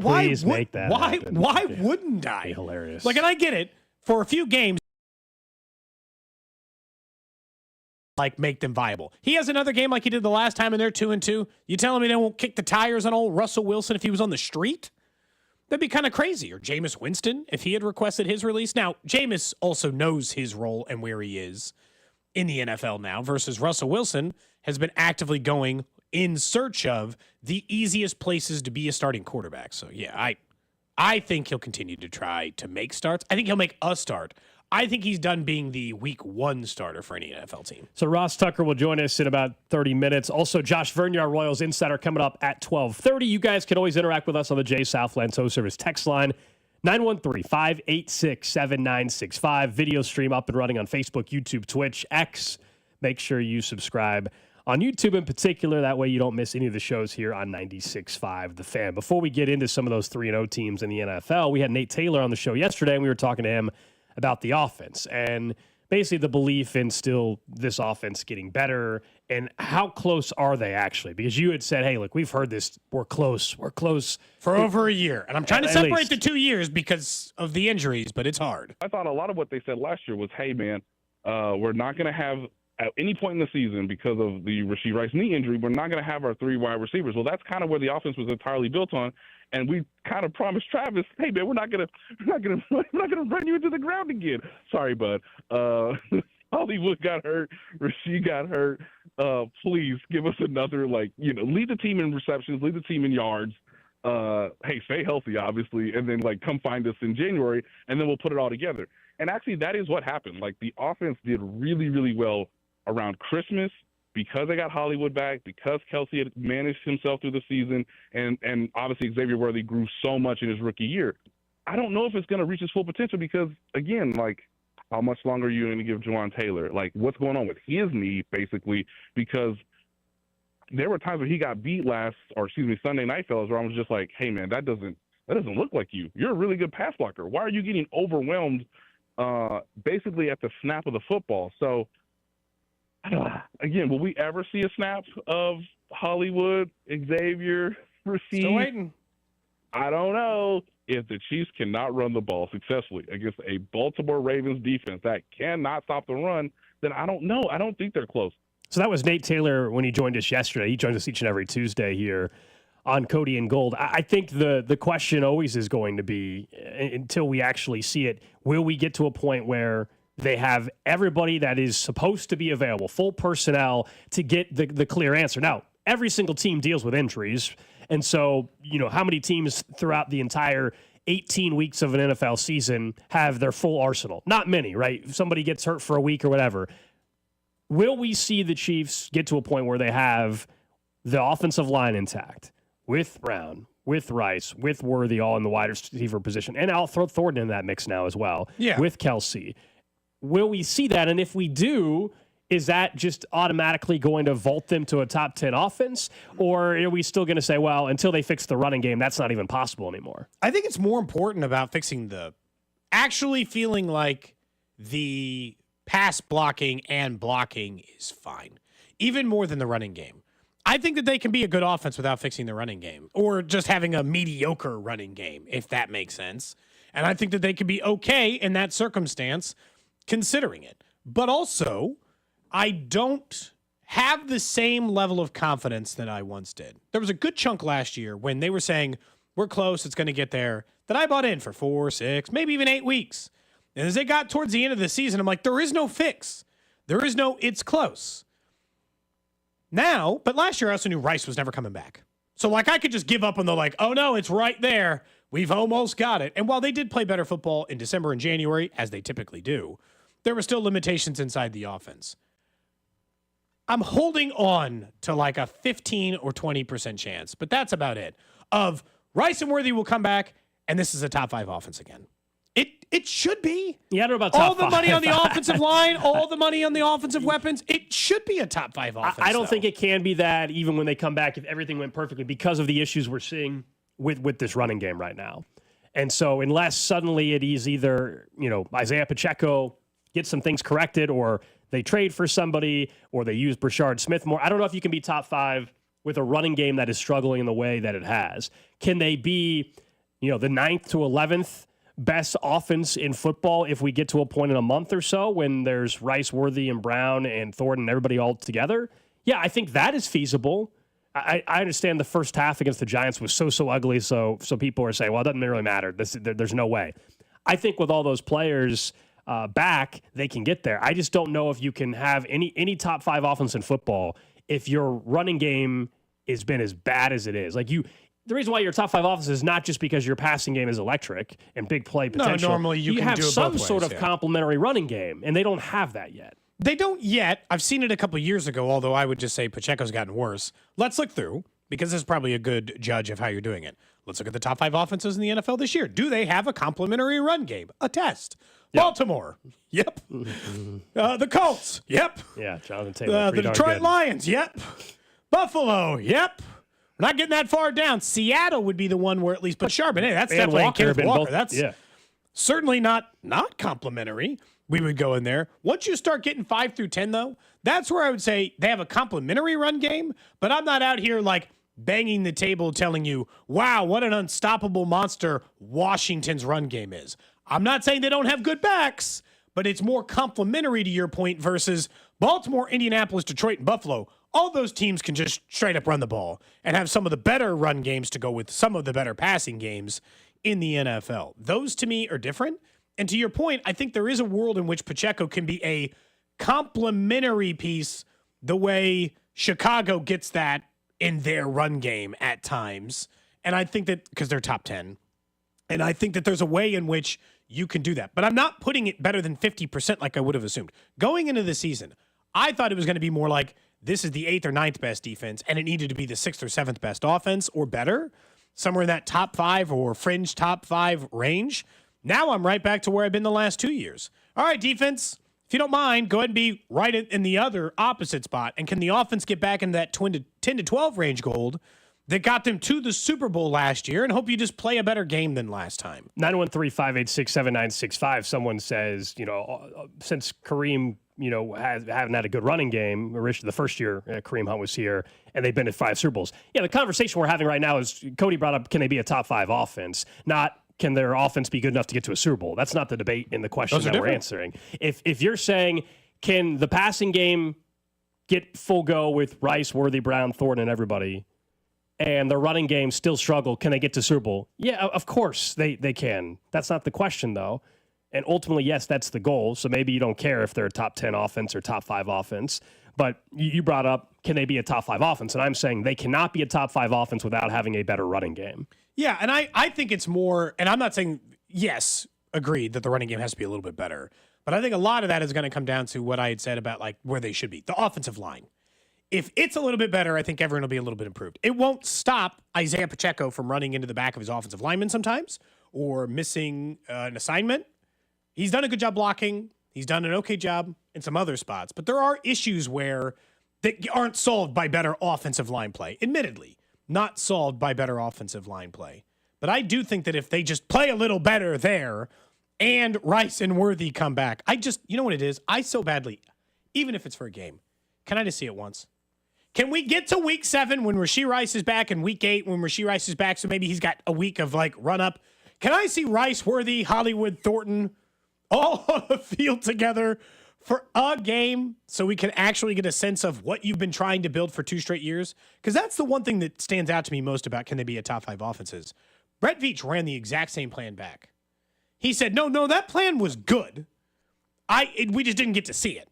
Please make that happen. Why wouldn't I? Be hilarious. Like, and I get it. For a few games, like, make them viable. He has another game like he did the last time, and they're 2-2. You telling me they won't kick the tires on old Russell Wilson if he was on the street? That'd be kind of crazy. Or Jameis Winston, if he had requested his release. Now, Jameis also knows his role and where he is in the NFL now, versus Russell Wilson has been actively going in search of the easiest places to be a starting quarterback. So, yeah, I think he'll continue to try to make starts. I think he'll make a start. I think he's done being the week 1 starter for any NFL team. So Ross Tucker will join us in about 30 minutes. Also, Josh Vernier, Royals Insider, coming up at 12:30. You guys can always interact with us on the J Southland Tow Service text line, 913-586-7965. Video stream up and running on Facebook, YouTube, Twitch, X. Make sure you subscribe on YouTube in particular. That way you don't miss any of the shows here on 96.5 The Fan. Before we get into some of those 3-0 teams in the NFL, we had Nate Taylor on the show yesterday, and we were talking to him about the offense and basically the belief in still this offense getting better and how close are they actually? Because you had said, hey, look, we've heard this. We're close for over a year. And I'm trying to separate the 2 years because of the injuries, but it's hard. I thought a lot of what they said last year was, hey, man, we're not going to have at any point in the season because of the Rashee Rice knee injury, we're not going to have our 3 wide receivers. Well, that's kind of where the offense was entirely built on. And we kind of promised Travis, hey man, we're not gonna run you into the ground again. Sorry, bud. Hollywood got hurt. Rashee got hurt. Please give us another, lead the team in receptions, lead the team in yards. Hey, stay healthy, obviously, and then come find us in January, and then we'll put it all together. And actually, that is what happened. Like, the offense did really, really well around Christmas, because they got Hollywood back, because Kelsey had managed himself through the season, and obviously Xavier Worthy grew so much in his rookie year. I don't know if it's going to reach its full potential because, again, how much longer are you going to give Juwan Taylor? What's going on with his knee, basically, because there were times where he got beat Sunday night, fellas, where I was just like, hey, man, that doesn't look like you. You're a really good pass blocker. Why are you getting overwhelmed basically at the snap of the football? So, again, will we ever see a snap of Hollywood, Xavier, Rashee? Still waiting. I don't know. If the Chiefs cannot run the ball successfully against a Baltimore Ravens defense that cannot stop the run, then I don't know. I don't think they're close. So that was Nate Taylor when he joined us yesterday. He joins us each and every Tuesday here on Cody and Gold. I think the question always is going to be, until we actually see it, will we get to a point where they have everybody that is supposed to be available, full personnel, to get the clear answer? Now, every single team deals with injuries. And so, how many teams throughout the entire 18 weeks of an NFL season have their full arsenal? Not many, right? If somebody gets hurt for a week or whatever. Will we see the Chiefs get to a point where they have the offensive line intact with Brown, with Rice, with Worthy all in the wide receiver position? And I'll throw Thornton in that mix now as well, with Kelsey. Will we see that? And if we do, is that just automatically going to vault them to a top 10 offense? Or are we still going to say, well, until they fix the running game, that's not even possible anymore? I think it's more important about fixing actually feeling like the pass blocking and blocking is fine, even more than the running game. I think that they can be a good offense without fixing the running game, or just having a mediocre running game, if that makes sense. And I think that they can be okay in that circumstance, considering it. But also, I don't have the same level of confidence that I once did. There was a good chunk last year when they were saying, we're close, it's going to get there, that I bought in for 4, 6, maybe even 8 weeks. And as they got towards the end of the season, I'm like, there is no fix. There is no, it's close. Now, but last year I also knew Rice was never coming back. So I could just give up on oh no, it's right there. We've almost got it. And while they did play better football in December and January, as they typically do, there were still limitations inside the offense. I'm holding on to a 15 or 20% chance, but that's about it, of Rice and Worthy will come back, and this is a top 5 offense again. It should be. Yeah, I don't know about top 5. All the money on the offensive line, all the money on the offensive weapons, it should be a top 5 offense. I don't think it can be that even when they come back if everything went perfectly, because of the issues we're seeing with this running game right now. And so unless suddenly it is either, Isaiah Pacheco gets some things corrected, or they trade for somebody, or they use Brashard Smith more. I don't know if you can be top 5 with a running game that is struggling in the way that it has. Can they be the 9th to 11th best offense in football if we get to a point in a month or so when there's Rice, Worthy, and Brown and Thornton and everybody all together. Yeah, I think that is feasible. I understand the first half against the Giants was so ugly, so people are saying, well, it doesn't really matter. There's no way. I think with all those players back, they can get there. I just don't know if you can have any top 5 offense in football if your running game has been as bad as it is. The reason why you're top 5 offense is not just because your passing game is electric and big play potential. No, normally you can have do it some both ways, sort of complementary running game, and they don't have that yet. They don't yet. I've seen it a couple years ago, although I would just say Pacheco's gotten worse. Let's look through, because this is probably a good judge of how you're doing it. Let's look at the top 5 offenses in the NFL this year. Do they have a complementary run game? A test. Yep. Baltimore. Yep. The Colts. Yep. Yeah, Jonathan Taylor. The Detroit Lions. Yep. Buffalo. Yep. We're not getting that far down. Seattle would be the one where at least, but Charbonnet, that's definitely Kenneth Walker. That's certainly not complimentary. We would go in there. Once you start getting 5 through 10, though, that's where I would say they have a complimentary run game, but I'm not out here banging the table telling you, wow, what an unstoppable monster Washington's run game is. I'm not saying they don't have good backs, but it's more complimentary to your point versus Baltimore, Indianapolis, Detroit, and Buffalo. All those teams can just straight up run the ball and have some of the better run games to go with some of the better passing games in the NFL. Those, to me, are different. And to your point, I think there is a world in which Pacheco can be a complementary piece the way Chicago gets that in their run game at times. And I think that because they're top 10. And I think that there's a way in which you can do that. But I'm not putting it better than 50% like I would have assumed. Going into the season, I thought it was going to be more like this is the 8th or 9th best defense, and it needed to be the 6th or 7th best offense or better, somewhere in that top 5 or fringe top 5 range. Now I'm right back to where I've been the last 2 years. All right, defense, if you don't mind, go ahead and be right in the other opposite spot. And can the offense get back into that 10 to 12 range Gold that got them to the Super Bowl last year, and hope you just play a better game than last time? 913-586-7965. Someone says, since Kareem, haven't had a good running game, the first year Kareem Hunt was here, and they've been at 5 Super Bowls. Yeah, the conversation we're having right now is Cody brought up, can they be a top 5 offense? Not can their offense be good enough to get to a Super Bowl? That's not the debate in the question that we're answering. If you're saying, can the passing game get full go with Rice, Worthy, Brown, Thornton, and everybody, and the running game still struggle, can they get to Super Bowl? Yeah, of course they can. That's not the question, though. And ultimately, yes, that's the goal. So maybe you don't care if they're a top 10 offense or top 5 offense. But you brought up, can they be a top 5 offense? And I'm saying they cannot be a top 5 offense without having a better running game. Yeah, and I think it's more, and I'm not saying, yes, agreed that the running game has to be a little bit better. But I think a lot of that is going to come down to what I had said about where they should be, the offensive line. If it's a little bit better, I think everyone will be a little bit improved. It won't stop Isaiah Pacheco from running into the back of his offensive lineman sometimes or missing an assignment. He's done a good job blocking. He's done an okay job in some other spots. But there are issues that aren't solved by better offensive line play. Admittedly, not solved by better offensive line play. But I do think that if they just play a little better there and Rice and Worthy come back, you know what it is? I so badly, even if it's for a game, can I just see it once? Can we get to week 7 when Rashee Rice is back and week 8 when Rashee Rice is back, so maybe he's got a week of run up? Can I see Rice, Worthy, Hollywood, Thornton all on the field together for a game so we can actually get a sense of what you've been trying to build for 2 straight years? Because that's the one thing that stands out to me most about can they be a top 5 offenses. Brett Veach ran the exact same plan back. He said, no, that plan was good. We just didn't get to see it.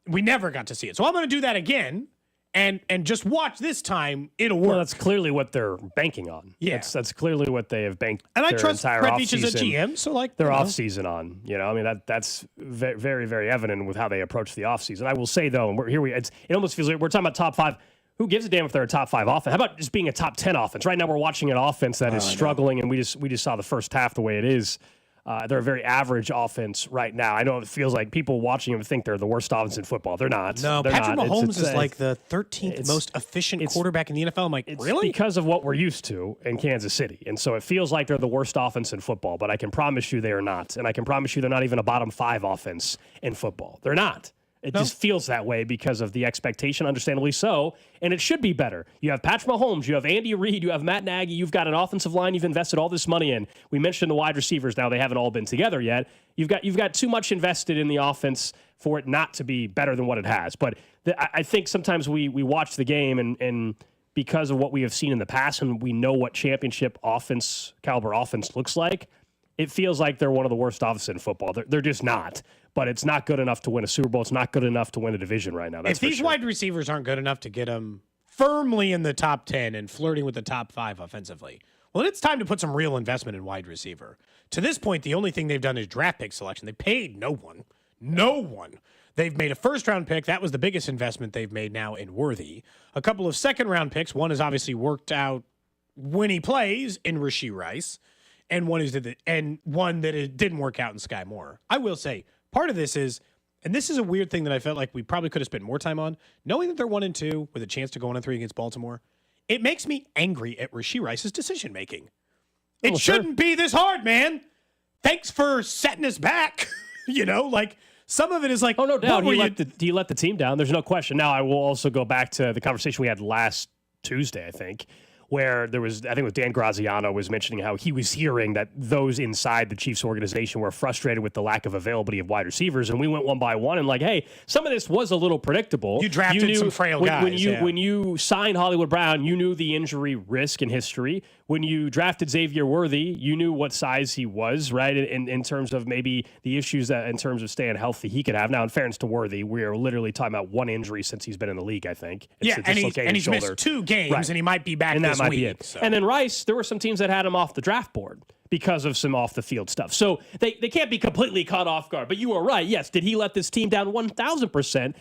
We never got to see it. So I'm going to do that again. And just watch this time, it'll work. Well, that's clearly what they're banking on. Yeah. That's clearly what they have banked and I their trust entire Brett Veach as a offseason. GM, so their offseason on. That's very, very evident with how they approach the offseason. I will say, though, and it almost feels like we're talking about top 5. Who gives a damn if they're a top 5 offense? How about just being a top 10 offense? Right now we're watching an offense that is struggling, and we just saw the first half the way it is. They're a very average offense right now. I know it feels like people watching them think they're the worst offense in football. They're not. No, they're Patrick not. Mahomes is like the 13th most efficient quarterback in the NFL. I'm like, it's really? Because of what we're used to in Kansas City. And so it feels like they're the worst offense in football, but I can promise you they are not. And I can promise you they're not even a bottom 5 offense in football. They're not. It just feels that way because of the expectation, understandably so, and it should be better. You have Patrick Mahomes, you have Andy Reid, you have Matt Nagy, you've got an offensive line you've invested all this money in. We mentioned the wide receivers. Now they haven't all been together yet. You've got too much invested in the offense for it not to be better than what it has. But I think sometimes we watch the game and because of what we have seen in the past and we know what championship caliber offense looks like, it feels like they're one of the worst offenses in football. They're just not. But it's not good enough to win a Super Bowl. It's not good enough to win a division right now. That's if these wide receivers aren't good enough to get them firmly in the top 10 and flirting with the top 5 offensively, well, it's time to put some real investment in wide receiver. To this point, the only thing they've done is draft pick selection. They paid no one. No one. They've made a first-round pick. That was the biggest investment they've made now in Worthy. A couple of second-round picks. One has obviously worked out when he plays in Rashee Rice, and one that it didn't work out in Sky Moore. I will say, part of this is, and this is a weird thing that I felt like we probably could have spent more time on, knowing that they're 1-2 with a chance to go 1-3 against Baltimore, it makes me angry at Rashee Rice's decision-making. It shouldn't be this hard, man. Thanks for setting us back. Some of it is like, oh, no doubt. He let the team down. There's no question. Now, I will also go back to the conversation we had last Tuesday, I think, where there was, I think it was Dan Graziano was mentioning how he was hearing that those inside the Chiefs organization were frustrated with the lack of availability of wide receivers. And we went one by one and like, hey, some of this was a little predictable. You drafted some frail guys. When you signed Hollywood Brown, you knew the injury risk and history. When you drafted Xavier Worthy, you knew what size he was, right? In terms of maybe the issues that in terms of staying healthy he could have. Now, in fairness to Worthy, we are literally talking about one injury since he's been in the league, I think. It's and he's missed 2 games, right. And he might be back this week. Be it. So. And then Rice, there were some teams that had him off the draft board because of some off-the-field stuff. So they can't be completely caught off guard. But you are right. Yes, did he let this team down? 1,000%.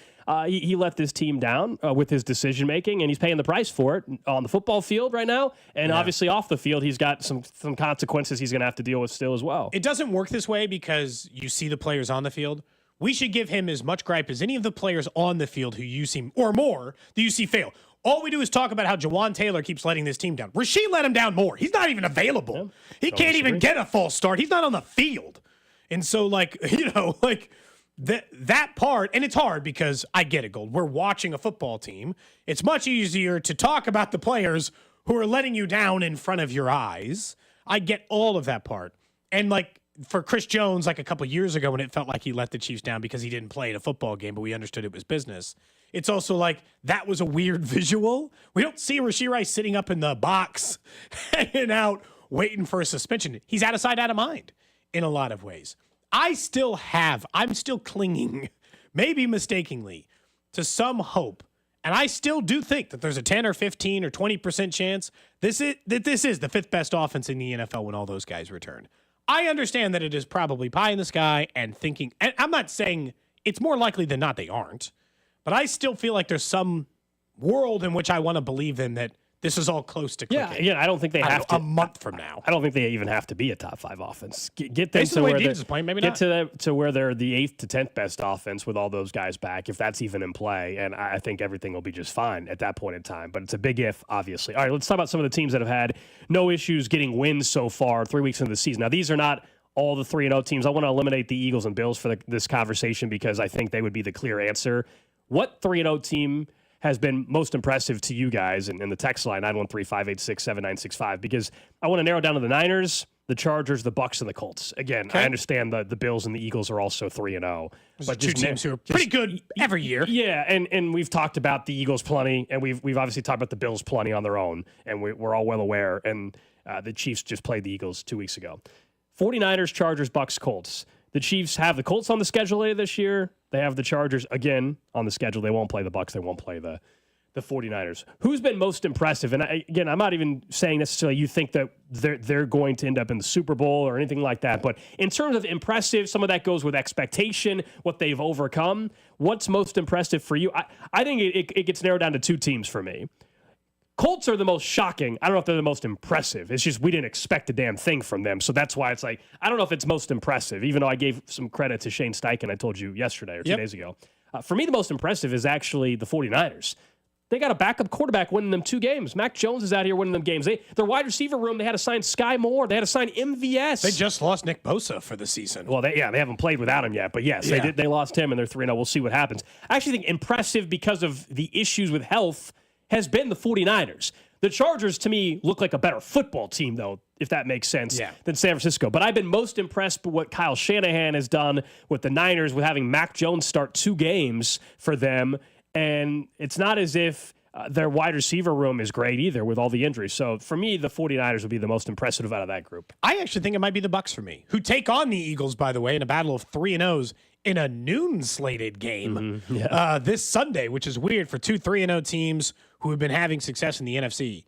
He let this team down with his decision-making, and he's paying the price for it on the football field right now. And obviously off the field, he's got some consequences he's going to have to deal with still as well. It doesn't work this way because you see the players on the field. We should give him as much gripe as any of the players on the field who you see, or more, that you see fail. All we do is talk about how Jawan Taylor keeps letting this team down. Rashee let him down more. He's not even available. Yeah, he can't even get a false start. He's not on the field. And so, that part, and it's hard because I get it, Gold. We're watching a football team. It's much easier to talk about the players who are letting you down in front of your eyes. I get all of that part. And, for Chris Jones, a couple years ago when it felt like he let the Chiefs down because he didn't play in a football game, but we understood it was business. It's also that was a weird visual. We don't see Rashee Rice sitting up in the box, hanging out, waiting for a suspension. He's out of sight, out of mind in a lot of ways. I'm still clinging, maybe mistakenly, to some hope. And I still do think that there's a 10 or 15 or 20% chance this is the 5th best offense in the NFL when all those guys return. I understand that it is probably pie in the sky and thinking, and I'm not saying it's more likely than not they aren't, but I still feel like there's some world in which I want to believe in that this is all close to clicking. Yeah, I don't think they have to. A month from now. I don't think they even have to be a top 5 offense. Get them to where they're playing, maybe not. To where they're the 8th to 10th best offense with all those guys back, if that's even in play. And I think everything will be just fine at that point in time. But it's a big if, obviously. All right, let's talk about some of the teams that have had no issues getting wins so far 3 weeks into the season. Now, these are not all the 3-0 teams. I want to eliminate the Eagles and Bills for this conversation because I think they would be the clear answer. What 3-0 team has been most impressive to you guys in the text line, 913-586-7965, because I want to narrow down to the Niners, the Chargers, the Bucks, and the Colts. Again, I understand the Bills and the Eagles are also 3-0. But 2 teams who are pretty good every year. Yeah, and we've talked about the Eagles plenty, and we've obviously talked about the Bills plenty on their own, and we're all well aware, and the Chiefs just played the Eagles 2 weeks ago. 49ers, Chargers, Bucks, Colts. The Chiefs have the Colts on the schedule later this year. They have the Chargers again on the schedule. They won't play the Bucks. They won't play the 49ers. Who's been most impressive? And again, I'm not even saying necessarily you think that they're going to end up in the Super Bowl or anything like that. But in terms of impressive, some of that goes with expectation, what they've overcome. What's most impressive for you? I think it gets narrowed down to 2 teams for me. Colts are the most shocking. I don't know if they're the most impressive. It's just we didn't expect a damn thing from them. So that's why it's I don't know if it's most impressive, even though I gave some credit to Shane Steichen, I told you yesterday or 2 days ago. For me, the most impressive is actually the 49ers. They got a backup quarterback winning them 2 games. Mac Jones is out here winning them games. Their wide receiver room, they had to sign Sky Moore. They had to sign MVS. They just lost Nick Bosa for the season. Well, they haven't played without him yet. But yes, they did. They lost him, and they're 3-0. We'll see what happens. I actually think impressive because of the issues with health has been the 49ers. The Chargers, to me, look like a better football team, though, if that makes sense, than San Francisco. But I've been most impressed with what Kyle Shanahan has done with the Niners, with having Mac Jones start 2 games for them. And it's not as if their wide receiver room is great either with all the injuries. So for me, the 49ers would be the most impressive out of that group. I actually think it might be the Bucs for me, who take on the Eagles, by the way, in a battle of 3-0s in a noon-slated game this Sunday, which is weird for 2 3-0 teams who have been having success in the NFC.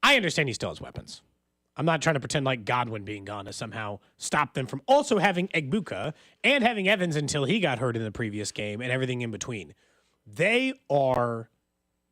I understand he still has weapons. I'm not trying to pretend like Godwin being gone has somehow stopped them from also having Egbuka and having Evans until he got hurt in the previous game and everything in between. They are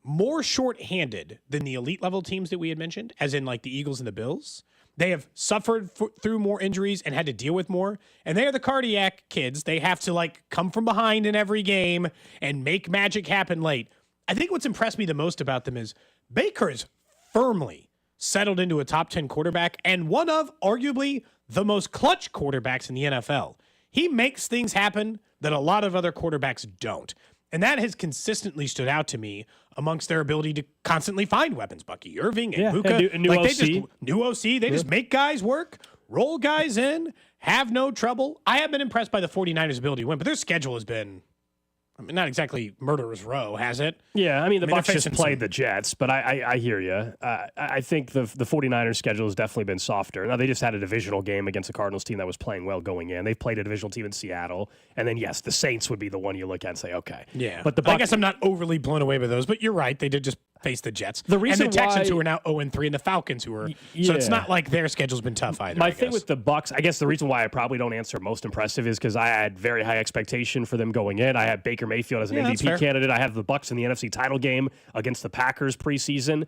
more short-handed than the elite level teams that we had mentioned, as in like the Eagles and the Bills. They have suffered through more injuries and had to deal with more. And they are the cardiac kids. They have to like come from behind in every game and make magic happen late. I think what's impressed me the most about them is Baker is firmly settled into a top 10 quarterback and one of arguably the most clutch quarterbacks in the NFL. He makes things happen that a lot of other quarterbacks don't. And that has consistently stood out to me amongst their ability to constantly find weapons. Bucky Irving and Luka. New OC. New OC. They just make guys work, roll guys in, have no trouble. I have been impressed by the 49ers' ability to win, but their schedule has been, I mean, not exactly murderer's row, has it? Yeah, I mean, the Bucs just played the Jets, but I hear you. I think the 49ers' schedule has definitely been softer. Now, they just had a divisional game against the Cardinals team that was playing well going in. They've played a divisional team in Seattle. And then, yes, the Saints would be the one you look at and say, okay. Yeah. But I guess I'm not overly blown away by those, but you're right. They did just face the Jets. The reason and the Texans, who are now 0-3, and the Falcons, who are. So it's not like their schedule's been tough either. My thing with the Bucs, I guess the reason why I probably don't answer most impressive is because I had very high expectation for them going in. I had Baker Mayfield as an MVP candidate. I have the Bucs in the NFC title game against the Packers preseason.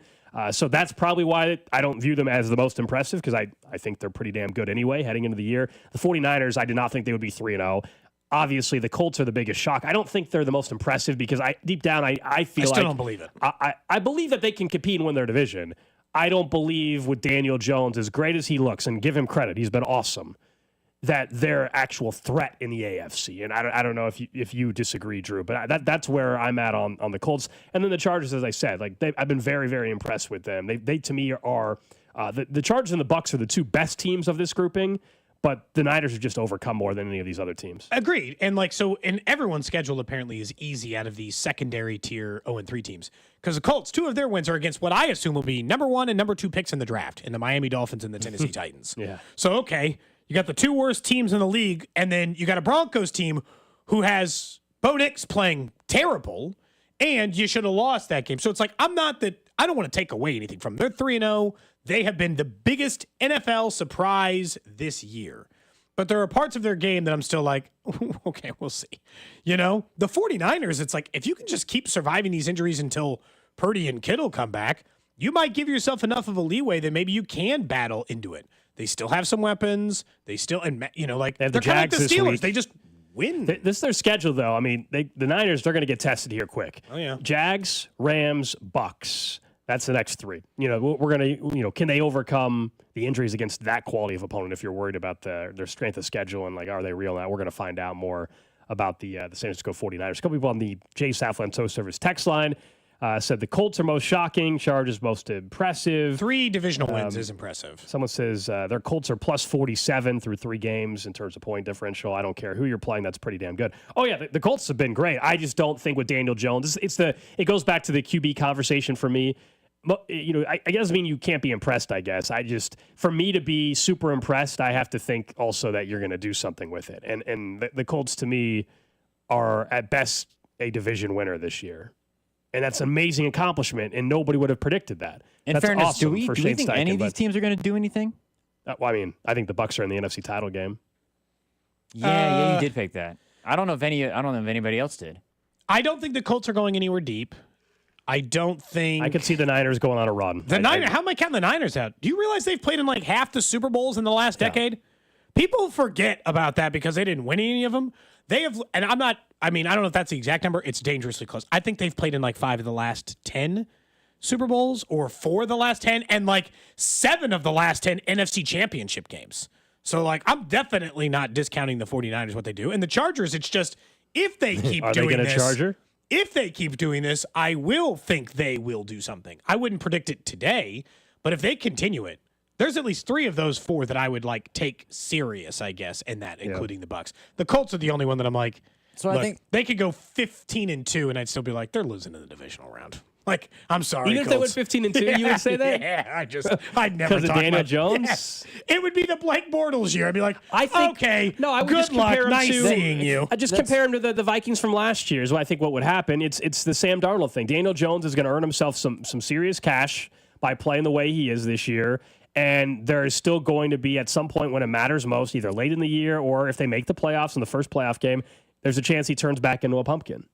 So that's probably why I don't view them as the most impressive, because I think they're pretty damn good anyway heading into the year. The 49ers, I did not think they would be 3-0. Obviously, the Colts are the biggest shock. I don't think they're the most impressive because deep down, I feel I still don't believe it. I believe that they can compete and win their division. I don't believe with Daniel Jones, as great as he looks, and give him credit, he's been awesome, that they're actual threat in the AFC. And I don't know if you disagree, Drew, but that's where I'm at on the Colts. And then the Chargers, as I said, like I've been very, very impressed with them. They to me are the Chargers and the Bucs are the 2 best teams of this grouping. But the Niners have just overcome more than any of these other teams. Agreed. And and everyone's schedule apparently is easy out of these secondary tier 0-3 teams. Because the Colts, 2 of their wins are against what I assume will be number 1 and number 2 picks in the draft, in the Miami Dolphins and the Tennessee Titans. Yeah. So, okay, you got the 2 worst teams in the league, and then you got a Broncos team who has Bo Nix playing terrible, and you should have lost that game. So it's like, I don't want to take away anything from them. They're 3-0. They have been the biggest NFL surprise this year. But there are parts of their game that I'm still like, okay, we'll see. You know, the 49ers, it's like, if you can just keep surviving these injuries until Purdy and Kittle come back, you might give yourself enough of a leeway that maybe you can battle into it. They still have some weapons. They still, and like, they're kind of like the Steelers. They just win. This is their schedule, though. I mean, the Niners, they're going to get tested here quick. Oh, yeah. Jags, Rams, Bucks. That's the next 3. We're going to, can they overcome the injuries against that quality of opponent if you're worried about their strength of schedule and, like, are they real now? We're going to find out more about the San Francisco 49ers. A couple people on the Jay Saflan Toast Service text line said the Colts are most shocking, Chargers most impressive. 3 divisional wins is impressive. Someone says their Colts are plus 47 through 3 games in terms of point differential. I don't care who you're playing. That's pretty damn good. Oh, yeah, the Colts have been great. I just don't think with Daniel Jones, it goes back to the QB conversation for me. I doesn't mean you can't be impressed, I guess. For me to be super impressed, I have to think also that you're going to do something with it. And the Colts, to me, are at best a division winner this year. And that's an amazing accomplishment, and nobody would have predicted that. In that's fairness, awesome do we think Steichen, any of these teams are going to do anything? I think the Bucs are in the NFC title game. Yeah, you did pick that. I don't know if anybody else did. I don't think the Colts are going anywhere deep. I don't think I could see the Niners going on a run. How am I counting the Niners out? Do you realize they've played in like half the Super Bowls in the last decade? People forget about that because they didn't win any of them. They have, and I'm not I mean, I don't know if that's the exact number. It's dangerously close. I think they've played in like 5 of the last 10 Super Bowls or 4 of the last 10 and like 7 of the last 10 NFC championship games. So, like, I'm definitely not discounting the 49ers, what they do. And the Chargers, it's just, if they keep Are doing they going this. to Charger? If they keep doing this, I will think they will do something. I wouldn't predict it today, but if they continue it, there's at least 3 of those 4 that I would like take serious, I guess, in that, including the Bucs. The Colts are the only one that I'm like, So look, I think they could go 15-2, and I'd still be like, they're losing in the divisional round. Like, I'm sorry, Even if they went Colts. 15-2, you would say that? Yeah, I'd never Because of talk Daniel about- Jones? Yeah. It would be the Blake Bortles year. I'd be like, I think, okay, no, I would good just luck, compare him nice to, seeing you. I just compare him to the Vikings from last year is what I think what would happen. It's the Sam Darnold thing. Daniel Jones is going to earn himself some serious cash by playing the way he is this year. And there is still going to be, at some point when it matters most, either late in the year or if they make the playoffs in the first playoff game, there's a chance he turns back into a pumpkin.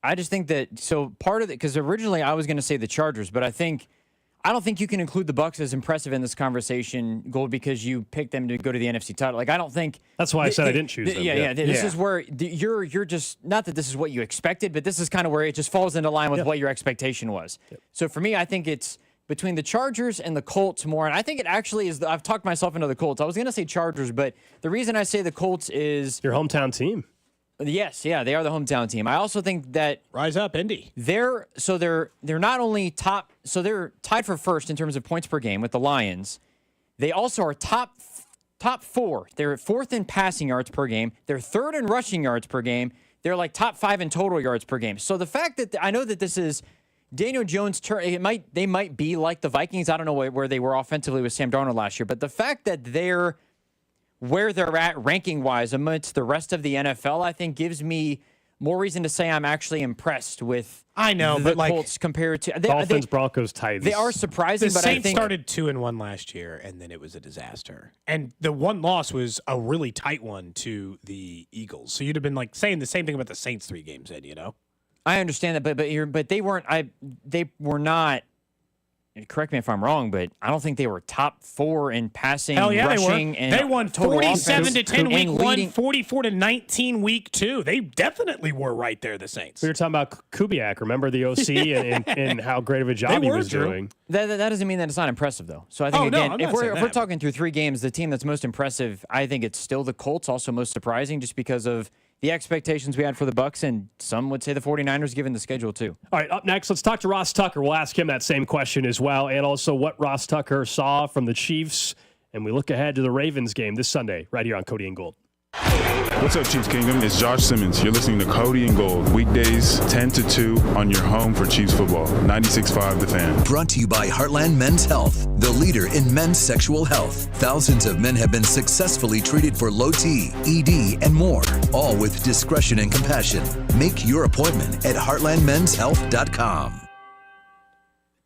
I just think that, so part of it, because originally I was going to say the Chargers, but I don't think you can include the Bucs as impressive in this conversation, Gold, because you picked them to go to the NFC title. Like, I don't think That's why I said I didn't choose them. Yeah. This is where you're just, not that this is what you expected, but this is kind of where it just falls into line with what your expectation was. So for me, I think it's between the Chargers and the Colts more, and I think it actually is. I've talked myself into the Colts. I was going to say Chargers, but the reason I say the Colts is Your hometown team. yes, yeah, they are the hometown team. I also think that Rise up, Indy. they're not only top, so they're tied for first in terms of points per game with the Lions. They also are top 4. They're 4th in passing yards per game. They're 3rd in rushing yards per game. They're like top 5 in total yards per game. So the fact that I know that this is Daniel Jones' turn, they might be like the Vikings. I don't know where they were offensively with Sam Darnold last year, but the fact that they're where they're at ranking-wise amidst the rest of the NFL, I think gives me more reason to say I'm actually impressed with the Colts compared to Dolphins, Broncos, Titans. They are surprising, The but Saints I think started 2-1 last year, and then it was a disaster. And the one loss was a really tight one to the Eagles. So you'd have been like saying the same thing about the Saints 3 games in, you know? I understand that, but they weren't. They were not. Correct me if I'm wrong, but I don't think they were top 4 in passing, Hell yeah, rushing, they were. and They won total 47-10 week and 1, leading. 44-19 week 2. They definitely were right there, the Saints. We were talking about Kubiak. Remember the OC and how great of a job They he were, was Drew. doing. That doesn't mean that it's not impressive, though. So I think, again, I'm if not we're saying if we're that. talking through 3 games, the team that's most impressive, I think it's still the Colts, also most surprising, just because of the expectations we had for the Bucs, and some would say the 49ers, given the schedule, too. All right, up next, let's talk to Ross Tucker. We'll ask him that same question as well, and also what Ross Tucker saw from the Chiefs. And we look ahead to the Ravens game this Sunday, right here on Cody and Gold. What's up, Chiefs Kingdom? It's Josh Simmons. You're listening to Cody and Gold, weekdays 10 to 2 on your home for Chiefs football. 96.5 The Fan. Brought to you by Heartland Men's Health, the leader in men's sexual health. Thousands of men have been successfully treated for low T, ED, and more, all with discretion and compassion. Make your appointment at heartlandmenshealth.com.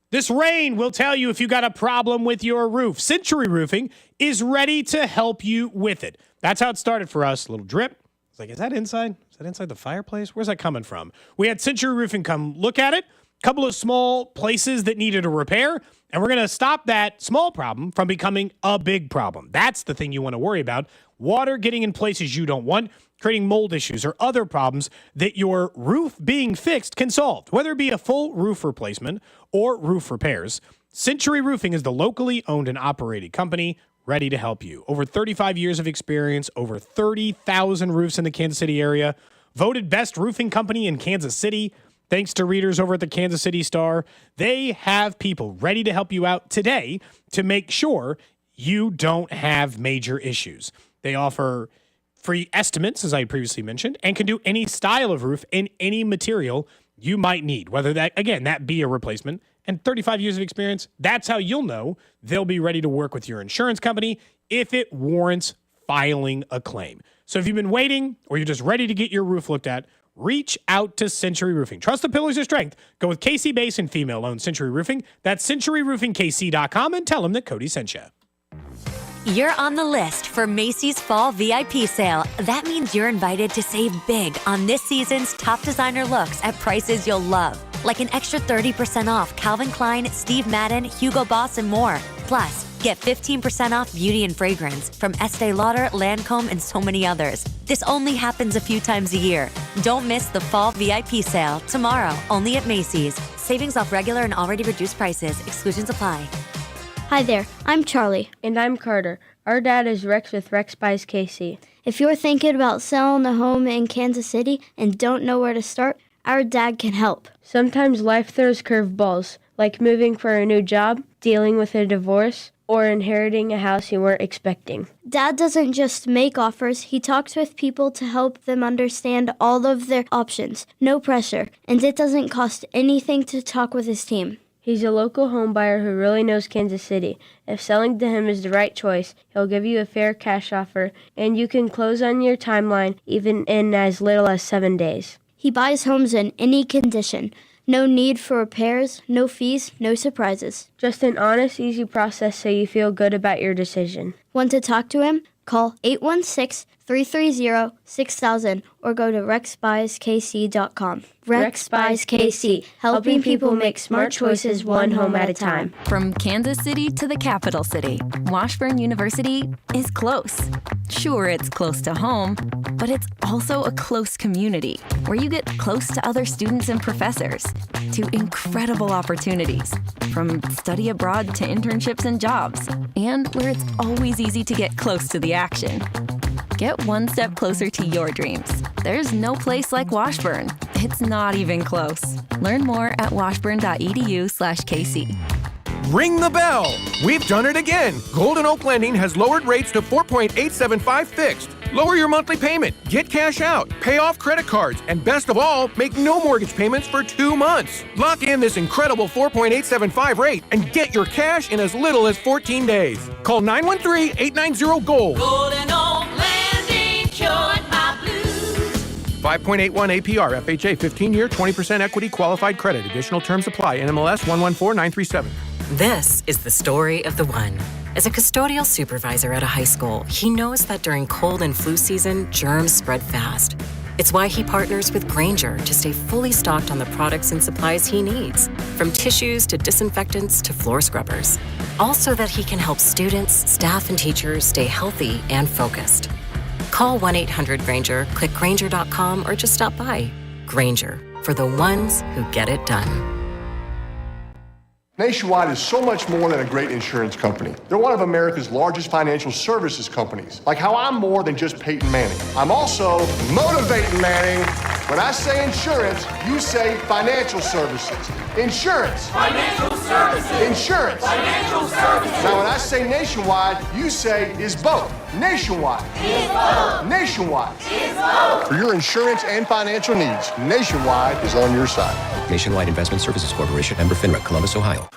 This rain will tell you if you got a problem with your roof. Century Roofing is ready to help you with it. That's how it started for us. A little drip. It's like, is that inside? Is that inside the fireplace? Where's that coming from? We had Century Roofing come look at it. A couple of small places that needed a repair. And we're going to stop that small problem from becoming a big problem. That's the thing you want to worry about. Water getting in places you don't want, creating mold issues or other problems that your roof being fixed can solve. Whether it be a full roof replacement or roof repairs, Century Roofing is the locally owned and operated company ready to help you. Over 35 years of experience, over 30,000 roofs in the Kansas City area, voted best roofing company in Kansas City. Thanks to readers over at the Kansas City Star, they have people ready to help you out today to make sure you don't have major issues. They offer free estimates, as I previously mentioned, and can do any style of roof in any material you might need, whether that be a replacement. And 35 years of experience, that's how you'll know they'll be ready to work with your insurance company if it warrants filing a claim. So if you've been waiting or you're just ready to get your roof looked at, reach out to Century Roofing. Trust the pillars of strength. Go with KC Base and female-owned Century Roofing. That's centuryroofingkc.com and tell them that Cody sent you. You're on the list for Macy's Fall VIP Sale. That means you're invited to save big on this season's top designer looks at prices you'll love. Like an extra 30% off Calvin Klein, Steve Madden, Hugo Boss, and more. Plus, Get 15% off beauty and fragrance from Estee Lauder, Lancome, and so many others. This only happens a few times a year. Don't miss the fall VIP sale tomorrow, only at Macy's. Savings off regular and already reduced prices. Exclusions apply. Hi there, I'm Charlie. And I'm Carter. Our dad is Rex with Rex Buys KC. If you're thinking about selling a home in Kansas City and don't know where to start, our dad can help. Sometimes life throws curveballs, like moving for a new job, dealing with a divorce, or inheriting a house you weren't expecting. Dad doesn't just make offers, he talks with people to help them understand all of their options. No pressure, and it doesn't cost anything to talk with his team. He's a local home buyer who really knows Kansas City. If selling to him is the right choice, he'll give you a fair cash offer, and you can close on your timeline even in as little as 7 days. He buys homes in any condition. No need for repairs, no fees, no surprises. Just an honest, easy process so you feel good about your decision. Want to talk to him? Call 816-330-6000 or go to rexbuyskc.com. Rex Buys KC, helping people make smart choices one home at a time. From Kansas City to the capital city, Washburn University is close. Sure, it's close to home, but it's also a close community where you get close to other students and professors, to incredible opportunities, from study abroad to internships and jobs, and where it's always easy to get close to the action. Get one step closer to your dreams. There's no place like Washburn. It's not even close. Learn more at washburn.edu/KC. Ring the bell! We've done it again! Golden Oak Lending has lowered rates to 4.875 fixed. Lower your monthly payment, get cash out, pay off credit cards, and best of all, make no mortgage payments for 2 months. Lock in this incredible 4.875 rate and get your cash in as little as 14 days. Call 913-890-GOLD. Golden Oak Lending cured my blues. 5.81 APR, FHA, 15-year, 20% equity qualified credit. Additional terms apply. NMLS 114937. This is the story of the one. As a custodial supervisor at a high school, he knows that during cold and flu season, germs spread fast. It's why he partners with Grainger to stay fully stocked on the products and supplies he needs, from tissues to disinfectants to floor scrubbers. All so that he can help students, staff, and teachers stay healthy and focused. Call 1-800-GRAINGER, click Grainger.com, or just stop by. Grainger, for the ones who get it done. Nationwide is so much more than a great insurance company. They're one of America's largest financial services companies. Like how I'm more than just Peyton Manning. I'm also motivating Manning. When I say insurance, you say financial services. Insurance. Financial services. Insurance. Financial services. Now when I say nationwide, you say is both. Nationwide. Is both. Nationwide. Is both. For your insurance and financial needs, Nationwide is on your side. Nationwide Investment Services Corporation, member FINRA, Columbus, Ohio.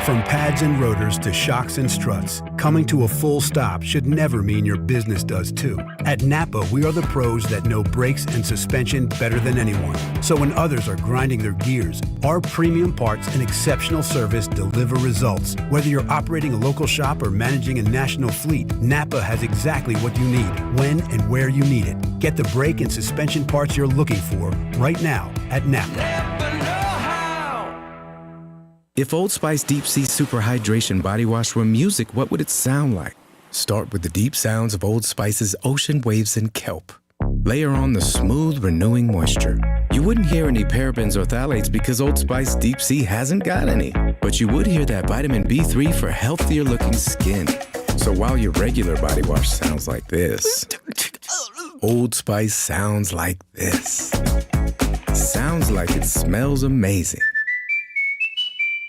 From pads and rotors to shocks and struts, coming to a full stop should never mean your business does too. At Napa, we are the pros that know brakes and suspension better than anyone. So when others are grinding their gears, our premium parts and exceptional service deliver results. Whether you're operating a local shop or managing a national fleet, Napa has exactly what you need, when and where you need it. Get the brake and suspension parts you're looking for right now at Napa. If Old Spice Deep Sea Super Hydration Body Wash were music, what would it sound like? Start with the deep sounds of Old Spice's ocean waves and kelp. Layer on the smooth, renewing moisture. You wouldn't hear any parabens or phthalates because Old Spice Deep Sea hasn't got any. But you would hear that vitamin B3 for healthier looking skin. So while your regular body wash sounds like this, Old Spice sounds like this. Sounds like it smells amazing.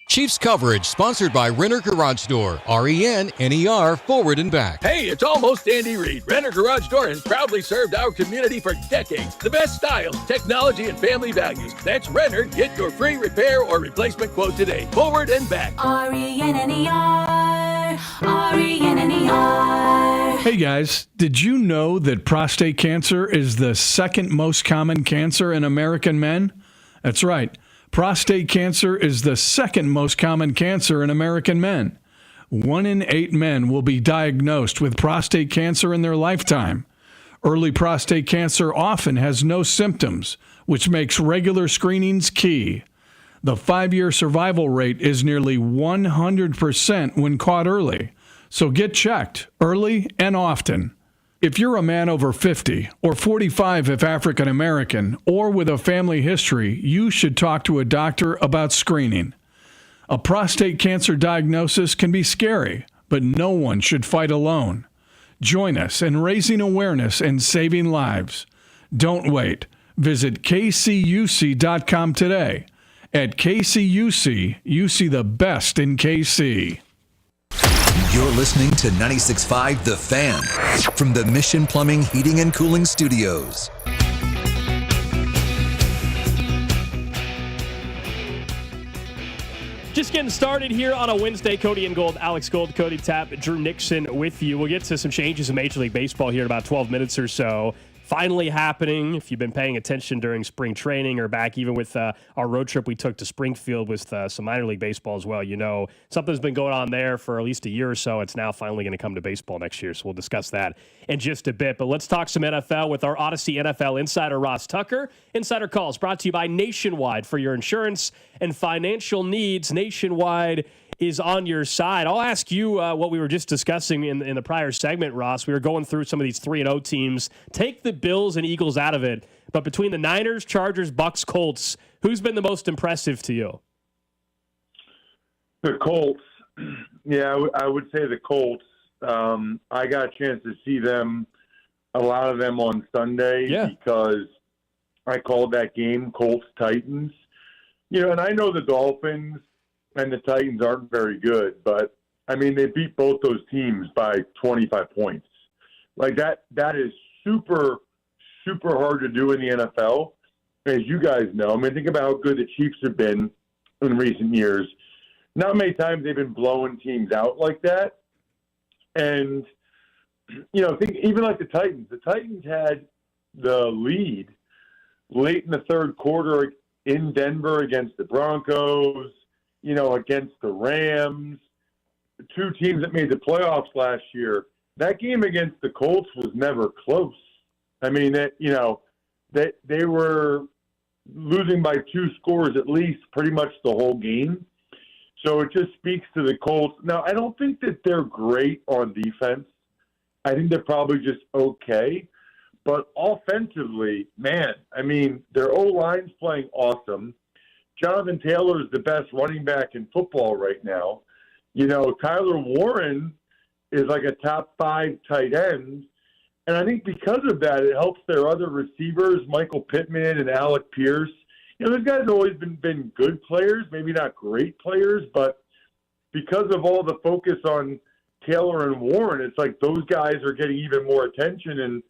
Chiefs coverage sponsored by Renner Garage Door, RENNER, forward and back. Hey, it's almost Andy Reid. Renner Garage Door has proudly served our community for decades. The best styles, technology, and family values. That's Renner. Get your free repair or replacement quote today. Forward and back. RENNER, RENNER. Hey guys, did you know that prostate cancer is the second most common cancer in American men? That's right. Prostate cancer is the second most common cancer in American men. 1 in 8 men will be diagnosed with prostate cancer in their lifetime. Early prostate cancer often has no symptoms, which makes regular screenings key. The 5-year survival rate is nearly 100% when caught early. So get checked early and often. If you're a man over 50 or 45 if African American or with a family history, you should talk to a doctor about screening. A prostate cancer diagnosis can be scary, but no one should fight alone. Join us in raising awareness and saving lives. Don't wait. Visit kcuc.com today. At KCUC, you see the best in KC. You're listening to 96.5 The Fan from the Mission Plumbing, Heating, and Cooling Studios. Just getting started here on a Wednesday. Cody and Gold, Alex Gold, Cody Tapp, Drew Nixon with you. We'll get to some changes in Major League Baseball here in about 12 minutes or so. Finally happening, if you've been paying attention during spring training or back even with our road trip we took to Springfield with some minor league baseball as well. You know, something's been going on there for at least a year or so. It's now finally going to come to baseball next year, so we'll discuss that in just a bit. But let's talk some NFL with our Odyssey NFL insider, Ross Tucker. Insider Calls brought to you by Nationwide. For your insurance and financial needs, Nationwide is on your side. I'll ask you what we were just discussing in the prior segment, Ross. We were going through some of these 3-0 teams. Take the Bills and Eagles out of it, but between the Niners, Chargers, Bucks, Colts, who's been the most impressive to you? The Colts. Yeah, I would say the Colts. I got a chance to see them, a lot of them on Sunday, because I called that game Colts-Titans. You know, and I know the Dolphins and the Titans aren't very good, but, I mean, they beat both those teams by 25 points. Like, that is super, super hard to do in the NFL, as you guys know. I mean, think about how good the Chiefs have been in recent years. Not many times they've been blowing teams out like that. And, you know, think even like the Titans. The Titans had the lead late in the third quarter in Denver against the Broncos, you know, against the Rams, the two teams that made the playoffs last year. That game against the Colts was never close. I mean, they were losing by 2 scores at least pretty much the whole game. So it just speaks to the Colts. Now, I don't think that they're great on defense. I think they're probably just okay. But offensively, man, I mean, their O-line's playing awesome. Jonathan Taylor is the best running back in football right now. You know, Tyler Warren is like a top 5 tight end. And I think because of that, it helps their other receivers, Michael Pittman and Alec Pierce. You know, those guys have always been good players, maybe not great players, but because of all the focus on Taylor and Warren, it's like those guys are getting even more attention. And,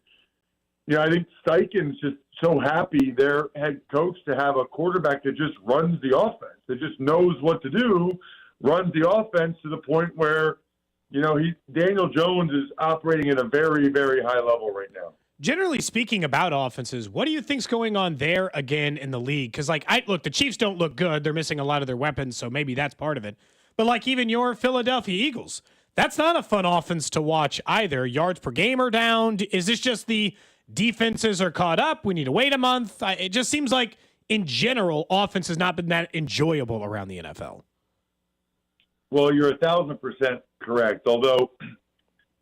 you know, I think Steichen's just so happy, their head coach, to have a quarterback that just runs the offense, that just knows what to do, runs the offense to the point where, you know, Daniel Jones is operating at a very, very high level right now. Generally speaking about offenses, what do you think's going on there again in the league? Because, like, look, the Chiefs don't look good. They're missing a lot of their weapons, so maybe that's part of it. But, like, even your Philadelphia Eagles, that's not a fun offense to watch either. Yards per game are down. Is this just the defenses are caught up? We need to wait a month. It just seems like, in general, offense has not been that enjoyable around the NFL. Well, you're 1,000% correct. Although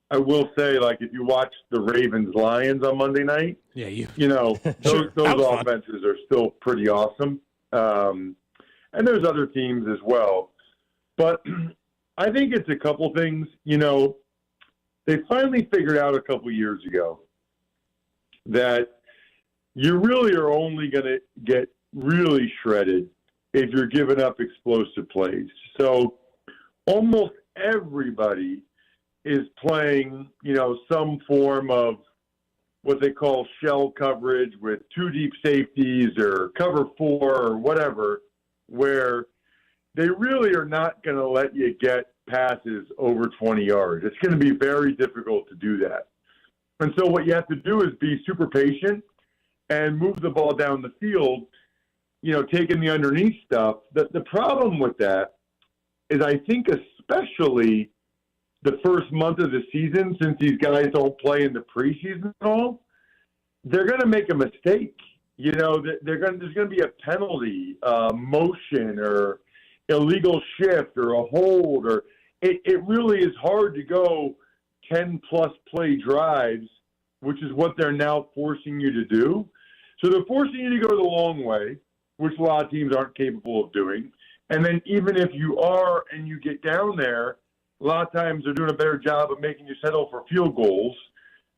I will say, like, if you watch the Ravens-Lions on Monday night, you know, those offenses are still pretty awesome. And there's other teams as well. But I think it's a couple things. You know, they finally figured out a couple years ago that you really are only going to get really shredded if you're giving up explosive plays. So almost everybody is playing, you know, some form of what they call shell coverage with 2 deep safeties or cover 4 or whatever, where they really are not going to let you get passes over 20 yards. It's going to be very difficult to do that. And so what you have to do is be super patient and move the ball down the field, you know, taking the underneath stuff. The problem with that is I think especially the first month of the season, since these guys don't play in the preseason at all, they're going to make a mistake. there's going to be a penalty, motion, or illegal shift, or a hold, or it really is hard to go 10-plus play drives, which is what they're now forcing you to do. So they're forcing you to go the long way, which a lot of teams aren't capable of doing. And then even if you are and you get down there, a lot of times they're doing a better job of making you settle for field goals.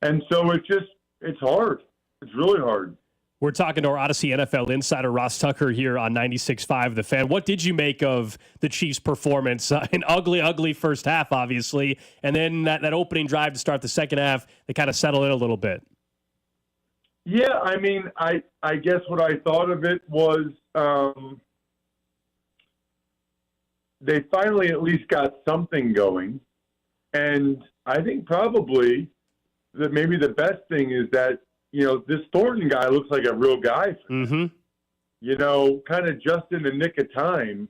And so it's hard. It's really hard. We're talking to our Odyssey NFL insider, Ross Tucker, here on 96.5 The Fan. What did you make of the Chiefs' performance? An ugly first half, obviously, and then that opening drive to start the second half, they kind of settled in a little bit. Yeah, I mean, I guess what I thought of it was they finally at least got something going. And I think probably that maybe the best thing is that, this Thornton guy looks like a real guy. Mm-hmm. Kind of just in the nick of time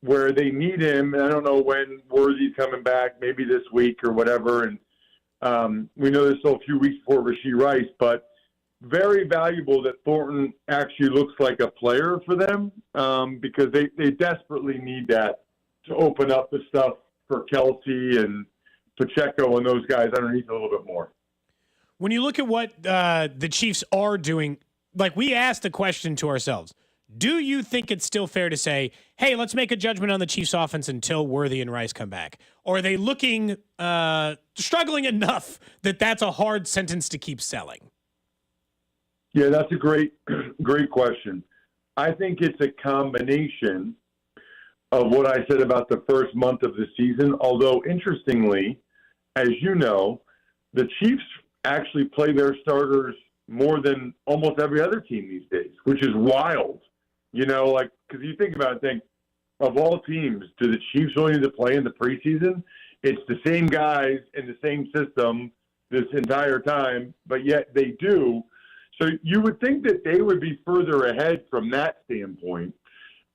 where they need him. And I don't know when Worthy's coming back, maybe this week or whatever. And we know there's still a few weeks before Rashee Rice, but very valuable that Thornton actually looks like a player for them because they desperately need that to open up the stuff for Kelsey and Pacheco and those guys underneath a little bit more. When you look at what the Chiefs are doing, like we asked the question to ourselves, do you think it's still fair to say, hey, let's make a judgment on the Chiefs offense until Worthy and Rice come back? Or are they looking, struggling enough that that's a hard sentence to keep selling? Yeah, that's a great question. I think it's a combination of what I said about the first month of the season, although interestingly, as you know, the Chiefs actually play their starters more than almost every other team these days, which is wild. Because you think about it, of all teams, do the Chiefs only need to play in the preseason? It's the same guys in the same system this entire time, but yet they do. So you would think that they would be further ahead from that standpoint.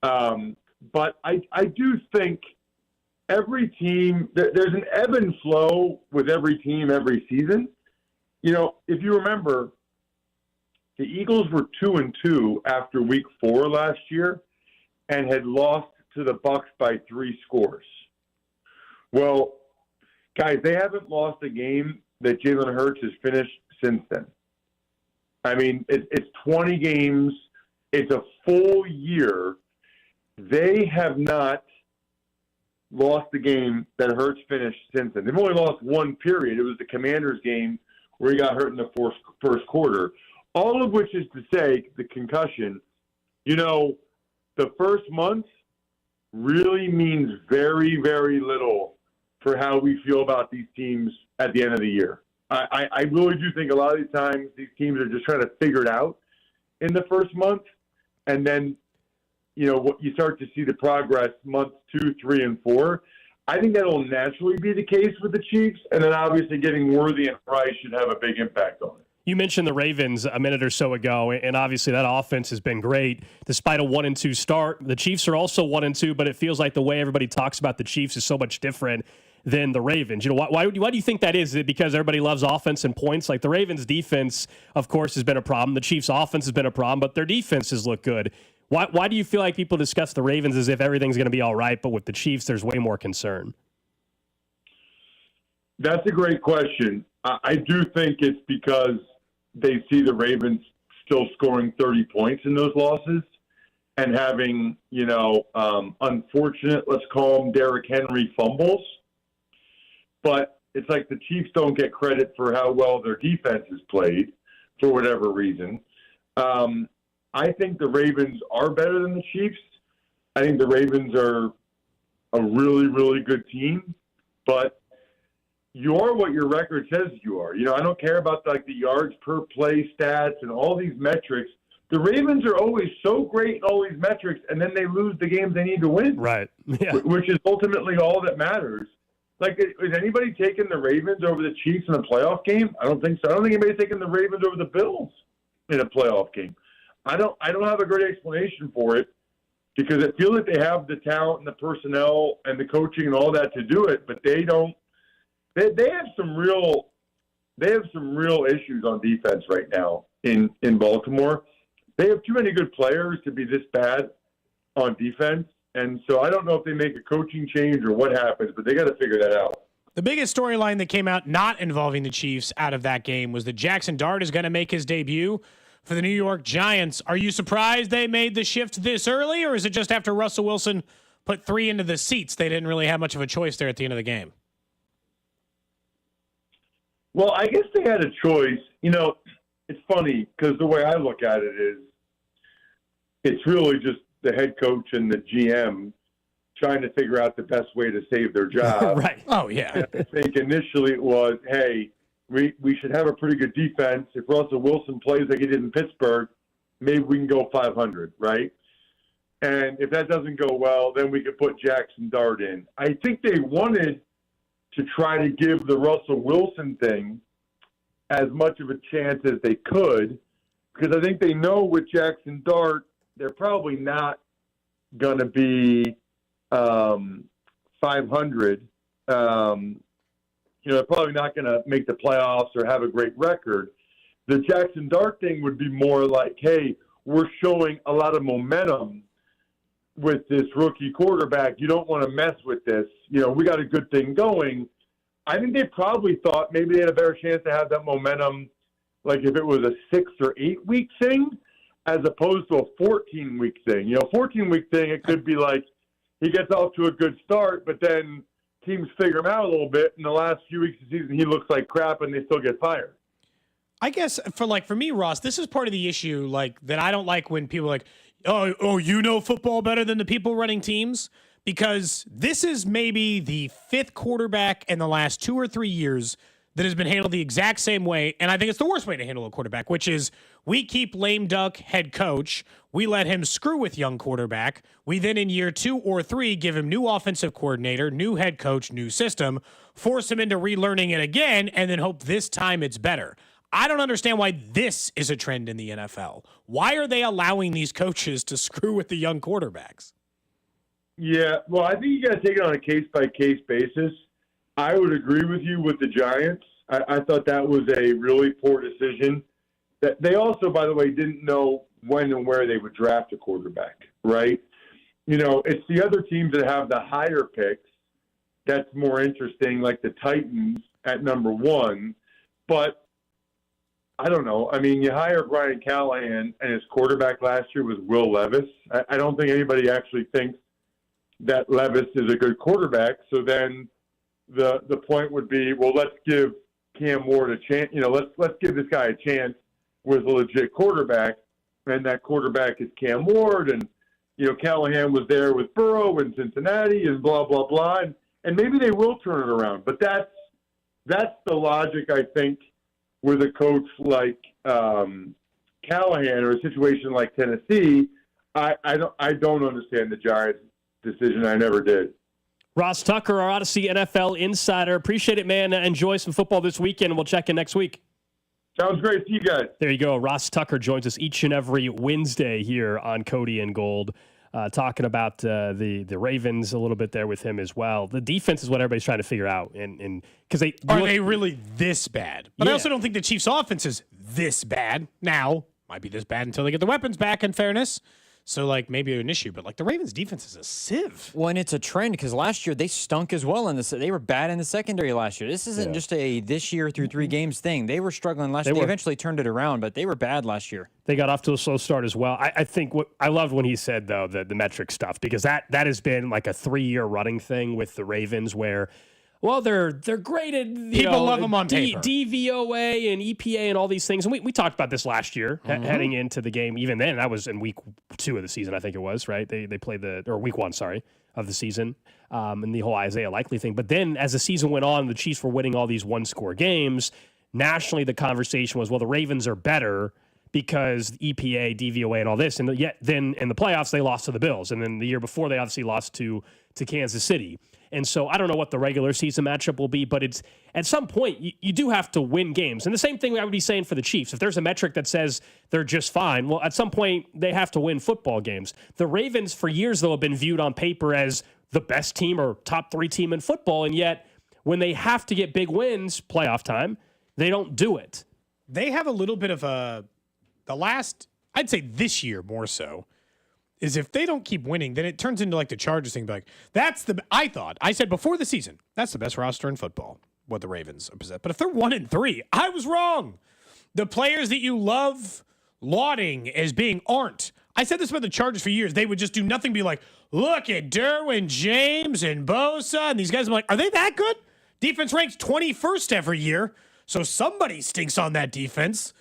But I do think every team, there's an ebb and flow with every team every season. If you remember, the Eagles were 2-2 after week 4 last year and had lost to the Bucs by 3 scores. Well, guys, they haven't lost a game that Jalen Hurts has finished since then. I mean, it's 20 games. It's a full year. They have not lost the game that Hurts finished since then. They've only lost one period. It was the Commanders game where he got hurt in the first quarter. All of which is to say, the concussion, the first month really means very, very little for how we feel about these teams at the end of the year. I really do think a lot of these times these teams are just trying to figure it out in the first month. And then, what you start to see the progress months 2, 3, and 4. I think that will naturally be the case with the Chiefs. And then obviously getting Worthy and Rice should have a big impact on it. You mentioned the Ravens a minute or so ago, and obviously that offense has been great despite a 1-2 start. The Chiefs are also 1-2, but it feels like the way everybody talks about the Chiefs is so much different than the Ravens. Why do you think that is? Is it because everybody loves offense and points? Like the Ravens' defense, of course, has been a problem. The Chiefs' offense has been a problem, but their defenses look good. Why do you feel like people discuss the Ravens as if everything's going to be all right, but with the Chiefs, there's way more concern? That's a great question. I do think it's because they see the Ravens still scoring 30 points in those losses and having, unfortunate, let's call them Derrick Henry fumbles. But it's like the Chiefs don't get credit for how well their defense has played for whatever reason. I think the Ravens are better than the Chiefs. I think the Ravens are a really, really good team. But you are what your record says you are. I don't care about the yards per play stats and all these metrics. The Ravens are always so great in all these metrics, and then they lose the games they need to win. Right. Yeah. Which is ultimately all that matters. Is anybody taking the Ravens over the Chiefs in a playoff game? I don't think so. I don't think anybody's taking the Ravens over the Bills in a playoff game. I don't have a great explanation for it because I feel like they have the talent and the personnel and the coaching and all that to do it, but they don't. They have some real issues on defense right now in Baltimore. they have too many good players to be this bad on defense. And so I don't know if they make a coaching change or what happens, but they got to figure that out. The biggest storyline that came out not involving the Chiefs out of that game was that Jackson Dart is going to make his debut for the New York Giants. Are you surprised they made the shift this early, or is it just after Russell Wilson put 3 into the seats, they didn't really have much of a choice there at the end of the game? Well, I guess they had a choice. You know, it's funny because the way I look at it is it's really just the head coach and the GM trying to figure out the best way to save their job. Right. Oh, yeah. I think initially it was, hey, we should have a pretty good defense. If Russell Wilson plays like he did in Pittsburgh, maybe we can go 500, right? And if that doesn't go well, then we could put Jackson Dart in. I think they wanted to try to give the Russell Wilson thing as much of a chance as they could, because I think they know with Jackson Dart, they're probably not going to be 500. They're probably not going to make the playoffs or have a great record. The Jackson Dart thing would be more like, hey, we're showing a lot of momentum with this rookie quarterback. You don't want to mess with this. We got a good thing going. I think they probably thought maybe they had a better chance to have that momentum, like if it was a 6 or 8 week thing, as opposed to a 14-week thing. 14-week thing, it could be like he gets off to a good start, but then teams figure him out a little bit. In the last few weeks of the season, he looks like crap, and they still get fired. I guess for me, Ross, this is part of the issue that I don't like when people are like, oh, you know football better than the people running teams, because this is maybe the 5th quarterback in the last 2 or 3 years that has been handled the exact same way, and I think it's the worst way to handle a quarterback, which is we keep lame duck head coach, we let him screw with young quarterback, we then in year 2 or 3 give him new offensive coordinator, new head coach, new system, force him into relearning it again, and then hope this time it's better. I don't understand why this is a trend in the NFL. Why are they allowing these coaches to screw with the young quarterbacks? Yeah, well, I think you got to take it on a case-by-case basis. I would agree with you with the Giants. I thought that was a really poor decision. That they also, by the way, didn't know when and where they would draft a quarterback, right? It's the other teams that have the higher picks that's more interesting, like the Titans at number 1. But I don't know. I mean, you hire Brian Callahan, and his quarterback last year was Will Levis. I don't think anybody actually thinks that Levis is a good quarterback. So then the point would be, well, let's give Cam Ward a chance. Let's give this guy a chance with a legit quarterback, and that quarterback is Cam Ward. And Callahan was there with Burrow in Cincinnati, and blah blah blah. And maybe they will turn it around. But that's the logic, I think, with a coach like Callahan or a situation like Tennessee. I don't understand the Giants' decision. I never did. Ross Tucker, our Odyssey NFL insider. Appreciate it, man. Enjoy some football this weekend, and we'll check in next week. Sounds great. See you guys. There you go. Ross Tucker joins us each and every Wednesday here on Cody and Gold, talking about the Ravens a little bit there with him as well. The defense is what everybody's trying to figure out, and because are they really this bad? But I also don't think the Chiefs' offense is this bad. Now, might be this bad until they get the weapons back, in fairness. So, maybe an issue, but, the Ravens' defense is a sieve. Well, and it's a trend because last year they stunk as well. They were bad in the secondary last year. This isn't just a this year through 3 games thing. They were struggling last year. They eventually turned it around, but they were bad last year. They got off to a slow start as well. I think I loved when he said, though, the metric stuff, because that has been like a 3-year running thing with the Ravens where, well, they're graded. People love them on paper. DVOA and EPA and all these things. And we talked about this last year heading into the game. Even then, that was in week 2 of the season, I think it was, right? They played week 1, of the season, and the whole Isaiah Likely thing. But then as the season went on, the Chiefs were winning all these 1-score games. Nationally, the conversation was, well, the Ravens are better because EPA, DVOA, and all this. And yet then in the playoffs, they lost to the Bills. And then the year before, they obviously lost to Kansas City. And so I don't know what the regular season matchup will be, but it's at some point you do have to win games. And the same thing I would be saying for the Chiefs. If there's a metric that says they're just fine, well, at some point they have to win football games. The Ravens for years, though, have been viewed on paper as the best team or top 3 team in football. And yet when they have to get big wins, playoff time, they don't do it. They have a little bit of the last I'd say this year more so, is if they don't keep winning, then it turns into like the Chargers thing. Like, I said before the season, that's the best roster in football, what the Ravens possess. But if they're 1-3, I was wrong. The players that you love lauding as being aren't. I said this about the Chargers for years. They would just do nothing, be like, look at Derwin James and Bosa and these guys. I'm like, are they that good? Defense ranks 21st every year, so somebody stinks on that defense.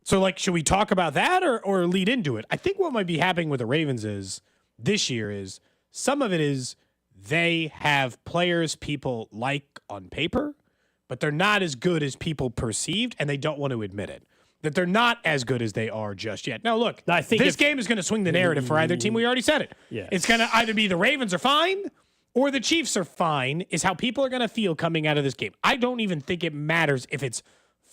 So, like, should we talk about that or lead into it? I think what might be happening with the Ravens is this year is some of it is they have players people like on paper, but they're not as good as people perceived, and they don't want to admit it. That they're not as good as they are just yet. Now, look, I think this game is going to swing the narrative for either team. We already said it. Yes. It's going to either be the Ravens are fine or the Chiefs are fine is how people are going to feel coming out of this game. I don't even think it matters if it's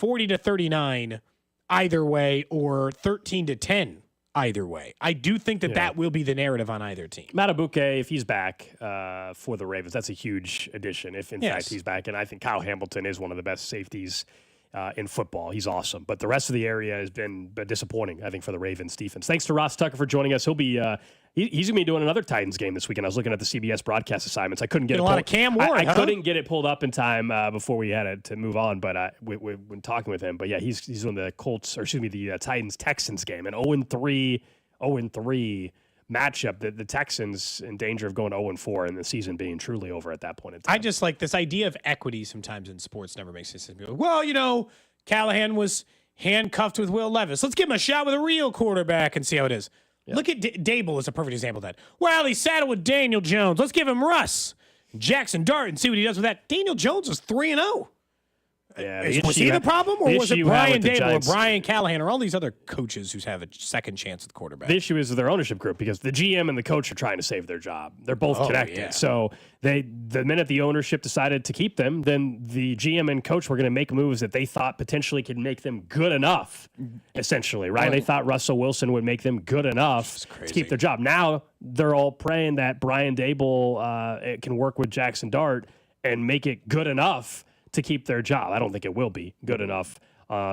40-39 either way or 13-10 either way. I do think that will be the narrative on either team. Matabuke, if he's back for the Ravens, that's a huge addition if, in fact, he's back. And I think Kyle Hamilton is one of the best safeties in football. He's awesome. But the rest of the area has been disappointing, I think, for the Ravens defense. Thanks to Ross Tucker for joining us. He'll be he's going to be doing another Titans game this weekend. I was looking at the CBS broadcast assignments. I couldn't get a lot of Cam Ward. I couldn't get it pulled up in time before we had to move on. But we've been talking with him. But yeah, he's doing the the Titans Texans game, an 0-3 matchup. The Texans in danger of going 0-4 and the season being truly over at that point in time. I just like this idea of equity sometimes in sports never makes sense to me. Well, Callahan was handcuffed with Will Levis. Let's give him a shot with a real quarterback and see how it is. Yeah. Look at Dable as a perfect example of that. Well, he saddled with Daniel Jones. Let's give him Russ, Jackson Dart, and see what he does with that. Daniel Jones was 3-0. Yeah, was he the problem, or was it Brian Dable or Brian Callahan or all these other coaches who have a second chance at the quarterback? The issue is their ownership group because the GM and the coach are trying to save their job. They're both connected. Yeah. So the minute the ownership decided to keep them, then the GM and coach were going to make moves that they thought potentially could make them good enough, essentially, right? They thought Russell Wilson would make them good enough to keep their job. Now they're all praying that Brian Dable can work with Jackson Dart and make it good enough to keep their job. I don't think it will be good enough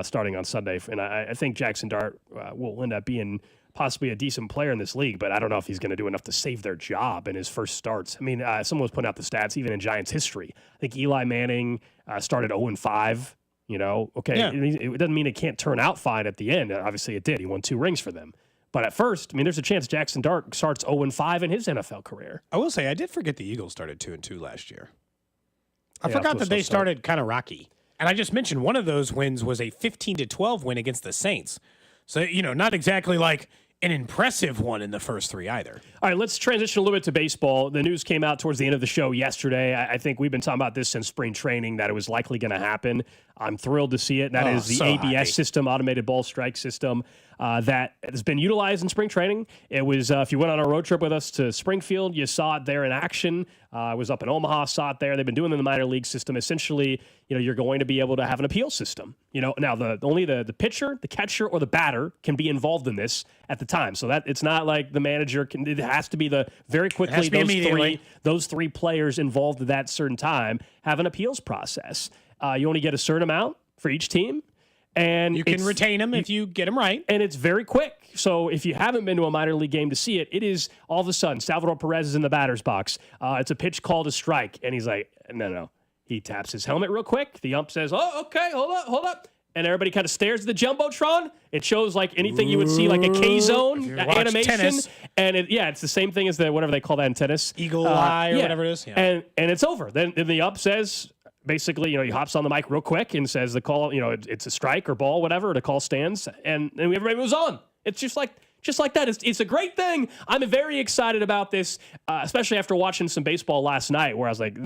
starting on Sunday. And I think Jackson Dart will end up being possibly a decent player in this league, but I don't know if he's going to do enough to save their job in his first starts. I mean, someone was putting out the stats, even in Giants history. I think Eli Manning started 0-5. It doesn't mean it can't turn out fine at the end. Obviously it did. He won 2 rings for them. But at first, there's a chance Jackson Dart starts 0-5 in his NFL career. I will say, I did forget the Eagles started 2-2 last year. I forgot that they started kind of rocky. And I just mentioned one of those wins was a 15-12 win against the Saints. So, not exactly like an impressive one in the first 3 either. All right, let's transition a little bit to baseball. The news came out towards the end of the show yesterday. I think we've been talking about this since spring training, that it was likely going to happen. I'm thrilled to see it. That is the ABS system, automated ball strike system, that has been utilized in spring training. It was, if you went on a road trip with us to Springfield, you saw it there in action. I was up in Omaha, saw it there. They've been doing it in the minor league system. Essentially, you're going to be able to have an appeal system. Now only the pitcher, the catcher, or the batter can be involved in this at the time. So that it's not like the manager can. It has to be very quickly those three players involved at that certain time have an appeals process. You only get a certain amount for each team. And you can retain them if you get them right. And it's very quick. So if you haven't been to a minor league game to see it, it is all of a sudden, Salvador Perez is in the batter's box. It's a pitch called a strike. And he's like, no. He taps his helmet real quick. The ump says, oh, okay, hold up. And everybody kind of stares at the Jumbotron. It shows like anything you would see, like a K-zone animation. Tennis. And it's the same thing as whatever they call that in tennis. Eagle eye or whatever it is. Yeah. And it's over. Then the ump says, basically, he hops on the mic real quick and says the call, it's a strike or ball, whatever, the call stands, and everybody moves on. It's just like that. It's a great thing. I'm very excited about this, especially after watching some baseball last night, where I was like,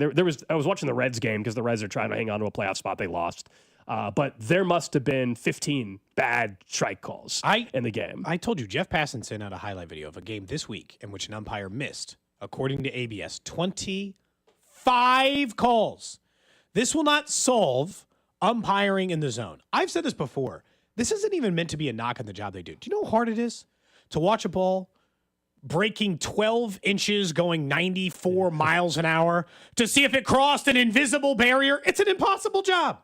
I was watching the Reds game because the Reds are trying to hang on to a playoff spot. They lost. But there must have been 15 bad strike calls in the game. I told you, Jeff Passan sent out a highlight video of a game this week in which an umpire missed, according to ABS, 25 calls. This will not solve umpiring in the zone. I've said this before. This isn't even meant to be a knock on the job they do. Do you know how hard it is to watch a ball breaking 12 inches going 94 miles an hour to see if it crossed an invisible barrier? It's an impossible job.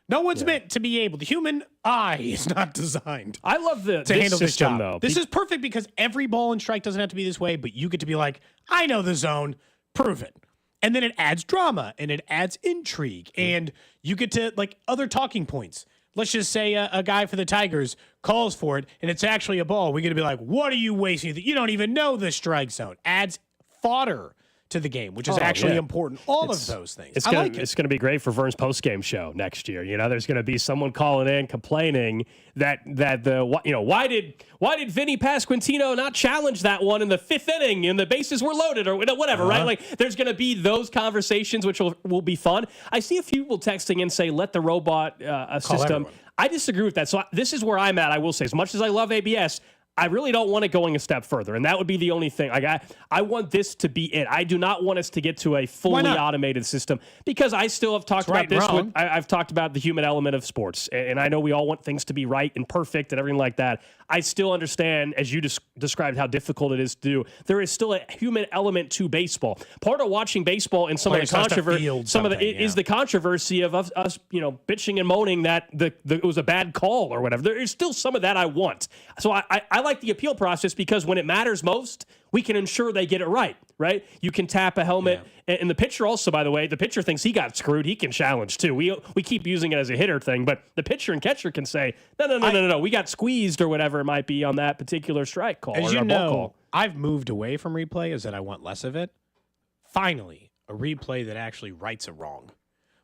No one's meant to be able. The human eye is not designed. I love to handle this system, job. though. This is perfect because every ball and strike doesn't have to be this way, but you get to be like, I know the zone, prove it. And then it adds drama and it adds intrigue, and you get to like other talking points. Let's just say a guy for the Tigers calls for it, and it's actually a ball. We're going to be like, what are you wasting? You don't even know the strike zone. Adds fodder to the game, which is actually important. Of those things. It's going to be great for Vern's postgame show next year. There's going to be someone calling in complaining that why did Vinny Pasquantino not challenge that one in the 5th inning and the bases were loaded or whatever, right? Like there's going to be those conversations which will be fun. I see a few people texting in say let the robot system. Everyone. I disagree with that. So this is where I'm at. I will say, as much as I love ABS, I really don't want it going a step further, and that would be the only thing. I want this to be it. I do not want us to get to a fully automated system because I still have talked about this. I've talked about the human element of sports, and I know we all want things to be right and perfect and everything like that. I still understand, as you described, how difficult it is to do. There is still a human element to baseball. Part of watching baseball and some of the controversy, is the controversy of us, bitching and moaning that it was a bad call or whatever. There is still some of that I want. So I like the appeal process because when it matters most, we can ensure they get it right? You can tap a helmet. Yeah. And the pitcher also, by the way, the pitcher thinks he got screwed. He can challenge too. We keep using it as a hitter thing, but the pitcher and catcher can say, no, we got squeezed or whatever it might be on that particular strike call As or ball call. I've moved away from replay is that I want less of it. Finally, a replay that actually rights a wrong.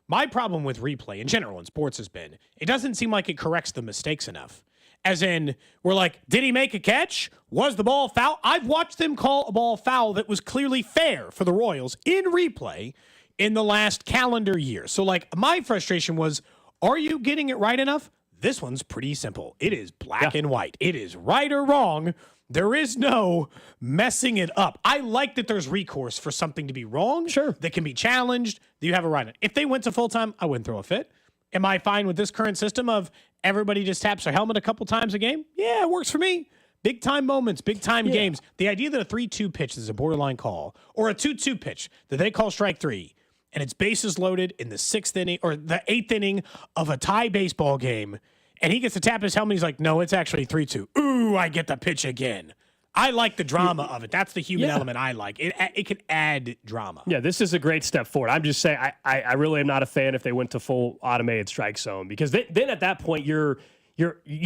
My problem with replay in general in sports has been it doesn't seem like it corrects the mistakes enough. As in, we're like, did he make a catch? Was the ball foul? I've watched them call a ball foul that was clearly fair for the Royals in replay in the last calendar year. So, my frustration was, are you getting it right enough? This one's pretty simple. It is black and white. It is right or wrong. There is no messing it up. I like that there's recourse for something to be wrong. Sure. That can be challenged. That you have a right on. If they went to full-time, I wouldn't throw a fit. Am I fine with this current system of everybody just taps their helmet a couple times a game? Yeah, it works for me. Big time moments, big time games. The idea that a 3-2 pitch is a borderline call or a 2-2 pitch that they call strike 3 and it's bases loaded in the 6th inning or the 8th inning of a tie baseball game and he gets to tap his helmet. He's like, no, it's actually 3-2. Ooh, I get the pitch again. I like the drama of it. That's the human element I like. It can add drama. Yeah, this is a great step forward. I'm just saying I really am not a fan if they went to full automated strike zone because then at that point you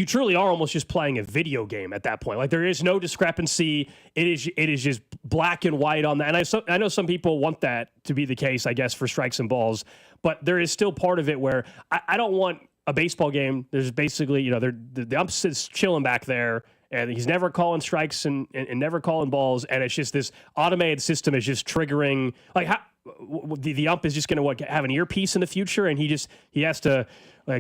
truly are almost just playing a video game at that point. Like there is no discrepancy. It is just black and white on that. And I know some people want that to be the case, I guess, for strikes and balls, but there is still part of it where I don't want a baseball game. There's basically, the ump is chilling back there. And he's never calling strikes and never calling balls. And it's just this automated system is just triggering. Like the ump is just going to have an earpiece in the future. And he has to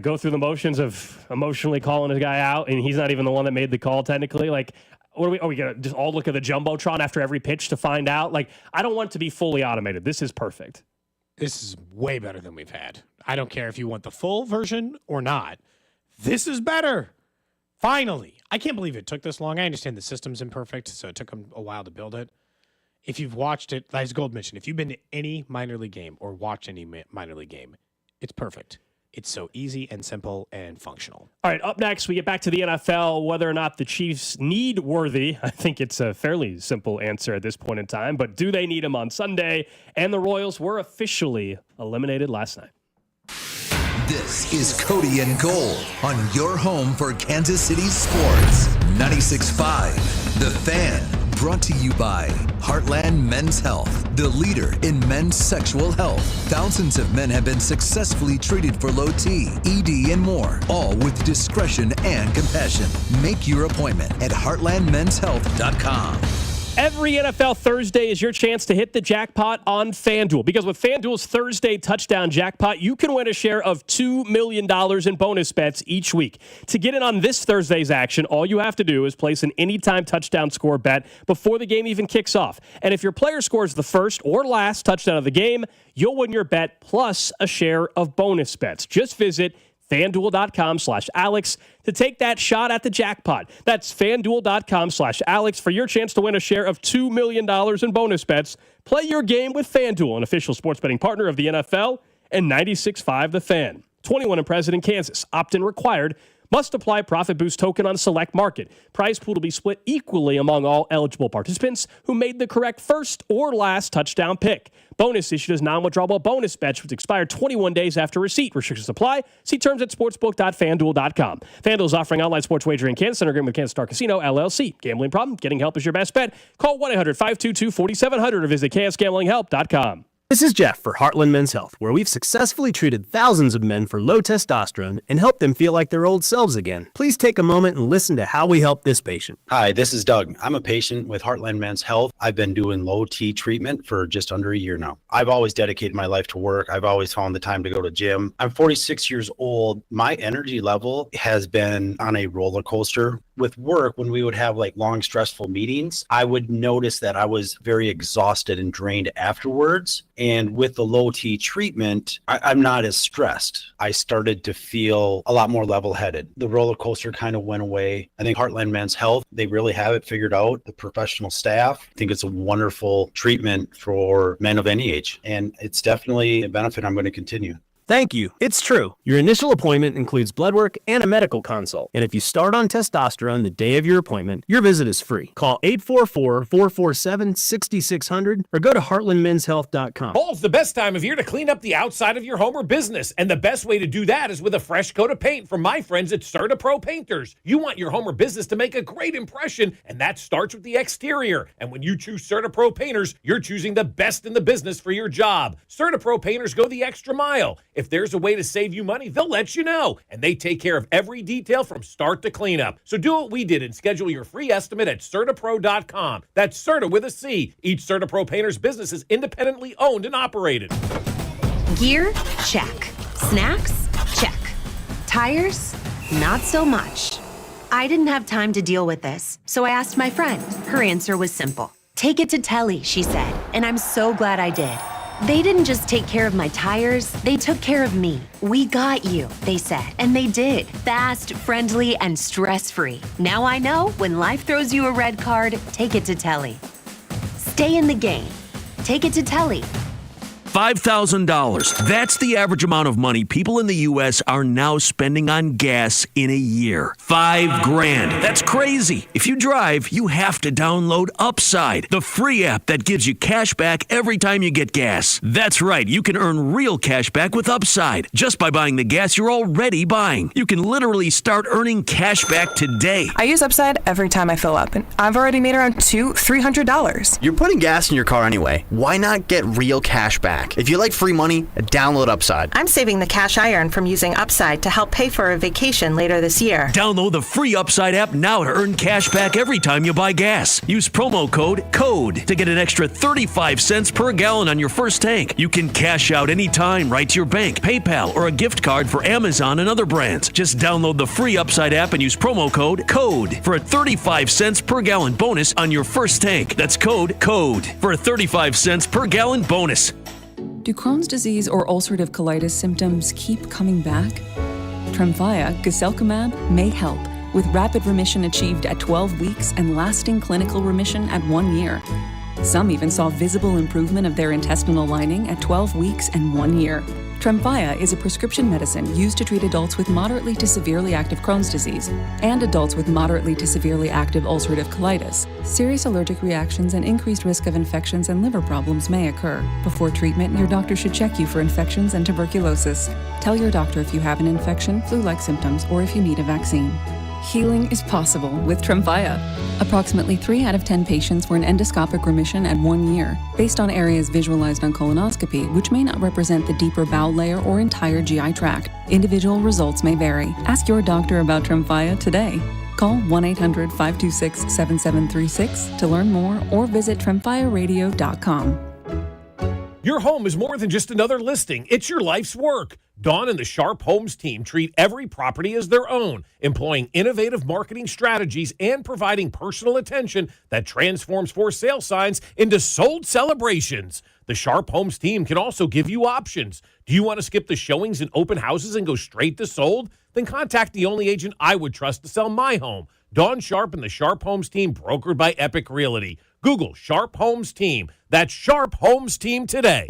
go through the motions of emotionally calling a guy out. And he's not even the one that made the call technically. Like, what are we going to just all look at the Jumbotron after every pitch to find out? Like, I don't want it to be fully automated. This is perfect. This is way better than we've had. I don't care if you want the full version or not. This is better. Finally. I can't believe it took this long. I understand the system's imperfect, so it took them a while to build it. If you've watched it, as Gold mentioned, if you've been to any minor league game or watched any minor league game, it's perfect. It's so easy and simple and functional. All right, up next, we get back to the NFL, whether or not the Chiefs need Worthy. I think it's a fairly simple answer at this point in time, but do they need him on Sunday? And the Royals were officially eliminated last night. This is Cody and Gold on your home for Kansas City sports. 96.5, The Fan, brought to you by Heartland Men's Health, the leader in men's sexual health. Thousands of men have been successfully treated for low T, ED, and more, all with discretion and compassion. Make your appointment at heartlandmenshealth.com. Every NFL Thursday is your chance to hit the jackpot on FanDuel. Because with FanDuel's Thursday touchdown jackpot, you can win a share of $2 million in bonus bets each week. To get in on this Thursday's action, all you have to do is place an anytime touchdown score bet before the game even kicks off. And if your player scores the first or last touchdown of the game, you'll win your bet plus a share of bonus bets. Just visit FanDuel.com/Alex to take that shot at the jackpot. That's FanDuel.com/Alex for your chance to win a share of $2 million in bonus bets. Play your game with FanDuel, an official sports betting partner of the NFL and 96.5 The Fan. 21 and present in Kansas. Opt-in required. Must apply profit boost token on select market. Prize pool to be split equally among all eligible participants who made the correct first or last touchdown pick. Bonus issued as non-withdrawable bonus bets, which expired 21 days after receipt. Restrictions apply. See terms at sportsbook.fanduel.com. FanDuel is offering online sports wagering in Kansas under agreement with Kansas Star Casino, LLC. Gambling problem? Getting help is your best bet. Call 1-800-522-4700 or visit ksgamblinghelp.com. This is Jeff for Heartland Men's Health, where we've successfully treated thousands of men for low testosterone and helped them feel like their old selves again. Please take a moment and listen to how we help this patient. Hi, this is Doug. I'm a patient with Heartland Men's Health. I've been doing low T treatment for just under a year now. I've always dedicated my life to work. I've always found the time to go to gym. I'm 46 years old. My energy level has been on a roller coaster. With work, when we would have like long, stressful meetings, I would notice that I was very exhausted and drained afterwards. And with the low T treatment, I'm not as stressed. I started to feel a lot more level-headed. The roller coaster kind of went away. I think Heartland Men's Health, they really have it figured out. The professional staff, I think it's a wonderful treatment for men of any age. And it's definitely a benefit I'm going to continue. Thank you. It's true. Your initial appointment includes blood work and a medical consult. And if you start on testosterone the day of your appointment, your visit is free. Call 844-447-6600 or go to heartlandmenshealth.com. Fall's the best time of year to clean up the outside of your home or business. And the best way to do that is with a fresh coat of paint from my friends at CertaPro Painters. You want your home or business to make a great impression, and that starts with the exterior. And when you choose CertaPro Painters, you're choosing the best in the business for your job. CertaPro Painters go the extra mile. If there's a way to save you money, they'll let you know. And they take care of every detail from start to cleanup. So do what we did and schedule your free estimate at CertaPro.com. That's Certa with a C. Each CertaPro Painter's business is independently owned and operated. Gear? Check. Snacks? Check. Tires? Not so much. I didn't have time to deal with this, so I asked my friend. Her answer was simple. Take it to Telly, she said, and I'm so glad I did. They didn't just take care of my tires, they took care of me. We got you, they said, and they did. Fast, friendly, and stress-free. Now I know when life throws you a red card, take it to Telly. Stay in the game. Take it to Telly. $5,000. That's the average amount of money people in the U.S. are now spending on gas in a year. $5,000. That's crazy. If you drive, you have to download Upside, the free app that gives you cash back every time you get gas. That's right. You can earn real cash back with Upside just by buying the gas you're already buying. You can literally start earning cash back today. I use Upside every time I fill up, and I've already made around $300. You're putting gas in your car anyway. Why not get real cash back? If you like free money, download Upside. I'm saving the cash I earn from using Upside to help pay for a vacation later this year. Download the free Upside app now to earn cash back every time you buy gas. Use promo code CODE to get an extra 35 cents per gallon on your first tank. You can cash out anytime right to your bank, PayPal, or a gift card for Amazon and other brands. Just download the free Upside app and use promo code CODE for a 35 cents per gallon bonus on your first tank. That's code CODE for a 35 cents per gallon bonus. Do Crohn's disease or ulcerative colitis symptoms keep coming back? Tremfya, guselkumab, may help, with rapid remission achieved at 12 weeks and lasting clinical remission at 1 year. Some even saw visible improvement of their intestinal lining at 12 weeks and 1 year. Tremfya is a prescription medicine used to treat adults with moderately to severely active Crohn's disease and adults with moderately to severely active ulcerative colitis. Serious allergic reactions and increased risk of infections and liver problems may occur. Before treatment, your doctor should check you for infections and tuberculosis. Tell your doctor if you have an infection, flu-like symptoms, or if you need a vaccine. Healing is possible with Tremfya. Approximately 3 out of 10 patients were in endoscopic remission at 1 year, based on areas visualized on colonoscopy, which may not represent the deeper bowel layer or entire GI tract. Individual results may vary. Ask your doctor about Tremfya today. Call 1-800-526-7736 to learn more or visit tremfyaradio.com. Your home is more than just another listing. It's your life's work. Dawn and the Sharp Homes team treat every property as their own, employing innovative marketing strategies and providing personal attention that transforms for sale signs into sold celebrations. The Sharp Homes team can also give you options. Do you want to skip the showings and open houses and go straight to sold? Then contact the only agent I would trust to sell my home. Dawn Sharp and the Sharp Homes team, brokered by Epic Realty. Google Sharp Homes Team. That's Sharp Homes Team today.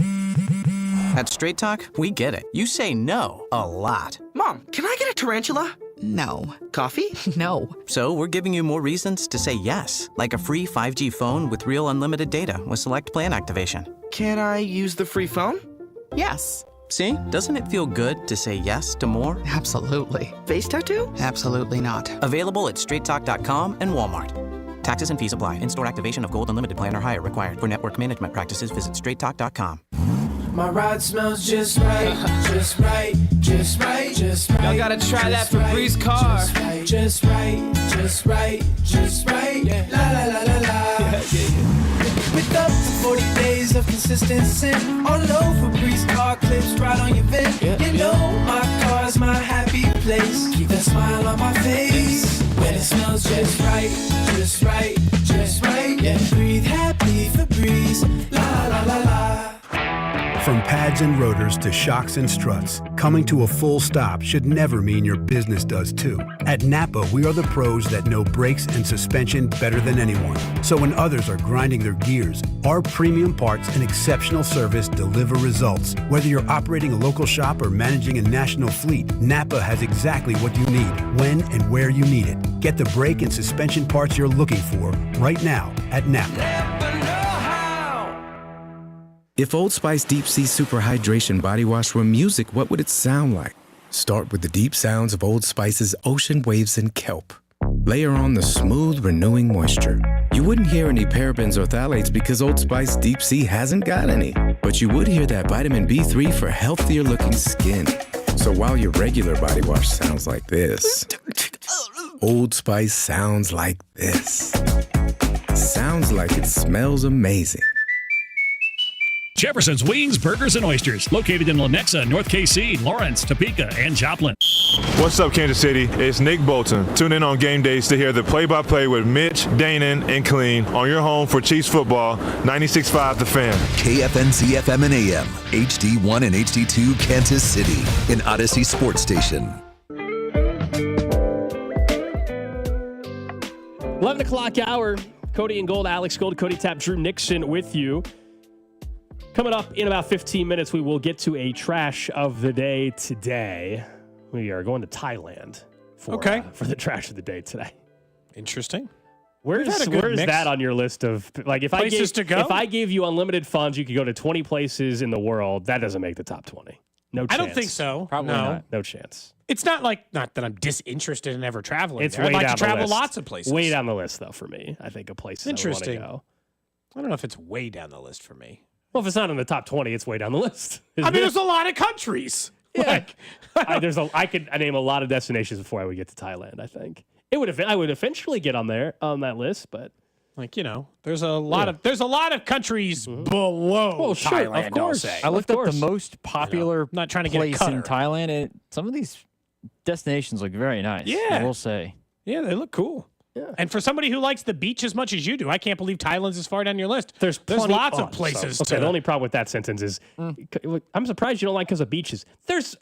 At Straight Talk, we get it. You say no a lot. Mom, can I get a tarantula? No. Coffee? No. So we're giving you more reasons to say yes, like a free 5G phone with real unlimited data with select plan activation. Can I use the free phone? Yes. See? Doesn't it feel good to say yes to more? Absolutely. Face tattoo? Absolutely not. Available at straighttalk.com and Walmart. Taxes and fees apply. In-store activation of Gold Unlimited plan or higher required. For network management practices, visit straighttalk.com. My ride smells just right, just right, just right, just right. Y'all gotta try that Febreze car. Just right, just right, just right. Yeah. La la la la la. With up to 40 days of consistency. On low Febreze car clips right on your vent. You know my car's my happy place. Keep that smile on my face. When it smells just right, just right, just right. Yeah. Breathe happy Febreze. La la la la. From pads and rotors to shocks and struts, coming to a full stop should never mean your business does too. At Napa, we are the pros that know brakes and suspension better than anyone. So when others are grinding their gears, our premium parts and exceptional service deliver results. Whether you're operating a local shop or managing a national fleet, Napa has exactly what you need, when and where you need it. Get the brake and suspension parts you're looking for right now at Napa. If Old Spice Deep Sea Super Hydration Body Wash were music, what would it sound like? Start with the deep sounds of Old Spice's ocean waves and kelp. Layer on the smooth, renewing moisture. You wouldn't hear any parabens or phthalates because Old Spice Deep Sea hasn't got any. But you would hear that vitamin B3 for healthier looking skin. So while your regular body wash sounds like this, Old Spice sounds like this. Sounds like it smells amazing. Jefferson's Wings, Burgers, and Oysters, located in Lenexa, North KC, Lawrence, Topeka, and Joplin. What's up, Kansas City? It's Nick Bolton. Tune in on game days to hear the play-by-play with Mitch, Danon, and Kling on your home for Chiefs football, 96.5 The Fan. KFNC FM and AM, HD1 and HD2, Kansas City, an Odyssey sports station. 11 o'clock hour. Cody and Gold, Alex Gold, Cody Tapp, Drew Nixon with you. Coming up in about 15 minutes, we will get to a trash of the day today. We are going to Thailand for the trash of the day today. Interesting. Where's that on your list of like if places to go? If I gave you unlimited funds, you could go to 20 places in the world. That doesn't make the top 20. No chance. I don't think so. Probably not. No chance. It's not that I'm disinterested in ever traveling. It's there. way I'd like down to travel the list. lots of places. Way down the list though for me. I think a place that I want to go. I don't know if it's way down the list for me. Well, if it's not in the top 20, it's way down the list. There's a lot of countries. Yeah. I could name a lot of destinations before I would get to Thailand, I think. I would eventually get on that list, but there's a lot of countries below Thailand. Of course. I looked up the most popular I'm not trying to place get a in Thailand, and some of these destinations look very nice. Yeah. I will say. Yeah, they look cool. Yeah. And for somebody who likes the beach as much as you do, I can't believe Thailand's as far down your list. There's lots of places. The only problem with that sentence is, I'm surprised you don't like because of beaches. There's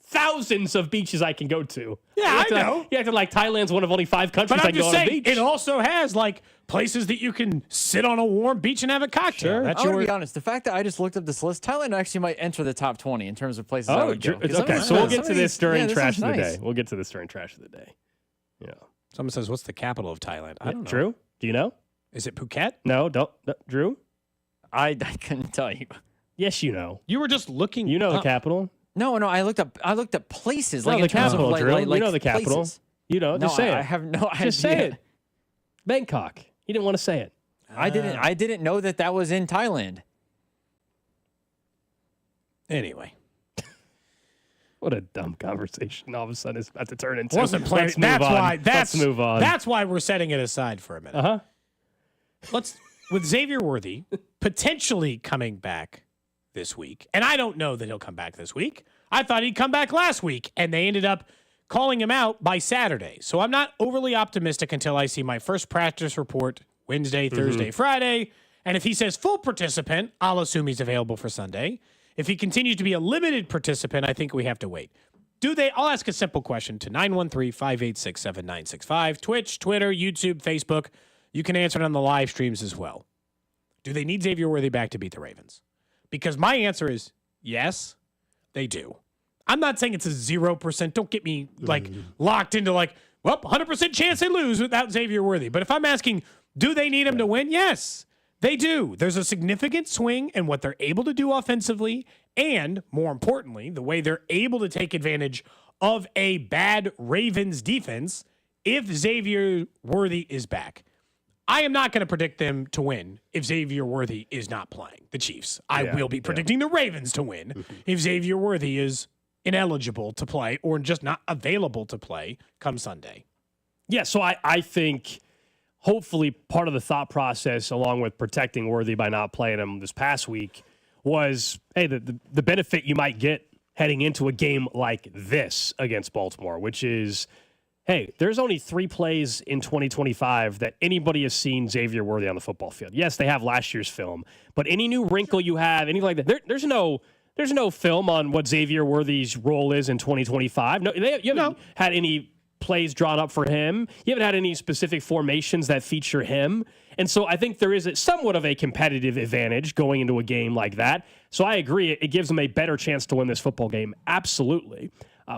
thousands of beaches I can go to. Yeah, I know. You acted like Thailand's one of only 5 countries I can go on a beach. It also has places that you can sit on a warm beach and have a cocktail. Sure. I'm going to be honest. The fact that I just looked up this list, Thailand actually might enter the top 20 in terms of places I would go. Okay, so we'll get to this during Trash of the Day. We'll get to this during Trash of the Day. Yeah. Someone says, "What's the capital of Thailand?" I don't know. Drew, do you know? Is it Phuket? No, don't. Drew, I couldn't tell you. Yes, you know. You were just looking. You know the capital. No. I looked up places. No, the capital, Drew. You know the capital. Places. You know. Just say it. I have no idea. Just say it. Bangkok. He didn't want to say it. I didn't know that was in Thailand. Anyway. What a dumb conversation all of a sudden it's about to turn into. Wasn't planning. Let's move on. That's why we're setting it aside for a minute. With Xavier Worthy potentially coming back this week, and I don't know that he'll come back this week. I thought he'd come back last week, and they ended up calling him out by Saturday. So I'm not overly optimistic until I see my first practice report Wednesday, Thursday, Friday. And if he says full participant, I'll assume he's available for Sunday. If he continues to be a limited participant, I think we have to wait. I'll ask a simple question to 913-586-7965. Twitch, Twitter, YouTube, Facebook. You can answer it on the live streams as well. Do they need Xavier Worthy back to beat the Ravens? Because my answer is yes, they do. I'm not saying it's a 0%. Don't get me locked into 100% chance they lose without Xavier Worthy. But if I'm asking, do they need him to win? Yes, they do. There's a significant swing in what they're able to do offensively, and more importantly, the way they're able to take advantage of a bad Ravens defense if Xavier Worthy is back. I am not going to predict them to win if Xavier Worthy is not playing the Chiefs. I will be predicting the Ravens to win if Xavier Worthy is ineligible to play or just not available to play come Sunday. Yeah, so I think hopefully part of the thought process, along with protecting Worthy by not playing him this past week, was, hey, the benefit you might get heading into a game like this against Baltimore, which is, hey, there's only 3 plays in 2025 that anybody has seen Xavier Worthy on the football field. Yes, they have last year's film, but any new wrinkle you have, anything like that, there's no film on what Xavier Worthy's role is in 2025. No, you haven't had any plays drawn up for him. You haven't had any specific formations that feature him. And so I think there is somewhat of a competitive advantage going into a game like that. So I agree. It gives them a better chance to win this football game. Absolutely.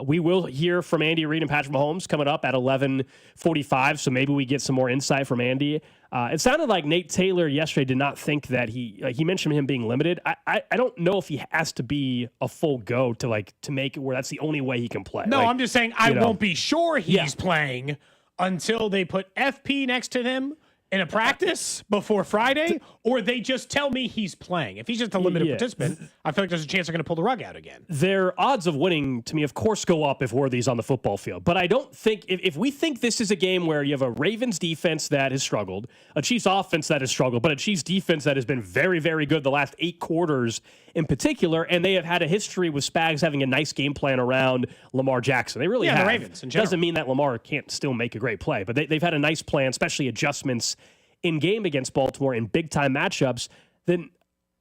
We will hear from Andy Reid and Patrick Mahomes coming up at 11:45, so maybe we get some more insight from Andy. It sounded like Nate Taylor yesterday did not think that he mentioned him being limited. I don't know if he has to be a full go to make it where that's the only way he can play. No, I'm just saying I won't be sure he's playing until they put FP next to him in a practice before Friday, or they just tell me he's playing. If he's just a limited participant, I feel like there's a chance they're going to pull the rug out again. Their odds of winning, to me, of course, go up if Worthy's on the football field. But I don't think, if we think this is a game where you have a Ravens defense that has struggled, a Chiefs offense that has struggled, but a Chiefs defense that has been very, very good the last 8 quarters in particular, and they have had a history with Spags having a nice game plan around Lamar Jackson. They really have. The Ravens in general. Doesn't mean that Lamar can't still make a great play, but they've had a nice plan, especially adjustments in game against Baltimore in big-time matchups. Then,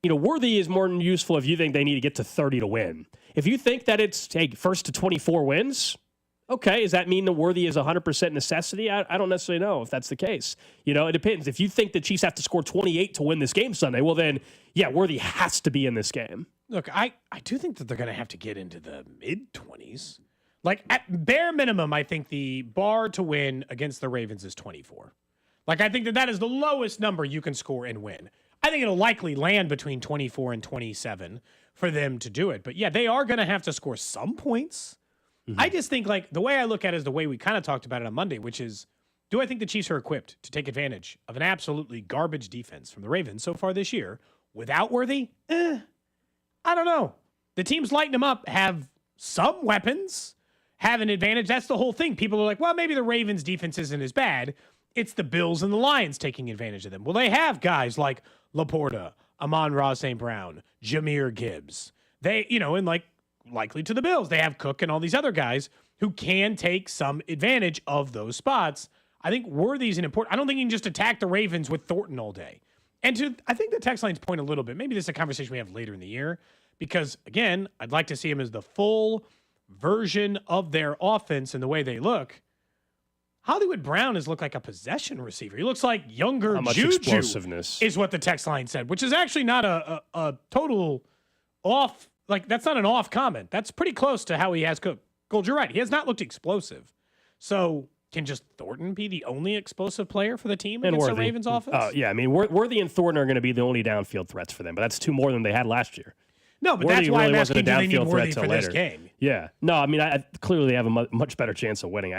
Worthy is more useful if you think they need to get to 30 to win. If you think that it's, first to 24 wins, okay, does that mean the Worthy is 100% necessity? I don't necessarily know if that's the case. It depends. If you think the Chiefs have to score 28 to win this game Sunday, well then, Worthy has to be in this game. Look, I do think that they're going to have to get into the mid-20s. At bare minimum, I think the bar to win against the Ravens is 24. I think that is the lowest number you can score and win. I think it'll likely land between 24 and 27 for them to do it. But they are going to have to score some points. Mm-hmm. I just think the way I look at it is the way we kind of talked about it on Monday, which is, do I think the Chiefs are equipped to take advantage of an absolutely garbage defense from the Ravens so far this year without Worthy? I don't know. The teams lighting them up have some weapons, have an advantage. That's the whole thing. People are like, well, maybe the Ravens defense isn't as bad. It's the Bills and the Lions taking advantage of them. Well, they have guys like Laporta, Amon-Ra St. Brown, Jahmyr Gibbs. They, and likely to the Bills, they have Cook and all these other guys who can take some advantage of those spots. I think Worthy's an important. I don't think you can just attack the Ravens with Thornton all day. And I think the text lines point a little bit. Maybe this is a conversation we have later in the year because, again, I'd like to see him as the full version of their offense and the way they look. Hollywood Brown has looked like a possession receiver. He looks like younger Juju explosiveness is what the text line said, which is actually not a total off. That's not an off comment. That's pretty close to how he has cooked. Gold, you're right. He has not looked explosive. So can just Thornton be the only explosive player for the team against the Ravens offense? Worthy and Thornton are going to be the only downfield threats for them, but that's 2 more than they had last year. No, but Worthy that's why really I'm asking, do they need downfield Worthy threat for later. this game? Yeah. No, I clearly they have a much better chance of winning.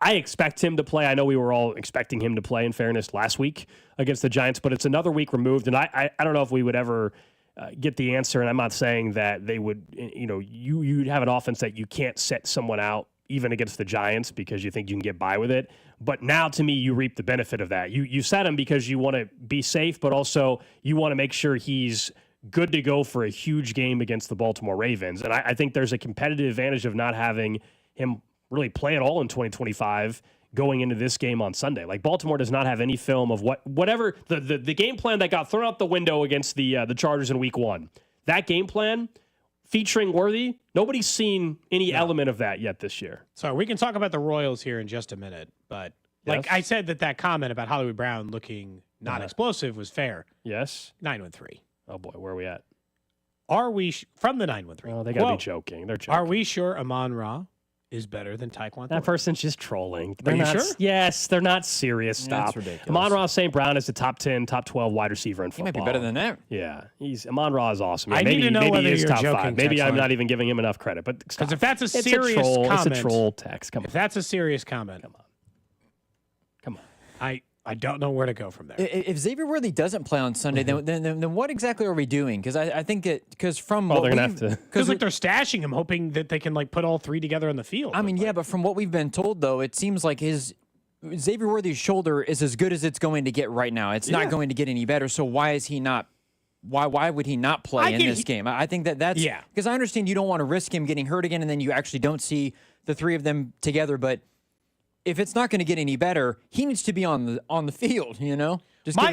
I expect him to play. I know we were all expecting him to play, in fairness, last week against the Giants, but it's another week removed, and I don't know if we would ever get the answer, and I'm not saying that they would, you'd have an offense that you can't set someone out even against the Giants because you think you can get by with it. But now, to me, you reap the benefit of that. You set him because you want to be safe, but also you want to make sure he's good to go for a huge game against the Baltimore Ravens. And I think there's a competitive advantage of not having him really play at all in 2025 going into this game on Sunday. Baltimore does not have any film of whatever the game plan that got thrown out the window against the Chargers in week 1. That game plan featuring Worthy, nobody's seen any element of that yet this year. So we can talk about the Royals here in just a minute, but I said that comment about Hollywood Brown looking not explosive was fair. Yes. 9-3. Oh boy, where are we at? Are we from the 913? Oh, they got to be joking. They're joking. Are we sure Amon-Ra is better than Tyquan Thornton? That person's just trolling. Are you sure? Yes, they're not serious. That's Stop. ridiculous. Amon-Ra St. Brown is the top 10, top 12 wide receiver in football. He might be better than that. Yeah, Amon-Ra is awesome. Yeah, I maybe, need to know maybe whether he is you're top joking, 5. Maybe text I'm line. not even giving him enough credit. But Because if that's a it's serious a troll, comment, it's a troll text. Come on. If that's a serious comment, Come on. I don't know where to go from there. If Xavier Worthy doesn't play on Sunday, then what exactly are we doing? Because I think from Well, what they're going to have to. Because they're stashing him, hoping that they can put all three together in the field. I mean, yeah, but from what we've been told, though, it seems like Xavier Worthy's shoulder is as good as it's going to get right now. It's not going to get any better. So why is he not? Why would he not play in this game? I think that's because I understand you don't want to risk him getting hurt again, and then you actually don't see the three of them together. But if it's not going to get any better, he needs to be on the field. Given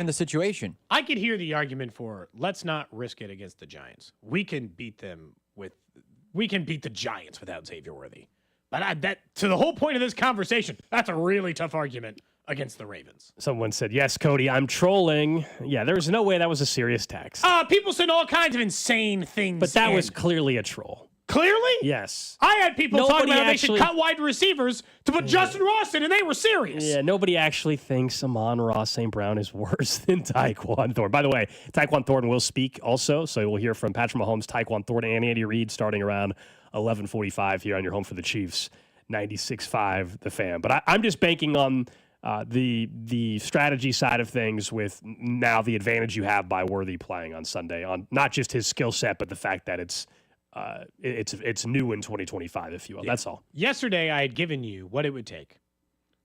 the situation. I could hear the argument for let's not risk it against the Giants. We can beat the Giants without Xavier Worthy. But to the whole point of this conversation, that's a really tough argument against the Ravens. Someone said, yes, Cody, I'm trolling. Yeah, there's no way that was a serious text. People said all kinds of insane things. But that was clearly a troll. Clearly? Yes. I had people talking about how they should cut wide receivers to put Justin Ross in, and they were serious. Yeah, nobody actually thinks Amon-Ra St. Brown is worse than Tyquan Thornton. By the way, Tyquan Thornton will speak also, so we'll hear from Patrick Mahomes, Tyquan Thornton, and Andy Reid starting around 11:45 here on your home for the Chiefs, 96.5 The Fan. But I'm just banking on the strategy side of things with now the advantage you have by Worthy playing on Sunday, on not just his skill set, but the fact that it's new in 2025, if you will. Yeah. That's all. Yesterday, I had given you what it would take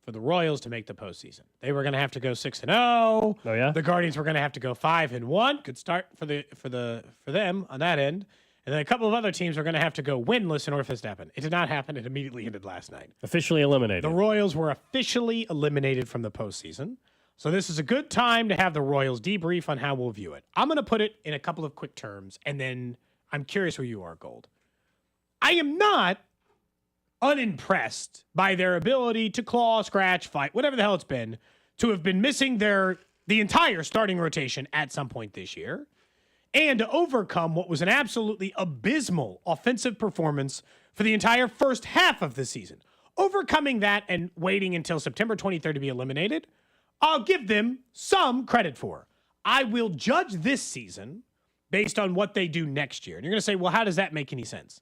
for the Royals to make the postseason. They were going to have to go 6-0. Oh yeah. The Guardians were going to have to go 5-1. Good start for them on that end. And then a couple of other teams were going to have to go winless in order for this to happen. It did not happen. It immediately ended last night. Officially eliminated. The Royals were officially eliminated from the postseason. So this is a good time to have the Royals debrief on how we'll view it. I'm going to put it in a couple of quick terms, and then I'm curious where you are, Gold. I am not unimpressed by their ability to claw, scratch, fight, whatever the hell it's been, to have been missing the entire starting rotation at some point this year, and to overcome what was an absolutely abysmal offensive performance for the entire first half of the season. Overcoming that and waiting until September 23rd to be eliminated, I'll give them some credit for. I will judge this season based on what they do next year. And you're going to say, well, how does that make any sense?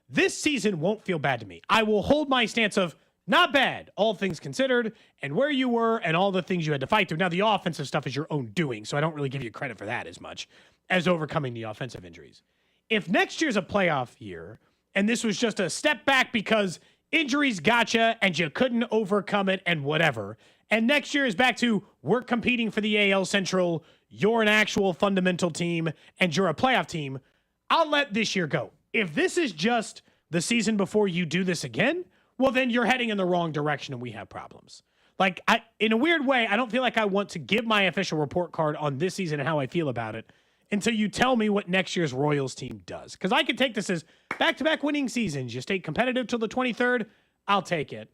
This season won't feel bad to me. I will hold my stance of not bad, all things considered, and where you were and all the things you had to fight through. Now, the offensive stuff is your own doing, so I don't really give you credit for that as much as overcoming the offensive injuries. If next year's a playoff year, and this was just a step back because injuries gotcha and you couldn't overcome it and whatever, and next year is back to we're competing for the AL Central, you're an actual fundamental team, and you're a playoff team, I'll let this year go. If this is just the season before you do this again, well, then you're heading in the wrong direction and we have problems. In a weird way, I don't feel like I want to give my official report card on this season and how I feel about it until you tell me what next year's Royals team does. Because I could take this as back-to-back winning seasons. You stay competitive till the 23rd, I'll take it.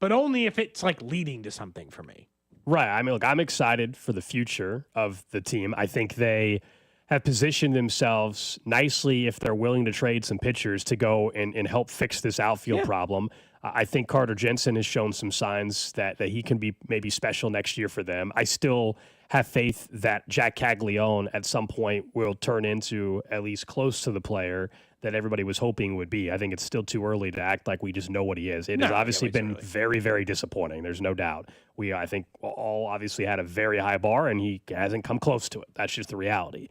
But only if it's leading to something for me. Right. I mean, look, I'm excited for the future of the team. I think they have positioned themselves nicely if they're willing to trade some pitchers to go and help fix this outfield problem. I think Carter Jensen has shown some signs that he can be maybe special next year for them. I still have faith that Jack Caglione at some point will turn into at least close to the player that everybody was hoping would be. I think it's still too early to act like we just know what he is. It has obviously been very, very disappointing. There's no doubt. We, I think, all obviously had a very high bar, and he hasn't come close to it. That's just the reality.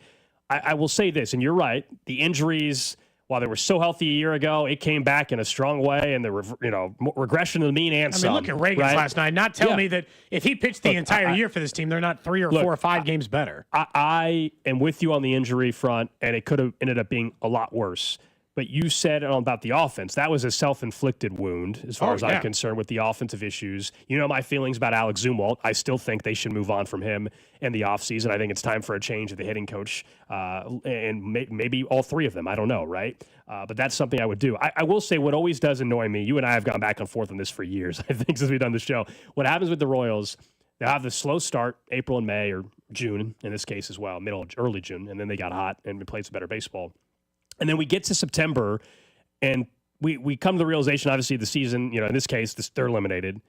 I will say this, and you're right, the injuries, while they were so healthy a year ago, it came back in a strong way, and the regression to the mean and some. Look at Reagan's last night. Not tell me that if he pitched the entire year for this team, they're not 3 or 4 or 5 games better. I am with you on the injury front, and it could have ended up being a lot worse. But you said about the offense, that was a self-inflicted wound as far as I'm concerned with the offensive issues. You know my feelings about Alex Zumwalt. I still think they should move on from him in the offseason. I think it's time for a change at the hitting coach, and maybe all 3 of them. I don't know, right? But that's something I would do. I will say what always does annoy me, you and I have gone back and forth on this for years, I think, since we've done the show. What happens with the Royals, they'll have the slow start, April and May, or June in this case as well, early June, and then they got hot and played some better baseball. And then we get to September, and we come to the realization, obviously, the season, in this case, they're eliminated.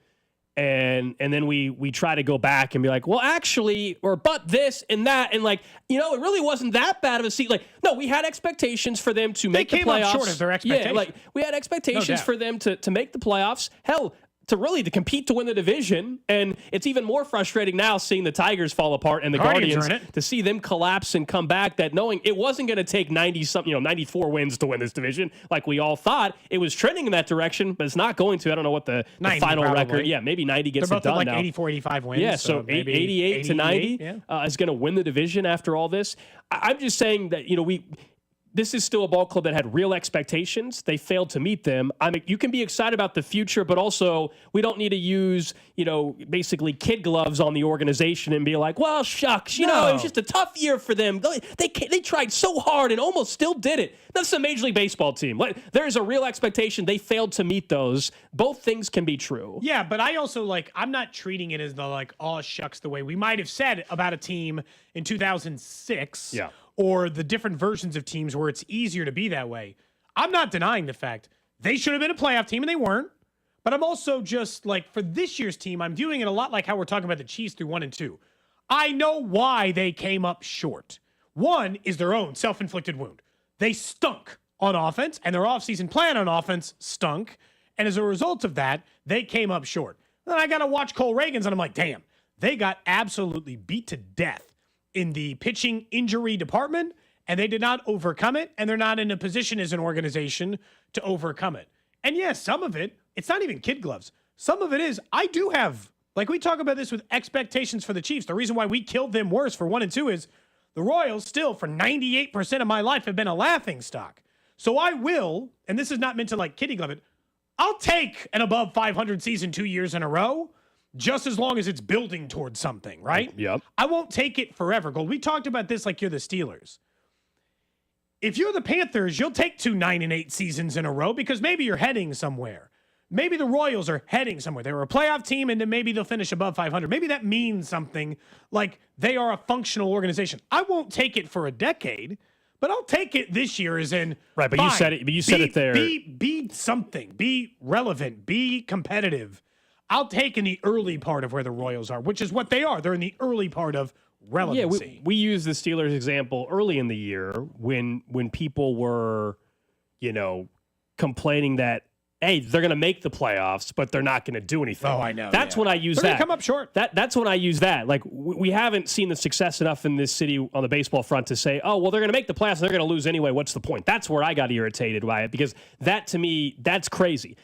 And then we try to go back and be like, well, actually, but this and that. And it really wasn't that bad of a season. No, we had expectations for them to make the playoffs. They came up short of their expectations. Yeah, we had expectations for them to make the playoffs. Hell, to compete to win the division. And it's even more frustrating now seeing the Tigers fall apart and the Guardians to see them collapse and come back, that knowing it wasn't going to take 94 wins to win this division like we all thought. It was trending in that direction, but it's not going to. I don't know what the final probably. record. Yeah, maybe 90 gets They're it done both now. 84, 85 wins. Yeah, so 88 to 90 is going to win the division after all this. I'm just saying that, this is still a ball club that had real expectations. They failed to meet them. You can be excited about the future, but also we don't need to use, basically kid gloves on the organization and be like, well, shucks, it was just a tough year for them. They tried so hard and almost still did it. That's a Major League Baseball team. There is a real expectation. They failed to meet those. Both things can be true. Yeah, but I also I'm not treating it as oh, shucks, the way we might have said about a team in 2006. Yeah. Or the different versions of teams where it's easier to be that way. I'm not denying the fact they should have been a playoff team and they weren't. But I'm also just for this year's team, I'm viewing it a lot like how we're talking about the Chiefs through 1 and 2. I know why they came up short. One is their own self-inflicted wound. They stunk on offense, and their offseason plan on offense stunk. And as a result of that, they came up short. Then I got to watch Cole Reagans, and I'm like, damn, they got absolutely beat to death in the pitching injury department, and they did not overcome it, and they're not in a position as an organization to overcome it. And yes, some of it, it's not even kid gloves. Some of it is, I do have, we talk about this with expectations for the Chiefs. The reason why we killed them worse for 1 and 2 is the Royals still, for 98% of my life, have been a laughing stock. So I will, and this is not meant to kitty glove it, I'll take an above 500 season 2 years in a row, just as long as it's building towards something, right? Yep. I won't take it forever. Gold, we talked about this like you're the Steelers. If you're the Panthers, you'll take 2 9-8 seasons in a row because maybe you're heading somewhere. Maybe the Royals are heading somewhere. They were a playoff team, and then maybe they'll finish above 500. Maybe that means something, like they are a functional organization. I won't take it for a decade, but I'll take it this year as in, right, but fine, you said it. But you said it there. Be something. Be relevant. Be competitive. I'll take in the early part of where the Royals are, which is what they are. They're in the early part of relevancy. Yeah, we used the Steelers example early in the year when people were, complaining that, hey, they're going to make the playoffs, but they're not going to do anything. Oh, I know. That's when I use that. They're going to come up short. That's when I use that. We haven't seen the success enough in this city on the baseball front to say, oh, well, they're going to make the playoffs and they're going to lose anyway. What's the point? That's where I got irritated by it because that, to me, that's crazy.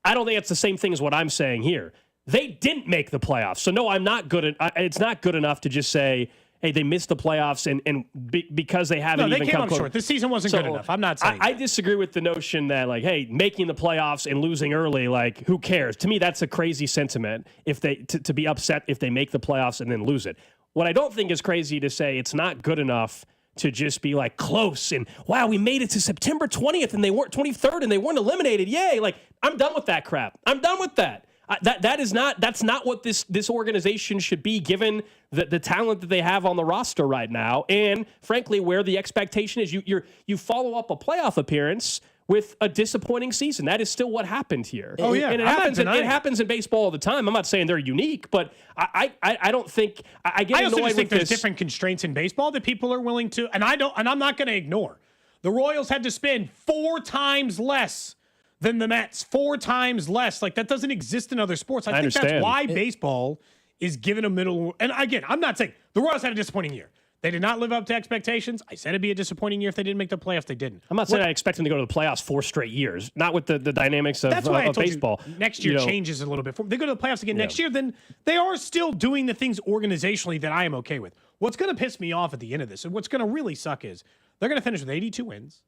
I don't think it's the same thing as what I'm saying here. They didn't make the playoffs. So, no, I'm not good at it's not good enough to just say, hey, they missed the playoffs and because they haven't even come close. No, they came up short. This season wasn't good enough. I'm not saying I disagree with the notion that, hey, making the playoffs and losing early, who cares? To me, that's a crazy sentiment if they to be upset if they make the playoffs and then lose it. What I don't think is crazy to say it's not good enough to just be close and wow, we made it to September 20th and they weren't 23rd and they weren't eliminated. Yay. I'm done with that crap. I'm done with that. That's not what this organization should be given the talent that they have on the roster right now. And frankly, where the expectation is you follow up a playoff appearance with a disappointing season. That is still what happened here. Oh yeah. And it happens in baseball all the time. I'm not saying they're unique, but I don't think I get annoyed with this. I also just think there's different constraints in baseball that people are willing to, and I'm not going to ignore. The Royals had to spend 4 times less than the Mets, 4 times less. That doesn't exist in other sports. I think that's why baseball is given a middle. And again, I'm not saying the Royals had a disappointing year. They did not live up to expectations. I said it'd be a disappointing year if they didn't make the playoffs. They didn't. I'm not saying I expect them to go to the playoffs 4 straight years. Not with the dynamics of, that's why of baseball. Next year changes a little bit. If they go to the playoffs again next year, then they are still doing the things organizationally that I am okay with. What's going to piss me off at the end of this, and what's going to really suck is they're going to finish with 82 wins,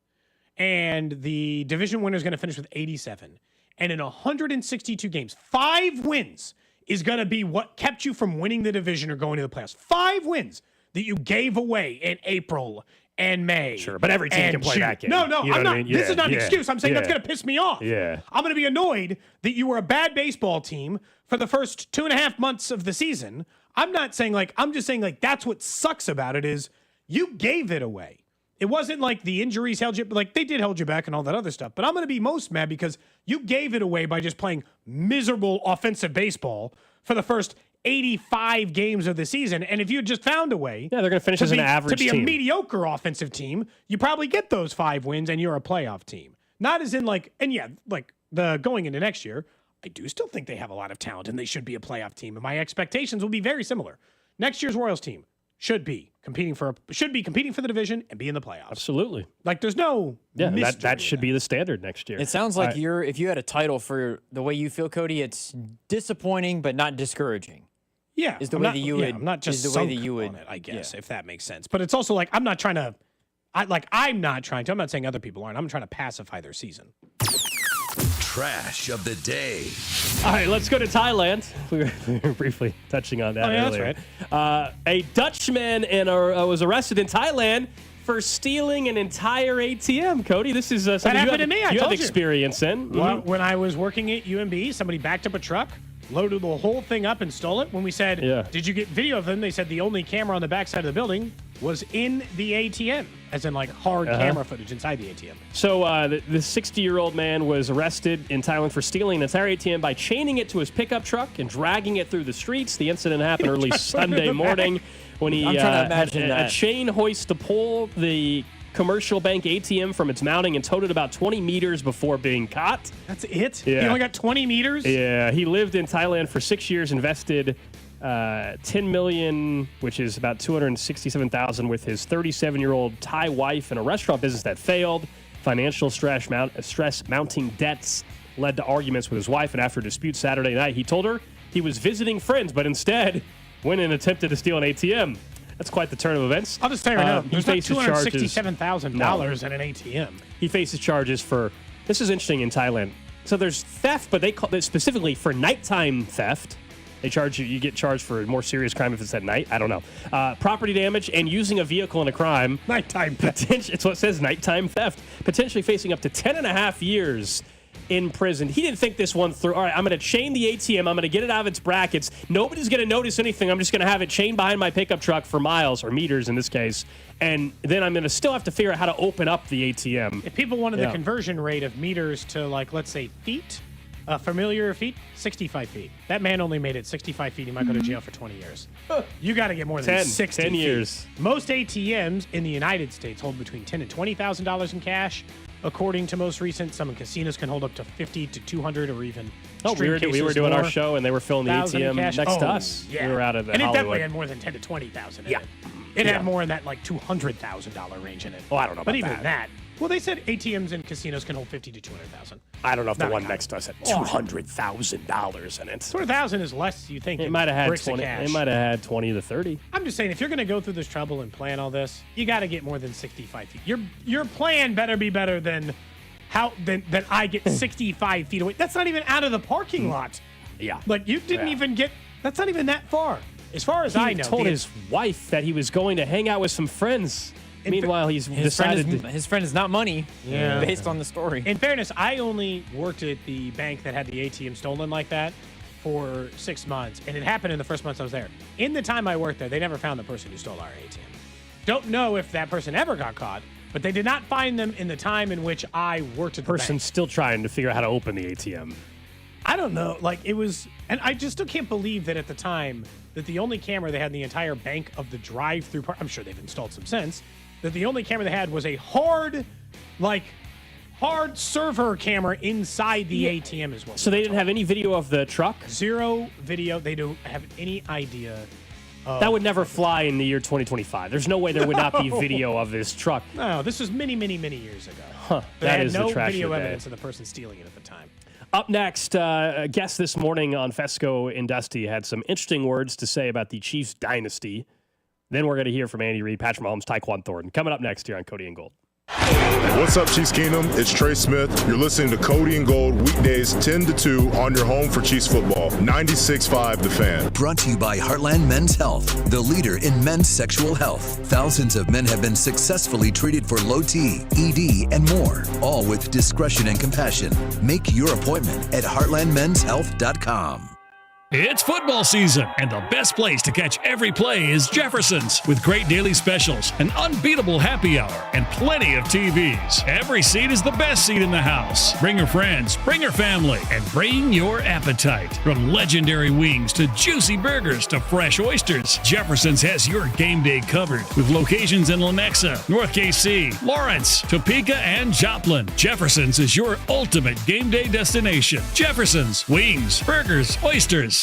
and the division winner is going to finish with 87. And in 162 games, 5 wins is going to be what kept you from winning the division or going to the playoffs. 5 wins that you gave away in April and May. Sure, but every team can play that game. No, you know I'm not. I mean? This is not an excuse. I'm saying that's going to piss me off. Yeah. I'm going to be annoyed that you were a bad baseball team for the first 2.5 months of the season. I'm not saying I'm just saying that's what sucks about it is you gave it away. It wasn't like the injuries held you, like they did hold you back and all that other stuff. But I'm going to be most mad because you gave it away by just playing miserable offensive baseball for the first 85 games of the season. And if you had just found a way, they're going to finish as an average team. To be team. a mediocre offensive team, you probably get those 5 wins and you're a playoff team. Not as in like, and yeah, like the going into next year, I do still think they have a lot of talent and they should be a playoff team. And my expectations will be very similar. Next year's Royals team should be competing for the division and be in the playoffs. Absolutely. Like there's no that should be the standard next year. It sounds like if you had a title for the way you feel, Cody, it's disappointing but not discouraging. Yeah, is the way that you would. I'm not just the way that you would. On it, I guess, if that makes sense. But it's also like I'm not saying other people aren't. I'm trying to pacify their season. Trash of the day. All right, let's go to Thailand. We were briefly touching on that earlier. That's right. A Dutchman was arrested in Thailand for stealing an entire ATM. Cody, this is something that happened to me. You have experience in. Well, when I was working at UMB, somebody backed up a truck, loaded the whole thing up and stole it. When we said, did you get video of them? They said the only camera on the backside of the building was in the ATM, as in like hard camera footage inside the ATM. So the 60-year-old man was arrested in Thailand for stealing an entire ATM by chaining it to his pickup truck and dragging it through the streets. The incident happened early Sunday morning when he had a chain hoist to pull the commercial bank ATM from its mounting and towed it about 20 meters before being caught. That's it? Yeah. He only got 20 meters? Yeah. He lived in Thailand for 6 years, invested $10 million, which is about $267,000, with his 37-year-old Thai wife in a restaurant business that failed. Financial stress mounting debts led to arguments with his wife, and after a dispute Saturday night, he told her he was visiting friends, but instead went and attempted to steal an ATM. That's quite the turn of events. I'll just tell you right now, there's not $267,000 in an ATM. He faces charges for, this is interesting in Thailand. So there's theft, but they call it specifically for nighttime theft. They charge you get charged for a more serious crime if it's at night. I don't know. Property damage and using a vehicle in a crime. Nighttime theft. It's what it says, nighttime theft. Potentially facing up to 10.5 years in prison. He didn't think this one through. All right, I'm going to chain the ATM. I'm going to get it out of its brackets. Nobody's going to notice anything. I'm just going to have it chained behind my pickup truck for miles, or meters in this case. And then I'm going to still have to figure out how to open up the ATM. If people wanted the conversion rate of meters to, like, let's say feet, familiar feet, 65 feet. That man only made it 65 feet. He might go to jail for 20 years. You got to get more than 60 10 feet. years. Most ATMs in the United States hold between $10,000 and $20,000 in cash. According to most recent, some casinos can hold up to 50 to 200 or even. We were doing our show and they were filling the ATM next to us. Yeah. We were out of the and Hollywood. it definitely had more than 10 to 20,000 in it. It had more in that like $200,000 range in it. Oh, I don't know about but even that. Well, they said ATMs in casinos can hold 50 to 200,000. I don't know if the one next to us had $200,000 in it. 200,000 is less, you think. It might have had 20. It might have had 20 to 30. I'm just saying, if you're going to go through this trouble and plan all this, you got to get more than 65 feet. Your plan better be better than I get 65 feet away. That's not even out of the parking lot. Yeah. Like you didn't even get. That's not even that far. As far as I know, he told his wife that he was going to hang out with some friends. Meanwhile, his friend is not money. Yeah. Based on the story. In fairness, I only worked at the bank that had the ATM stolen like that for 6 months, and it happened in the first months I was there. In the time I worked there, they never found the person who stole our ATM. Don't know if that person ever got caught, but they did not find them in the time in which I worked at the person's bank. Still trying to figure out how to open the ATM. I don't know. Like, it was, and I just still can't believe that at the time that the only camera they had in the entire bank of the drive-through part, I'm sure they've installed some since, that the only camera they had was a hard server camera inside the ATM as well. So they didn't have any video of the truck? Zero video. They don't have any idea. That would never fly in the year 2025. There's no way there would not be video of this truck. No, this was many, many, many years ago. Huh, that is no the trash video of the day. evidence of the person stealing it at the time. Up next, a guest this morning on Fesco and Dusty had some interesting words to say about the Chiefs dynasty. Then we're going to hear from Andy Reid, Patrick Mahomes, Tyquan Thornton. Coming up next here on Cody and Gold. What's up, Chiefs Kingdom? It's Trey Smith. You're listening to Cody and Gold weekdays 10 to 2 on your home for Chiefs football. 96.5 The Fan. Brought to you by Heartland Men's Health, the leader in men's sexual health. Thousands of men have been successfully treated for low T, ED, and more, all with discretion and compassion. Make your appointment at heartlandmenshealth.com. It's football season, and the best place to catch every play is Jefferson's. With great daily specials, an unbeatable happy hour, and plenty of TVs. Every seat is the best seat in the house. Bring your friends, bring your family, and bring your appetite. From legendary wings to juicy burgers to fresh oysters, Jefferson's has your game day covered. With locations in Lenexa, North KC, Lawrence, Topeka, and Joplin, Jefferson's is your ultimate game day destination. Jefferson's, wings, burgers, oysters.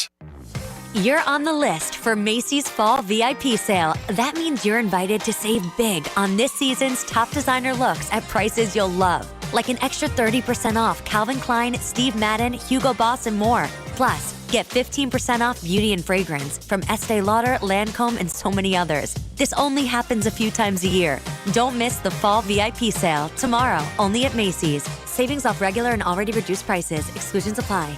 You're on the list for Macy's Fall VIP Sale. That means you're invited to save big on this season's top designer looks at prices you'll love. Like an extra 30% off Calvin Klein, Steve Madden, Hugo Boss, and more. Plus, get 15% off beauty and fragrance from Estee Lauder, Lancome, and so many others. This only happens a few times a year. Don't miss the Fall VIP Sale tomorrow, only at Macy's. Savings off regular and already reduced prices. Exclusions apply.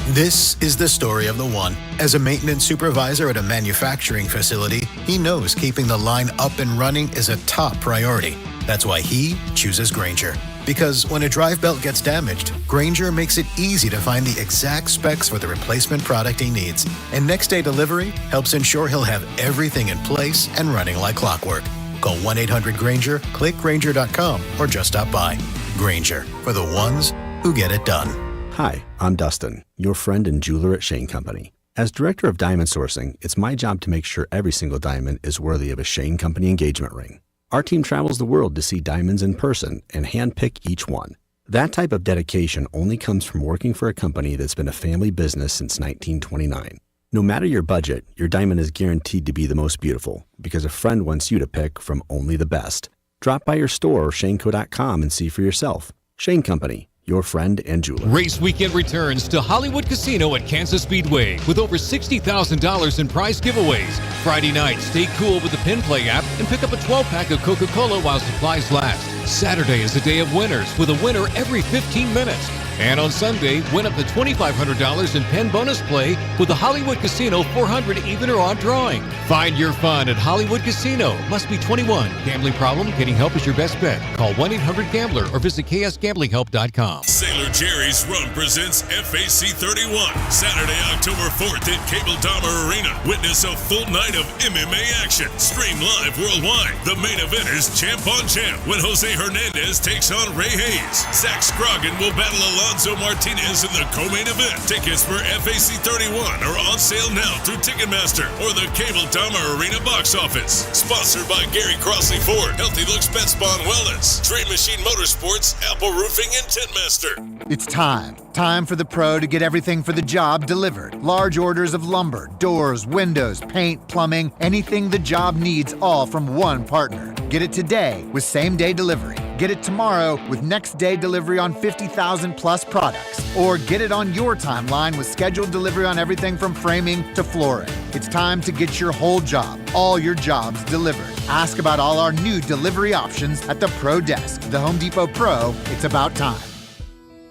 This is the story of the one. As a maintenance supervisor at a manufacturing facility, he knows keeping the line up and running is a top priority. That's why he chooses Grainger. Because when a drive belt gets damaged, Grainger makes it easy to find the exact specs for the replacement product he needs. And next day delivery helps ensure he'll have everything in place and running like clockwork. Call 1-800-GRAINGER, click Grainger.com, or just stop by. Grainger, for the ones who get it done. Hi, I'm Dustin, your friend and jeweler at Shane Company. As director of diamond sourcing, it's my job to make sure every single diamond is worthy of a Shane Company engagement ring. Our team travels the world to see diamonds in person and handpick each one. That type of dedication only comes from working for a company that's been a family business since 1929. No matter your budget, your diamond is guaranteed to be the most beautiful because a friend wants you to pick from only the best. Drop by your store or shaneco.com and see for yourself. Shane Company, your friend and jeweler. Race weekend returns to Hollywood Casino at Kansas Speedway with over $60,000 in prize giveaways. Friday night, stay cool with the Pin Play app and pick up a 12-pack of Coca-Cola while supplies last. Saturday is a day of winners with a winner every 15 minutes. And on Sunday, win up to $2,500 in Penn bonus play with the Hollywood Casino 400 even or odd drawing. Find your fun at Hollywood Casino. Must be 21. Gambling problem? Getting help is your best bet. Call 1-800-GAMBLER or visit ksgamblinghelp.com. Sailor Jerry's Run presents FAC 31. Saturday, October 4th at Cable Dahmer Arena. Witness a full night of MMA action. Stream live worldwide. The main event is champ on champ when Jose Hernandez takes on Ray Hayes. Zach Scroggin will battle Alonzo Martinez in the co-main event. Tickets for FAC 31 are on sale now through Ticketmaster or the Cable Dahmer Arena box office. Sponsored by Gary Crossley Ford, Healthy Looks Pet Spawn Wellness, Trade Machine Motorsports, Apple Roofing, and Tentmaster. It's time for the pro to get everything for the job delivered. Large orders of lumber, doors, windows, paint, plumbing, anything the job needs, all from one partner. Get it today with same-day delivery. Get it tomorrow with next-day delivery on 50,000 plus products. Or get it on your timeline with scheduled delivery on everything from framing to flooring. It's time to get your whole job, all your jobs delivered. Ask about all our new delivery options at the Pro Desk. The Home Depot Pro, it's about time.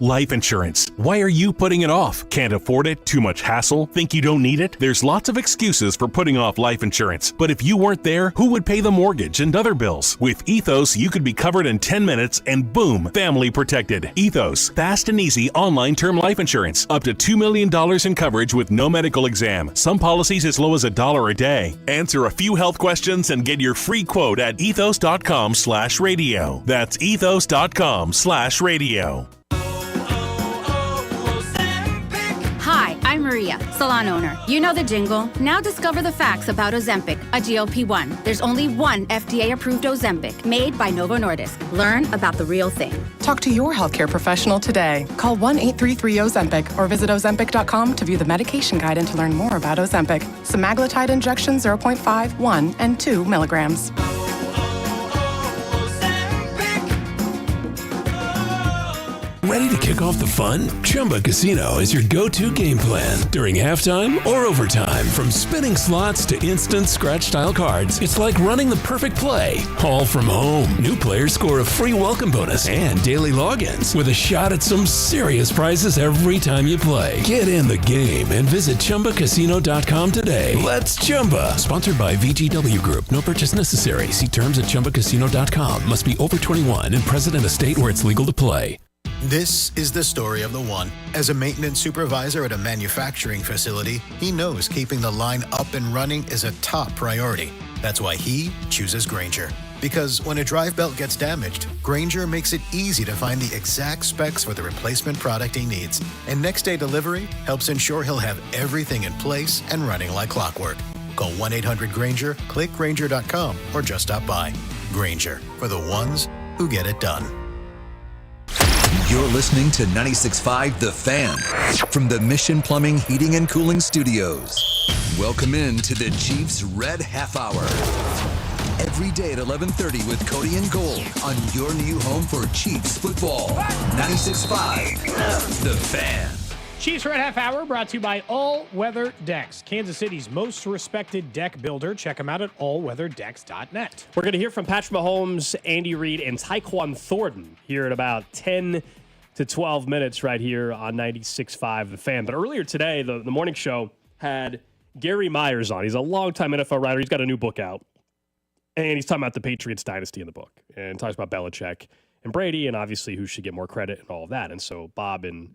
Life insurance. Why are you putting it off? Can't afford it? Too much hassle? Think you don't need it? There's lots of excuses for putting off life insurance. But if you weren't there, who would pay the mortgage and other bills? With Ethos, you could be covered in 10 minutes and boom, family protected. Ethos, fast and easy online term life insurance. Up to $2 million in coverage with no medical exam. Some policies as low as $1 a day. Answer a few health questions and get your free quote at ethos.com/radio. That's ethos.com/radio. Hi, I'm Maria, salon owner. You know the jingle. Now discover the facts about Ozempic, a GLP-1. There's only one FDA-approved Ozempic, made by Novo Nordisk. Learn about the real thing. Talk to your healthcare professional today. Call 1-833-OZEMPIC or visit Ozempic.com to view the medication guide and to learn more about Ozempic. Semaglutide injection 0.5, 1, and 2 milligrams. Ready to kick off the fun? Chumba Casino is your go-to game plan during halftime or overtime. From spinning slots to instant scratch-style cards, it's like running the perfect play, all from home. New players score a free welcome bonus and daily logins with a shot at some serious prizes every time you play. Get in the game and visit ChumbaCasino.com today. Let's Chumba. Sponsored by VGW Group. No purchase necessary. See terms at ChumbaCasino.com. Must be over 21 and present in a state where it's legal to play. This is the story of the one. As a maintenance supervisor at a manufacturing facility, he knows keeping the line up and running is a top priority. That's why he chooses Grainger. Because when a drive belt gets damaged, Grainger makes it easy to find the exact specs for the replacement product he needs. And next day delivery helps ensure he'll have everything in place and running like clockwork. Call 1-800-GRAINGER, click Grainger.com, or just stop by. Grainger, for the ones who get it done. You're listening to 96.5 The Fan from the Mission Plumbing, Heating, and Cooling Studios. Welcome in to the Chiefs Red Half Hour. Every day at 11:30 with Cody and Gold on your new home for Chiefs football. 96.5 The Fan. Chiefs Red Half Hour brought to you by All Weather Decks, Kansas City's most respected deck builder. Check them out at allweatherdecks.net. We're going to hear from Patrick Mahomes, Andy Reid, and Tyquan Thornton here in about 10 to 12 minutes right here on 96.5 The Fan. But earlier today, the morning show had Gary Myers on. He's a longtime NFL writer. He's got a new book out. And he's talking about the Patriots dynasty in the book. And talks about Belichick and Brady and obviously who should get more credit and all of that. And so Bob and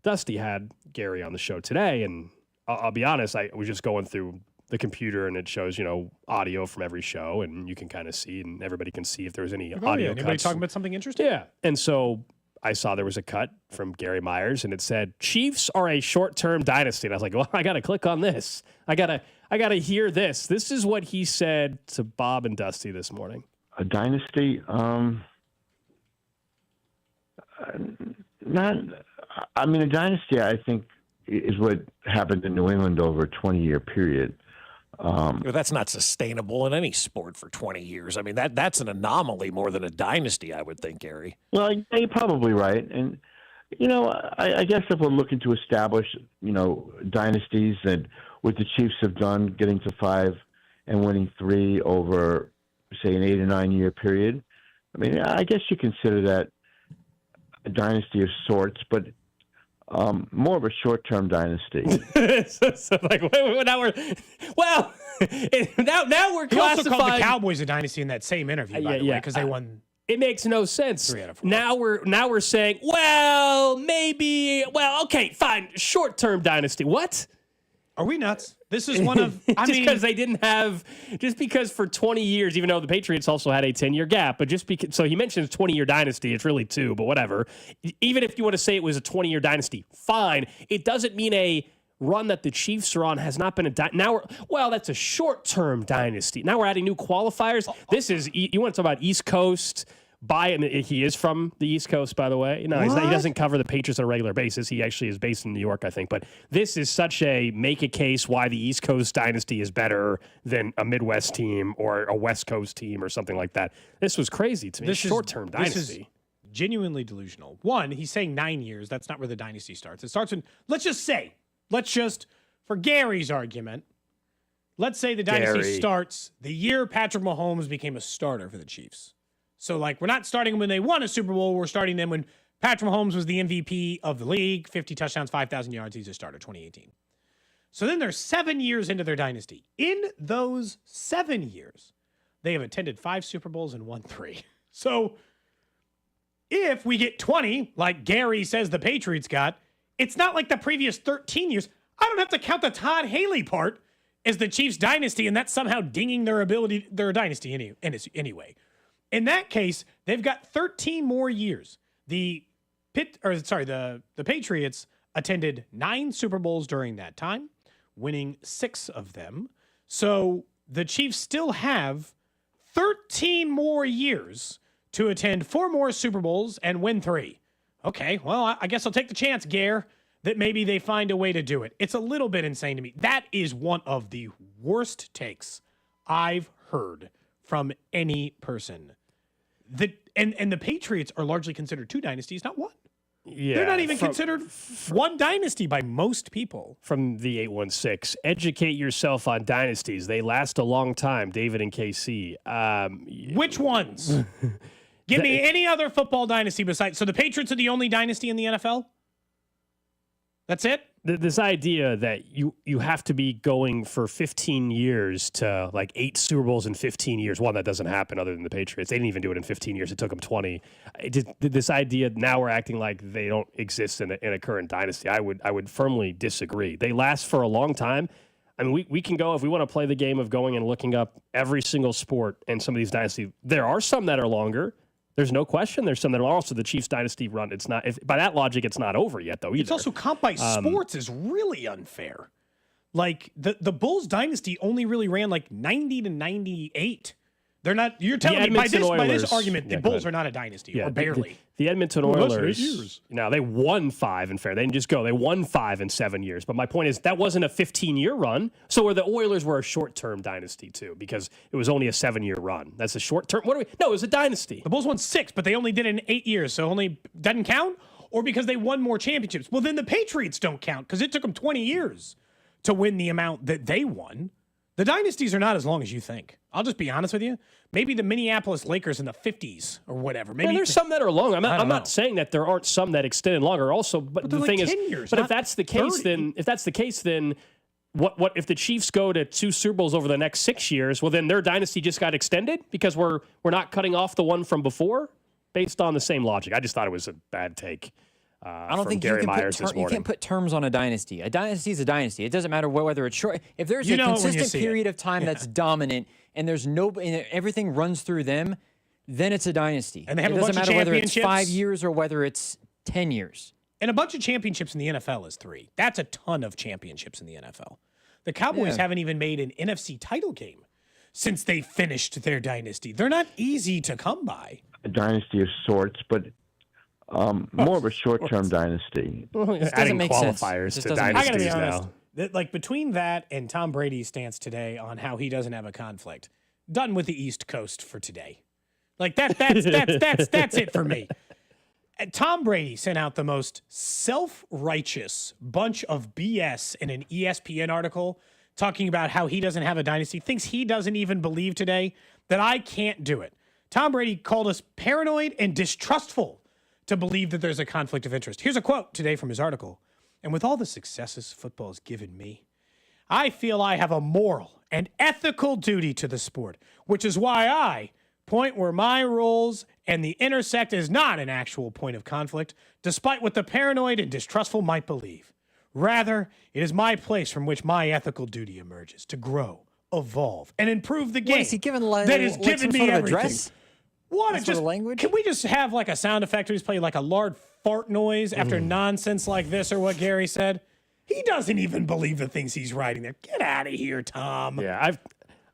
Dusty had Gary on the show today, and I'll be honest, I was just going through the computer, and it shows, audio from every show, and you can kind of see, and everybody can see if there's any audio cuts. Anybody talking about something interesting? Yeah. And so I saw there was a cut from Gary Myers, and it said, Chiefs are a short-term dynasty. And I was like, well, I got to click on this. I gotta hear this. This is what he said to Bob and Dusty this morning. A dynasty? A dynasty, I think, is what happened in New England over a 20-year period. That's not sustainable in any sport for 20 years. I mean, that's an anomaly more than a dynasty, I would think, Gary. Well, you're probably right. And, I guess if we're looking to establish, dynasties and what the Chiefs have done, getting to 5 and winning 3 over, say, an 8 or 9 year period, I guess you consider that a dynasty of sorts, but more of a short-term dynasty. So wait, now we're He classifying. also called the Cowboys a dynasty in that same interview, by the way, because they won. It makes no sense. 3 out of 4. Now we're saying, okay, fine, short-term dynasty. What? Are we nuts? This is one of because they didn't have because for 20 years, even though the Patriots also had a 10-year gap, but just because so he mentions 20-year dynasty, it's really 2, but whatever. Even if you want to say it was a 20-year dynasty, fine. It doesn't mean a run that the Chiefs are on has not been that's a short-term dynasty. Now we're adding new qualifiers. This is you want to talk about East Coast. He is from the East Coast, by the way. No, he doesn't cover the Patriots on a regular basis. He actually is based in New York, I think. But this is such a make a case why the East Coast dynasty is better than a Midwest team or a West Coast team or something like that. This was crazy to me. This short-term dynasty. This is genuinely delusional. One, he's saying 9 years. That's not where the dynasty starts. It starts when, for Gary's argument, let's say the dynasty starts the year Patrick Mahomes became a starter for the Chiefs. So, we're not starting them when they won a Super Bowl. We're starting them when Patrick Mahomes was the MVP of the league, 50 touchdowns, 5,000 yards. He's a starter, 2018. So then they're 7 years into their dynasty. In those 7 years, they have attended 5 Super Bowls and won 3. So if we get 20, like Gary says the Patriots got, it's not like the previous 13 years. I don't have to count the Todd Haley part as the Chiefs dynasty, and that's somehow dinging their dynasty anyway. In that case, they've got 13 more years. The Patriots attended 9 Super Bowls during that time, winning 6 of them. So the Chiefs still have 13 more years to attend 4 more Super Bowls and win 3. Okay, well, I guess I'll take the chance, Gare, that maybe they find a way to do it. It's a little bit insane to me. That is one of the worst takes I've heard from any person. And the Patriots are largely considered 2 dynasties, not 1. Yeah, they're not even considered 1 dynasty by most people. From the 816, educate yourself on dynasties. They last a long time, David and KC. Which ones? Give me any other football dynasty besides. So the Patriots are the only dynasty in the NFL? That's it? This idea that you have to be going for 15 years to like 8 Super Bowls in 15 years. One, that doesn't happen other than the Patriots. They didn't even do it in 15 years. It took them 20. This idea now we're acting like they don't exist in a current dynasty. I would firmly disagree. They last for a long time. I mean, we can go if we want to play the game of going and looking up every single sport and some of these dynasties. There are some that are longer. There's no question. There's some that are also the Chiefs dynasty run. It's not by that logic. It's not over yet, though. Either. It's also comp by sports is really unfair. Like the Bulls dynasty only really ran like 90 to 98. They're not. You're telling me by this argument, the Bulls are not a dynasty or barely. The Edmonton Oilers. Now they won 5 and fair. They didn't just go. They won 5 in 7 years. But my point is that wasn't a 15-year run. So the Oilers were a short-term dynasty too because it was only a 7-year run. That's a short-term. No, it was a dynasty. The Bulls won 6, but they only did it in 8 years, so only doesn't count. Or because they won more championships. Well, then the Patriots don't count because it took them 20 years to win the amount that they won. The dynasties are not as long as you think. I'll just be honest with you. Maybe the Minneapolis Lakers in the 50s or whatever. Maybe there's some that are long. I'm not saying that there aren't some that extended longer. Also, but the thing is, years, if that's the case, then what if the Chiefs go to 2 Super Bowls over the next 6 years? Well, then their dynasty just got extended because we're not cutting off the one from before, based on the same logic. I just thought it was a bad take. I don't think Gary Myers this morning. You can't put terms on a dynasty. A dynasty is a dynasty. It doesn't matter whether it's short. If there's a consistent period of time that's dominant and there's and everything runs through them, then it's a dynasty. And they have it doesn't matter whether it's 5 years or whether it's 10 years. And a bunch of championships in the NFL is 3. That's a ton of championships in the NFL. The Cowboys haven't even made an NFC title game since they finished their dynasty. They're not easy to come by. A dynasty of sorts, but more of a short-term dynasty. Adding qualifiers to dynasties now. Like between that and Tom Brady's stance today on how he doesn't have a conflict, done with the East Coast for today. Like that's it for me. And Tom Brady sent out the most self-righteous bunch of BS in an ESPN article talking about how he doesn't have a dynasty, thinks he doesn't even believe today that I can't do it. Tom Brady called us paranoid and distrustful to believe that there's a conflict of interest. Here's a quote today from his article. And with all the successes football has given me, I feel I have a moral and ethical duty to the sport, which is why I point where my roles and the intersect is not an actual point of conflict, despite what the paranoid and distrustful might believe. Rather, it is my place from which my ethical duty emerges to grow, evolve, and improve the game. Is he given that has given me everything. Address? What? Just language? Can we just have like a sound effect where he's playing like a large fart noise after nonsense like this or what Gary said? He doesn't even believe the things he's writing there. Get out of here, Tom. Yeah,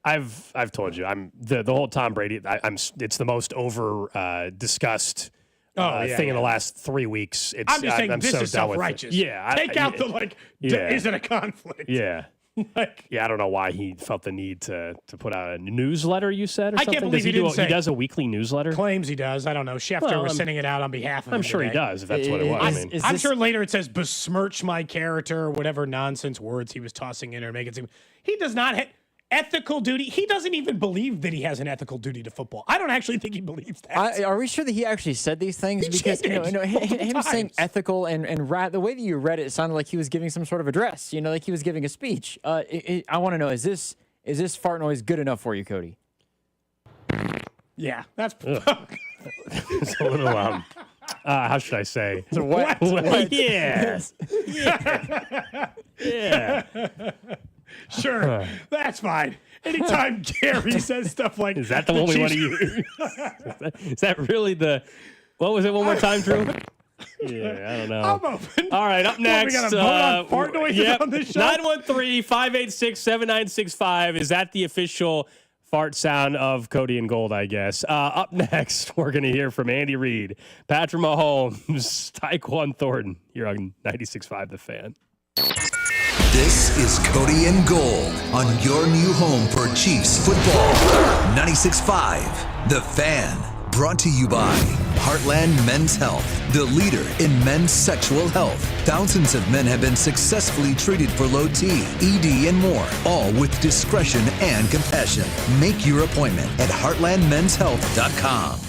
I've told you. I'm the whole Tom Brady. It's the most over discussed thing in the last 3 weeks. I'm just saying this so is self-righteous. Yeah, take out the is it a conflict? Yeah. I don't know why he felt the need to put out a newsletter, you said, or something? I can't believe he does a weekly newsletter? Claims he does. I don't know. Schefter was sending it out on behalf of him. I'm sure today. he does, if that's what it was. I'm sure later it says besmirch my character or whatever nonsense words he was tossing in or make it seem. He does not have ethical duty. He doesn't even believe that he has an ethical duty to football. I don't actually think he believes that. Are we sure that he actually said these things? He because him saying times. ethical and the way that you read it sounded like he was giving some sort of address. Like he was giving a speech. I want to know: is this fart noise good enough for you, Cody? Yeah, that's. It's a little how should I say? It's a wet. Yes. Yeah. Sure, that's fine. Anytime Gary says stuff like, is that the one we want to use? Is that really the? What was it? One more time, Drew. Yeah, I don't know. I'm open. All right, up next. We got to vote on fart noises on this show. 913-586-7965. Is that the official fart sound of Cody and Gold, I guess? Up next, we're going to hear from Andy Reid, Patrick Mahomes, Tyquan Thornton here on 96.5 The Fan. This is Cody and Gold on your new home for Chiefs football. 96.5 The Fan. Brought to you by Heartland Men's Health, the leader in men's sexual health. Thousands of men have been successfully treated for low T, ED, and more, all with discretion and compassion. Make your appointment at heartlandmenshealth.com.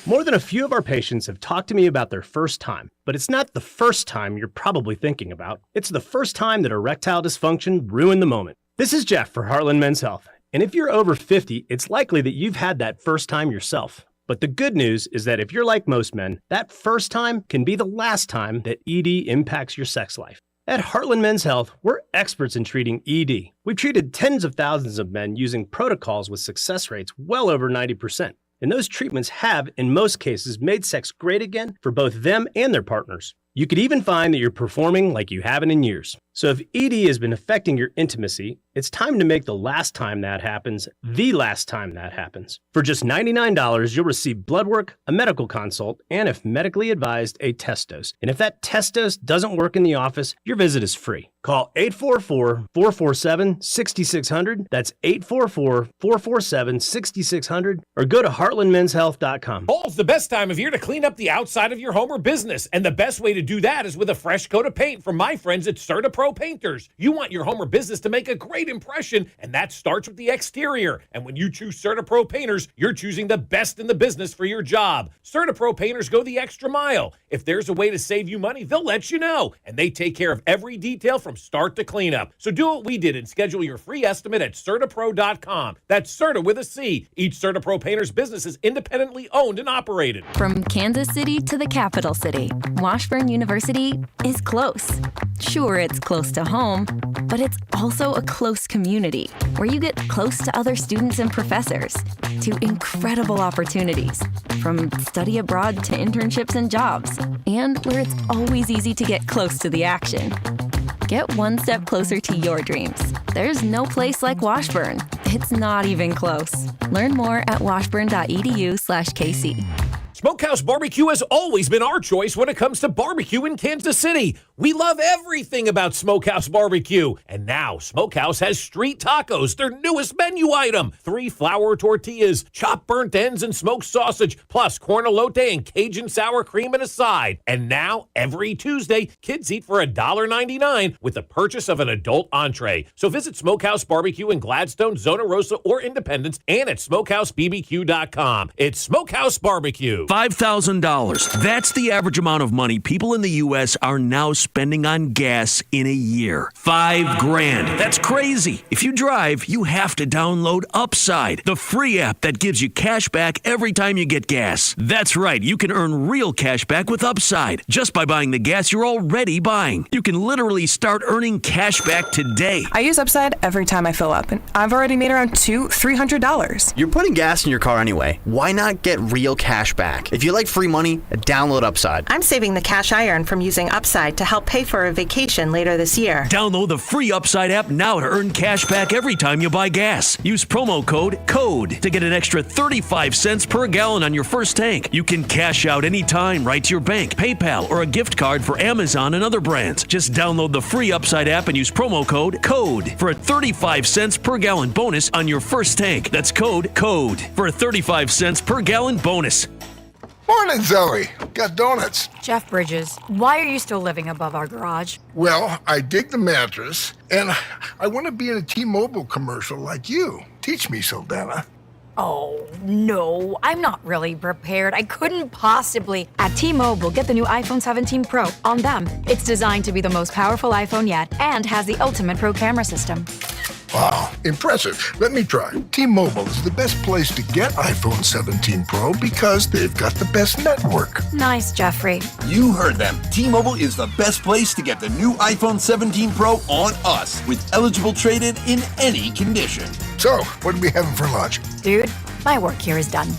More than a few of our patients have talked to me about their first time, but it's not the first time you're probably thinking about. It's the first time that erectile dysfunction ruined the moment. This is Jeff for Heartland Men's Health, and if you're over 50, it's likely that you've had that first time yourself. But the good news is that if you're like most men, that first time can be the last time that ED impacts your sex life. At Heartland Men's Health, we're experts in treating ED. We've treated tens of thousands of men using protocols with success rates well over 90%. And those treatments have, in most cases, made sex great again for both them and their partners. You could even find that you're performing like you haven't in years. So if ED has been affecting your intimacy, it's time to make the last time that happens the last time that happens. For just $99, you'll receive blood work, a medical consult, and if medically advised, a test dose. And if that test dose doesn't work in the office, your visit is free. Call 844-447-6600. That's 844-447-6600. Or go to heartlandmenshealth.com. Fall's the best time of year to clean up the outside of your home or business. And the best way to do that is with a fresh coat of paint from my friends at CertaPro Painters. You want your home or business to make a great impression, and that starts with the exterior. And when you choose CertaPro Painters, you're choosing the best in the business for your job. CertaPro Painters go the extra mile. If there's a way to save you money, they'll let you know. And they take care of every detail from start to cleanup. So do what we did and schedule your free estimate at CertaPro.com. That's Certa with a C. Each CertaPro Painters business is independently owned and operated. From Kansas City to the capital city, Washburn University is close. Sure, it's close to home, but it's also a close community where you get close to other students and professors, to incredible opportunities, from study abroad to internships and jobs, and where it's always easy to get close to the action. Get one step closer to your dreams. There's no place like Washburn. It's not even close. Learn more at washburn.edu/KC. Smokehouse Barbecue has always been our choice when it comes to barbecue in Kansas City. We love everything about Smokehouse Barbecue. And now Smokehouse has street tacos, their newest menu item. 3 flour tortillas, chopped burnt ends and smoked sausage, plus corn elote and Cajun sour cream and a side. And now, every Tuesday, kids eat for $1.99 with the purchase of an adult entree. So visit Smokehouse Barbecue in Gladstone, Zona Rosa, or Independence, and at smokehousebbq.com. It's Smokehouse Barbecue. $5,000. That's the average amount of money people in the U.S. are now spending on gas in a year. $5,000. That's crazy. If you drive, you have to download Upside, the free app that gives you cash back every time you get gas. That's right. You can earn real cash back with Upside just by buying the gas you're already buying. You can literally start earning cash back today. I use Upside every time I fill up, and I've already made around $200-$300. You're putting gas in your car anyway. Why not get real cash back? If you like free money, download Upside. I'm saving the cash I earn from using Upside to help pay for a vacation later this year. Download the free Upside app now to earn cash back every time you buy gas. Use promo code CODE to get an extra 35 cents per gallon on your first tank. You can cash out anytime right to your bank, PayPal, or a gift card for Amazon and other brands. Just download the free Upside app and use promo code CODE for a 35 cents per gallon bonus on your first tank. That's code CODE for a 35 cents per gallon bonus. Morning, Zoe. Got donuts. Jeff Bridges, why are you still living above our garage? Well, I dig the mattress, and I want to be in a T-Mobile commercial like you. Teach me, Saldana. Oh, no, I'm not really prepared. I couldn't possibly. At T-Mobile, get the new iPhone 17 Pro on them. It's designed to be the most powerful iPhone yet and has the ultimate pro camera system. Wow, impressive. Let me try. T-Mobile is the best place to get iPhone 17 Pro because they've got the best network. Nice, Jeffrey. You heard them. T-Mobile is the best place to get the new iPhone 17 Pro on us with eligible trade-in in any condition. So, what are we having for lunch? Dude, my work here is done.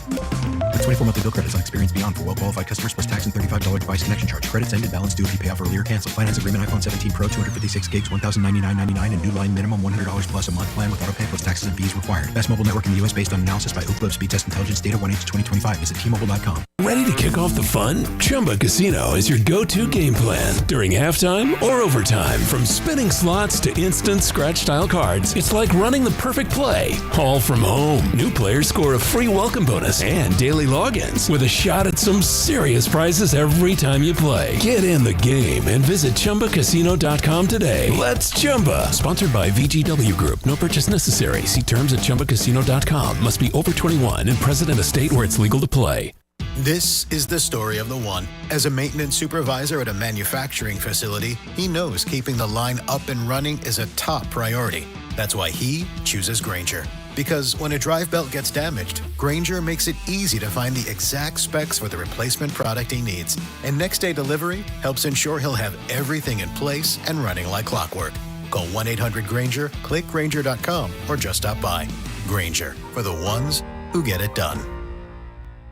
With 24 monthly bill credits on experience beyond for well-qualified customers plus tax and $35 device connection charge. Credits ended. Balance due if you pay off earlier. Cancel. Finance agreement. iPhone 17 Pro, 256 gigs, $1,099.99 and new line minimum $100 plus a month plan with auto pay plus taxes and fees required. Best mobile network in the U.S. based on analysis by Oak Globe Speed Test Intelligence data 1H2025. Visit T-Mobile.com. Ready to kick off the fun? Chumba Casino is your go-to game plan during halftime or overtime. From spinning slots to instant scratch-style cards, it's like running the perfect play, all from home. New players score a free welcome bonus and daily logins with a shot at some serious prizes every time you play. Get in the game and visit ChumbaCasino.com today. Let's Chumba. Sponsored by VGW Group. No purchase necessary. See terms at ChumbaCasino.com. Must be over 21 and present in a state where it's legal to play. This is the story of the one. As a maintenance supervisor at a manufacturing facility, he knows keeping the line up and running is a top priority. That's why he chooses Grainger. Because when a drive belt gets damaged, Grainger makes it easy to find the exact specs for the replacement product he needs. And next day delivery helps ensure he'll have everything in place and running like clockwork. Call 1-800-GRAINGER, click Grainger.com, or just stop by. Grainger, for the ones who get it done.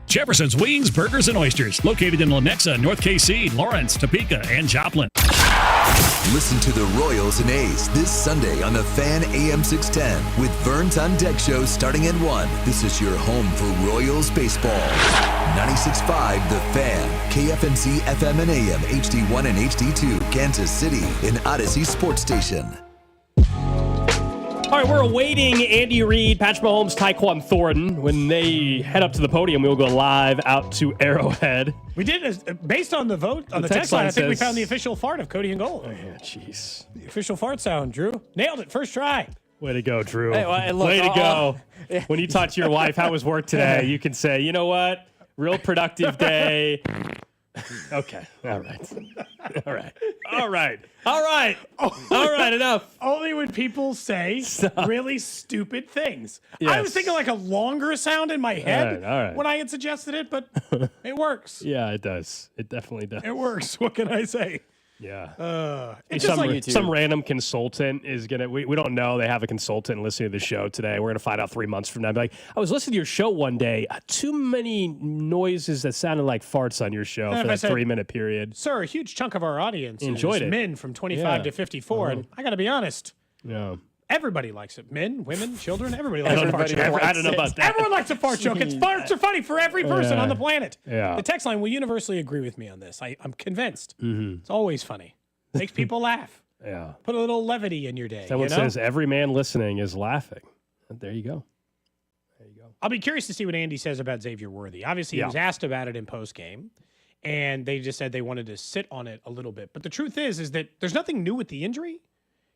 Jefferson's Wings, Burgers, and Oysters, located in Lenexa, North KC, Lawrence, Topeka, and Joplin. Listen to the Royals and A's this Sunday on the Fan AM 610 with Vern's on Deck show starting at 1. This is your home for Royals baseball. 96.5 The Fan, KFNC FM and AM, HD1 and HD2, Kansas City, and Odyssey Sports Station. All right, we're awaiting Andy Reid, Patrick Mahomes, Tyquan Thornton. When they head up to the podium, we'll go live out to Arrowhead. We did, based on the vote, on the text line, I think we found the official fart of Cody and Gold. Oh, yeah, jeez. The official fart sound, Drew. Nailed it, first try. Way to go, Drew. Hey, well, look, way to go. When you talk to your wife, how was work today? You can say, you know what? Real productive day. Okay. All right. All right. All right. All right. All right. Enough. Only when people say really stupid things. Yes. I was thinking like a longer sound in my head All right. when I had suggested it, but it works. Yeah, it does. It definitely does. It works. What can I say? Yeah. It's just like some random consultant is gonna. We don't know. They have a consultant listening to the show today. We're gonna find out 3 months from now. Be like, I was listening to your show one day. Too many noises that sounded like farts on your show for that 3-minute period. Sir, a huge chunk of our audience enjoyed is it. men from 25 to 54, and I got to be honest. Yeah. Everybody likes it. Men, women, children, everybody likes a fart joke. I don't know about that. Everyone likes a fart joke. Farts are funny for every person on the planet. Yeah. The text line will universally agree with me on this. I'm convinced. Mm-hmm. It's always funny. Makes people laugh. Yeah. Put a little levity in your day. Someone says every man listening is laughing. There you go. I'll be curious to see what Andy says about Xavier Worthy. Obviously, he was asked about it in postgame, and they just said they wanted to sit on it a little bit. But the truth is that there's nothing new with the injury.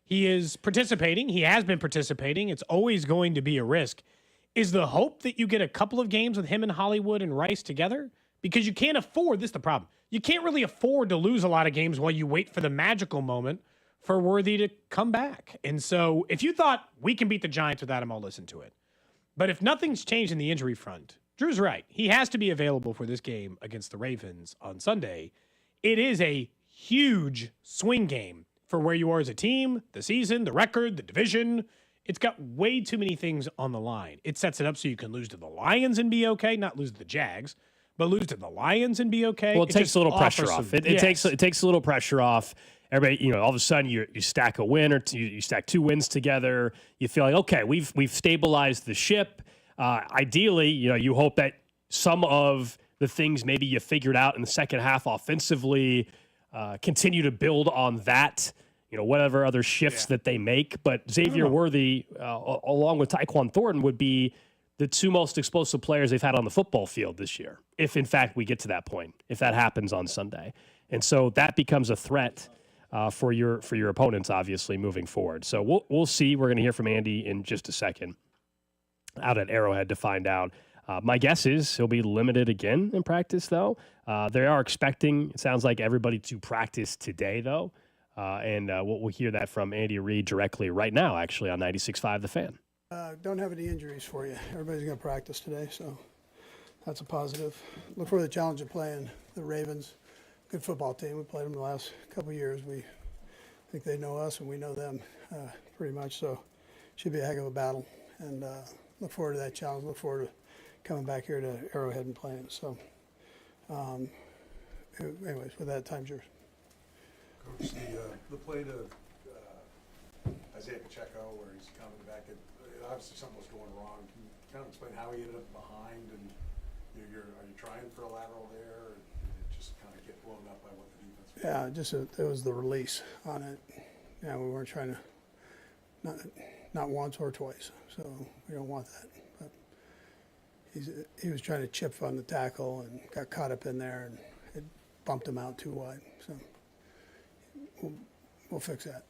He is participating. He has been participating. It's always going to be a risk. Is the hope that you get a couple of games with him and Hollywood and Rice together? Because you can't afford, this is the problem, you can't really afford to lose a lot of games while you wait for the magical moment for Worthy to come back. And so if you thought we can beat the Giants without him, I'll listen to it. But if nothing's changed in the injury front, Drew's right. He has to be available for this game against the Ravens on Sunday. It is a huge swing game for where you are as a team, the season, the record, the division. It's got way too many things on the line. It sets it up so you can lose to the Lions and be okay, not lose to the Jags, but lose to the Lions and be okay. Well, it takes a little pressure off. It takes a little pressure off. Everybody, all of a sudden you stack a win or you stack 2 wins together. You feel like, okay, we've stabilized the ship. Ideally, you hope that some of the things maybe you figured out in the second half offensively continue to build on that. Whatever other shifts that they make. But Xavier Worthy, along with Tyquan Thornton, would be the 2 most explosive players they've had on the football field this year, if in fact we get to that point, if that happens on Sunday. And so that becomes a threat for your opponents, obviously, moving forward. So we'll see. We're going to hear from Andy in just a second out at Arrowhead to find out. My guess is he'll be limited again in practice, though. They are expecting, it sounds like, everybody to practice today, though. And we'll hear that from Andy Reid directly right now, actually, on 96.5 The Fan. Don't have any injuries for you. Everybody's going to practice today, so that's a positive. Look for the challenge of playing the Ravens. Good football team. We played them the last couple of years. We think they know us and we know them pretty much, so should be a heck of a battle. And look forward to that challenge. Look forward to coming back here to Arrowhead and playing. So, anyways, with that, time's yours. Coach, the play to Isaiah Pacheco, where he's coming back, obviously something was going wrong. Can you kind of explain how he ended up behind, and are you trying for a lateral there, or did it just kind of get blown up by what the defense was? Yeah, it was the release on it. Yeah, we weren't trying to, not once or twice, so we don't want that. But he was trying to chip on the tackle and got caught up in there, and it bumped him out too wide. So we'll fix that.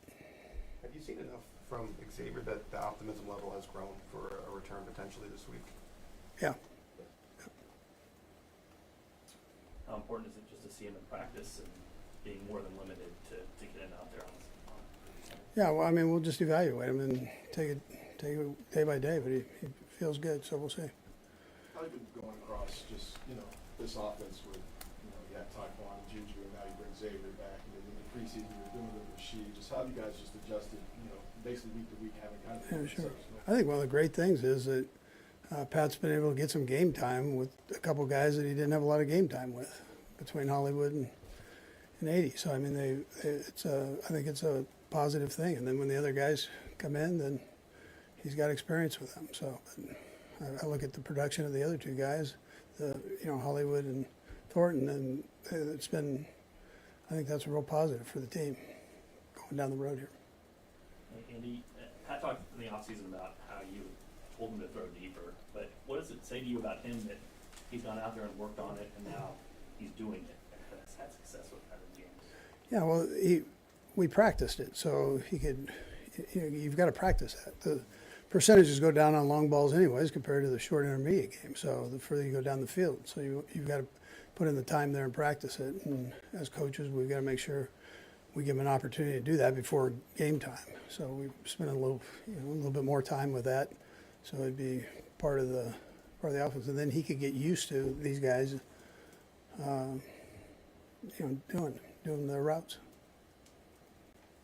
Have you seen enough from Xavier that the optimism level has grown for a return potentially this week? Yeah. How important is it just to see him in practice and being more than limited to get him out there on Yeah, well, I mean, we'll just evaluate him and take it day by day, but he feels good, so we'll see. How have you been going across just, this offense with, you have Taekwondo, Juju, and now you bring Xavier back, and then in the preseason you're doing it with Rashid. Just how have you guys just adjusted, basically week to week, having kind of... Yeah, sure. I think one of the great things is that Pat's been able to get some game time with a couple guys that he didn't have a lot of game time with, between Hollywood and 80. So, I mean, I think it's a positive thing. And then when the other guys come in, then he's got experience with them. So I look at the production of the other two guys, Hollywood and Thornton, and I think that's a real positive for the team going down the road here. Andy, Pat talked in the offseason about how you told him to throw deeper, but what does it say to you about him that he's gone out there and worked on it and now he's doing it and has had success with that in games? Yeah, well, we practiced it, so he could. You've got to practice that. The percentages go down on long balls anyways compared to the short intermediate game. So the further you go down the field, so you've got to put in the time there and practice it. And as coaches, we've got to make sure we give him an opportunity to do that before game time. So we spent a little bit more time with that, so it'd be part of the offense, and then he could get used to these guys, doing their routes.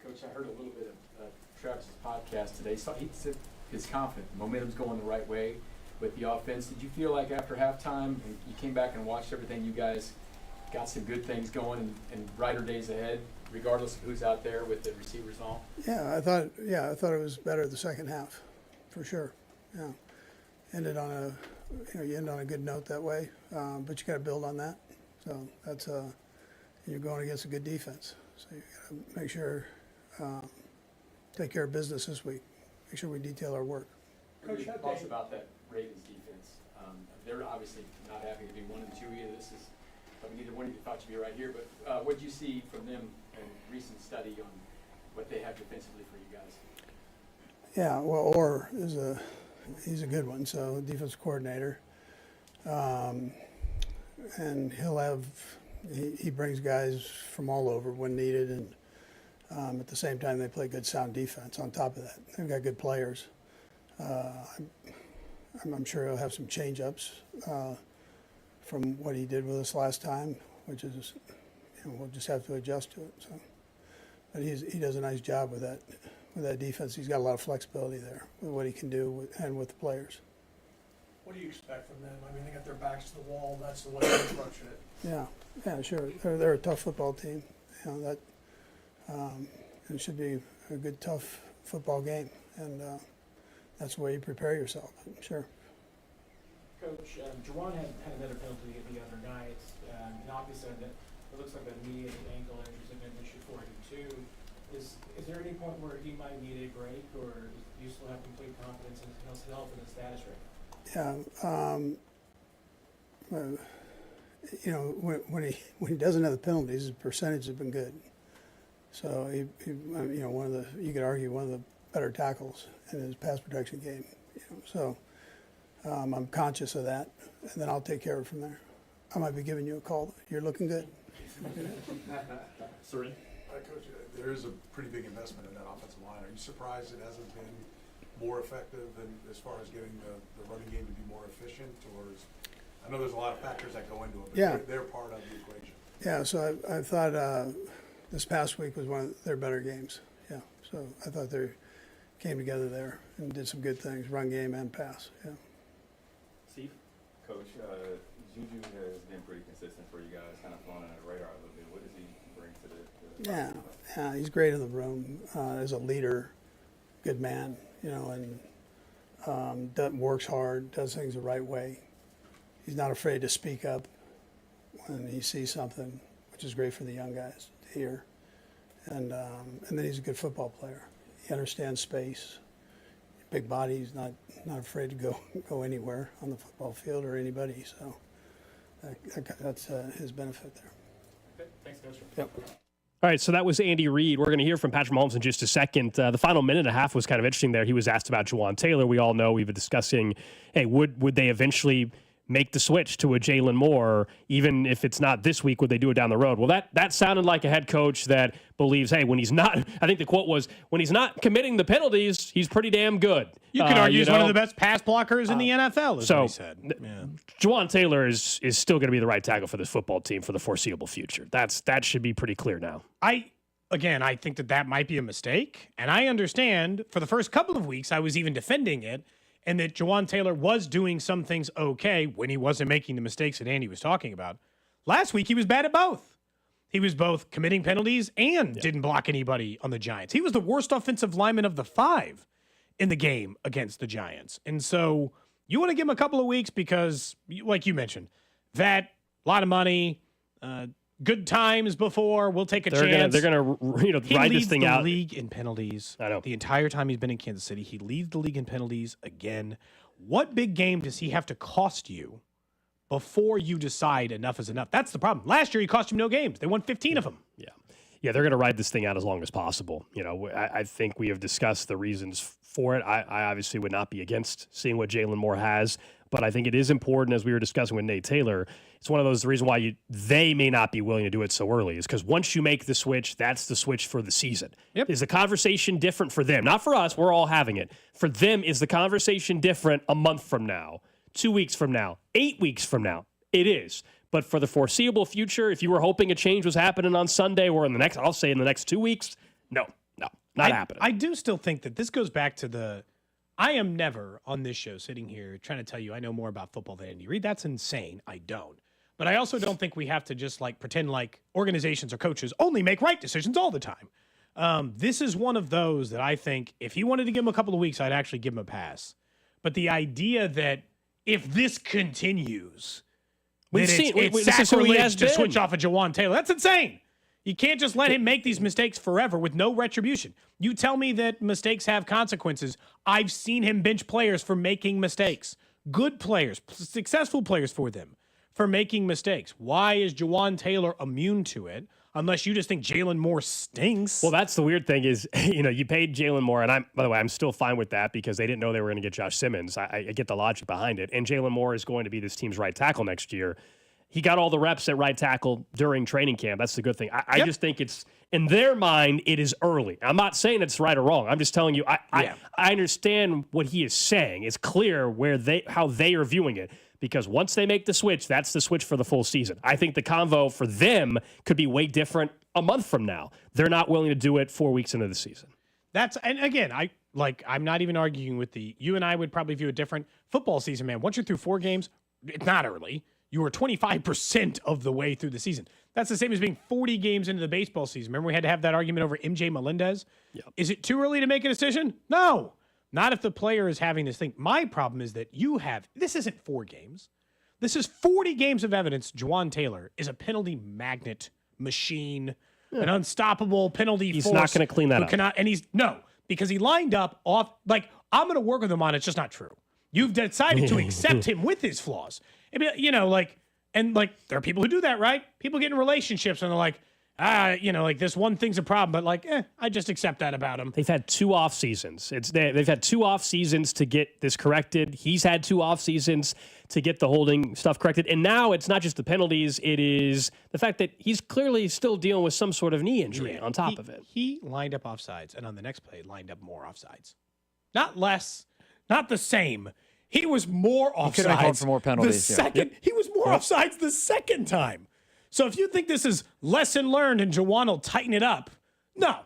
Coach, I heard a little bit of Travis's podcast today. So he said he's confident. The momentum's going the right way with the offense. Did you feel like after halftime, and you came back and watched everything, you guys got some good things going and brighter days ahead, regardless of who's out there with the receivers and all? Yeah, I thought it was better the second half, for sure. Yeah, ended on you end on a good note that way, but you got to build on that. So that's you're going against a good defense, so you got to make sure take care of business this week. Make sure we detail our work. Coach, thoughts about that Ravens defense? They're obviously not happy to be 1-2 either. This is, neither one of you thought you'd be right here, but what did you see from them in recent study on what they have defensively for you guys? Yeah, well, Orr he's a good one. So defensive coordinator, and he brings guys from all over when needed, and at the same time they play good sound defense. On top of that, they've got good players. I'm sure he'll have some change-ups from what he did with us last time, which is, we'll just have to adjust to it. So, but he does a nice job with that defense. He's got a lot of flexibility there with what he can do and with the players. What do you expect from them? I mean, they got their backs to the wall. That's the way they structured it. Yeah, sure. They're a tough football team. It should be a good, tough football game, and that's the way you prepare yourself. Sure. Coach, Juwan had another penalty the other night, and obviously it looks like that immediate ankle injury has been an issue for him too. Is there any point where he might need a break, or do you still have complete confidence in his health and his status right now? When he doesn't have the penalties, his percentage has been good. So you could argue one of the better tackles in his pass protection game. So I'm conscious of that, and then I'll take care of it from there. I might be giving you a call. You're looking good. Sorry. Coach, there is a pretty big investment in that offensive line. Are you surprised it hasn't been more effective than as far as getting the running game to be more efficient? Or I know there's a lot of factors that go into it, but they're part of the equation. Yeah, so I thought this past week was one of their better games. Yeah, so I thought they came together there and did some good things, run game and pass. Yeah. Steve? Coach, Juju has been pretty consistent for you guys, kind of flown under the radar a little bit. What does he bring to the Yeah, he's great in the room as a leader, good man, and works hard, does things the right way. He's not afraid to speak up when he sees something, which is great for the young guys to hear. And then he's a good football player. He understands space. Big body. He's not afraid to go anywhere on the football field or anybody. So that's his benefit there. Okay, thanks, Coach. Yep. All right, so that was Andy Reid. We're going to hear from Patrick Mahomes in just a second. The final minute and a half was kind of interesting there. He was asked about Juwan Taylor. We all know we've been discussing, hey, would they eventually make the switch to a Jalen Moore, even if it's not this week, would they do it down the road? Well, that sounded like a head coach that believes, hey, when he's not, I think the quote was, when he's not committing the penalties, he's pretty damn good. You could argue he's one of the best pass blockers in the NFL, is what he said. Juwan Taylor is still going to be the right tackle for this football team for the foreseeable future. That should be pretty clear now. I think that might be a mistake, and I understand for the first couple of weeks I was even defending it, and that Juwan Taylor was doing some things okay when he wasn't making the mistakes that Andy was talking about. Last week, he was bad at both. He was both committing penalties and didn't block anybody on the Giants. He was the worst offensive lineman of the 5 in the game against the Giants. And so you want to give him a couple of weeks because, like you mentioned, that a lot of money, good times before, we'll take a chance. They're gonna ride this thing out. He leads the league in penalties. I know. The entire time he's been in Kansas City, he leads the league in penalties again. What big game does he have to cost you before you decide enough is enough? That's the problem. Last year, he cost him no games. They won 15 of them. Yeah, they're going to ride this thing out as long as possible. I think we have discussed the reasons for it. I obviously would not be against seeing what Jalen Moore has, but I think it is important, as we were discussing with Nate Taylor. It's one of those, the reason why they may not be willing to do it so early is because once you make the switch, that's the switch for the season. Is the conversation different for them? Not for us. We're all having it. For them, is the conversation different a month from now, 2 weeks from now, 8 weeks from now? It is. But for the foreseeable future, if you were hoping a change was happening on Sunday or in the next 2 weeks, no, not happening. I do still think that this goes back to I am never on this show sitting here trying to tell you I know more about football than Andy Reid. That's insane. I don't. But I also don't think we have to just pretend like organizations or coaches only make right decisions all the time. This is one of those that I think if he wanted to give him a couple of weeks, I'd actually give him a pass. But the idea that if this continues, it's sacrilege to switch off of Juwan Taylor. That's insane. You can't just let him make these mistakes forever with no retribution. You tell me that mistakes have consequences. I've seen him bench players for making mistakes. Good players, successful players for them, for making mistakes. Why is Juwan Taylor immune to it? Unless you just think Jalen Moore stinks. Well, that's the weird thing is, you paid Jalen Moore, and by the way, I'm still fine with that because they didn't know they were going to get Josh Simmons. I get the logic behind it. And Jalen Moore is going to be this team's right tackle next year. He got all the reps at right tackle during training camp. That's the good thing. I just think it's, in their mind, it is early. I'm not saying it's right or wrong. I'm just telling you, I understand what he is saying. It's clear how they are viewing it. Because once they make the switch, that's the switch for the full season. I think the convo for them could be way different a month from now. They're not willing to do it 4 weeks into the season. And again, I'm not even arguing with you and I would probably view it different. Football season, man, once you're through 4 games, it's not early. You were 25% of the way through the season. That's the same as being 40 games into the baseball season. Remember we had to have that argument over MJ Melendez? Yep. Is it too early to make a decision? No. Not if the player is having this thing. My problem is that this isn't 4 games. This is 40 games of evidence Juwan Taylor is a penalty magnet machine, an unstoppable penalty force. He's not going to clean that up. Because he lined up off, I'm going to work with him on it. It's just not true. You've decided to accept him with his flaws. There are people who do that, right? People get in relationships and they're like, this one thing's a problem, but I just accept that about him. They've had 2 off seasons. They've had 2 off seasons to get this corrected. He's had 2 off seasons to get the holding stuff corrected. And now it's not just the penalties. It is the fact that he's clearly still dealing with some sort of knee injury on top of it. He lined up offsides, and on the next play, lined up more offsides. Not less, not the same. He was more offsides. He could have called for more penalties. He was more offsides the second time. So if you think this is lesson learned and Juwan will tighten it up, no.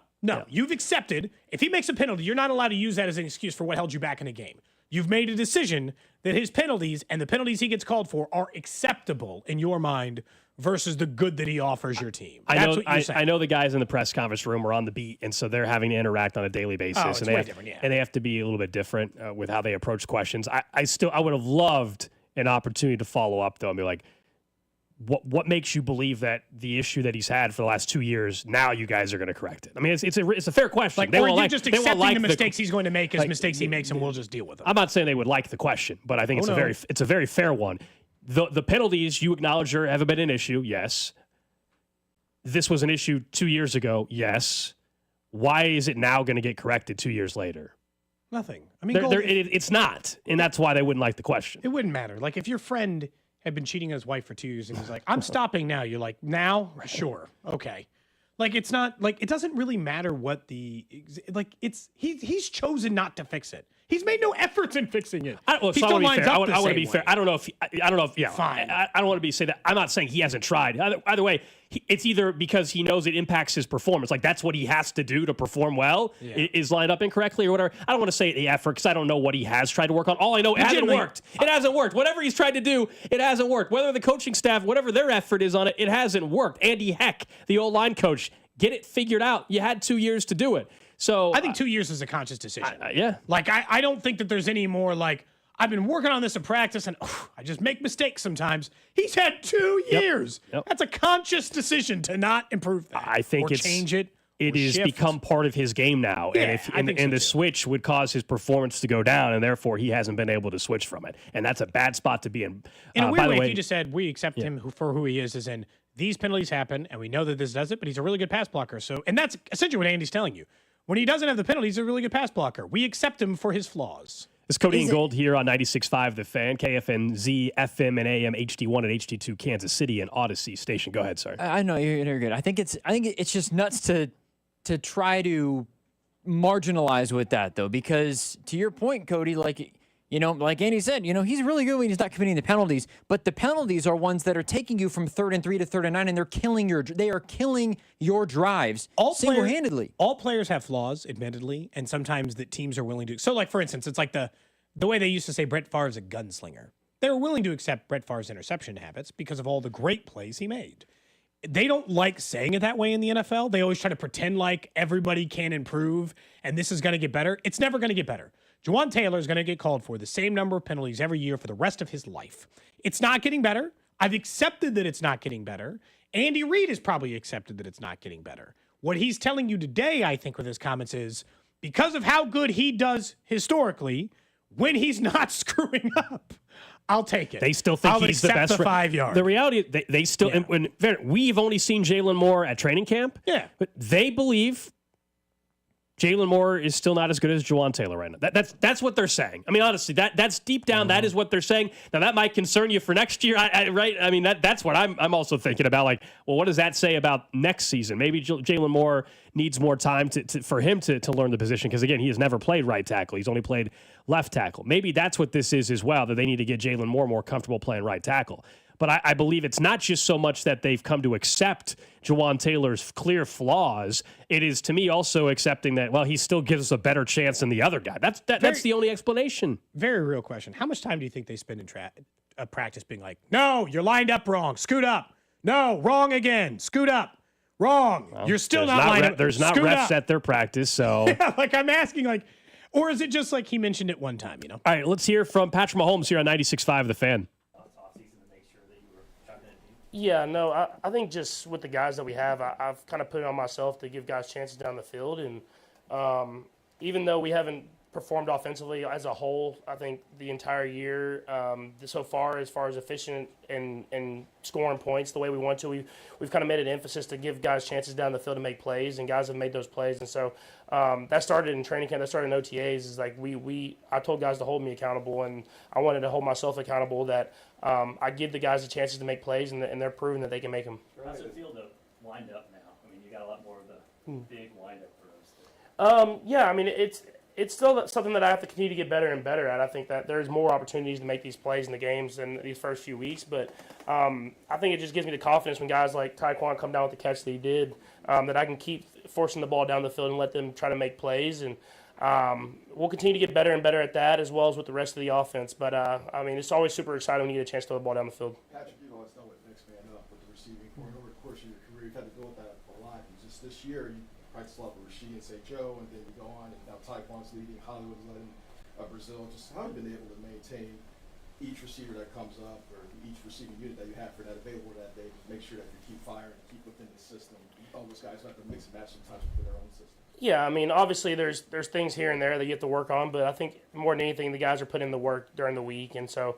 You've accepted. If he makes a penalty, you're not allowed to use that as an excuse for what held you back in a game. You've made a decision that his penalties and the penalties he gets called for are acceptable in your mind versus the good that he offers your team. That's what you're saying. I know the guys in the press conference room are on the beat, and so they're having to interact on a daily basis. It's way different, yeah. And they have to be a little bit different with how they approach questions. I would have loved an opportunity to follow up, though, and be like, what makes you believe that the issue that he's had for the last 2 years, now you guys are going to correct it? I mean, it's a fair question. Or you're just accepting the mistakes he's going to make as mistakes he makes, and we'll just deal with them. I'm not saying they would like the question, but I think it's a very fair one. The penalties you acknowledge haven't been an issue, yes. This was an issue 2 years ago, yes. Why is it now going to get corrected 2 years later? Nothing. I mean, it's not, and that's why they wouldn't like the question. It wouldn't matter. Like if your friend had been cheating on his wife for 2 years and he's like, "I'm stopping now," you're like, "Now, sure, okay." Like it's not like it doesn't really matter what he's chosen not to fix it. He's made no efforts in fixing it. I want to be fair. I don't know if yeah. Fine. I don't want to say that. I'm not saying he hasn't tried. Either way, it's either because he knows it impacts his performance, like that's what he has to do to perform well, is lined up incorrectly or whatever. I don't want to say the effort because I don't know what he has tried to work on. All I know, it hasn't worked. It hasn't worked. Whatever he's tried to do, it hasn't worked. Whether the coaching staff, whatever their effort is on it, it hasn't worked. Andy Heck, the old line coach, get it figured out. You had 2 years to do it. So I think 2 years is a conscious decision. Yeah. Like I don't think that there's any more like I've been working on this in practice and I just make mistakes sometimes. He's had 2 years. Yep. That's a conscious decision to not improve that. I think or change it. It has become part of his game now, Yeah, and the switch would cause his performance to go down, and therefore he hasn't been able to switch from it, and that's a bad spot to be in. In a weird way, if you just said we accept him for who he is, as in these penalties happen, and we know that this does it, but he's a really good pass blocker. So, and that's essentially what Andy's telling you. When he doesn't have the penalties, he's a really good pass blocker. We accept him for his flaws. It's Cody and Gold here on 96.5 The Fan, KFNZ, FM, and AM, HD1 and HD2, Kansas City, and Odyssey Station. Go ahead, sorry. I know you're good. I think it's just nuts to try to marginalize with that though, because to your point, Cody, like Andy said, he's really good when he's not committing the penalties, but the penalties are ones that are taking you from 3rd and 3 to 3rd and 9, and they are killing your drives single-handedly. All players have flaws, admittedly, and sometimes that teams are willing to. So, like for instance, it's like the way they used to say Brett Favre's a gunslinger. They were willing to accept Brett Favre's interception habits because of all the great plays he made. They don't like saying it that way in the NFL. They always try to pretend like everybody can improve and this is going to get better. It's never going to get better. Juwan Taylor is going to get called for the same number of penalties every year for the rest of his life. It's not getting better. I've accepted that it's not getting better. Andy Reid has probably accepted that it's not getting better. What he's telling you today, I think, with his comments is because of how good he does historically, when he's not screwing up, I'll take it. They still think he's the best. The 5 yards. The reality, they still. Yeah. We've only seen Jalen Moore at training camp. Yeah, but they believe Jalen Moore is still not as good as Juwan Taylor right now. That's what they're saying. I mean, honestly, that's deep down. That is what they're saying. Now that might concern you for next year, right? I mean, that's what I'm also thinking about. Like, well, what does that say about next season? Maybe Jalen Moore needs more time for him to learn the position because again, he has never played right tackle. He's only played left tackle. Maybe that's what this is as well. That they need to get Jalen Moore more comfortable playing right tackle. But I believe it's not just so much that they've come to accept Juwan Taylor's clear flaws. It is, to me, also accepting that, well, he still gives us a better chance than the other guy. That's the only explanation. Very real question. How much time do you think they spend in practice being like, no, you're lined up wrong, scoot up. No, wrong again, scoot up. Wrong. Well, you're still not lined up. There's not reps at their practice, so. Yeah, like I'm asking, like, or is it just like he mentioned it one time, All right, let's hear from Patrick Mahomes here on 96.5 The Fan. Yeah, no, I think just with the guys that we have, I've kind of put it on myself to give guys chances down the field. And even though we haven't performed offensively as a whole, I think the entire year so far as efficient and scoring points the way we want to, we've kind of made an emphasis to give guys chances down the field to make plays, and guys have made those plays. And so that started in training camp, that started in OTAs. Is like I told guys to hold me accountable, and I wanted to hold myself accountable that I give the guys the chances to make plays, and they're proving that they can make them. How's it feel to wind up now? I mean, you got a lot more of the big wind-up throws. Yeah, I mean, it's still something that I have to continue to get better and better at. I think that there's more opportunities to make these plays in the games in these first few weeks, but I think it just gives me the confidence when guys like Tyquan come down with the catch that he did, that I can keep forcing the ball down the field and let them try to make plays. And we'll continue to get better and better at that as well as with the rest of the offense. But, I mean, it's always super exciting when you get a chance to throw the ball down the field. Patrick, you've always done what next man up with the receiving core. Over the course of your career, you've had to deal with that a lot. And just this year, you practice a lot with Rasheed and St. Joe, and then you go on, and now Tyquan's leading, Hollywood's leading Brazil. Just how have you been able to maintain each receiver that comes up or each receiving unit that you have for that available that day to make sure that you keep firing and keep within the system? All those guys have to mix and match sometimes within their own system. Yeah, I mean, obviously there's things here and there that you have to work on, but I think more than anything, the guys are putting in the work during the week. And so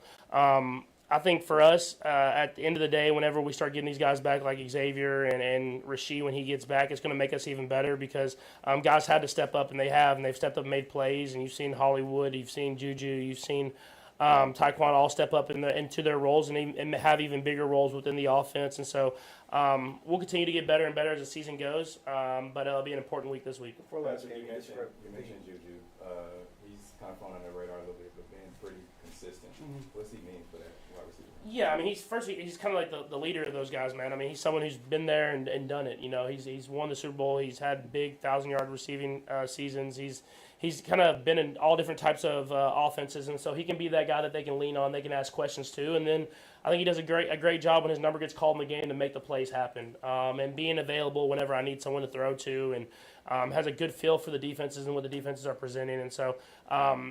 I think for us, at the end of the day, whenever we start getting these guys back like Xavier and Rasheed when he gets back, it's going to make us even better because guys had to step up, and they've stepped up and made plays. And you've seen Hollywood, you've seen Juju, you've seen Taekwon all step up into their roles and have even bigger roles within the offense. And so we'll continue to get better and better as the season goes, but it'll be an important week this week. Before last game, you mentioned Juju. He's kind of flown on the radar a little bit, but being pretty consistent. What's he mean for that wide receiver? Yeah, I mean, he's kind of like the leader of those guys, man. I mean, he's someone who's been there and done it. You know, he's won the Super Bowl. He's had big 1,000-yard receiving seasons. He's kind of been in all different types of offenses, and so he can be that guy that they can lean on. They can ask questions to, and then I think he does a great job when his number gets called in the game to make the plays happen and being available whenever I need someone to throw to, and has a good feel for the defenses and what the defenses are presenting. And so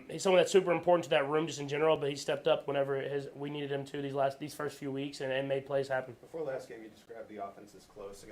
he's someone that's super important to that room just in general, but he stepped up whenever we needed him to these first few weeks and made plays happen. Before last game, you described the offense as close.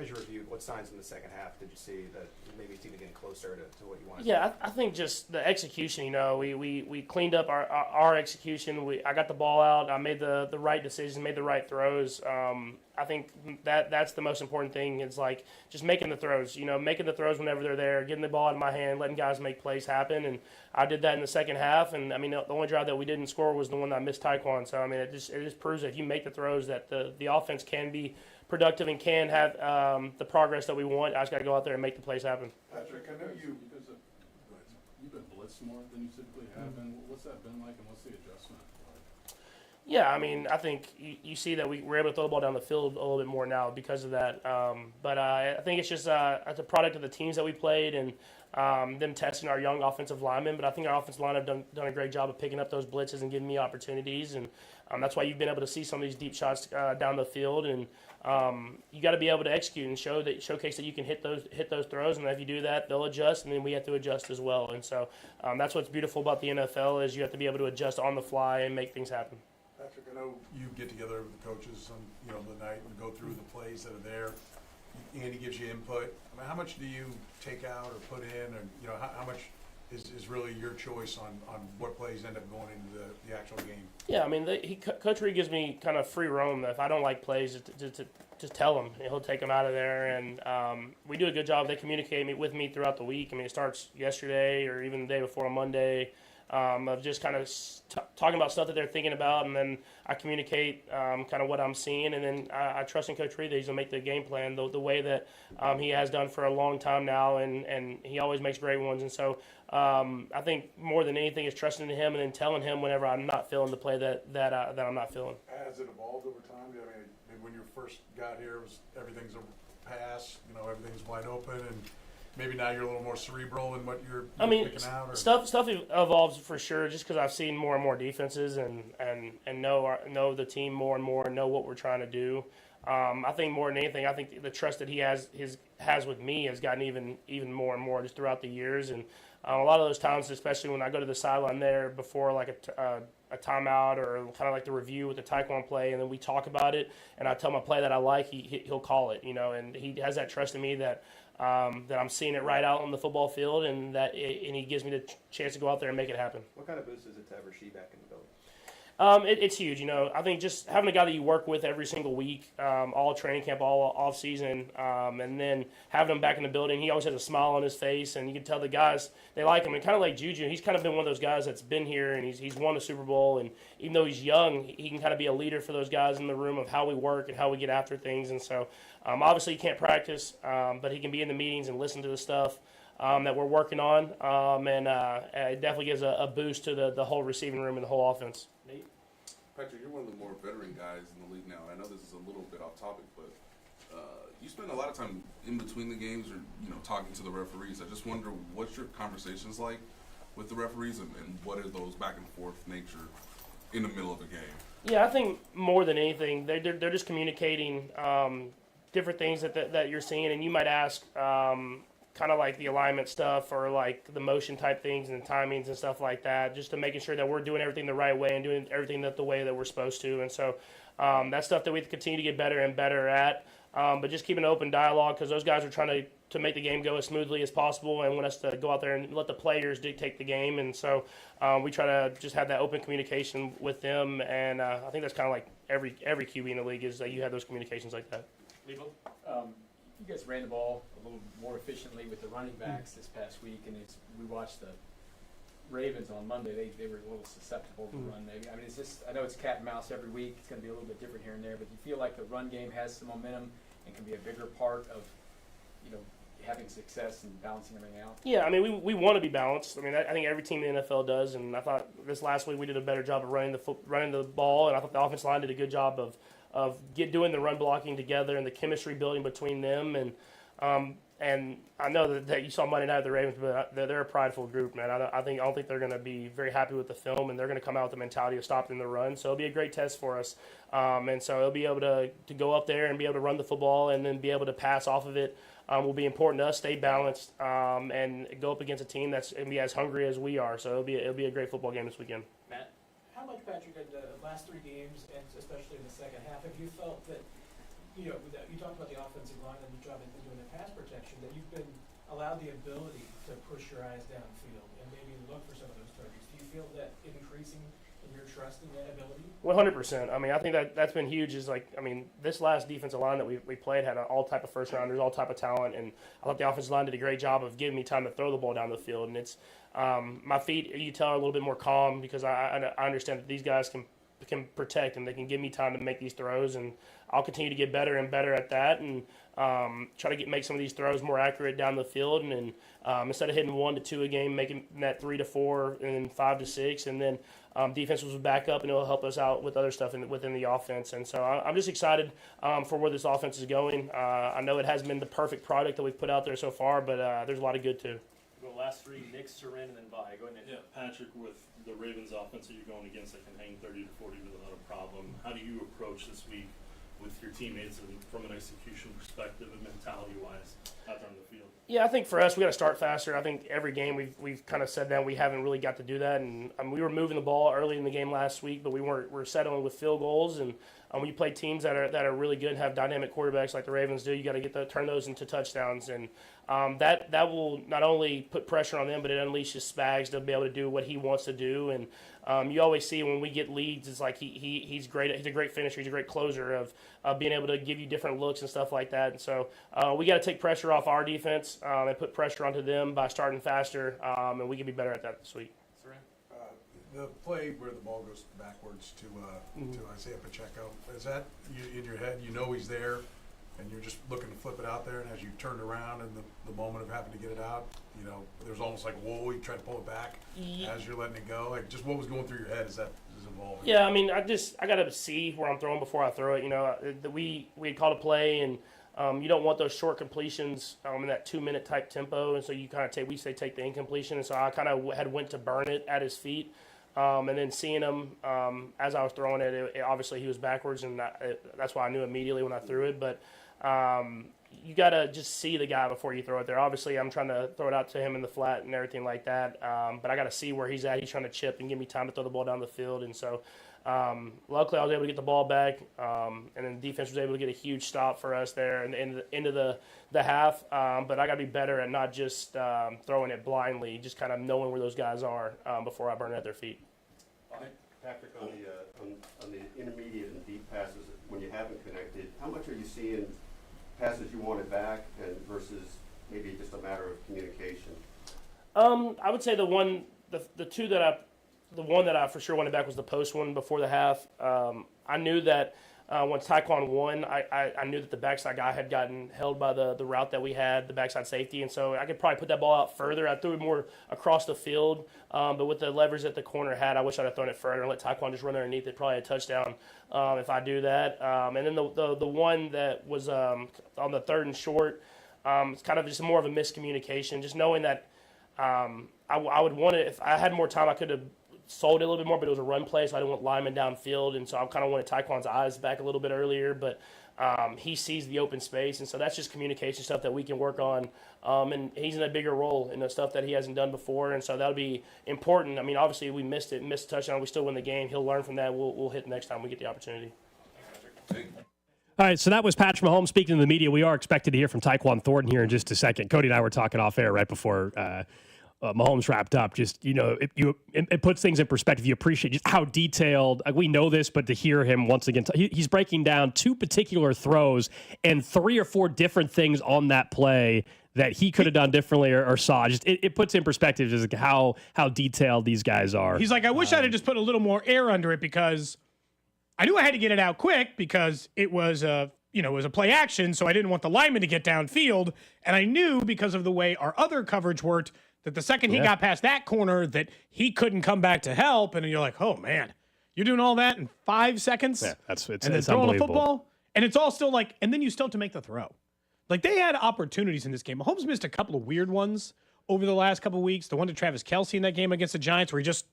As you reviewed, what signs in the second half did you see that maybe it's even getting closer to what you wanted? Yeah, I think just the execution. You know, we cleaned up our execution. I got the ball out. I made the right decisions, made the right throws. I think that's the most important thing. It's like just making the throws. You know, making the throws whenever they're there, getting the ball out of my hand, letting guys make plays happen. And I did that in the second half. And I mean, the only drive that we didn't score was the one that I missed Taekwon. So I mean, it just proves that if you make the throws, that the offense can be productive and can have the progress that we want. I just got to go out there and make the plays happen. Patrick, I know you've been blitzed more than you typically have been. What's that been like, and what's the adjustment like? Yeah, I mean, I think you see that we're able to throw the ball down the field a little bit more now because of that. But I think it's just it's a product of the teams that we played and them testing our young offensive linemen. But I think our offensive line have done a great job of picking up those blitzes and giving me opportunities. And that's why you've been able to see some of these deep shots down the field. And you got to be able to execute and showcase that you can hit those throws. And if you do that, they'll adjust, and then we have to adjust as well. And so that's what's beautiful about the NFL is you have to be able to adjust on the fly and make things happen. Patrick, I know you get together with the coaches on the night and go through the plays that are there. Andy gives you input. I mean, how much do you take out or put in, and how much is really your choice on what plays end up going into the actual game? Yeah, I mean, Coach Reed gives me kind of free roam. If I don't like plays, just tell him. He'll take them out of there, and we do a good job. They communicate with me throughout the week. I mean, it starts yesterday or even the day before on Monday. Of just kind of talking about stuff that they're thinking about, and then I communicate kind of what I'm seeing, and then I trust in Coach Reed that he's going to make the game plan the way that he has done for a long time now, and he always makes great ones. And so I think more than anything is trusting in him and then telling him whenever I'm not feeling the play that I'm not feeling. Has it evolved over time? I mean, when you first got here, everything's a pass, everything's wide open, and maybe now you're a little more cerebral in what you're picking out? Or? Stuff evolves for sure just because I've seen more and more defenses and know the team more and more and know what we're trying to do. I think more than anything, I think the trust that he has with me has gotten even more and more just throughout the years. And a lot of those times, especially when I go to the sideline there before like a timeout or kind of like the review with the Taekwon play, and then we talk about it, and I tell him a play that I like, he'll call it, and he has that trust in me that I'm seeing it right out on the football field, and he gives me the chance to go out there and make it happen. What kind of boost is it to have Rasheed back in the building? It's huge. I think just having a guy that you work with every single week, all training camp, all off season, and then having him back in the building, he always has a smile on his face, and you can tell the guys they like him. And kind of like Juju, he's kind of been one of those guys that's been here and he's won a Super Bowl, and even though he's young, he can kind of be a leader for those guys in the room of how we work and how we get after things. And so obviously he can't practice, but he can be in the meetings and listen to the stuff that we're working on, and it definitely gives a boost to the whole receiving room and the whole offense. Patrick, you're one of the more veteran guys in the league now, and I know this is a little bit off topic, but you spend a lot of time in between the games or talking to the referees. I just wonder what's your conversations like with the referees, and what are those back and forth nature in the middle of a game? Yeah, I think more than anything, they're just communicating different things that you're seeing, and you might ask kind of like the alignment stuff or like the motion type things and timings and stuff like that, just to making sure that we're doing everything the right way and doing everything the way that we're supposed to. And so that's stuff that we continue to get better and better at. But just keeping an open dialogue, because those guys are trying to to make the game go as smoothly as possible and want us to go out there and let the players dictate the game. And so we try to just have that open communication with them. And I think that's kind of like every QB in the league is that you have those communications like that. Lebo, you guys ran the ball a little more efficiently with the running backs this past week, and we watched the Ravens on Monday. They were a little susceptible to run. Maybe I mean, it's just I know it's cat and mouse every week. It's going to be a little bit different here and there, but you feel like the run game has some momentum and can be a bigger part of having success and balancing everything out. Yeah, I mean, we want to be balanced. I mean, I think every team in the NFL does, and I thought this last week we did a better job of running the ball, and I thought the offensive line did a good job of doing the run blocking together and the chemistry building between them. And I know that you saw Monday night with the Ravens, but they're a prideful group, man. I don't think they're going to be very happy with the film, and they're going to come out with the mentality of stopping the run. So it'll be a great test for us. And so they'll be able to go up there and be able to run the football and then be able to pass off of it. Will be important to us. Stay balanced and go up against a team that's going to be as hungry as we are. So it'll be a great football game this weekend. Matt, how much, Patrick, in the last 3 games, and especially in the second half, have you felt that you talked about the offensive line and the job they've been doing in pass protection, that you've been allowed the ability to push your eyes downfield and maybe look for some of those targets? Do you feel that increasing in your trust in that ability? 100%. I mean, I think that's been huge. This last defensive line that we played had all type of first rounders, all type of talent, and I thought the offensive line did a great job of giving me time to throw the ball down the field. And it's my feet, you tell, are a little bit more calm because I understand that these guys can protect and they can give me time to make these throws, and I'll continue to get better and better at that and try to make some of these throws more accurate down the field, and instead of hitting 1 to 2 a game, making that 3 to 4 and then 5 to 6, and then defense will back up and it'll help us out with other stuff within the offense. And so I'm just excited for where this offense is going. I know it hasn't been the perfect product that we've put out there so far, but there's a lot of good too. Go last 3, Nick, Sarin, and then Vi. Go ahead, Nick. Yeah, Patrick, with the Ravens offense that you're going against that can hang 30 to 40 without a problem, how do you approach this week with your teammates and from an execution perspective and mentality-wise out there on the field? Yeah, I think for us, we got to start faster. I think every game we've kind of said that we haven't really got to do that, and we were moving the ball early in the game last week, but we're settling with field goals. And when you play teams that are really good and have dynamic quarterbacks like the Ravens do, you got to turn those into touchdowns, and that will not only put pressure on them, but it unleashes Spags to be able to do what he wants to do. And you always see when we get leads, it's like he's great. He's a great finisher. He's a great closer of being able to give you different looks and stuff like that. And so we got to take pressure off our defense and put pressure onto them by starting faster, and we can be better at that this week. The play where the ball goes backwards to Isaiah Pacheco, is that in your head? You know he's there, and you're just looking to flip it out there, and as you turned around and the moment of having to get it out, there's almost like, whoa, you try to pull it back as you're letting it go. Like, just what was going through your head as that is evolving? Yeah, I mean, I got to see where I'm throwing before I throw it. We had called a play, and you don't want those short completions in that 2-minute type tempo, and so you kind of take the incompletion, and so I kind of had went to burn it at his feet. And then seeing him as I was throwing it, obviously he was backwards, and that's why I knew immediately when I threw it. But you got to just see the guy before you throw it there. Obviously, I'm trying to throw it out to him in the flat and everything like that. But I got to see where he's at. He's trying to chip and give me time to throw the ball down the field. And so luckily I was able to get the ball back, and then the defense was able to get a huge stop for us there and into the half. But I got to be better at not just throwing it blindly, just kind of knowing where those guys are before I burn it at their feet. Patrick, on the intermediate and deep passes, when you haven't connected, how much are you seeing passes you wanted back and versus maybe just a matter of communication? I would say the one that I for sure wanted back was the post one before the half. I knew that when Taekwon won, I knew that the backside guy had gotten held by the route that we had, the backside safety, and so I could probably put that ball out further. I threw it more across the field, but with the leverage that the corner had, I wish I'd have thrown it further and let Taekwon just run underneath it, probably a touchdown if I do that. And then the one that was on the 3rd and short, it's kind of just more of a miscommunication, just knowing that I would want it. If I had more time, I could have sold it a little bit more, but it was a run play, so I didn't want Lyman downfield, and so I kind of wanted Taekwon's eyes back a little bit earlier, but he sees the open space, and so that's just communication stuff that we can work on, and he's in a bigger role in the stuff that he hasn't done before, and so that'll be important. I mean, obviously we missed a touchdown, we still win the game. He'll learn from that. We'll hit next time we get the opportunity. All right, so that was Patrick Mahomes speaking to the media. We are expected to hear from Tyquan Thornton here in just a second. Cody and I were talking off air right before Mahomes wrapped up. Just, it puts things in perspective. You appreciate just how detailed, we know this, but to hear him once again, he's breaking down 2 particular throws and 3 or 4 different things on that play that he could have done differently or saw. Just it puts in perspective just how detailed these guys are. He's like, I wish I'd have just put a little more air under it because I knew I had to get it out quick because it was it was a play action, so I didn't want the lineman to get downfield. And I knew because of the way our other coverage worked that the second he got past that corner that he couldn't come back to help. And you're like, oh, man, you're doing all that in 5 seconds? Yeah, it's and then throwing a football? And it's all still like, and then you still have to make the throw. Like, they had opportunities in this game. Mahomes missed a couple of weird ones over the last couple of weeks. The one to Travis Kelce in that game against the Giants where he just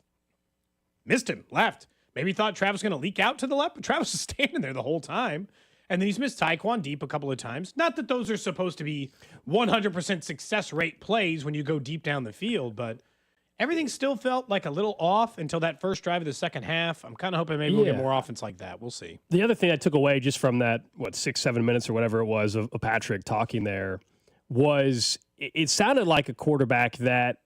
missed him, left. Maybe thought Travis was going to leak out to the left, but Travis was standing there the whole time. And then he's missed Tyquan deep a couple of times. Not that those are supposed to be 100% success rate plays when you go deep down the field, but everything still felt like a little off until that first drive of the second half. I'm kind of hoping maybe we'll get more offense like that. We'll see. The other thing I took away just from that, 6-7 minutes or whatever it was of Patrick talking there was it sounded like a quarterback that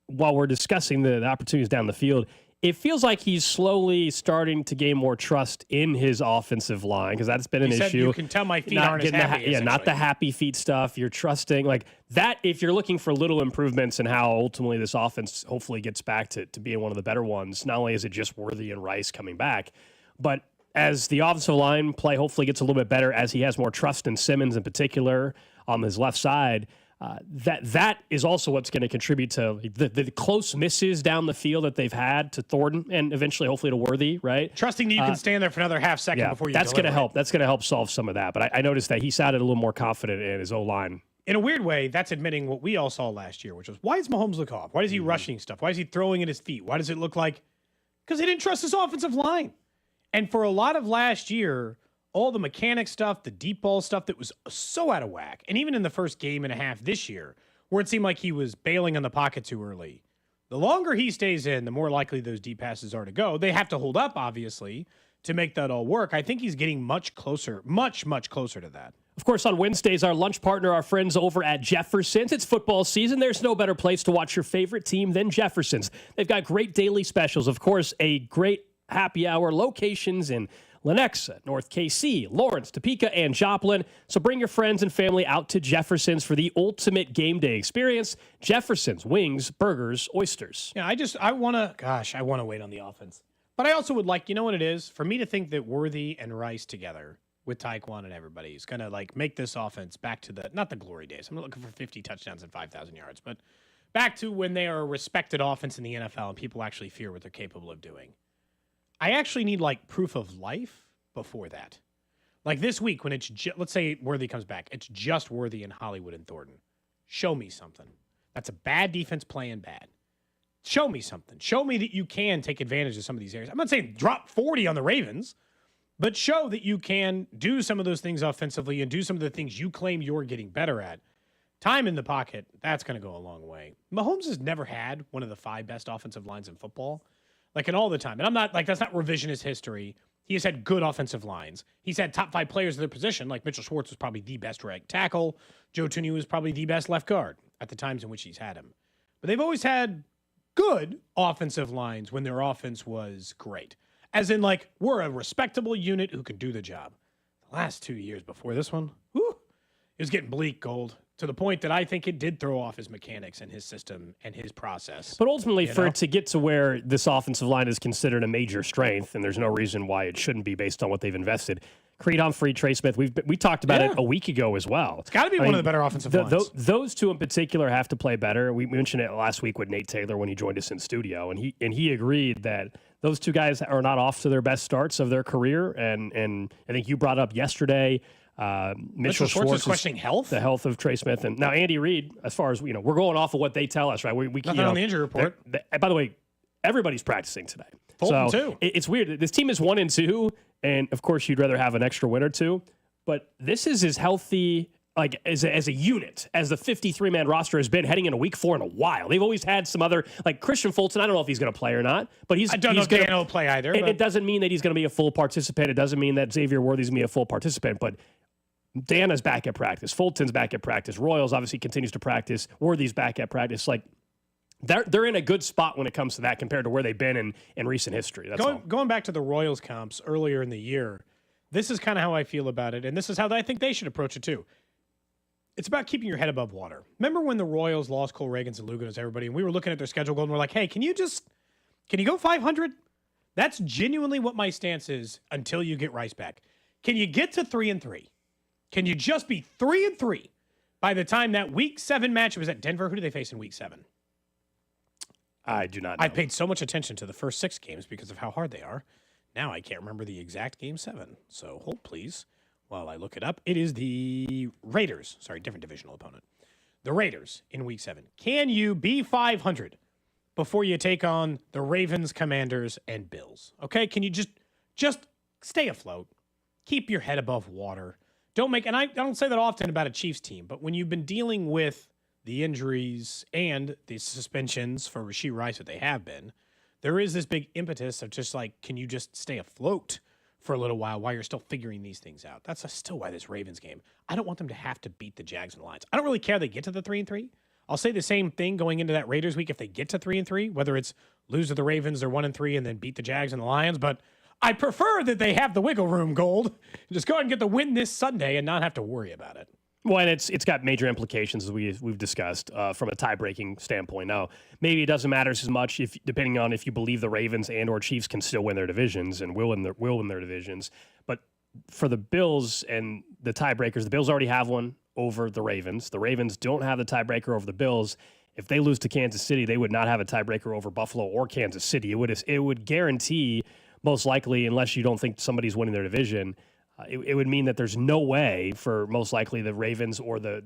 while we're discussing the opportunities down the field, it feels like he's slowly starting to gain more trust in his offensive line because that's been an issue. You can tell my feet aren't as happy. Not the happy feet stuff. You're trusting like that. If you're looking for little improvements in how ultimately this offense hopefully gets back to being one of the better ones, not only is it just Worthy and Rice coming back, but as the offensive line play hopefully gets a little bit better, as he has more trust in Simmons in particular on his left side. That is also what's going to contribute to the close misses down the field that they've had to Thornton and eventually hopefully to Worthy, right? Trusting that you can stand there for another half second before you that's going to deliver help. That's going to help solve some of that. But I noticed that he sounded a little more confident in his O-line. In a weird way, that's admitting what we all saw last year, which was, why does Mahomes look off? Why is he rushing stuff? Why is he throwing at his feet? Why does it look like? Because he didn't trust his offensive line. And for a lot of last year, all the mechanic stuff, the deep ball stuff that was so out of whack, and even in the first game and a half this year, where it seemed like he was bailing on the pocket too early. The longer he stays in, the more likely those deep passes are to go. They have to hold up, obviously, to make that all work. I think he's getting much closer, much closer to that. Of course, on Wednesdays, our lunch partner, our friends over at Jefferson's. It's football season. There's no better place to watch your favorite team than Jefferson's. They've got great daily specials. Of course, a great happy hour locations in Lenexa, North KC, Lawrence, Topeka, and Joplin. So bring your friends and family out to Jefferson's for the ultimate game day experience. Jefferson's, wings, burgers, oysters. Yeah, I want to wait on the offense. But I also would like, you know what it is? For me to think that Worthy and Rice together with Tyquan and everybody is going to like make this offense back to not the glory days. I'm not looking for 50 touchdowns and 5,000 yards, but back to when they are a respected offense in the NFL and people actually fear what they're capable of doing. I actually need like proof of life before that. Like this week when it's let's say Worthy comes back, it's just Worthy and Hollywood and Thornton. Show me something. That's a bad defense playing bad. Show me something. Show me that you can take advantage of some of these areas. I'm not saying drop 40 on the Ravens, but show that you can do some of those things offensively and do some of the things you claim you're getting better at. Time in the pocket, that's going to go a long way. Mahomes has never had one of the 5 best offensive lines in football. Like, in all the time. And I'm not, like, that's not revisionist history. He has had good offensive lines. He's had top 5 players in their position. Like, Mitchell Schwartz was probably the best right tackle. Joe Tooney was probably the best left guard at the times in which he's had him. But they've always had good offensive lines when their offense was great. As in, like, we're a respectable unit who can do the job. The last 2 years before this one, it was getting bleak, Gold. To the point that I think it did throw off his mechanics and his system and his process. But ultimately, for it to get to where this offensive line is considered a major strength, and there's no reason why it shouldn't be based on what they've invested. Creed Humphrey, Trey Smith, we talked about it a week ago as well. It's got to be one of the better offensive lines. Those two in particular have to play better. We mentioned it last week with Nate Taylor when he joined us in studio, and he agreed that those two guys are not off to their best starts of their career. And I think you brought up yesterday. Mitchell Schwartz is questioning the health of Trey Smith, and now Andy Reid. As far as we're going off of what they tell us, right? We Nothing on the injury report. By the way, everybody's practicing today. Fulton too. It's weird. This team is 1-2, and of course you'd rather have an extra win or two. But this is as healthy like as a unit, as the 53-man roster has been heading into week 4 in a while. They've always had some other, like Christian Fulton, I don't know if he's going to play or not, but I don't know if Dan will play either. It doesn't mean that he's going to be a full participant. It doesn't mean that Xavier Worthy's going to be a full participant, but Dana's back at practice. Fulton's back at practice. Royals obviously continues to practice. Worthy's back at practice. Like, they're in a good spot when it comes to that compared to where they've been in recent history. That's all. Going back to the Royals comps earlier in the year, this is kind of how I feel about it, and this is how I think they should approach it too. It's about keeping your head above water. Remember when the Royals lost Cole Reagans and Lugones, everybody, and we were looking at their schedule and we're like, hey, can you go 500? That's genuinely what my stance is until you get Rice back. Can you get to 3-3? Can you just be 3-3 by the time that Week 7 match was at Denver? Who do they face in Week 7? I do not know. I paid so much attention to the first 6 games because of how hard they are. Now I can't remember the exact Game 7. So hold, please, while I look it up. It is the Raiders. Sorry, different divisional opponent. The Raiders in Week 7. Can you be 500 before you take on the Ravens, Commanders, and Bills? Okay, can you just stay afloat? Keep your head above water. And I don't say that often about a Chiefs team, but when you've been dealing with the injuries and the suspensions for Rashee Rice that they have been, there is this big impetus of just like, can you just stay afloat for a little while you're still figuring these things out? That's still why this Ravens game, I don't want them to have to beat the Jags and the Lions. I don't really care they get to the 3-3. I'll say the same thing going into that Raiders week if they get to 3-3, whether it's lose to the Ravens, they're 1-3, and then beat the Jags and the Lions. But I prefer that they have the wiggle room, Gold. Just go ahead and get the win this Sunday and not have to worry about it. Well, and it's got major implications, as we've discussed, from a tie-breaking standpoint. Now, maybe it doesn't matter as much depending on if you believe the Ravens and or Chiefs can still win their divisions and will win their divisions. But for the Bills and the tiebreakers, the Bills already have one over the Ravens. The Ravens don't have the tiebreaker over the Bills. If they lose to Kansas City, they would not have a tiebreaker over Buffalo or Kansas City. It would guarantee, most likely, unless you don't think somebody's winning their division, it would mean that there's no way for most likely the Ravens or the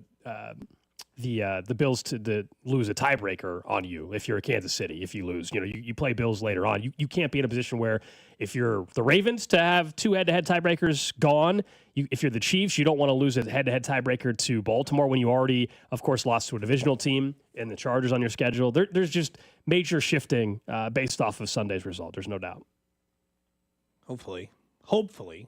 Bills to lose a tiebreaker on you if you're a Kansas City. If you lose, you play Bills later on. You can't be in a position where if you're the Ravens to have 2 head-to-head tiebreakers gone. If you're the Chiefs, you don't want to lose a head-to-head tiebreaker to Baltimore when you already, of course, lost to a divisional team and the Chargers on your schedule. There's just major shifting based off of Sunday's result. There's no doubt. Hopefully,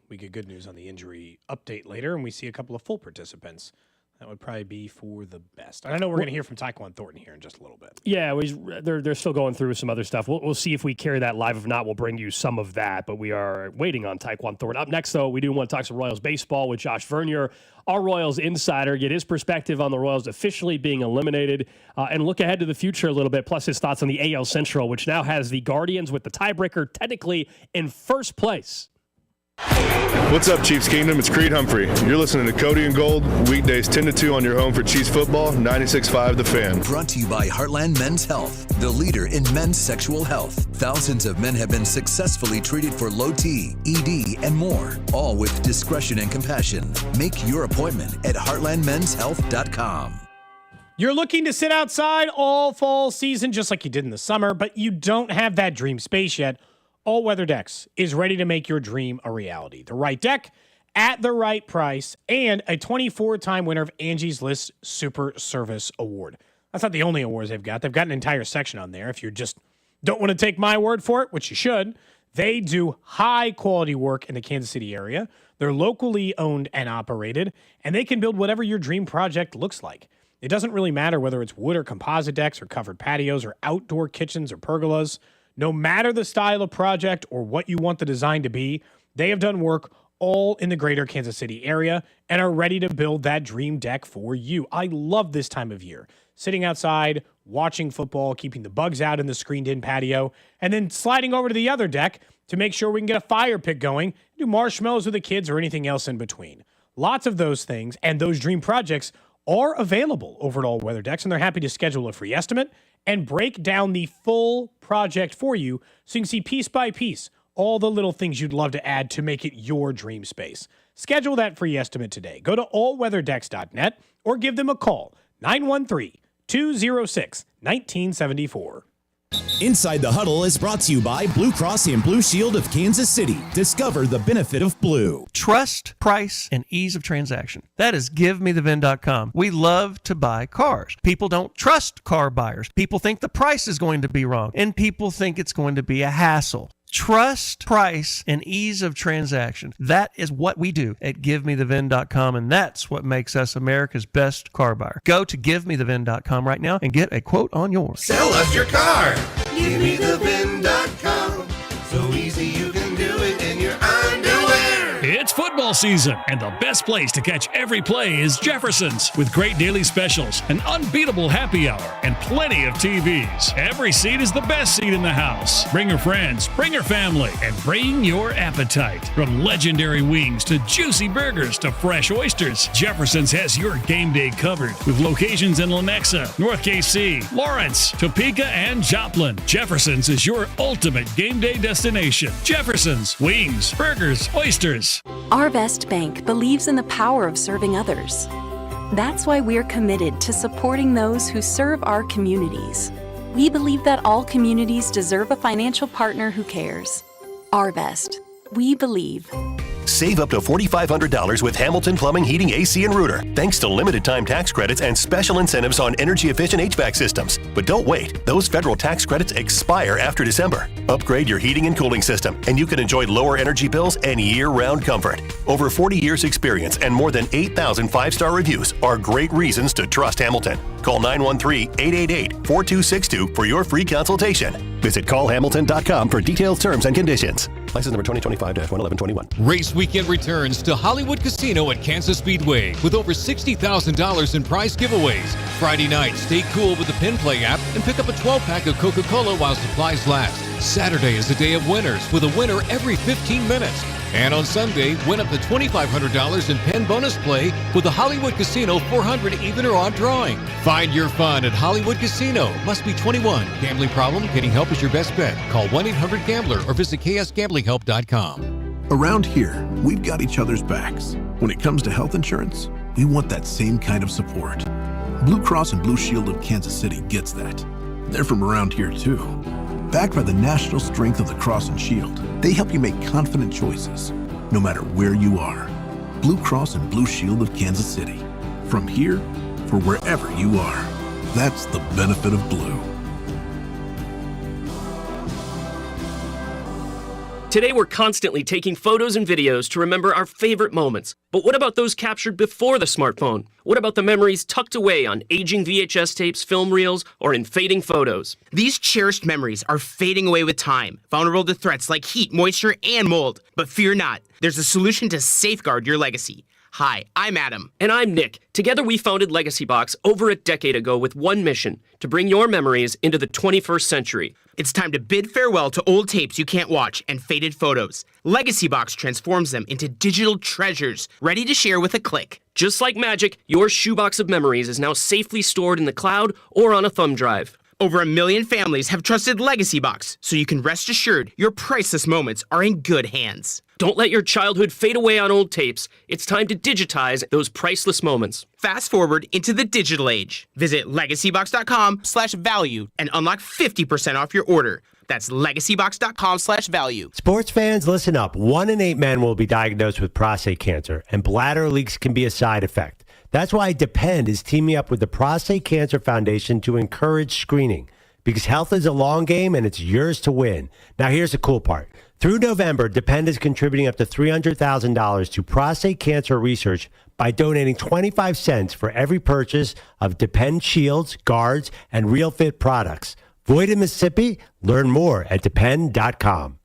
we get good news on the injury update later, and we see a couple of full participants. That would probably be for the best. And I know we're going to hear from Tyquan Thornton here in just a little bit. Yeah, they're still going through some other stuff. We'll see if we carry that live. If not, we'll bring you some of that. But we are waiting on Tyquan Thornton. Up next, though, we do want to talk some Royals baseball with Josh Vernier, our Royals insider, get his perspective on the Royals officially being eliminated and look ahead to the future a little bit, plus his thoughts on the AL Central, which now has the Guardians with the tiebreaker technically in first place. What's up, Chiefs Kingdom? It's Creed Humphrey. You're listening to Cody and Gold, weekdays 10 to 2 on your home for Chiefs football, 96.5 The Fan. Brought to you by Heartland Men's Health, the leader in men's sexual health. Thousands of men have been successfully treated for low T, ED, and more, all with discretion and compassion. Make your appointment at heartlandmenshealth.com. You're looking to sit outside all fall season just like you did in the summer, but you don't have that dream space yet. All Weather Decks is ready to make your dream a reality. The right deck at the right price and a 24-time winner of Angie's List Super Service Award. That's not the only awards they've got. They've got an entire section on there. If you just don't want to take my word for it, which you should, they do high-quality work in the Kansas City area. They're locally owned and operated, and they can build whatever your dream project looks like. It doesn't really matter whether it's wood or composite decks or covered patios or outdoor kitchens or pergolas. No matter the style of project or what you want the design to be, they have done work all in the greater Kansas City area and are ready to build that dream deck for you. I love this time of year. Sitting outside, watching football, keeping the bugs out in the screened-in patio, and then sliding over to the other deck to make sure we can get a fire pit going, do marshmallows with the kids or anything else in between. Lots of those things and those dream projects are available over at All Weather Decks, and they're happy to schedule a free estimate and break down the full project for you so you can see piece by piece all the little things you'd love to add to make it your dream space. Schedule that free estimate today. Go to allweatherdecks.net or give them a call, 913-206-1974. Inside the Huddle is brought to you by Blue Cross and Blue Shield of Kansas City. Discover the benefit of blue. Trust, price, and ease of transaction. That is GiveMeTheVin.com. We love to buy cars. People don't trust car buyers. People think the price is going to be wrong, and people think it's going to be a hassle. Trust, price, and ease of transaction. That is what we do at GiveMeTheVin.com, and that's what makes us America's best car buyer. Go to GiveMeTheVin.com right now and get a quote on yours. Sell us your car. GiveMeTheVin.com. So easy you can do it in your underwear. It's football season, and the best place to catch every play is Jefferson's, with great daily specials, an unbeatable happy hour, and plenty of TVs. Every seat is the best seat in the house. Bring your friends, bring your family, and bring your appetite. From legendary wings to juicy burgers to fresh oysters, Jefferson's has your game day covered, with locations in Lenexa, North KC, Lawrence, Topeka, and Joplin. Jefferson's is your ultimate game day destination. Jefferson's, wings, burgers, oysters. Arvest Bank believes in the power of serving others. That's why we're committed to supporting those who serve our communities. We believe that all communities deserve a financial partner who cares. Arvest. We believe. Save up to $4,500 with Hamilton Plumbing, Heating, AC, and Rooter, thanks to limited time tax credits and special incentives on energy-efficient HVAC systems. But don't wait. Those federal tax credits expire after December. Upgrade your heating and cooling system, and you can enjoy lower energy bills and year-round comfort. Over 40 years experience and more than 8,000 five-star reviews are great reasons to trust Hamilton. Call 913-888-4262 for your free consultation. Visit callhamilton.com for detailed terms and conditions. License number 2025-11121. Race weekend returns to Hollywood Casino at Kansas Speedway with over $60,000 in prize giveaways. Friday night, stay cool with the Pin Play app and pick up a 12-pack of Coca-Cola while supplies last. Saturday is a day of winners with a winner every 15 minutes. And on Sunday, win up to $2,500 in Penn bonus play with the Hollywood Casino 400 even or odd drawing. Find your fun at Hollywood Casino. Must be 21. Gambling problem? Getting help is your best bet. Call 1-800-GAMBLER or visit ksgamblinghelp.com. Around here, we've got each other's backs. When it comes to health insurance, we want that same kind of support. Blue Cross and Blue Shield of Kansas City gets that. They're from around here too. Backed by the national strength of the Cross and Shield, they help you make confident choices, no matter where you are. Blue Cross and Blue Shield of Kansas City. From here, for wherever you are. That's the benefit of blue. Today, we're constantly taking photos and videos to remember our favorite moments. But what about those captured before the smartphone? What about the memories tucked away on aging VHS tapes, film reels, or in fading photos? These cherished memories are fading away with time, vulnerable to threats like heat, moisture, and mold. But fear not, there's a solution to safeguard your legacy. Hi, I'm Adam. And I'm Nick. Together we founded Legacy Box over a decade ago with one mission, to bring your memories into the 21st century. It's time to bid farewell to old tapes you can't watch and faded photos. Legacy Box transforms them into digital treasures, ready to share with a click. Just like magic, your shoebox of memories is now safely stored in the cloud or on a thumb drive. Over 1 million families have trusted Legacy Box, so you can rest assured your priceless moments are in good hands. Don't let your childhood fade away on old tapes. It's time to digitize those priceless moments. Fast forward into the digital age. Visit legacybox.com/value and unlock 50% off your order. That's legacybox.com/value. Sports fans, listen up. 1 in 8 men will be diagnosed with prostate cancer, and bladder leaks can be a side effect. That's why Depend is teaming up with the Prostate Cancer Foundation to encourage screening, because health is a long game and it's yours to win. Now, here's the cool part. Through November, Depend is contributing up to $300,000 to prostate cancer research by donating 25 cents for every purchase of Depend shields, guards, and Real Fit products. Void in Mississippi? Learn more at depend.com.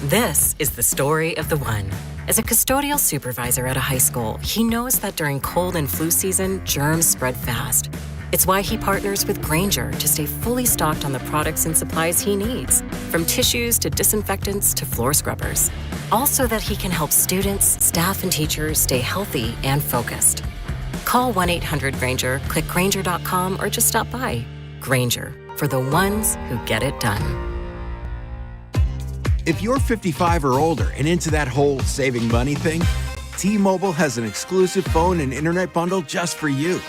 This is the story of the one. As a custodial supervisor at a high school, he knows that during cold and flu season, germs spread fast. It's why he partners with Grainger to stay fully stocked on the products and supplies he needs, from tissues to disinfectants to floor scrubbers. All so that he can help students, staff, and teachers stay healthy and focused. Call 1-800-GRAINGER, click Grainger.com, or just stop by. Grainger, for the ones who get it done. If you're 55 or older and into that whole saving money thing, T-Mobile has an exclusive phone and internet bundle just for you.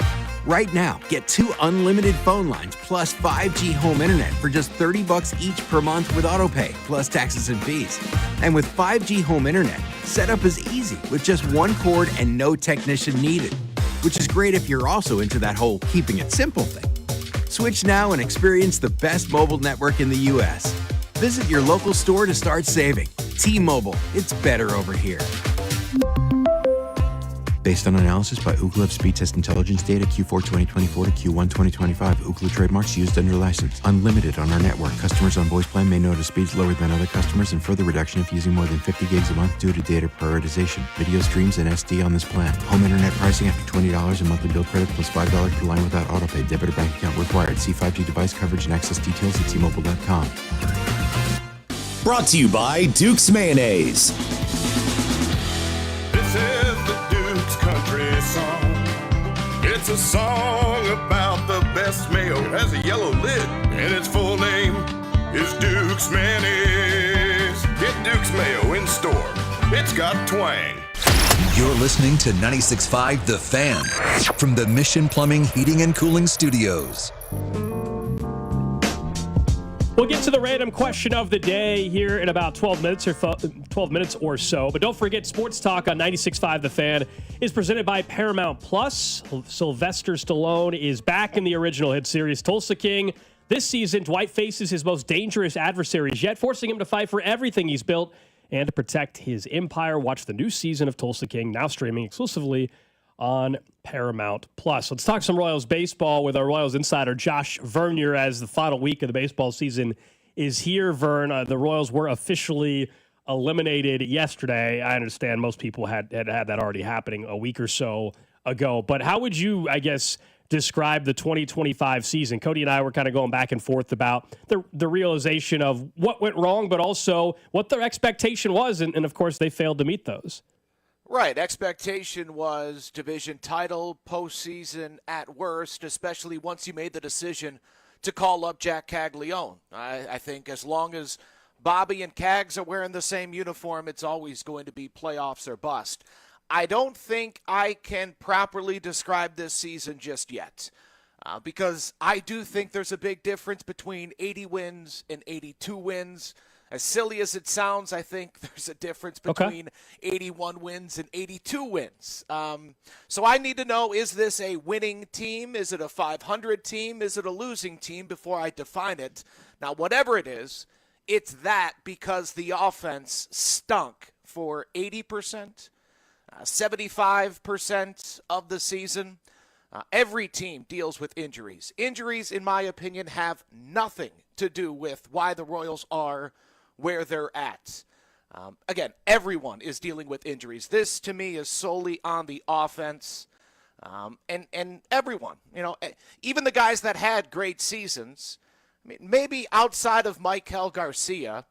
Right now, get 2 unlimited phone lines plus 5G home internet for just $30 each per month with AutoPay, plus taxes and fees. And with 5G home internet, setup is easy with just 1 cord and no technician needed, which is great if you're also into that whole keeping it simple thing. Switch now and experience the best mobile network in the U.S. Visit your local store to start saving. T-Mobile, it's better over here. Based on analysis by Ookla of speed test intelligence data Q4 2024 to Q1 2025, Ookla trademarks used under license. Unlimited on our network. Customers on voice plan may notice speeds lower than other customers and further reduction if using more than 50 gigs a month due to data prioritization. Video streams and SD on this plan. Home internet pricing after $20 and monthly bill credit plus $5 per line without autopay. Debit or bank account required. See 5G device coverage and access details at T-Mobile.com. Brought to you by Duke's Mayonnaise. This is the Duke's country song. It's a song about the best mayo. It has a yellow lid, and its full name is Duke's Mayonnaise. Get Duke's Mayo in store. It's got twang. You're listening to 96.5 The Fan from the Mission Plumbing, Heating, and Cooling Studios. We'll get to the random question of the day here in about 12 minutes or so. But don't forget, Sports Talk on 96.5 The Fan is presented by Paramount Plus. Sylvester Stallone is back in the original hit series Tulsa King. This season, Dwight faces his most dangerous adversaries yet, forcing him to fight for everything he's built and to protect his empire. Watch the new season of Tulsa King, now streaming exclusively on Paramount Plus. Let's talk some Royals baseball with our Royals insider, Josh Vernier, as the final week of the baseball season is here. Vern, the Royals were officially eliminated yesterday. I understand most people had that already happening a week or so ago. But how would you, I guess, describe the 2025 season? Cody and I were kind of going back and forth about the realization of what went wrong, but also what their expectation was. And of course, they failed to meet those. Right. Expectation was division title, postseason at worst, especially once you made the decision to call up Jack Caglione. I think as long as Bobby and Cags are wearing the same uniform, it's always going to be playoffs or bust. I don't think I can properly describe this season just yet because I do think there's a big difference between 80 wins and 82 wins. As silly as it sounds, I think there's a difference between 81 wins and 82 wins. So I need to know, is this a winning team? Is it a 500 team? Is it a losing team before I define it? Now, whatever it is, it's that because the offense stunk for 80%, 75% of the season. Every team deals with injuries. Injuries, in my opinion, have nothing to do with why the Royals are where they're at. Again, everyone is dealing with injuries. This, to me, is solely on the offense. And everyone, even the guys that had great seasons, I mean, maybe outside of Maikel Garcia,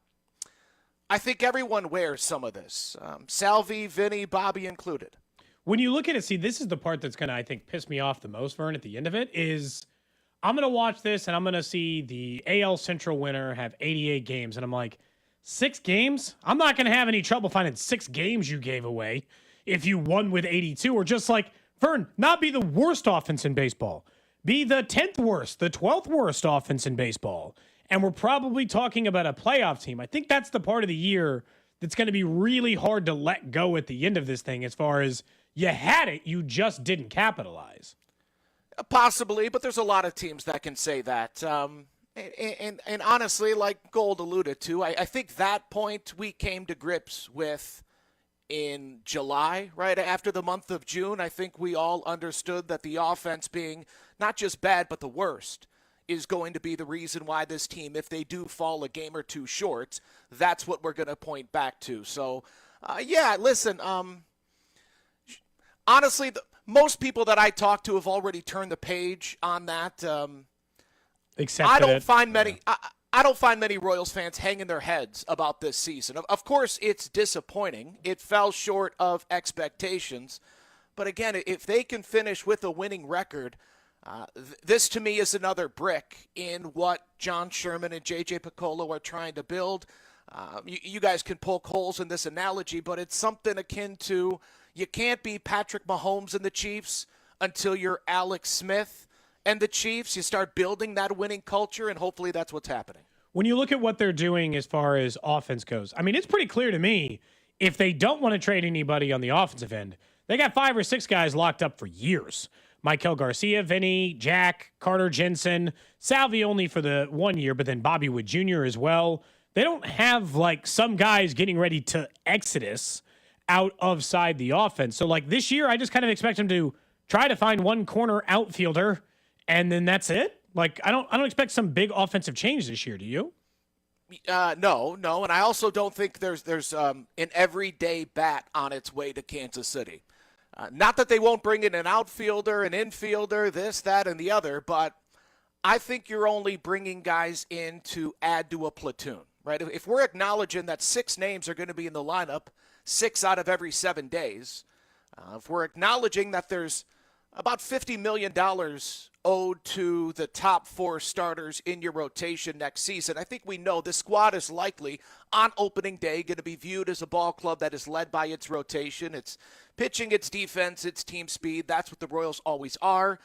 I think everyone wears some of this. Salvi, Vinny, Bobby included. When you look at it, see, this is the part that's going to, I think, piss me off the most, Vern, at the end of it, is I'm going to watch this and I'm going to see the AL Central winner have 88 games. And I'm like, 6 games? I'm not going to have any trouble finding 6 games you gave away if you won with 82, or just like, Vern, not be the worst offense in baseball. Be the 10th worst, the 12th worst offense in baseball. And we're probably talking about a playoff team. I think that's the part of the year that's going to be really hard to let go at the end of this thing, as far as you had it, you just didn't capitalize. Possibly, but there's a lot of teams that can say that. And honestly, like Gold alluded to, I think that point we came to grips with in July, right after the month of June. I think we all understood that the offense being not just bad, but the worst, is going to be the reason why this team, if they do fall a game or two short, that's what we're going to point back to. So, listen, honestly, most people that I talk to have already turned the page on that. I don't find many Royals fans hanging their heads about this season. Of course, it's disappointing. It fell short of expectations. But again, if they can finish with a winning record, this to me is another brick in what John Sherman and J.J. Piccolo are trying to build. You guys can poke holes in this analogy, but it's something akin to, you can't be Patrick Mahomes and the Chiefs until you're Alex Smith and the Chiefs. You start building that winning culture, and hopefully that's what's happening. When you look at what they're doing as far as offense goes, I mean, it's pretty clear to me if they don't want to trade anybody on the offensive end, they got 5 or 6 guys locked up for years. Michael Garcia, Vinny, Jack, Carter Jensen, Salvi only for the 1 year, but then Bobby Wood Jr. as well. They don't have like some guys getting ready to exodus out of side the offense. So like this year, I just kind of expect them to try to find one corner outfielder, and then that's it. Like I don't expect some big offensive change this year. Do you? No, and I also don't think there's an everyday bat on its way to Kansas City. Not that they won't bring in an outfielder, an infielder, this, that, and the other, but I think you're only bringing guys in to add to a platoon, right? If we're acknowledging that 6 names are going to be in the lineup 6 out of every 7 days, if we're acknowledging that there's about $50 million owed to the top 4 starters in your rotation next season, I think we know this squad is likely on opening day going to be viewed as a ball club that is led by its rotation, its pitching, its defense, its team speed. That's what the Royals always are.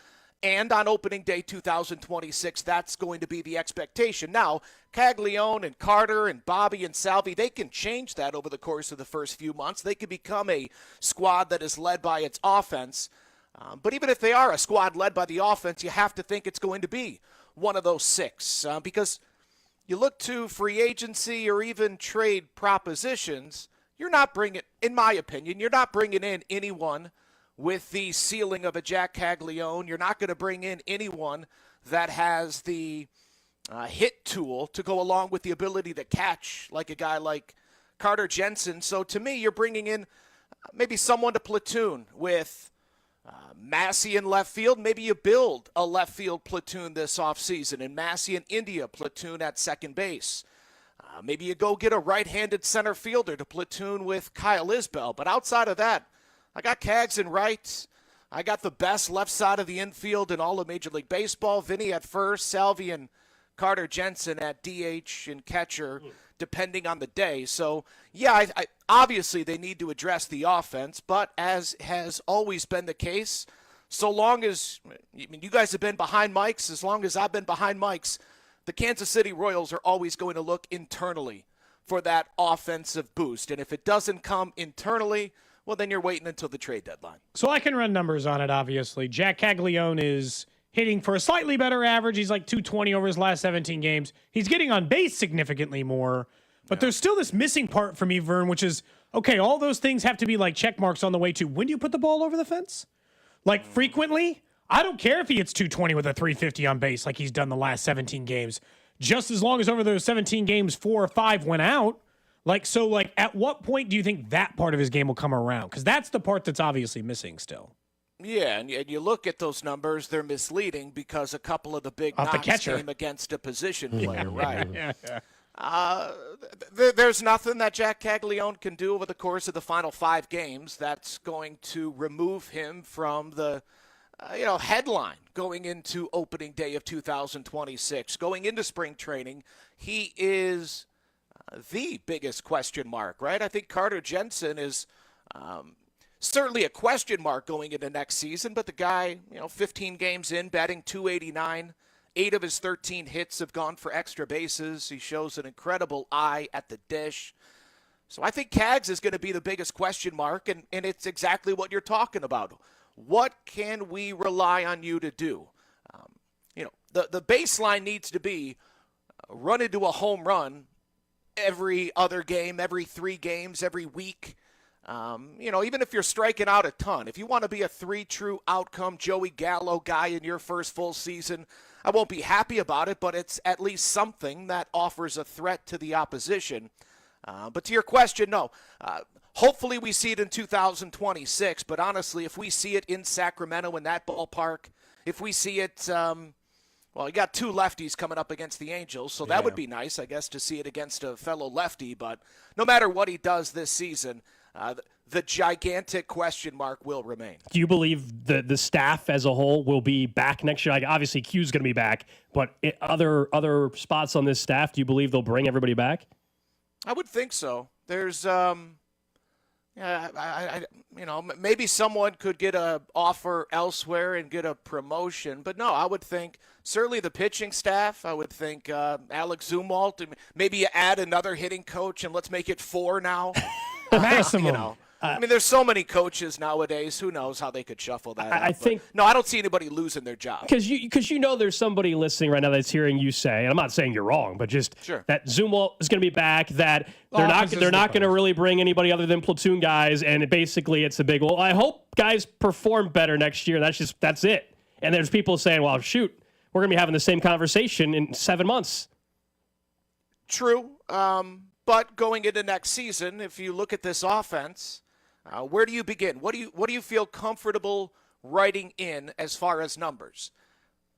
And on opening day 2026, that's going to be the expectation. Now, Caglione and Carter and Bobby and Salvi, they can change that over the course of the first few months. They can become a squad that is led by its offense. But even if they are a squad led by the offense, you have to think it's going to be one of those 6. Because you look to free agency or even trade propositions, you're not bringing, in my opinion, you're not bringing in anyone with the ceiling of a Jack Caglione. You're not going to bring in anyone that has the hit tool to go along with the ability to catch like a guy like Carter Jensen. So to me, you're bringing in maybe someone to platoon with Massey in left field. Maybe you build a left field platoon this offseason, and Massey and India platoon at second base. Maybe you go get a right-handed center fielder to platoon with Kyle Isbell. But outside of that, I got Cags in right. I got the best left side of the infield in all of Major League Baseball. Vinny at first, Salvi and Carter Jensen at DH and catcher, depending on the day. So, yeah, I obviously they need to address the offense, but as has always been the case, so long as you guys have been behind mics, as long as I've been behind mics, the Kansas City Royals are always going to look internally for that offensive boost. And if it doesn't come internally, well, then you're waiting until the trade deadline. So I can run numbers on it, obviously. Jack Caglione is hitting for a slightly better average. He's like 220 over his last 17 games. He's getting on base significantly more. But there's still this missing part for me, Vern, which is, okay, all those things have to be like check marks on the way to when do you put the ball over the fence? Like frequently? I don't care if he hits 220 with a 350 on base like he's done the last 17 games. Just as long as over those 17 games, 4 or 5 went out. At what point do you think that part of his game will come around? Because that's the part that's obviously missing still. Yeah, and you look at those numbers, they're misleading because a couple of the big knocks came against a position player, right? There's nothing that Jack Caglione can do over the course of the final 5 games that's going to remove him from the headline going into opening day of 2026. Going into spring training, he is the biggest question mark, right? I think Carter Jensen is certainly a question mark going into next season, but the guy, 15 games in, batting .289, 8 of his 13 hits have gone for extra bases. He shows an incredible eye at the dish. So I think Cags is going to be the biggest question mark, and it's exactly what you're talking about. What can we rely on you to do? The baseline needs to be run into a home run every other game, every 3 games, every week. Even if you're striking out a ton, if you want to be a 3 true outcome Joey Gallo guy in your first full season, I won't be happy about it, but it's at least something that offers a threat to the opposition. But to your question, no. Hopefully we see it in 2026, but honestly, if we see it in Sacramento in that ballpark, if we see it, you got 2 lefties coming up against the Angels, so that would be nice, I guess, to see it against a fellow lefty. But no matter what he does this season, the gigantic question mark will remain. Do you believe the staff as a whole will be back next year? Like, obviously, Q's going to be back, but other spots on this staff, do you believe they'll bring everybody back? I would think so. There's Maybe someone could get a offer elsewhere and get a promotion, but no, I would think certainly the pitching staff. I would think Alex Zumwalt. Maybe you add another hitting coach and let's make it 4 now. Maximum. There's so many coaches nowadays. Who knows how they could shuffle that? I think no, I don't see anybody losing their job. Because there's somebody listening right now that's hearing you say, and I'm not saying you're wrong, but just that Zumwalt is going to be back. That they're not going to really bring anybody other than platoon guys, and basically it's a big. Well, I hope guys perform better next year. That's it. And there's people saying, well, shoot, we're going to be having the same conversation in 7 months. True, but going into next season, if you look at this offense. Where do you begin? What do you feel comfortable writing in as far as numbers?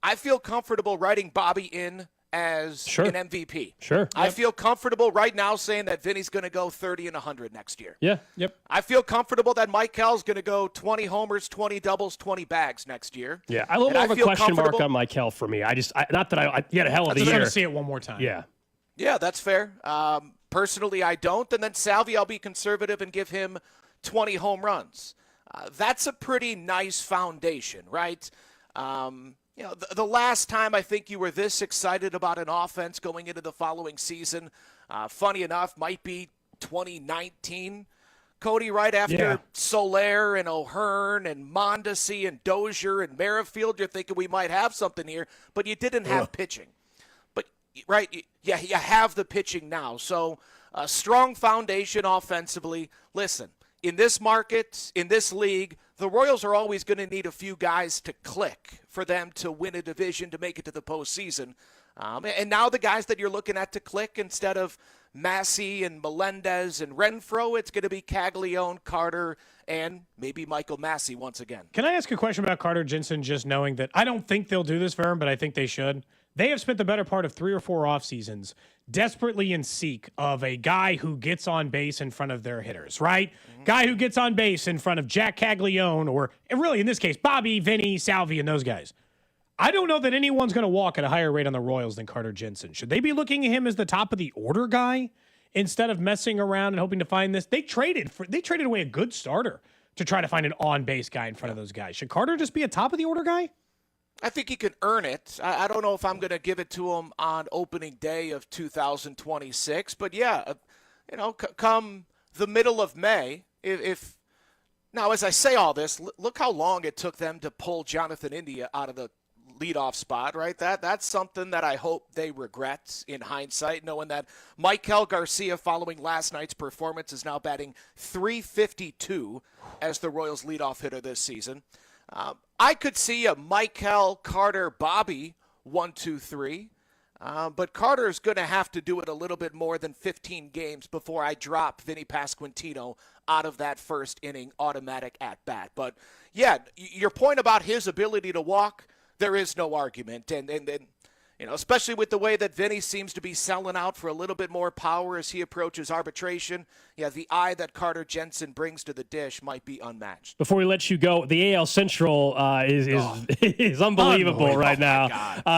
I feel comfortable writing Bobby in as an MVP. Sure. I feel comfortable right now saying that Vinny's going to go 30 and 100 next year. Yeah. Yep. I feel comfortable that Mike Kell's going to go 20 homers, 20 doubles, 20 bags next year. Yeah. A little more of a question mark on Mike Kell for me. He had a hell of a year. I want to see it one more time. Yeah. Yeah, that's fair. Personally, I don't. And then Salvi, I'll be conservative and give him 20 home runs. That's a pretty nice foundation, right? The last time I think you were this excited about an offense going into the following season, funny enough, might be 2019. Cody, right after Soler and O'Hearn and Mondesi and Dozier and Merrifield, you're thinking we might have something here, but you didn't have pitching. But, right, you have the pitching now. So a strong foundation offensively. Listen, in this market, in this league, the Royals are always going to need a few guys to click for them to win a division, to make it to the postseason. And now the guys that you're looking at to click, instead of Massey and Melendez and Renfroe, it's going to be Caglione, Carter, and maybe Michael Massey once again. Can I ask a question about Carter Jensen, just knowing that I don't think they'll do this, Vern, but I think they should? They have spent the better part of 3 or 4 off seasons desperately in seek of a guy who gets on base in front of their hitters, right? Mm-hmm. Guy who gets on base in front of Jack Caglione, or really in this case, Bobby, Vinny, Salvi, and those guys. I don't know that anyone's going to walk at a higher rate on the Royals than Carter Jensen. Should they be looking at him as the top of the order guy instead of messing around and hoping to find this? They traded away a good starter to try to find an on-base guy in front of those guys. Should Carter just be a top of the order guy? I think he can earn it. I don't know if I'm going to give it to him on opening day of 2026, but come the middle of May, if now as I say all this, look how long it took them to pull Jonathan India out of the leadoff spot, right? That's something that I hope they regret in hindsight, knowing that Michael Garcia, following last night's performance, is now batting .352 as the Royals' leadoff hitter this season. I could see a Michael, Carter, Bobby 1, 2, 3, but Carter is going to have to do it a little bit more than 15 games before I drop Vinny Pasquantino out of that first inning automatic at bat. But yeah, your point about his ability to walk, there is no argument, and especially with the way that Vinny seems to be selling out for a little bit more power as he approaches arbitration. Yeah, the eye that Carter Jensen brings to the dish might be unmatched. Before we let you go, the AL Central is unbelievable right now.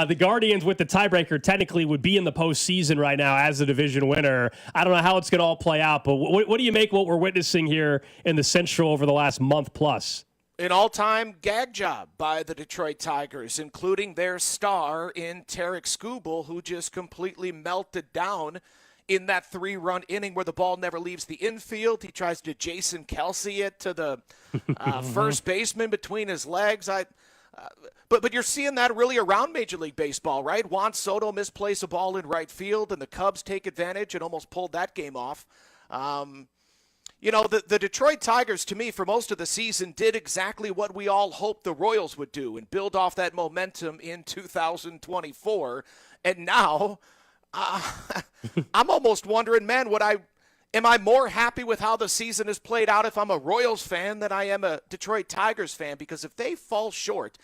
The Guardians with the tiebreaker technically would be in the postseason right now as the division winner. I don't know how it's going to all play out, but what do you make what we're witnessing here in the Central over the last month plus? An all-time gag job by the Detroit Tigers, including their star in Tarek Skubal, who just completely melted down in that 3-run inning where the ball never leaves the infield. He tries to Jason Kelsey it to the first baseman between his legs. But you're seeing that really around Major League Baseball, right? Juan Soto misplaced a ball in right field, and the Cubs take advantage and almost pulled that game off. The Detroit Tigers, to me, for most of the season, did exactly what we all hoped the Royals would do and build off that momentum in 2024. And now, I'm almost wondering, man, am I more happy with how the season has played out if I'm a Royals fan than I am a Detroit Tigers fan? Because if they fall short,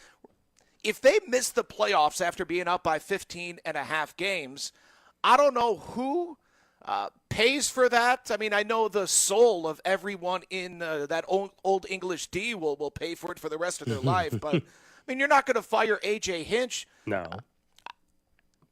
if they miss the playoffs after being up by 15 and a half games, I don't know who pays for that. I mean, I know the soul of everyone in that old English D will pay for it for the rest of their life. But, I mean, you're not going to fire A.J. Hinch. No.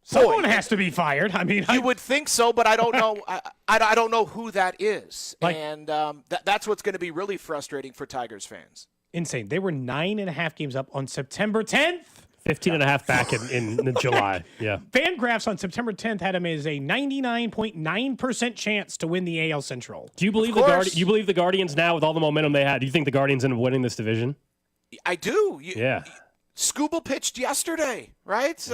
Someone has to be fired. I mean, you would think so, but I don't know. I don't know who that is, and that's what's going to be really frustrating for Tigers fans. Insane. They were 9.5 games up on September 10th. 15.5 back in July. Yeah. FanGraphs on September 10th had him as a 99.9% chance to win the AL Central. Do you believe you believe the Guardians now with all the momentum they had? Do you think the Guardians end up winning this division? I do. Yeah. Skubal pitched yesterday, right?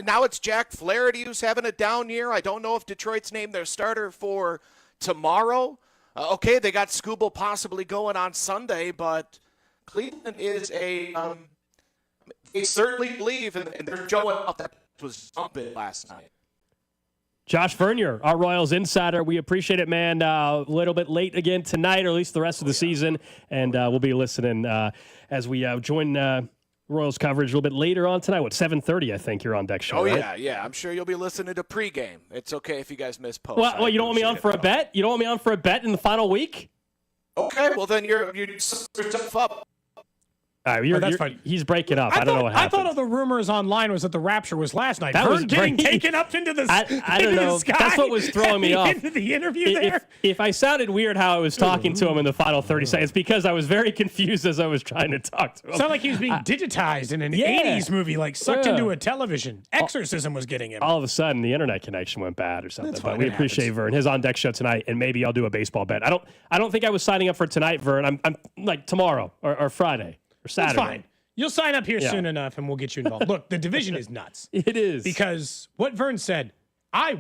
Now it's Jack Flaherty who's having a down year. I don't know if Detroit's named their starter for tomorrow. Okay, they got Skubal possibly going on Sunday, but Cleveland is they certainly believe, and they're showing up that was jumping last night. Josh Vernier, our Royals insider. We appreciate it, man. A little bit late again tonight, or at least the rest of the season, and we'll be listening as we join Royals coverage a little bit later on tonight. 7:30, I think, you're on deck show. Oh, right? yeah. I'm sure you'll be listening to pregame. It's okay if you guys miss post. Well, you don't want me on for a bet? You don't want me on for a bet in the final week? Okay, well, then you're yourself up. All right, that's fine. He's breaking up. I don't know what happened. I thought all the rumors online was that the Rapture was last night. That Vern was getting great. taken up into the I don't know. sky. That's what was throwing me off. Into the interview there. If I sounded weird how I was talking to him in the final 30 seconds, because I was very confused as I was trying to talk to him. Sounded like he was being digitized in an 80s movie, like sucked into a television. Exorcism was getting him. All of a sudden, the internet connection went bad or something. That's But fine. we It appreciate happens. Vern. His on-deck show tonight, and maybe I'll do a baseball bet. I don't think I was signing up for tonight, Vern. I'm like tomorrow or Friday or Saturday. That's fine. You'll sign up here Yeah. soon enough, and we'll get you involved. Look, the division is nuts. It is. Because what Vern said, I'll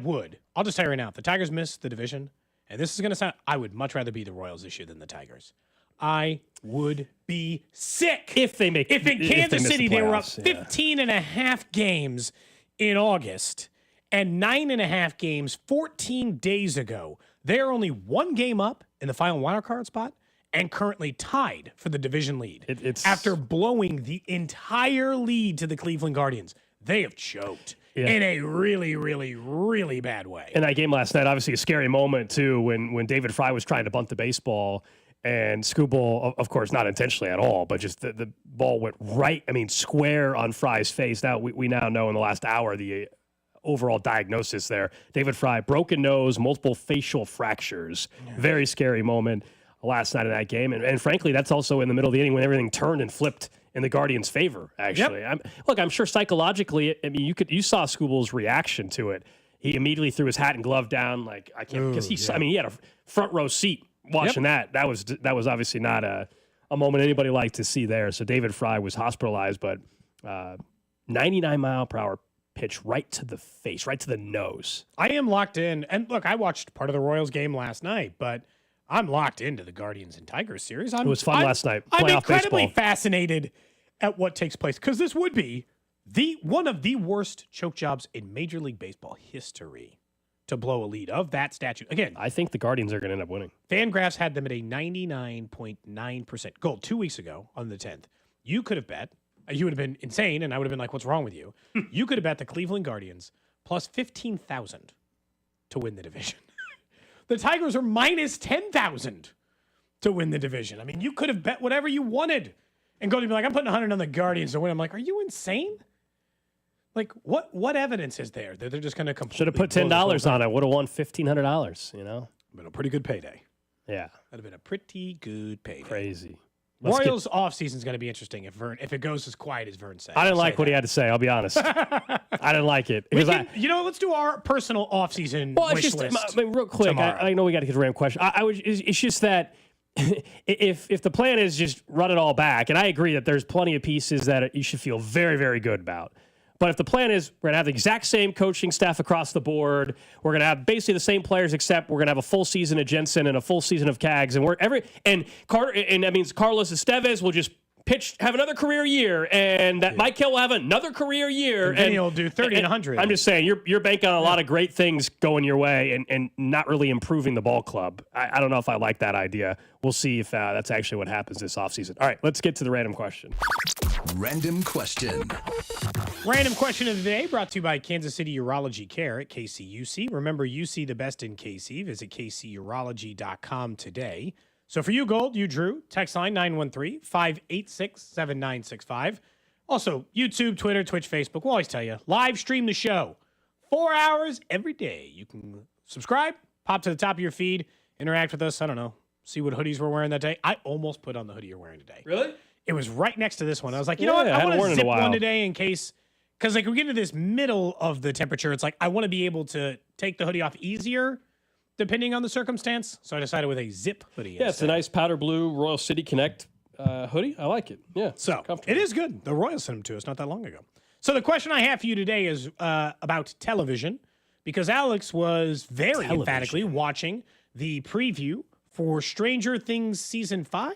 just tell you right now, if the Tigers miss the division, and this is going to sound, I would much rather be the Royals this year than the Tigers. I would be sick if in Kansas City they were up playoffs, 15 and a half games in August and 9.5 games 14 days ago. They're only one game up in the final wildcard spot and currently tied for the division lead. After blowing the entire lead to the Cleveland Guardians, they have choked in a really, really, really bad way. In that game last night, obviously a scary moment, too, when David Fry was trying to bunt the baseball. And Skubal, of course, not intentionally at all, but just the ball went square on Fry's face. Now, we now know in the last hour the overall diagnosis there. David Fry, broken nose, multiple facial fractures. Very scary moment last night in that game. And frankly, that's also in the middle of the inning when everything turned and flipped in the Guardians' favor, actually. Yep. I'm sure psychologically, you saw Skubal's reaction to it. He immediately threw his hat and glove down, like, I can't, because he had a front row seat watching that. That was obviously not a moment anybody liked to see there. So David Fry was hospitalized, but 99-mile-per-hour pitch right to the face, right to the nose. I am locked in. And look, I watched part of the Royals game last night, but I'm locked into the Guardians and Tigers series. It was fun last night. I'm Playoff incredibly baseball. fascinated at what takes place because this would be one of the worst choke jobs in Major League Baseball history to blow a lead of that statute. Again, I think the Guardians are going to end up winning. FanGraphs had them at a 99.9% gold 2 weeks ago on the 10th. You could have bet, you would have been insane, and I would have been like, what's wrong with you? You could have bet the Cleveland Guardians plus 15,000 to win the division. The Tigers are minus 10,000 to win the division. I mean, you could have bet whatever you wanted and go to be like, I'm putting 100 on the Guardians to win. I'm like, are you insane? Like, what evidence is there that they're just going to completely Should have put $10 on it. Would have won $1,500, you know? Been a pretty good payday. Yeah. That'd have been a pretty good payday. Crazy. Royals offseason is going to be interesting if it goes as quiet as Vern said. I didn't like what he had to say, I'll be honest. I didn't like it. Let's do our personal offseason wish list. Real quick, I know we got to get to a random question. It's just that if the plan is just run it all back, and I agree that there's plenty of pieces that you should feel very, very good about. But if the plan is we're going to have the exact same coaching staff across the board, we're going to have basically the same players, except we're going to have a full season of Jensen and a full season of Cags, and that means Carlos Estevez will just have another career year, and that Mike Hill will have another career year, and he'll do 30 and 100. I'm just saying you're banking on a lot of great things going your way, and not really improving the ball club. I don't know if I like that idea. We'll see if that's actually what happens this offseason. All right, let's get to the random question. Random question. Random question of the day brought to you by Kansas City Urology Care at KCUC. Remember, you see the best in KC. Visit kcurology.com today. So for you, Gold, you Drew, text line 913-586-7965. Also, YouTube, Twitter, Twitch, Facebook. We'll always tell you, live stream the show 4 hours every day. You can subscribe, pop to the top of your feed, interact with us. I don't know. See what hoodies we're wearing that day. I almost put on the hoodie you're wearing today. Really? It was right next to this one. I was like, you know what? I want to zip one today in case, because like we get into this middle of the temperature. It's like I want to be able to take the hoodie off easier depending on the circumstance. So I decided with a zip hoodie. Yeah, it's a nice powder blue Royal City Connect hoodie. I like it. Yeah. So it is good. The Royals sent them to us not that long ago. So the question I have for you today is about television, because Alex was very emphatically watching the preview for Stranger Things Season 5?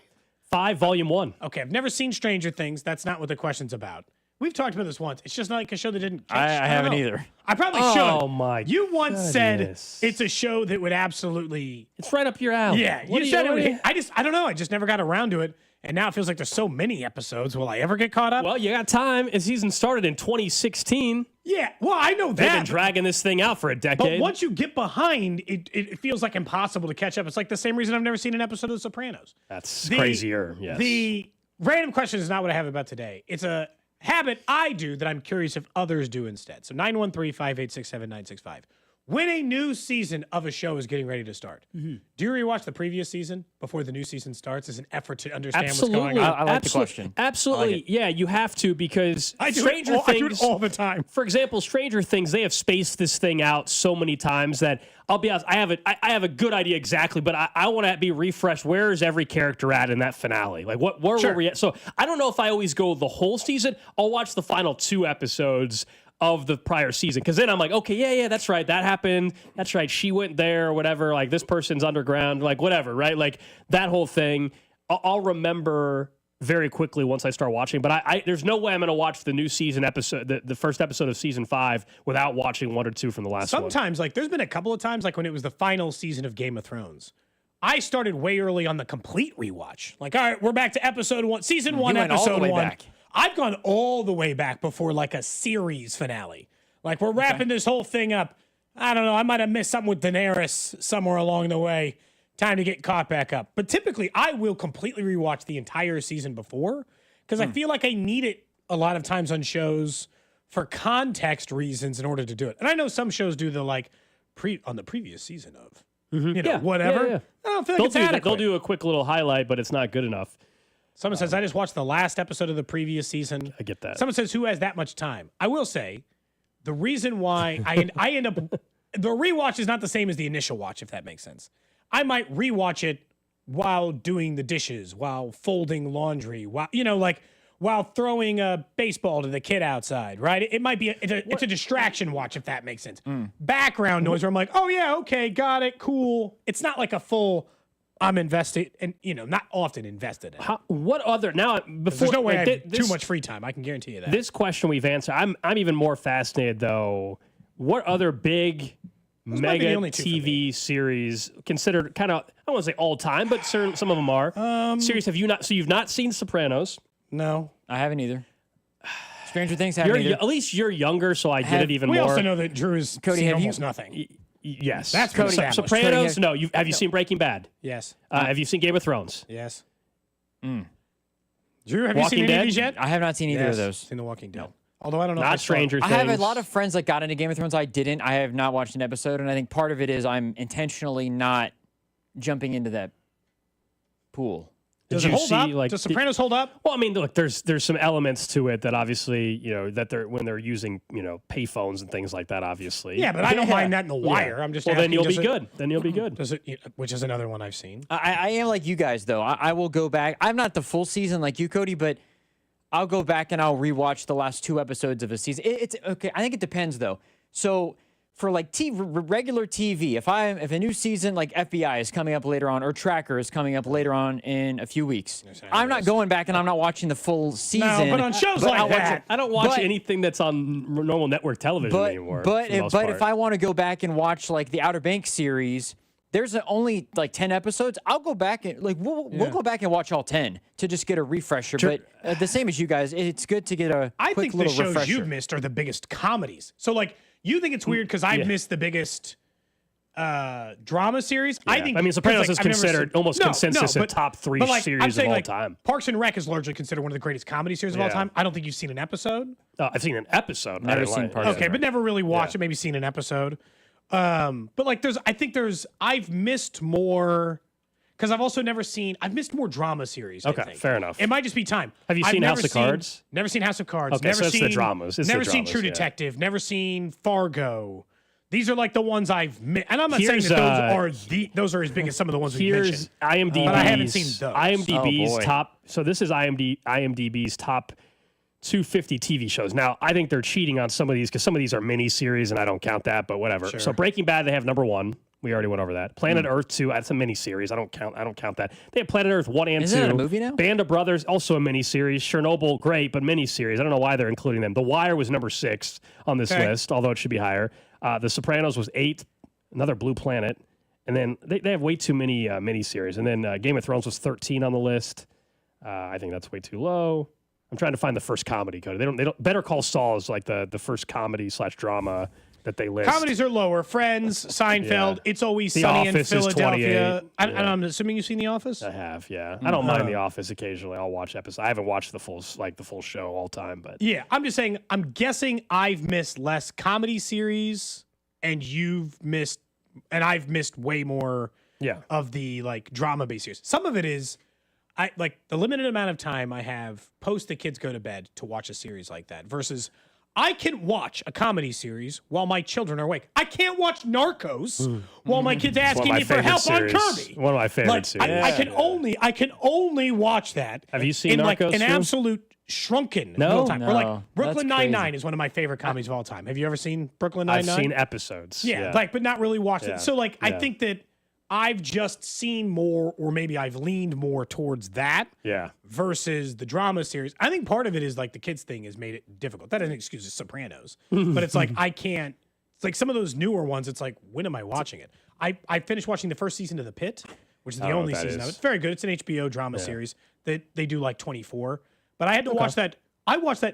5, Volume 1. Okay, I've never seen Stranger Things. That's not what the question's about. We've talked about this once. It's just not like a show that didn't catch. I haven't either. I probably should. Oh, my You once said goodness. it's a show that would absolutely... It's right up your alley. Yeah, What you do said it what would do hit. I don't know. I just never got around to it. And now it feels like there's so many episodes. Will I ever get caught up? Well, you got time. The season started in 2016. Yeah, well, I know They've that. been dragging this thing out for a decade. But once you get behind, it feels like impossible to catch up. It's like the same reason I've never seen an episode of The Sopranos. That's crazier, yes. The random question is not what I have about today. It's a habit I do that I'm curious if others do instead. So 913-586-7965. When a new season of a show is getting ready to start, do you rewatch the previous season before the new season starts as an effort to understand what's going on? I like the question. Absolutely. like yeah, you have to, because I do Stranger it Things all the time. For example, Stranger Things, they have spaced this thing out so many times that I'll be honest, I have a good idea exactly, but I want to be refreshed. Where is every character at in that finale? Like where were we at? So I don't know if I always go the whole season. I'll watch the final 2 episodes of the prior season, because then I'm like, okay, yeah, that's right, that happened, that's right, she went there or whatever, like this person's underground, like whatever, right? Like that whole thing I'll remember very quickly once I start watching, but I there's no way I'm going to watch the new season episode, the first episode of season 5 without watching 1 or 2 from the last one. Sometimes, like there's been a couple of times, like when it was the final season of Game of Thrones, I started way early on the complete rewatch. Like, all right, we're back to episode 1, season 1, episode 1. Back. I've gone all the way back before like a series finale. Like we're wrapping this whole thing up. I don't know. I might have missed something with Daenerys somewhere along the way. Time to get caught back up. But typically I will completely rewatch the entire season before, because I feel like I need it a lot of times on shows for context reasons in order to do it. And I know some shows do the like on the previous season of, whatever. Yeah. I don't feel like it's adequate. They'll do a quick little highlight, but it's not good enough. Someone says, I just watched the last episode of the previous season. I get that. Someone says, who has that much time? I will say, the reason why I end up... The rewatch is not the same as the initial watch, if that makes sense. I might rewatch it while doing the dishes, while folding laundry, while throwing a baseball to the kid outside, right? It might be... It's a distraction watch, if that makes sense. Background noise where I'm like, oh yeah, okay, got it, cool. It's not like a full... I'm invested, and not often invested in. What other before? There's no way I have too much free time. I can guarantee you that. This question we've answered. I'm even more fascinated though. What other big mega TV series considered kind of, I don't want to say all time, but certain some of them are series have you not? So you've not seen Sopranos? No, I haven't either. Stranger Things haven't either. At least you're younger, so I get it even more. We also know that Drew's Cody, seen almost nothing. Yes, that's Cody. Sopranos. No, have you seen Breaking Bad? Yes. Have you seen Game of Thrones? Yes. Drew, have Walking you seen any Dead? of these yet? I have not seen either of those. Seen The Walking Dead. Although I don't know. Not Stranger Things. I have a lot of friends that got into Game of Thrones. I didn't. I have not watched an episode, and I think part of it is I'm intentionally not jumping into that pool. Does it hold up? Does Sopranos hold up? Well, I mean, look, there's some elements to it that obviously, that when they're using, payphones and things like that, obviously. Yeah, but I don't mind that in The Wire. Yeah. I'm just well, asking, then you'll be good. Then you'll be good. Does it? Which is another one I've seen. I am like you guys, though. I will go back. I'm not the full season like you, Cody, but I'll go back and I'll rewatch the last 2 episodes of a season. It's okay. I think it depends, though. So for like regular TV, if a new season like FBI is coming up later on, or Tracker is coming up later on in a few weeks, I'm not going back and I'm not watching the full season. No, but on shows like that, I don't watch anything that's on normal network television anymore. But if I want to go back and watch like the Outer Banks series, there's only like 10 episodes. I'll go back and we'll go back and watch all 10 to just get a refresher. Sure. But the same as you guys, it's good to get a quick little refresher. I think the shows you've missed are the biggest comedies. So like, you think it's weird because I've missed the biggest drama series. Yeah. I think. I mean, Sopranos is I've never considered seen- almost No, consensus no, in top 3 but I'm series of saying, all time. Parks and Rec is largely considered one of the greatest comedy series of all Yeah. time. I don't think you've seen an episode. I've seen an episode. Never I didn't seen like- Parks Okay, but never really watched Yeah. it. Maybe seen an episode. But like, I've missed more because I've also never seen. I've missed more drama series. I Okay, think. fair enough. It might just be time. Have you I've seen never House of Cards? Never seen House of Cards. Okay, never so it's seen the dramas. It's the never seen dramas, True yeah. Detective. Never seen Fargo. These are like the ones I've missed, and I'm not Here's, saying that those are as big as some of the ones we Here's mentioned. IMDb's, but I haven't seen those. IMDb's Oh, boy. top. So this is IMDb's top 250 TV shows. Now, I think they're cheating on some of these because some of these are mini series, and I don't count that. But whatever. Sure. So Breaking Bad, they have number 1. We already went over that. Planet Earth 2, that's a mini series. I don't count that. They have Planet Earth 1 and 2. Isn't that a movie now? Band of Brothers, also a mini series. Chernobyl, great, but mini series. I don't know why they're including them. The Wire was number 6 on this Okay. list, although it should be higher. The Sopranos was 8. Another Blue Planet. And then they have way too many mini series. And then Game of Thrones was 13 on the list. I think that's way too low. I'm trying to find the first comedy, Cody. They don't. Better Call Saul is like the first comedy / drama that they list. Comedies are lower. Friends, Seinfeld, Yeah. It's Always The Sunny in Office is Philadelphia. 28. And I'm assuming you've seen The Office. I have, yeah. I don't mind The Office occasionally. I'll watch episodes. I haven't watched the full show all time, but Yeah, I'm just saying. I'm guessing I've missed less comedy series, and I've missed way more. Yeah. Of the like drama based series. Some of it is, I like the limited amount of time I have post the kids go to bed to watch a series like that. Versus, I can watch a comedy series while my children are awake. I can't watch Narcos while my kids asking me for help on Kirby. One of my favorite series. I can only watch that. Have you seen in like Narcos, an too? absolute shrunken No? amount of time. Or like No, Brooklyn that's crazy. Nine-Nine is one of my favorite comedies of all time. Have you ever seen Brooklyn Nine-Nine? I've seen episodes. Yeah, but not really watched Yeah. it. So like I Yeah. think that I've just seen more, or maybe I've leaned more towards that Yeah. versus the drama series. I think part of it is like the kids thing has made it difficult. That doesn't excuse the Sopranos, but it's like I can't. It's like some of those newer ones. It's like, when am I watching it? I finished watching the first season of The Pitt, which is the I don't know only what that season of it. is. It's very good. It's an HBO drama series that they do like 24. But I had to watch that. I watched that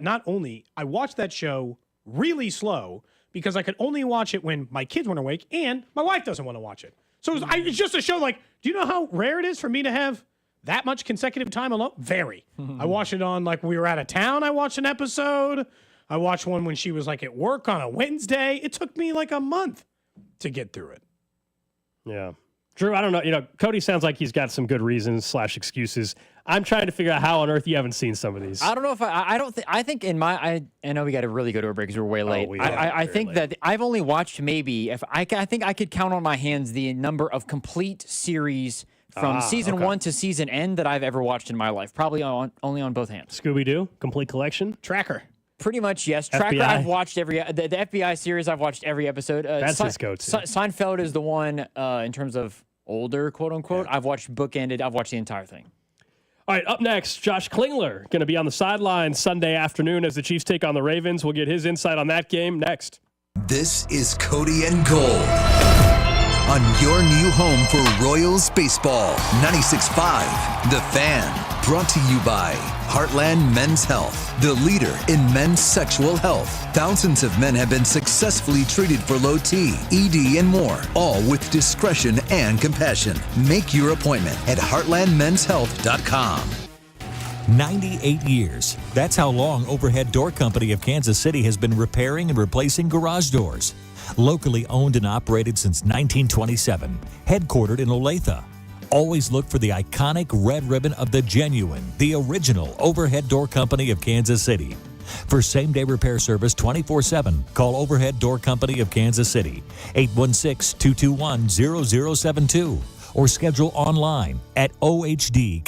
I watched that show really slow because I could only watch it when my kids weren't awake and my wife doesn't want to watch it. So it's just a show like, do you know how rare it is for me to have that much consecutive time alone? Very. I watched it on like we were out of town. I watched an episode. I watched one when she was like at work on a Wednesday. It took me like a month to get through it. Yeah. Drew, I don't know. Cody sounds like he's got some good reasons / excuses. I'm trying to figure out how on earth you haven't seen some of these. I don't know if I don't think. I think I know we got to really go to a break because we're way late. we I are think very that I've only watched maybe I think I could count on my hands the number of complete series from season 1 to season end that I've ever watched in my life. Probably only on both hands. Scooby-Doo, complete collection. Tracker. Pretty much, yes. Tracker, FBI. I've watched the FBI series. I've watched every episode. That's his go-to. Seinfeld is the one in terms of older, quote unquote. I've watched bookended. I've watched the entire thing. All right, up next, Josh Klingler going to be on the sidelines Sunday afternoon as the Chiefs take on the Ravens. We'll get his insight on that game next. This is Cody and Gold on your new home for Royals baseball. 96.5 The Fan. Brought to you by Heartland Men's Health, the leader in men's sexual health. Thousands of men have been successfully treated for low T, ED, and more, all with discretion and compassion. Make your appointment at heartlandmenshealth.com. 98 years. That's how long Overhead Door Company of Kansas City has been repairing and replacing garage doors. Locally owned and operated since 1927. Headquartered in Olathe. Always look for the iconic red ribbon of the genuine, the original Overhead Door Company of Kansas City. For same-day repair service 24/7, call Overhead Door Company of Kansas City, 816-221-0072, or schedule online at ohdkc.com.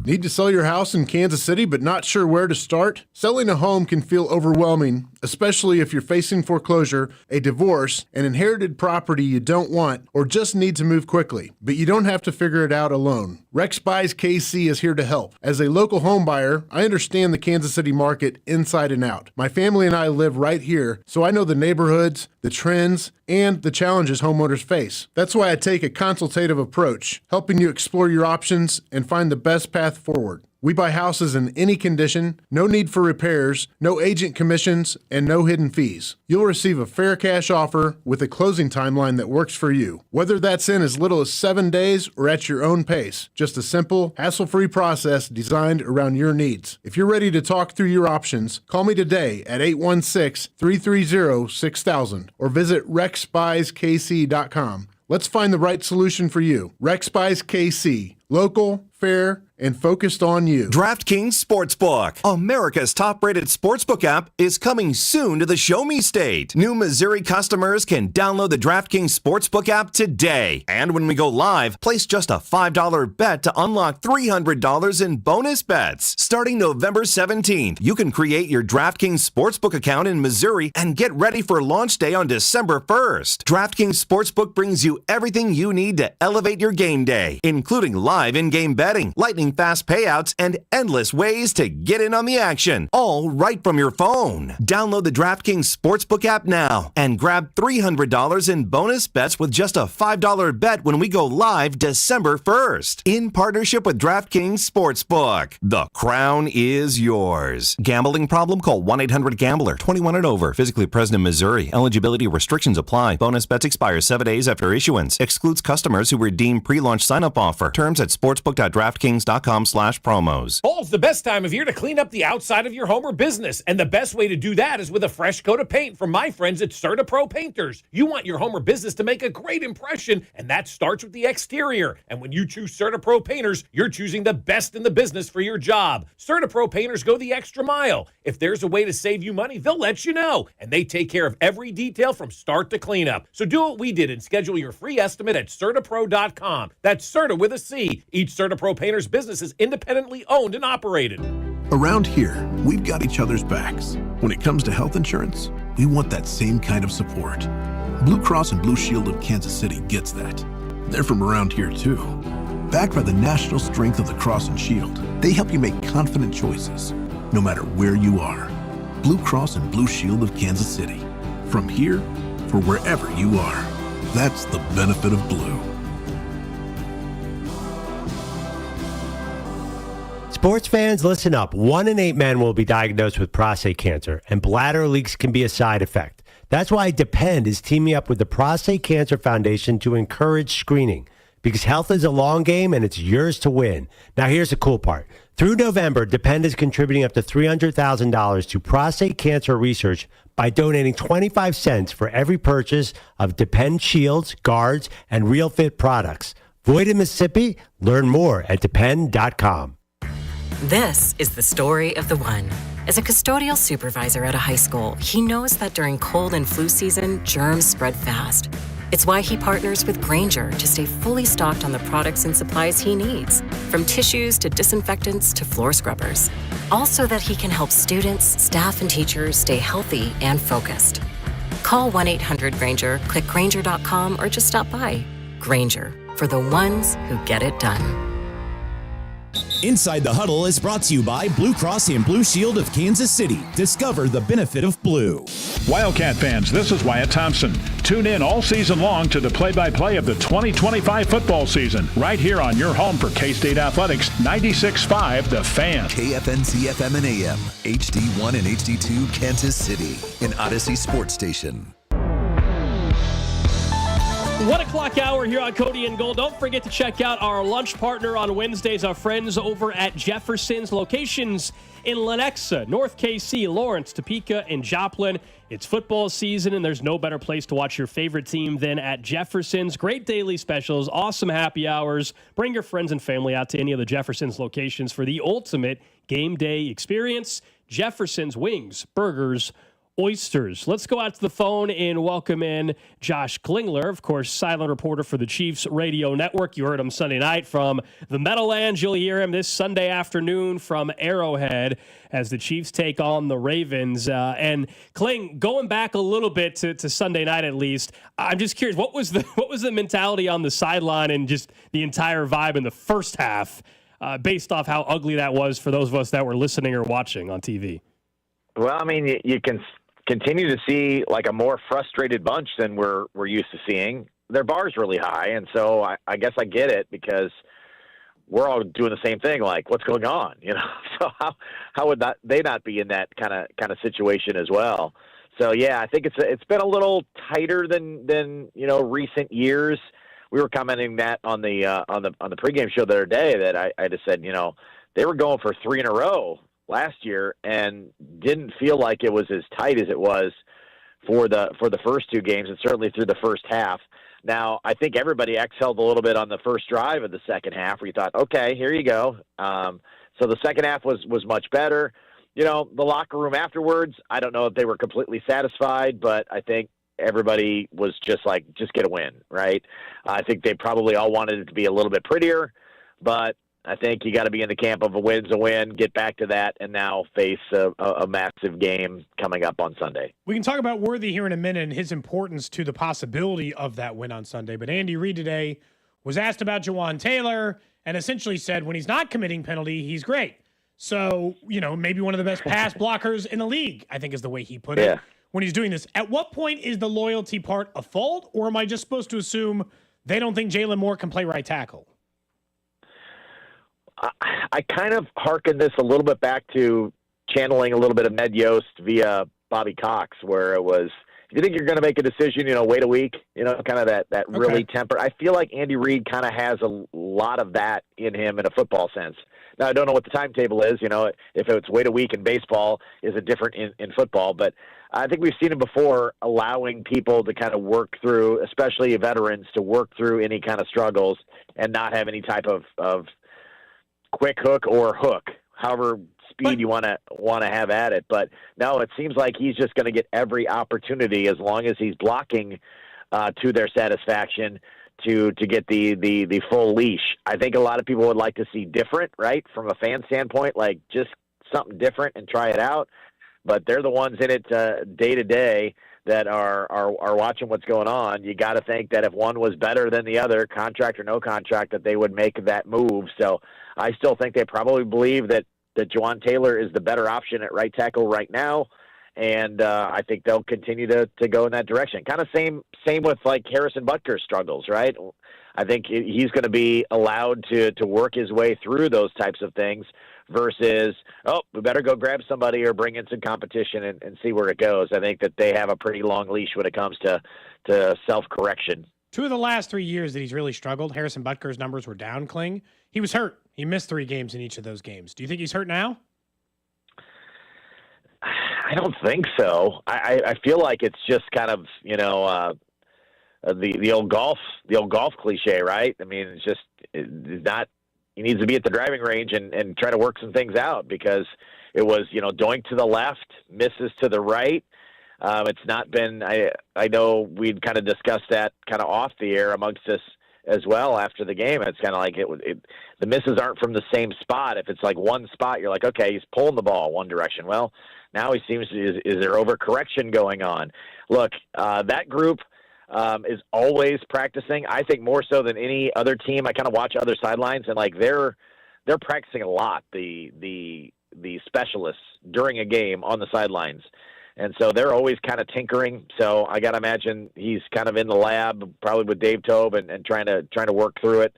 Need to sell your house in Kansas City but not sure where to start? Selling a home can feel overwhelming, especially if you're facing foreclosure, a divorce, an inherited property you don't want, or just need to move quickly. But you don't have to figure it out alone. Rex Buys KC is here to help. As a local home buyer, I understand the Kansas City market inside and out. My family and I live right here, so I know the neighborhoods, the trends, and the challenges homeowners face. That's why I take a consultative approach, helping you explore your options and find the best path forward. We buy houses in any condition, no need for repairs, no agent commissions, and no hidden fees. You'll receive a fair cash offer with a closing timeline that works for you. Whether that's in as little as 7 days or at your own pace, just a simple, hassle-free process designed around your needs. If you're ready to talk through your options, call me today at 816-330-6000 or visit rexbuyskc.com. Let's find the right solution for you. Rex Buys KC. Local, fair, and focused on you. DraftKings Sportsbook, America's top-rated sportsbook app, is coming soon to the Show Me State. New Missouri customers can download the DraftKings Sportsbook app today. And when we go live, place just a $5 bet to unlock $300 in bonus bets. Starting November 17th, you can create your DraftKings Sportsbook account in Missouri and get ready for launch day on December 1st. DraftKings Sportsbook brings you everything you need to elevate your game day, including live in-game betting, lightning fast payouts, and endless ways to get in on the action, all right from your phone. Download the DraftKings Sportsbook app now and grab $300 in bonus bets with just a $5 bet when we go live December 1st. In partnership with DraftKings Sportsbook, the crown is yours. Gambling problem? Call 1-800-GAMBLER. 21 and over. Physically present in Missouri. Eligibility restrictions apply. Bonus bets expire 7 days after issuance. Excludes customers who redeem pre-launch sign-up offer. Terms at sportsbook.draftkings.com/promos. Fall's the best time of year to clean up the outside of your home or business, and the best way to do that is with a fresh coat of paint from my friends at CertaPro Painters. You want your home or business to make a great impression, and that starts with the exterior. And when you choose CertaPro Painters, you're choosing the best in the business for your job. CertaPro Painters go the extra mile. If there's a way to save you money, they'll let you know, and they take care of every detail from start to cleanup. So do what we did and schedule your free estimate at CertaPro.com. That's Certa with a C. Each CertaPro Painters business is independently owned and operated. Around here, we've got each other's backs. When it comes to health insurance, we want that same kind of support. Blue Cross and Blue Shield of Kansas City gets that. They're from around here too. Backed by the national strength of the Cross and Shield, they help you make confident choices, no matter where you are. Blue Cross and Blue Shield of Kansas City. From here for wherever you are. That's the benefit of blue. Sports fans, listen up. 1 in 8 men will be diagnosed with prostate cancer, and bladder leaks can be a side effect. That's why Depend is teaming up with the Prostate Cancer Foundation to encourage screening, because health is a long game and it's yours to win. Now, here's the cool part. Through November, Depend is contributing up to $300,000 to prostate cancer research by donating 25 cents for every purchase of Depend shields, guards, and Real Fit products. Void in Mississippi? Learn more at depend.com. This is the story of the one. As a custodial supervisor at a high school, he knows that during cold and flu season, germs spread fast. It's why he partners with Grainger to stay fully stocked on the products and supplies he needs, from tissues to disinfectants to floor scrubbers. Also that he can help students, staff, and teachers stay healthy and focused. Call 1-800-GRAINGER, click Grainger.com, or just stop by. Grainger, for the ones who get it done. Inside the Huddle is brought to you by Blue Cross and Blue Shield of Kansas City. Discover the benefit of blue. Wildcat fans, this is Wyatt Thompson. Tune in all season long to the play-by-play of the 2025 football season, right here on your home for K-State Athletics, 96.5 The Fan. KFNC FM and AM, HD1 and HD2 Kansas City, an Odyssey sports station. 1 o'clock hour here on Cody and Gold. Don't forget to check out our lunch partner on Wednesdays, our friends over at Jefferson's. Locations in Lenexa, North KC, Lawrence, Topeka, and Joplin. It's football season, and there's no better place to watch your favorite team than at Jefferson's. Great daily specials, awesome happy hours. Bring your friends and family out to any of the Jefferson's locations for the ultimate game day experience. Jefferson's wings, burgers, oysters. Let's go out to the phone and welcome in Josh Klingler, of course, silent reporter for the Chiefs radio network. You heard him Sunday night from the Meadowlands. You'll hear him this Sunday afternoon from Arrowhead as the Chiefs take on the Ravens. And Kling, going back a little bit to Sunday night at least, I'm just curious, what was the mentality on the sideline and just the entire vibe in the first half, based off how ugly that was for those of us that were listening or watching on TV? Well, I mean, you can continue to see like a more frustrated bunch than we're used to seeing. Their bar's really high, and so I guess I get it, because we're all doing the same thing. Like, what's going on? So how would they not be in that kind of situation as well? So yeah, I think it's been a little tighter than recent years. We were commenting that on the pregame show the other day that I just said they were going for 3 in a row last year and didn't feel like it was as tight as it was for the first 2 games and certainly through the first half. Now, I think everybody exhaled a little bit on the first drive of the second half where you thought, okay, here you go. So the second half was much better. The locker room afterwards, I don't know if they were completely satisfied, but I think everybody was just like, just get a win, right? I think they probably all wanted it to be a little bit prettier, but I think you got to be in the camp of a win's a win, get back to that, and now face a massive game coming up on Sunday. We can talk about Worthy here in a minute and his importance to the possibility of that win on Sunday. But Andy Reid today was asked about Jawaan Taylor and essentially said when he's not committing penalty, he's great. So, maybe one of the best pass blockers in the league, I think is the way he put it when he's doing this. At what point is the loyalty part a fault, or am I just supposed to assume they don't think Jalen Moore can play right tackle? I kind of hearken this a little bit back to channeling a little bit of Ned Yost via Bobby Cox, where it was, if you think you're going to make a decision, wait a week, kind of that really temper. I feel like Andy Reid kind of has a lot of that in him in a football sense. Now, I don't know what the timetable is, if it's wait a week in baseball is it different in football, but I think we've seen it before, allowing people to kind of work through, especially veterans, to work through any kind of struggles and not have any type of quick hook or hook, however speed you want to have at it. But no, it seems like he's just going to get every opportunity as long as he's blocking to their satisfaction to get the full leash. I think a lot of people would like to see different, right? From a fan standpoint, like just something different and try it out. But they're the ones in it day to day that are watching what's going on. You got to think that if one was better than the other, contract or no contract, that they would make that move. So I still think they probably believe that Jawaan Taylor is the better option at right tackle right now. And I think they'll continue to go in that direction. Kind of same with like Harrison Butker's struggles, right? I think he's going to be allowed to work his way through those types of things versus, we better go grab somebody or bring in some competition and see where it goes. I think that they have a pretty long leash when it comes to self-correction. 2 of the last 3 years that he's really struggled, Harrison Butker's numbers were down, Kling. He was hurt. He missed 3 games in each of those games. Do you think he's hurt now? I don't think so. I feel like it's just kind of, the old golf cliche, right? I mean, it's not, he needs to be at the driving range and try to work some things out because it was, doink to the left, misses to the right. It's not been, I know we'd kind of discussed that kind of off the air amongst us as well after the game. It's kind of like the misses aren't from the same spot. If it's like one spot, you're like, okay, he's pulling the ball one direction. Well, now he seems to, is there overcorrection going on? Look, that group is always practicing. I think more so than any other team. I kind of watch other sidelines and like they're practicing a lot. The specialists during a game on the sidelines. And so they're always kind of tinkering. So I got to imagine he's kind of in the lab, probably with Dave Tobe and trying to work through it.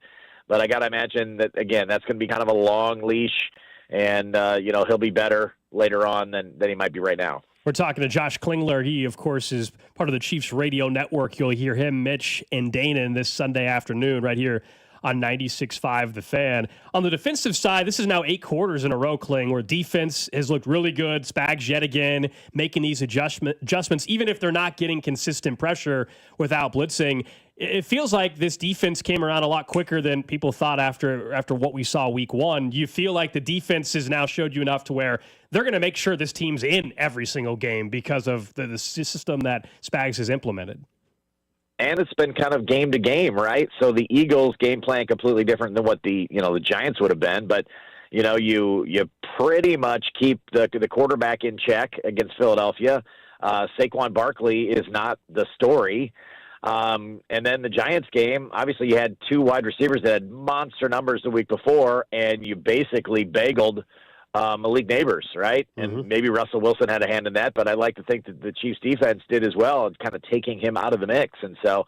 But I got to imagine that, again, that's going to be kind of a long leash. And, he'll be better later on than he might be right now. We're talking to Josh Klingler. He, of course, is part of the Chiefs radio network. You'll hear him, Mitch, and Dana this Sunday afternoon right here on 96.5 The Fan. On the defensive side, this is now 8 quarters in a row, Kling, where defense has looked really good. Spags yet again making these adjustments, even if they're not getting consistent pressure without blitzing. It feels like this defense came around a lot quicker than people thought after what we saw week 1. Do you feel like the defense has now showed you enough to where they're going to make sure this team's in every single game because of the system that Spags has implemented? And it's been kind of game to game, right? So the Eagles' game plan completely different than what the Giants would have been. But you pretty much keep the quarterback in check against Philadelphia. Saquon Barkley is not the story. And then the Giants game, obviously you had 2 wide receivers that had monster numbers the week before, and you basically bageled Malik Neighbors, right? And maybe Russell Wilson had a hand in that, but I like to think that the Chiefs defense did as well, and kind of taking him out of the mix. And so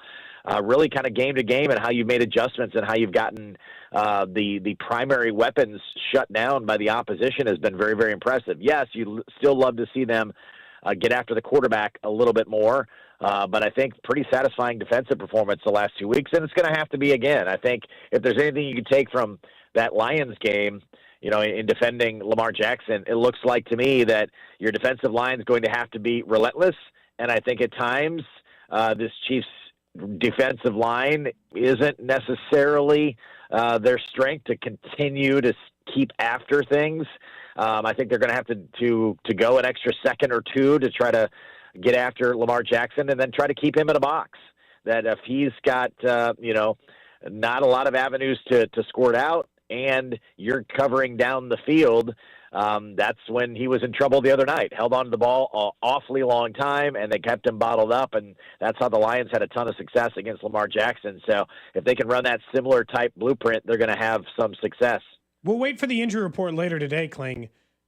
really kind of game to game and how you've made adjustments and how you've gotten the primary weapons shut down by the opposition has been very, very impressive. Yes, you still love to see them get after the quarterback a little bit more, but I think pretty satisfying defensive performance the last 2 weeks, and it's going to have to be again. I think if there's anything you can take from that Lions game, in defending Lamar Jackson, it looks like to me that your defensive line is going to have to be relentless, and I think at times this Chiefs defensive line isn't necessarily their strength to continue to keep after things. I think they're going to have to go an extra second or two to try to get after Lamar Jackson and then try to keep him in a box. That if he's got, not a lot of avenues to score it out and you're covering down the field, that's when he was in trouble the other night. Held on to the ball an awfully long time, and they kept him bottled up, and that's how the Lions had a ton of success against Lamar Jackson. So if they can run that similar type blueprint, they're going to have some success. We'll wait for the injury report later today, Kling.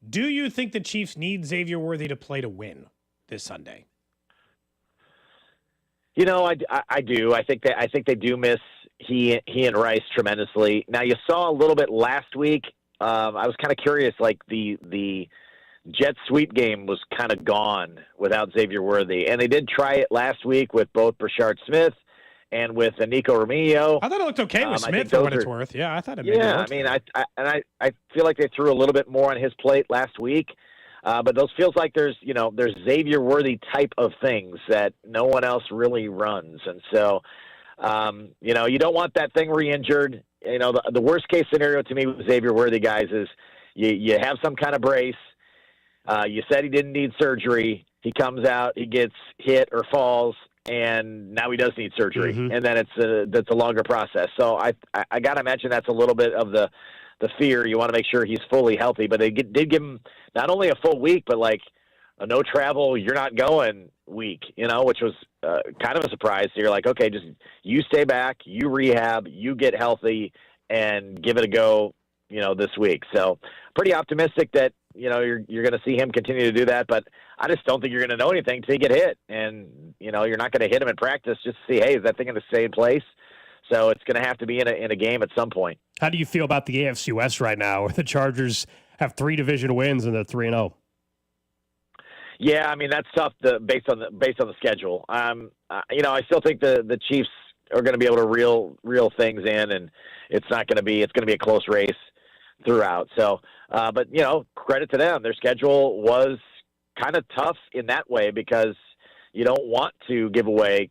Do you think the Chiefs need Xavier Worthy to play to win this Sunday? I do. I think they do miss he and Rice tremendously. Now, you saw a little bit last week. I was kind of curious, like the jet sweep game was kind of gone without Xavier Worthy, and they did try it last week with both Brashard Smith and with Nico Romeo. I thought it looked okay with Smith for what it's worth. Yeah, I thought it. Yeah, I feel like they threw a little bit more on his plate last week, but those feels like there's Xavier Worthy type of things that no one else really runs, and so you don't want that thing re-injured. The worst case scenario to me with Xavier Worthy, guys, is you have some kind of brace. You said he didn't need surgery. He comes out, he gets hit or falls, and now he does need surgery. Mm-hmm. And then that's a longer process. So I got to imagine that's a little bit of the fear. You want to make sure he's fully healthy. But they did give him not only a full week, but like a no travel, you're not going week, which was kind of a surprise. So you're like, okay, just you stay back, you rehab, you get healthy, and give it a go, this week. So pretty optimistic that, you're going to see him continue to do that. But I just don't think you're going to know anything until you get hit. And, you're not going to hit him in practice just to see, hey, is that thing going to stay in place? So it's going to have to be in a game at some point. How do you feel about the AFC West right now, where the Chargers have 3 division wins and they're 3-0? Yeah, that's tough based on the schedule. I still think the Chiefs are going to be able to reel things in, and it's going to be a close race throughout. So, but credit to them. Their schedule was kind of tough in that way because you don't want to give away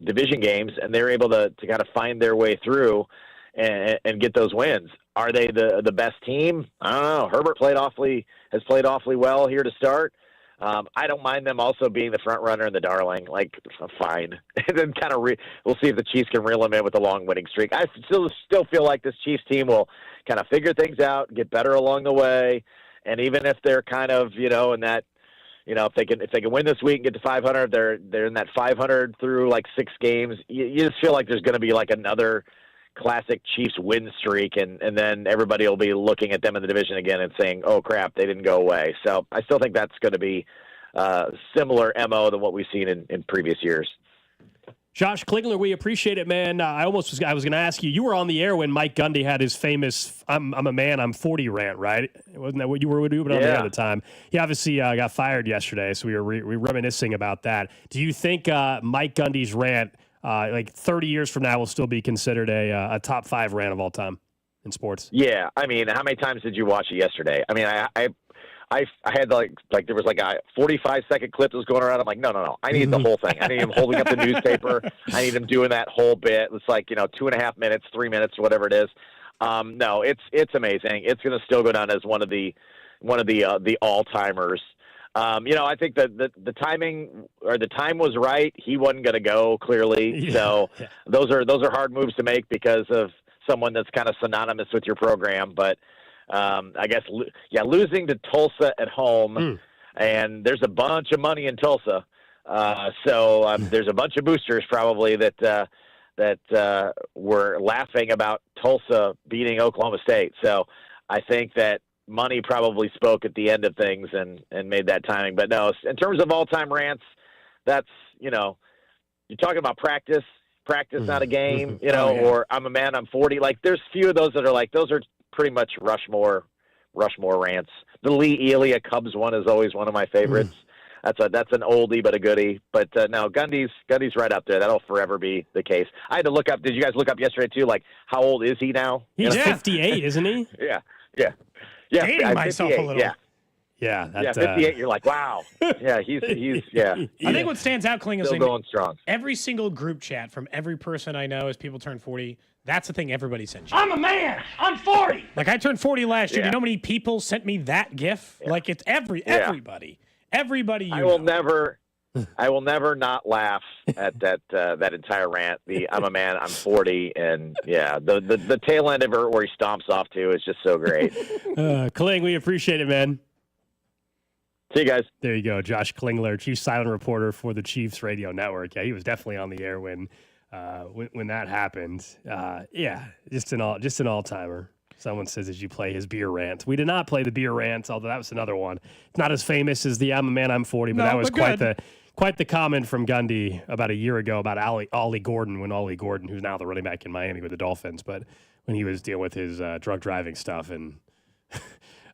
division games, and they're able to kind of find their way through and get those wins. Are they the best team? I don't know. Herbert has played awfully well here to start. I don't mind them also being the front runner and the darling. Like, fine. And then kind of we'll see if the Chiefs can reel them in with a long winning streak. I still feel like this Chiefs team will kind of figure things out, get better along the way, and even if they're kind of in that, if they can win this week and get to 500, they're in that 500 through like 6 games. You just feel like there's going to be like another classic Chiefs win streak, and then everybody will be looking at them in the division again and saying, oh crap, they didn't go away. So I still think that's going to be similar MO than what we've seen in previous years. Josh Klingler, we appreciate it, man. I was going to ask you were on the air when Mike Gundy had his famous I'm a man, I'm 40 rant, right? Wasn't that what you were doing on the air at the time? He obviously got fired yesterday, so we were reminiscing about that. Do you think Mike Gundy's rant, like 30 years from now, will still be considered a top 5 rant of all time in sports? Yeah. How many times did you watch it yesterday? I had like there was like a 45-second clip that was going around. I'm like, no. I need the whole thing. I need him holding up the newspaper. I need him doing that whole bit. It's like, 2.5 minutes, 3 minutes, whatever it is. No, it's amazing. It's going to still go down as one of the all-timers. I think that the timing or the time was right. He wasn't going to go clearly. Yeah. So those are hard moves to make because of someone that's kind of synonymous with your program. But I guess, losing to Tulsa at home, and there's a bunch of money in Tulsa. So there's a bunch of boosters probably that were laughing about Tulsa beating Oklahoma State. So I think that money probably spoke at the end of things and made that timing. But no, in terms of all-time rants, that's, you're talking about practice. practice, not a game, or I'm a man, I'm 40. Like, there's few of those that are like, those are pretty much Rushmore rants. The Lee Elia Cubs one is always one of my favorites. That's an oldie but a goodie. But no, Gundy's right up there. That'll forever be the case. I had to look up. Did you guys look up yesterday too? Like, how old is he now? He's 58, isn't he? Yeah. Dating myself a little. Yeah, 58. You're like, wow. Yeah, he's I think what stands out, Kling, is still going strong. Every single group chat from every person I know as people turn 40. That's the thing everybody sends you. I'm a man. I'm 40. Like, I turned 40 last year. Yeah. Do you know how many people sent me that GIF? Yeah. Like, it's everybody. Everybody. I will never not laugh at that entire rant. I'm a man, I'm 40, and the tail end of it where he stomps off to is just so great. Kling, we appreciate it, man. See you guys. There you go, Josh Klingler, chief silent reporter for the Chiefs Radio Network. Yeah, he was definitely on the air when that happened. Just an all timer. Someone says, "Did you play his beer rant?" We did not play the beer rant, although that was another one. It's not as famous as the "I'm a man, I'm 40," but that was quite the comment from Gundy about a year ago about Ollie Gordon, when Ollie Gordon, who's now the running back in Miami with the Dolphins, but when he was dealing with his drug driving stuff, and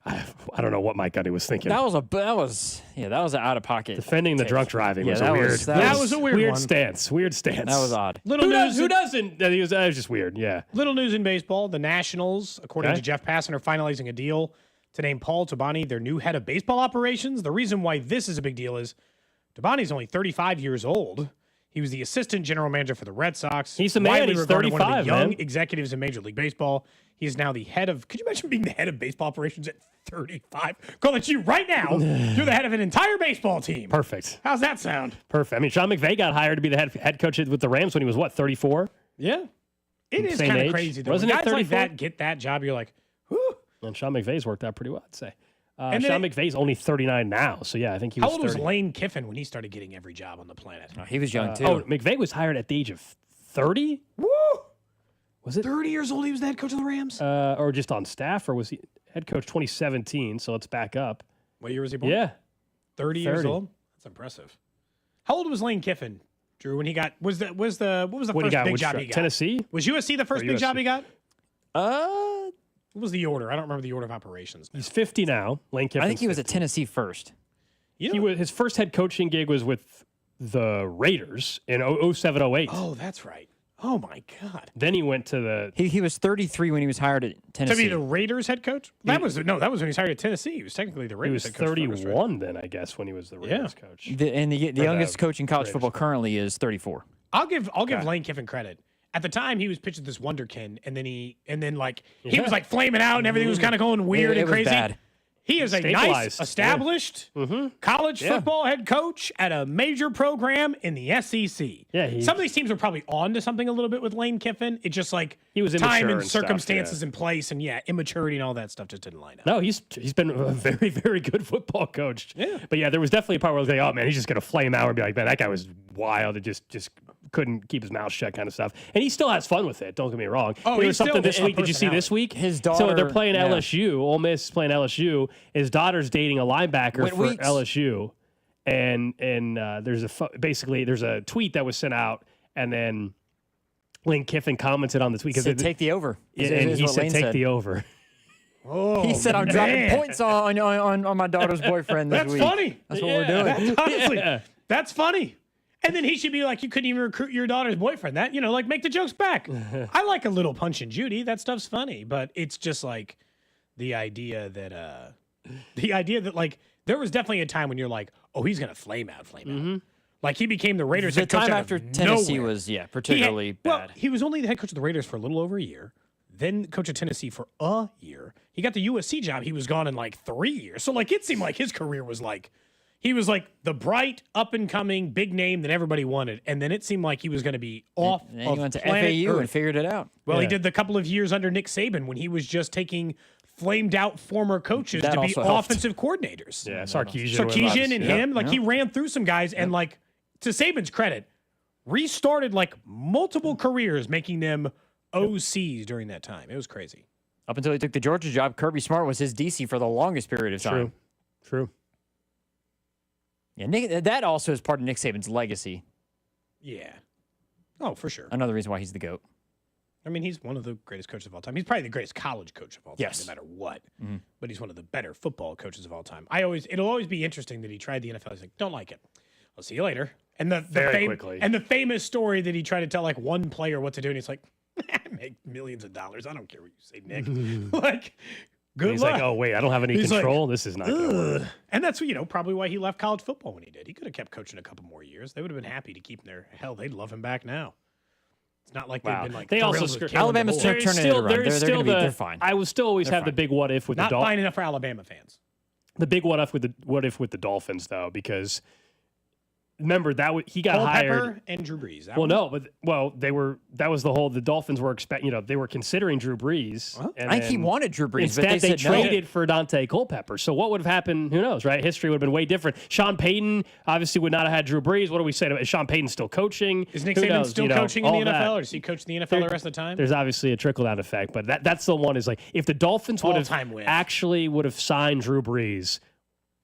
I don't know what Mike Gundy was thinking. That was an out of pocket. Defending the drunk driving was a weird. That was a weird one. stance. Weird stance. That was odd. Little news. Who doesn't? That was just weird. Yeah. Little news in baseball. The Nationals, according to Jeff Passan, are finalizing a deal to name Paul Tabani their new head of baseball operations. The reason why this is a big deal is Tabani's only 35 years old. He was the assistant general manager for the Red Sox. He's a man. Widely He's regarded 35, one of the young man. executives in Major League Baseball. He is now the head of. Could you imagine being the head of baseball operations at 35? Calling you right now. You're the head of an entire baseball team. Perfect. How's that sound? Perfect. I mean, Sean McVay got hired to be the head coach with the Rams when he was 34? Yeah. It is Same kind of age? crazy though. Wasn't When it guys like 34? that get that job, you're like, whew. And Sean McVay's worked out pretty well, I'd say. And Sean then- McVay's only 39 now, so yeah, I think he was How old was 30. Lane Kiffin when he started getting every job on the planet? He was young too. Oh, McVay was hired at the age of 30? Woo! Was it 30 years old? He was the head coach of the Rams. or just on staff, or was he head coach 2017? So let's back up. What year was he born? Yeah, 30 years 30. old. That's impressive. How old was Lane Kiffin, Drew, when he got? What was the What first he got? big Which job he got? Tennessee? Was USC the first Or big job USC? he got? Uh, What was the order? I don't remember the order of operations. He's 50 now. Lane Kiffin. I think he was at Tennessee first. His first head coaching gig was with the Raiders in 07-08. Oh, that's right. Oh my God. Then he went to the. He was 33 when he was hired at To Tennessee. be the Raiders head coach? That was when he was hired at Tennessee. He was technically the He Raiders was head coach. 31 then, I guess, when he was the Raiders coach. The youngest coach in college Raiders football currently is 34. I'll give Lane Kiffin credit. At the time, he was pitching this wonderkin, and then he was like flaming out, and everything was kind of going weird It and was crazy. bad. He is a nice, Stabilized. established college football head coach at a major program in the SEC. Yeah, some of these teams were probably on to something a little bit with Lane Kiffin. It's just like He was time immature and and stuff, circumstances yeah. in place, and immaturity and all that stuff just didn't line up. No, he's been a very, very good football coach. Yeah. But yeah, there was definitely a part where I was like, oh man, he's just gonna flame out and be like, man, that guy was wild. It just couldn't keep his mouth shut kind of stuff. And he still has fun with it. Don't get me wrong. Oh, there he's was something still this a week. Did you see this week? His So daughter- they're playing yeah. LSU. Ole Miss is playing LSU. His daughter's dating a linebacker Went for weeks. LSU. And there's there's a tweet that was sent out, and then Lane Kiffin commented on the tweet Said, take the over. and is he what said Lane take said. the over. Oh, He said, I'm dropping points on my daughter's boyfriend this That's week. funny. That's what we're doing. Honestly, that's funny. And then he should be like, you couldn't even recruit your daughter's boyfriend. That, like, make the jokes back. I like a little Punch and Judy. That stuff's funny. But it's just like the idea that like, there was definitely a time when you're like, oh, he's going to flame out. Like, he became the Raiders The head coach time out after of Tennessee nowhere. was, particularly bad. He was only the head coach of the Raiders for a little over a year. Then coach of Tennessee for a year. He got the USC job. He was gone in like 3 years. So, like, it seemed like his career was like, he was like the bright, up-and-coming, big name that everybody wanted. And then it seemed like he was going to be off And then of he went to planet FAU Earth. and figured it out. Well, he did the couple of years under Nick Saban when he was just taking flamed-out former coaches That to be also helped. offensive coordinators. Yeah, Sarkisian. Sarkisian and him, like, Yeah. he ran through some guys and, like, to Saban's credit, restarted, like, multiple careers, making them OCs during that time. It was crazy. Up until he took the Georgia job, Kirby Smart was his DC for the longest period of time. True. Yeah, that also is part of Nick Saban's legacy. Yeah. Oh, for sure. Another reason why he's the GOAT. I mean, he's one of the greatest coaches of all time. He's probably the greatest college coach of all time, Yes. no matter what. Mhm. But he's one of the better football coaches of all time. It'll always be interesting that he tried the NFL. He's like, don't like it. I'll see you later. And quickly. And the famous story that he tried to tell like one player what to do, and he's like, I make millions of dollars. I don't care what you say, Nick. Like, good He's luck. like, oh wait, I don't have any He's like, control. This is not going to work. And that's probably why he left college football when he did. He could have kept coaching a couple more years. They would have been happy to keep him there. Hell, they'd love him back now. It's not like they've been like They also thrilled with Kalen Alabama's DeBoer. turning it around. They're fine. I will still always They're have the fine. big what if with Not the Dolphins. fine enough for Alabama fans. The big what if with the Dolphins though, because remember he got hired. Culpepper and Drew Brees. That Well, one? no, but that was the Dolphins were they were considering Drew Brees. And I think he then wanted Drew Brees, Instead, but they said no. traded for Dante Culpepper. So what would have happened? Who knows, right? History would have been way different. Sean Payton obviously would not have had Drew Brees. What do we say? Is Sean Payton still coaching? Is Nick Who Saban knows? still coaching in all the NFL, that. or does he coach in the NFL the rest of the time? There's obviously a trickle-down effect, but that's the one is like if the Dolphins would All-time have win. actually would have signed Drew Brees,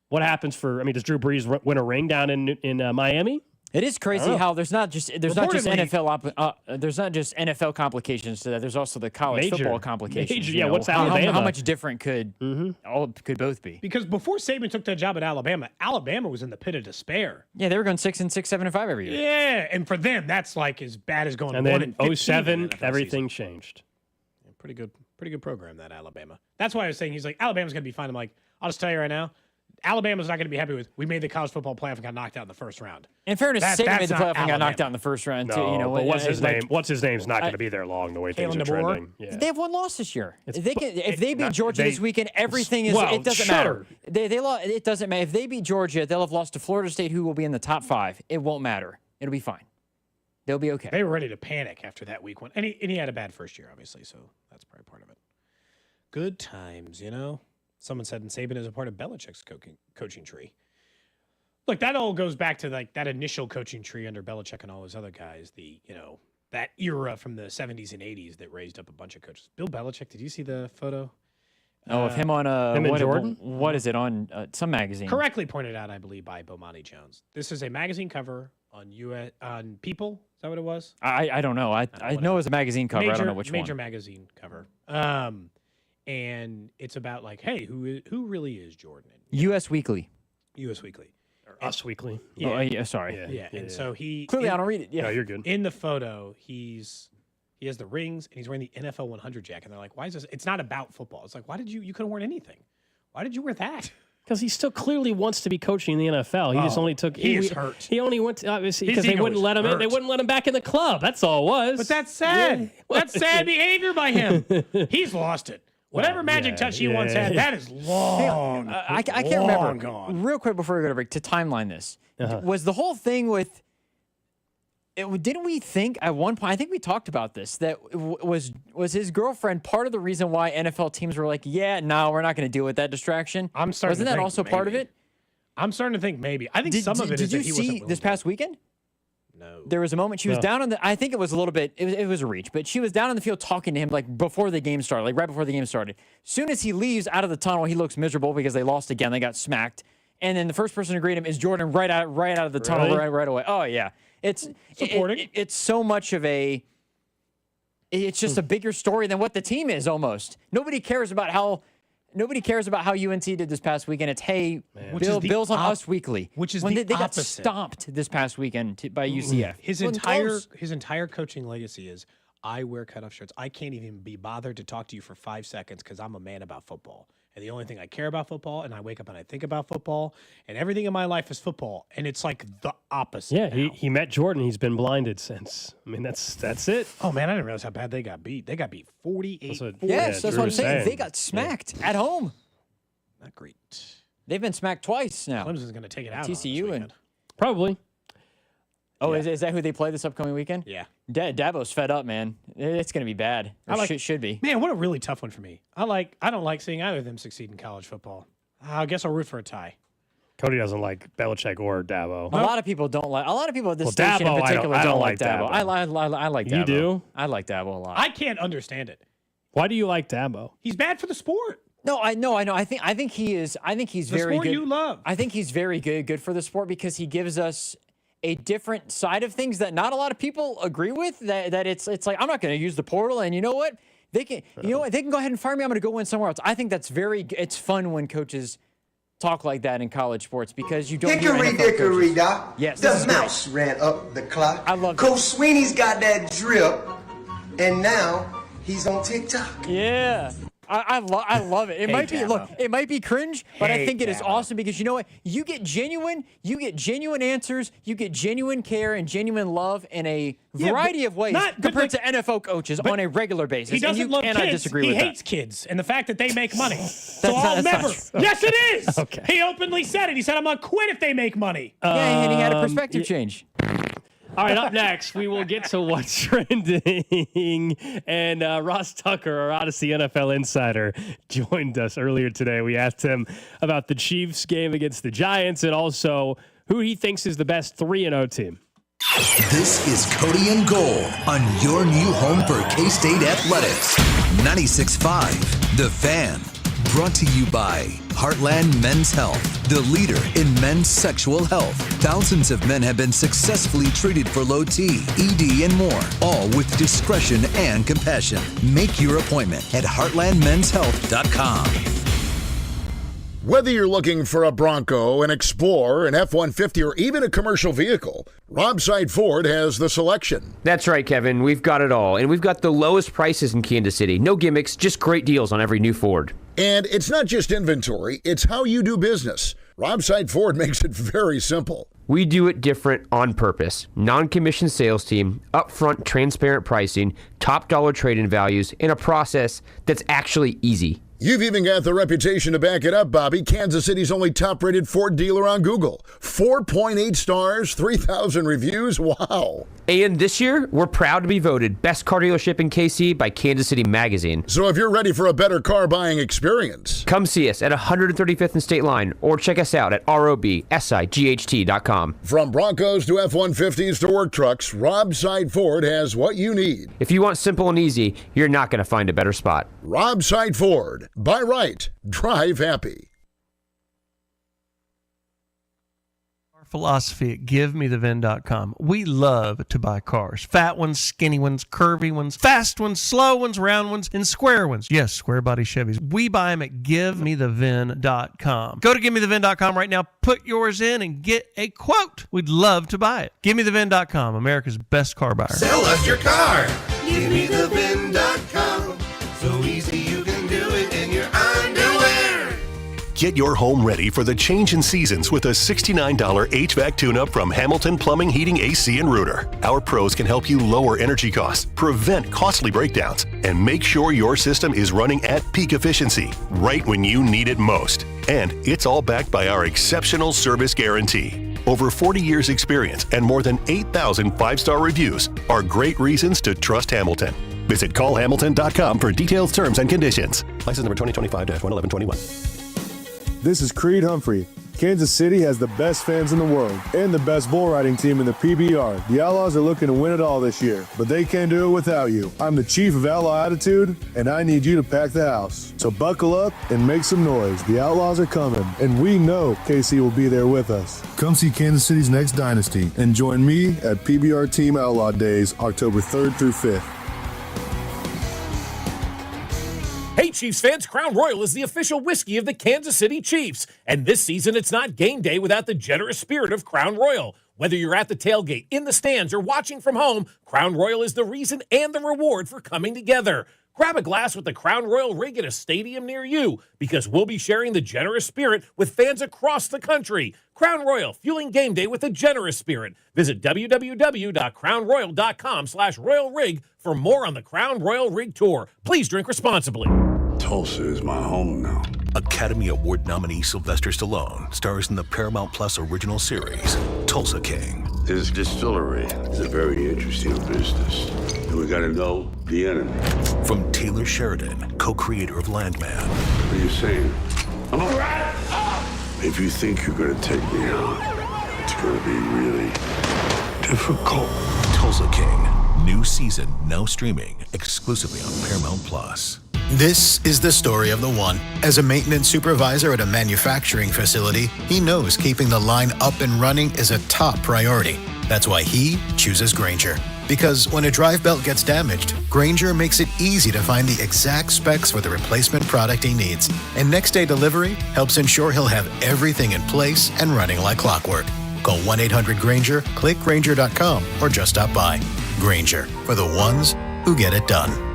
what happens does Drew Brees win a ring down in Miami? It is crazy how there's not just Reportedly- NFL complications to that. There's also the college Major. football complications. Major. you Yeah, know. what's How Alabama? much different could both be? Because before Saban took that job at Alabama, Alabama was in the pit of despair. Yeah, they were going 6-6, 7-5 every year. Yeah, and for them, that's like as bad as going And 1 then and 15 in 07, an NFL everything season. changed. Yeah, pretty good program that Alabama. That's why I was saying he's like Alabama's going to be fine. I'm like, I'll just tell you right now, Alabama's not going to be happy with. We made the college football playoff and got knocked out in the first round. In fairness, That- Saban that's made the not playoff and got Alabama. knocked out in the first round too. No, You know, but what's his like- name? What's his name's not going to be there long. The way things are Kalen DeBoer? trending. Yeah. They have one loss this year. It's If they beat not- Georgia this weekend, everything is. Well, it doesn't sure. matter. They lost. It doesn't matter. If they beat Georgia, they'll have lost to Florida State, who will be in the top 5. It won't matter. It'll be fine. They'll be okay. They were ready to panic after that week one. And he had a bad first year, obviously, so that's probably part of it. Good times, Someone said, and Saban is a part of Belichick's coaching tree. Look, that all goes back to like that initial coaching tree under Belichick and all those other guys. That era from the 70s and 80s that raised up a bunch of coaches. Bill Belichick, did you see the photo? Oh, of him on him and Jordan? What is it on some magazine? Correctly pointed out, I believe, by Bomani Jones. This is a magazine cover on People. Is that what it was? I don't know. I know it was a magazine cover. I don't know which major one. magazine cover. And it's about like, hey, who really is Jordan? U.S. Weekly. U.S. Weekly. Or Us Weekly. Yeah. Oh, yeah, sorry. Yeah. So he Clearly, I don't read it. Yeah. No, you're good. in the photo, he has the rings and he's wearing the NFL 100 jacket. And they're like, why is this? It's not about football. It's like, why did you could have worn anything? Why did you wear that? Because he still clearly wants to be coaching in the NFL. He just only took. He is hurt. He only went to, obviously His because they ego wouldn't is let him in. They hurt. wouldn't let him back in the club. That's all it was. But that's sad. That's sad behavior by him. He's lost it. Whatever magic touch he once had, that is long. I can't remember. Gone. Real quick before we go to break, to timeline this. Was the whole thing with. Didn't we think at one point? I think we talked about this. That was his girlfriend part of the reason why NFL teams were like, "Yeah, no, we're not going to deal with that distraction." I'm starting. Wasn't to that think also part of maybe. it? I'm starting to think maybe. I think some of it is Did that you he wasn't see willing this to. past weekend? No. There was a moment she was down on the. I think it was a little bit. It was a reach, but she was down on the field talking to him like before the game started, like right before the game started. Soon as he leaves out of the tunnel, he looks miserable because they lost again. They got smacked, and then the first person to greet him is Jordan right out of the tunnel right away. Oh yeah, it's supporting. It's so much of a. It's just a bigger story than what the team is. Almost nobody cares about how. Nobody cares about how UNC did this past weekend. It's, hey, Bill's on Us Weekly. Which is when the they got opposite. stomped this past weekend by UCF. His Wasn't entire coaching legacy is I wear cutoff shirts. I can't even be bothered to talk to you for 5 seconds because I'm a man about football. And the only thing I care about football, and I wake up and I think about football, and everything in my life is football. And it's like the opposite. Yeah, now. he met Jordan. He's been blinded since. I mean, that's it. Oh man, I didn't realize how bad they got beat. They got beat 48. Yes, that's what I'm Drew's saying. saying. They got smacked at home. Not great. They've been smacked twice now. Clemson's going to take it out. on this TCU and weekend. Probably. oh, is that who they play this upcoming weekend? Yeah. Dabo's fed up, man. It's going to be bad. Or should be. Man, what a really tough one for me. I don't like seeing either of them succeed in college football. I guess I'll root for a tie. Cody doesn't like Belichick or Dabo. A lot of people don't like. A lot of people at this Well, station Dabo, in particular I don't don't like like Dabo. Dabo. I like Dabo. You do? I like Dabo a lot. I can't understand it. Why do you like Dabo? He's bad for the sport. No, I know. I think he is. I think he's The very sport good. you love. I think he's very good for the sport because he gives us a different side of things that not a lot of people agree with. That it's like, I'm not going to use the portal, and you know what? They can go ahead and fire me. I'm going to go win somewhere else. I think it's fun when coaches talk like that in college sports because you don't hear NFL Hickory, coaches. Doc. Yes, the mouse ran up the clock. I love Coach Sweeney's got that drip, and now he's on TikTok. Yeah. I love it. It might be cringe, but I think it is awesome because you know what? You get genuine answers, you get genuine care and genuine love in a variety of ways compared to NFL coaches on a regular basis. He doesn't love kids. I disagree with he hates kids and the fact that they make money. So I'll never. Yes, it is. Okay. He openly said it. He said, "I'm gonna quit if they make money." Yeah, and he had a perspective change. All right, up next, we will get to what's trending. And Ross Tucker, our Odyssey NFL insider, joined us earlier today. We asked him about the Chiefs game against the Giants and also who he thinks is the best 3-0 team. This is Cody and Gold on your new home for K-State Athletics. 96.5, The Fan. Brought to you by Heartland Men's Health, the leader in men's sexual health. Thousands of men have been successfully treated for low T, ED, and more, all with discretion and compassion. Make your appointment at heartlandmenshealth.com. Whether you're looking for a Bronco, an Explorer, an F-150, or even a commercial vehicle, Robside Ford has the selection. That's right, Kevin. We've got it all. And we've got the lowest prices in Kansas City. No gimmicks, just great deals on every new Ford. And it's not just inventory, it's how you do business. Robside Ford makes it very simple. We do it different on purpose. Non-commissioned sales team, upfront transparent pricing, top dollar trade-in values, and a process that's actually easy. You've even got the reputation to back it up, Bobby. Kansas City's only top-rated Ford dealer on Google. 4.8 stars, 3,000 reviews. Wow. And this year, we're proud to be voted Best Car Dealership in KC by Kansas City Magazine. So if you're ready for a better car buying experience, come see us at 135th and State Line or check us out at robsight.com. From Broncos to F-150s to work trucks, Robside Ford has what you need. If you want simple and easy, you're not going to find a better spot. Robside Ford. Buy right. Drive happy. Philosophy at GiveMeTheVin.com. We love to buy cars. Fat ones, skinny ones, curvy ones, fast ones, slow ones, round ones, and square ones. Yes, square body Chevys. We buy them at GiveMeTheVin.com. Go to GiveMeTheVin.com right now, put yours in, and get a quote. We'd love to buy it. GiveMeTheVin.com, America's best car buyer. Sell us your car. GiveMeTheVin.com. So easy you can do it in your underwear. Get your home ready for the change in seasons with a $69 HVAC tune-up from Hamilton Plumbing, Heating, AC, and Rooter. Our pros can help you lower energy costs, prevent costly breakdowns, and make sure your system is running at peak efficiency right when you need it most. And it's all backed by our exceptional service guarantee. Over 40 years experience and more than 8,000 five-star reviews are great reasons to trust Hamilton. Visit callhamilton.com for details, terms, and conditions. License number 2025-11121. This is Creed Humphrey. Kansas City has the best fans in the world and the best bull riding team in the PBR. The Outlaws are looking to win it all this year, but they can't do it without you. I'm the chief of Outlaw Attitude, and I need you to pack the house. So buckle up and make some noise. The Outlaws are coming, and we know KC will be there with us. Come see Kansas City's next dynasty and join me at PBR Team Outlaw Days, October 3rd through 5th. Hey, Chiefs fans, Crown Royal is the official whiskey of the Kansas City Chiefs. And this season, it's not game day without the generous spirit of Crown Royal. Whether you're at the tailgate, in the stands, or watching from home, Crown Royal is the reason and the reward for coming together. Grab a glass with the Crown Royal rig at a stadium near you, because we'll be sharing the generous spirit with fans across the country. Crown Royal, fueling game day with a generous spirit. Visit www.crownroyal.com/Royal Rig for more on the Crown Royal Rig Tour. Please drink responsibly. Tulsa is my home now. Academy Award nominee Sylvester Stallone stars in the Paramount Plus original series, Tulsa King. This distillery is a very interesting business, and we gotta know the enemy. From Taylor Sheridan, co-creator of Landman. What are you saying? I'm all right. If you think you're gonna take me out, it's gonna be really difficult. Tulsa King, new season now streaming exclusively on Paramount Plus. This is the story of the one. As a maintenance supervisor at a manufacturing facility, he knows keeping the line up and running is a top priority. That's why he chooses Grainger. Because when a drive belt gets damaged, Grainger makes it easy to find the exact specs for the replacement product he needs. And next day delivery helps ensure he'll have everything in place and running like clockwork. Call 1-800-GRAINGER, click Grainger.com, or just stop by. Grainger, for the ones who get it done.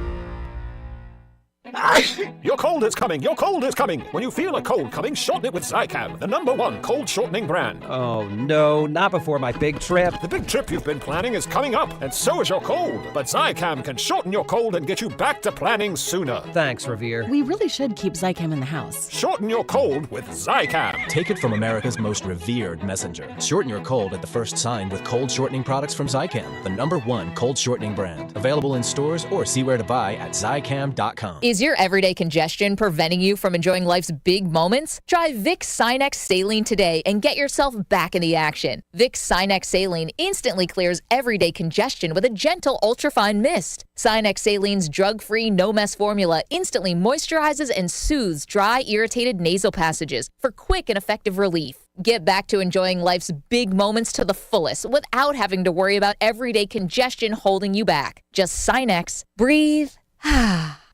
Your cold is coming. Your cold is coming. When you feel a cold coming, shorten it with Zicam, the #1 cold shortening brand. Oh, no, not before my big trip. The big trip you've been planning is coming up, and so is your cold. But Zicam can shorten your cold and get you back to planning sooner. Thanks, Revere. We really should keep Zicam in the house. Shorten your cold with Zicam. Take it from America's most revered messenger. Shorten your cold at the first sign with cold shortening products from Zicam, the #1 cold shortening brand. Available in stores or see where to buy at Zicam.com. Is your everyday congestion preventing you from enjoying life's big moments? Try Vicks Sinex Saline today and get yourself back in the action. Vicks Sinex Saline instantly clears everyday congestion with a gentle ultrafine mist. Sinex Saline's drug-free, no-mess formula instantly moisturizes and soothes dry, irritated nasal passages for quick and effective relief. Get back to enjoying life's big moments to the fullest without having to worry about everyday congestion holding you back. Just Sinex, breathe,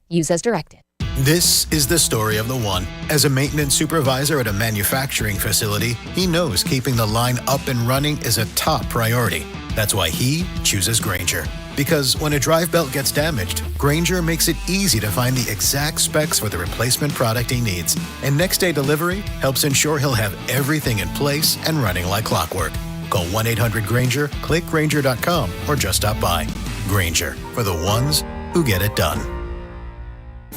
use as directed. This is the story of the one. As a maintenance supervisor at a manufacturing facility, he knows keeping the line up and running is a top priority. That's why he chooses Grainger. Because when a drive belt gets damaged, Grainger makes it easy to find the exact specs for the replacement product he needs. And next day delivery helps ensure he'll have everything in place and running like clockwork. Call 1-800-GRAINGER, click Grainger.com, or just stop by. Grainger, for the ones who get it done.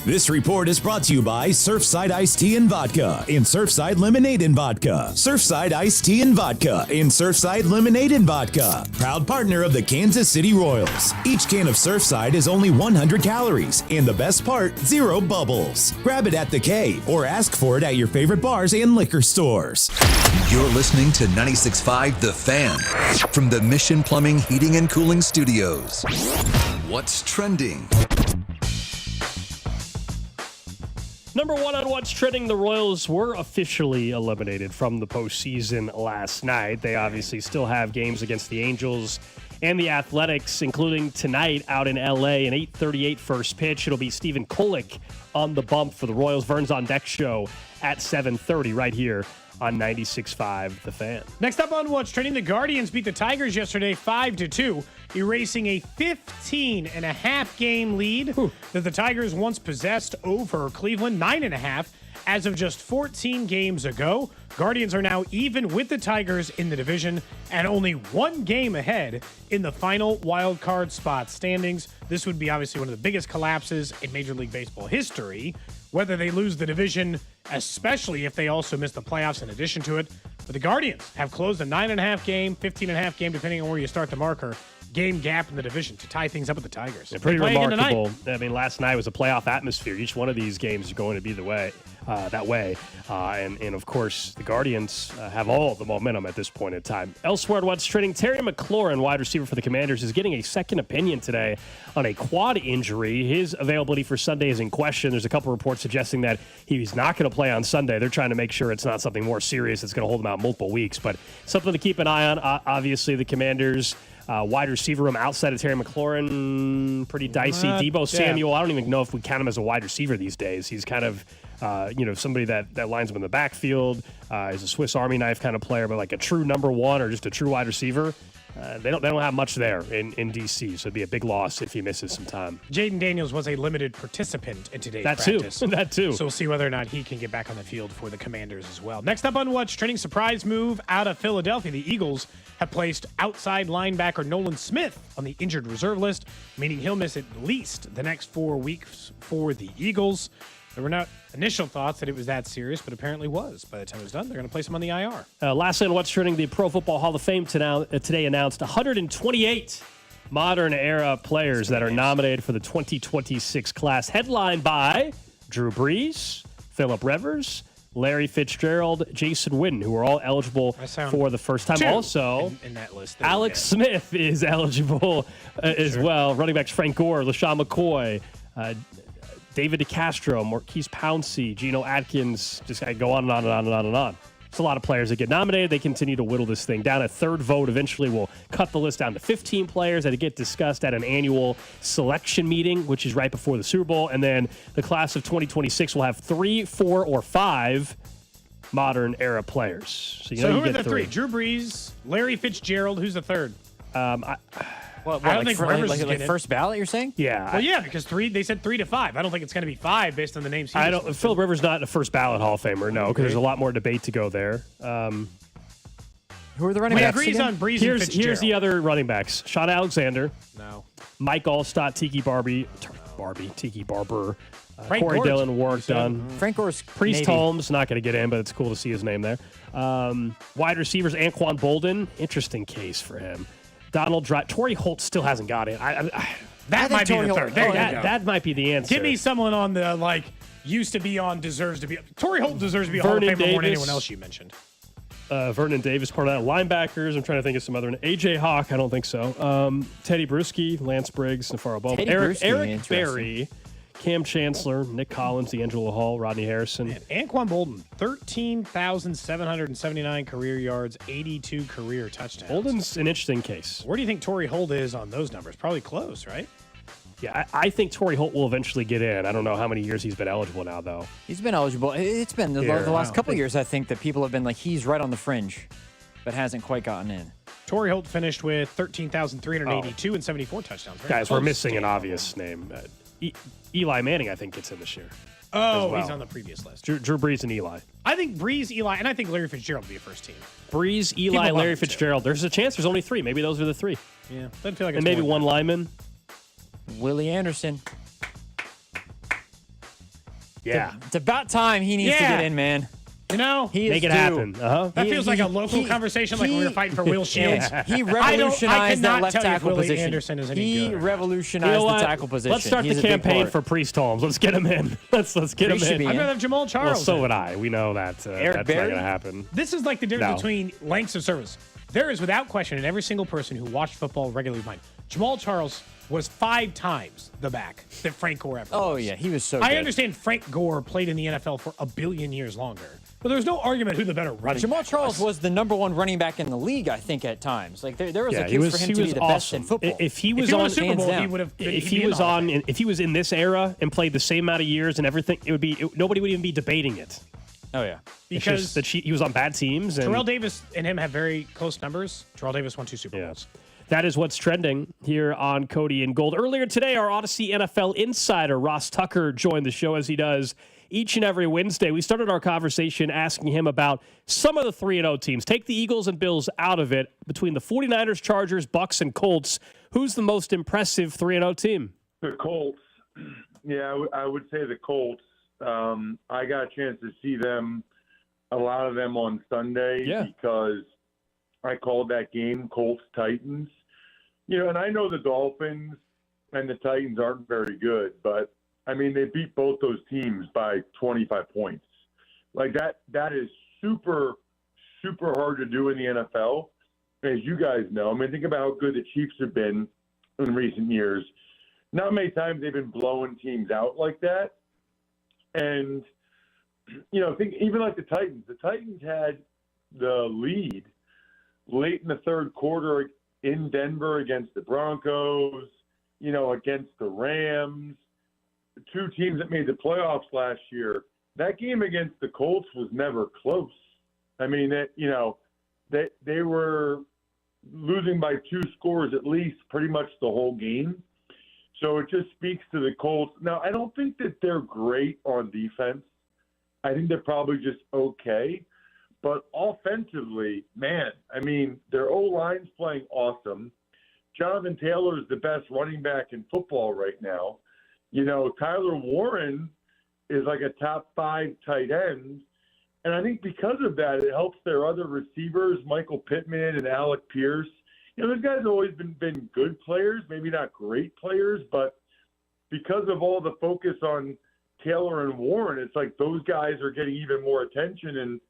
This report is brought to you by Surfside Iced Tea and Vodka and Surfside Lemonade and Vodka. Surfside Iced Tea and Vodka and Surfside Lemonade and Vodka. Proud partner of the Kansas City Royals. Each can of Surfside is only 100 calories and the best part, 0 bubbles. Grab it at the K or ask for it at your favorite bars and liquor stores. You're listening to 96.5 The Fan from the Mission Plumbing, Heating, and Cooling Studios. What's trending? Number one on What's Trending, the Royals were officially eliminated from the postseason last night. They obviously still have games against the Angels and the Athletics, including tonight out in L.A., an 8:38 first pitch. It'll be Stephen Kolek on the bump for the Royals. Vern's on Deck show at 7:30 right here on 96.5 The Fan. Next up on What's Trending, the Guardians beat the Tigers yesterday 5-2, erasing a 15.5 game lead that the Tigers once possessed over Cleveland, 9.5 as of just 14 games ago. Guardians are now even with the Tigers in the division and only one game ahead in the final wild card spot standings. This would be obviously one of the biggest collapses in Major League Baseball history, whether they lose the division, especially if they also miss the playoffs in addition to it. But the Guardians have closed a 9.5 game, 15.5 game, depending on where you start the marker, game gap in the division to tie things up with the Tigers. Yeah, pretty remarkable. I mean, last night was a playoff atmosphere. Each one of these games is going to be that way. And of course, the Guardians have all the momentum at this point in time. Elsewhere at What's Trending, Terry McLaurin, wide receiver for the Commanders, is getting a second opinion today on a quad injury. His availability for Sunday is in question. There's a couple reports suggesting that he's not going to play on Sunday. They're trying to make sure it's not something more serious that's going to hold him out multiple weeks. But something to keep an eye on. Obviously, the Commanders' wide receiver room outside of Terry McLaurin, pretty dicey. Deebo Samuel, I don't even know if we count him as a wide receiver these days. He's kind of somebody that lines up in the backfield. He's a Swiss Army knife kind of player, but like a true number one or just a true wide receiver, they don't have much there in D.C., so it'd be a big loss if he misses some time. Jaden Daniels was a limited participant in today's practice. That too. So we'll see whether or not he can get back on the field for the Commanders as well. Next up on What's Trending, surprise move out of Philadelphia. The Eagles have placed outside linebacker Nolan Smith on the injured reserve list, meaning he'll miss at least the next 4 weeks for the Eagles. There were not initial thoughts that it was that serious, but apparently was. By the time it was done, they're going to place him on the IR. Lastly, on What's Trending, the Pro Football Hall of Fame today announced 128 modern-era players that are nominated for the 2026 class, headlined by Drew Brees, Phillip Rivers, Larry Fitzgerald, Jason Witten, who are all eligible for the first time. Also, in that list, Alex Smith is eligible as well. Running backs Frank Gore, LaShawn McCoy, David DeCastro, Marquise Pouncey, Geno Atkins, just I go on and on and on and on and on. It's a lot of players that get nominated. They continue to whittle this thing down. A third vote eventually will cut the list down to 15 players that get discussed at an annual selection meeting, which is right before the Super Bowl. And then the class of 2026 will have 3, 4, or 5 modern era players. So, who are the three? Drew Brees, Larry Fitzgerald. Who's the third? I don't think Rivers is like first ballot, you're saying? Yeah. Well, yeah, because they said 3 to 5. I don't think it's going to be 5 based on the names. Philip Rivers not a first ballot Hall of Famer, no, because there's a lot more debate to go there. Who are the running backs? Agrees on Brees and Fitzgerald. Here's the other running backs: Sean Alexander, no, Mike Allstott, Tiki Barber, Frank Corey Gore. Dillon, Warwick Dunn, Frank Gore's Priest maybe. Holmes, not going to get in, but it's cool to see his name there. Wide receivers: Anquan Bolden, interesting case for him. Donald Dry, Torrey Holt still hasn't got in. That might be the third. There you go. That might be the answer. Give me someone on the used to be on, deserves to be. Torrey Holt deserves to be a Hall of Vernon Famer more than Davis. anyone else you mentioned. Vernon Davis, part of that. Linebackers, I'm trying to think of some other. AJ Hawk, I don't think so. Teddy Bruschi, Lance Briggs, Nafaro Bowman. Eric Berry, Cam Chancellor, Nick Collins, D'Angelo Hall, Rodney Harrison. Anquan Bolden, 13,779 career yards, 82 career touchdowns. Bolden's an interesting case. Where do you think Torrey Holt is on those numbers? Probably close, right? Yeah, I think Torrey Holt will eventually get in. I don't know how many years he's been eligible now, though. He's been eligible. It's been the last couple of years, I think, that people have been like, he's right on the fringe, but hasn't quite gotten in. Torrey Holt finished with 13,382 and 74 touchdowns. Very Guys, close. we're missing an obvious name. Eli Manning, I think, gets in this year. Oh, well. he's on the previous list. Drew Brees and Eli. I think Brees, Eli, and I think Larry Fitzgerald will be a first team. Brees, Eli, Larry Fitzgerald. There's a chance there's only 3. Maybe those are the 3. Yeah, doesn't feel like it's and maybe more one lineman. Willie Anderson. Yeah. It's about time he needs to get in, man. You know, Make it happen. That feels like a local conversation, like when we were fighting for Will Shields. He revolutionized that left tackle Willie position. Anderson is any He good. revolutionized the tackle position. Let's start He's the a big campaign part. for Priest Holmes. Let's get him in. Let's get Priest should him be in. I'd rather have Jamal Charles. Well, so in. would I. We know that that's not Berry? going to happen. This is like the difference No. between lengths of service. There is, without question, and every single person who watched football regularly mind, Jamal Charles was 5 times the back that Frank Gore ever was. Oh, yeah. He was so I good. understand Frank Gore played in the NFL for a billion years longer, but there's no argument who the better running Jamal back Charles was the number 1 running back in the league, I think, at times. Like there was a Yeah, case for him to be the best in football. If he was won on a Super Bowl, hands he down. would have. if he was on, if he was in this era and played the same amount of years and everything, it would be nobody would even be debating it. Oh yeah, It's because just that he was on bad teams. And Terrell Davis and him have very close numbers. Terrell Davis won 2 Super Bowls. That is what's trending here on Cody and Gold. Earlier today, our Odyssey NFL insider, Ross Tucker, joined the show as he does each and every Wednesday. We started our conversation asking him about some of the 3-0 teams. Take the Eagles and Bills out of it. Between the 49ers, Chargers, Bucks, and Colts, who's the most impressive 3-0 team? The Colts. Yeah, I would say the Colts. I got a chance to see them, a lot of them on Sunday because I called that game Colts-Titans. You know, and I know the Dolphins and the Titans aren't very good, but, I mean, they beat both those teams by 25 points. Like, that is super, super hard to do in the NFL, as you guys know. I mean, think about how good the Chiefs have been in recent years. Not many times they've been blowing teams out like that. And, you know, think even like the Titans. The Titans had the lead late in the third quarter in Denver against the Broncos, you know, against the Rams, the 2 teams that made the playoffs last year. That game against the Colts was never close. I mean, they were losing by 2 scores at least pretty much the whole game. So it just speaks to the Colts. Now, I don't think that they're great on defense. I think they're probably just okay. But offensively, man, I mean, their O-line's playing awesome. Jonathan Taylor is the best running back in football right now. You know, Tyler Warren is like a top 5 tight end. And I think because of that, it helps their other receivers, Michael Pittman and Alec Pierce. You know, those guys have always been good players, maybe not great players, but because of all the focus on Taylor and Warren, it's like those guys are getting even more attention. And,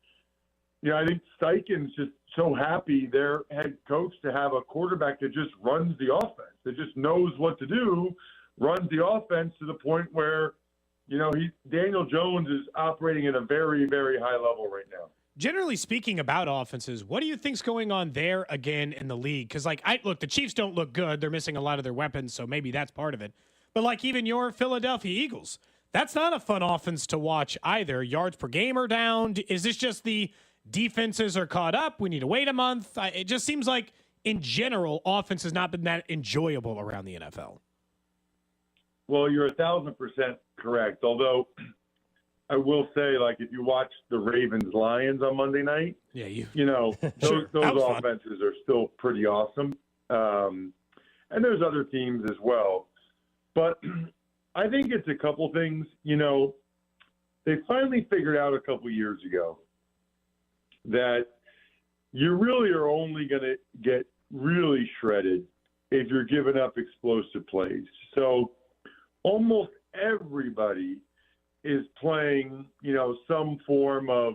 you know, I think Steichen's just so happy, their head coach, to have a quarterback that just runs the offense, that just knows what to do, runs the offense to the point where Daniel Jones is operating at a very, very high level right now. Generally speaking about offenses, what do you think's going on there again in the league? Because, look, the Chiefs don't look good. They're missing a lot of their weapons, so maybe that's part of it. But, even your Philadelphia Eagles, that's not a fun offense to watch either. Yards per game are down. Is this just the defenses are caught up? We need to wait a month. It just seems like, in general, offense has not been that enjoyable around the NFL. Well, you're 1,000% correct. Although I will say, if you watch the Ravens-Lions on Monday night, those offenses are still pretty awesome. And there's other teams as well. But I think it's a couple things. They finally figured out a couple years ago that you really are only going to get really shredded if you're giving up explosive plays. So almost everybody is playing, some form of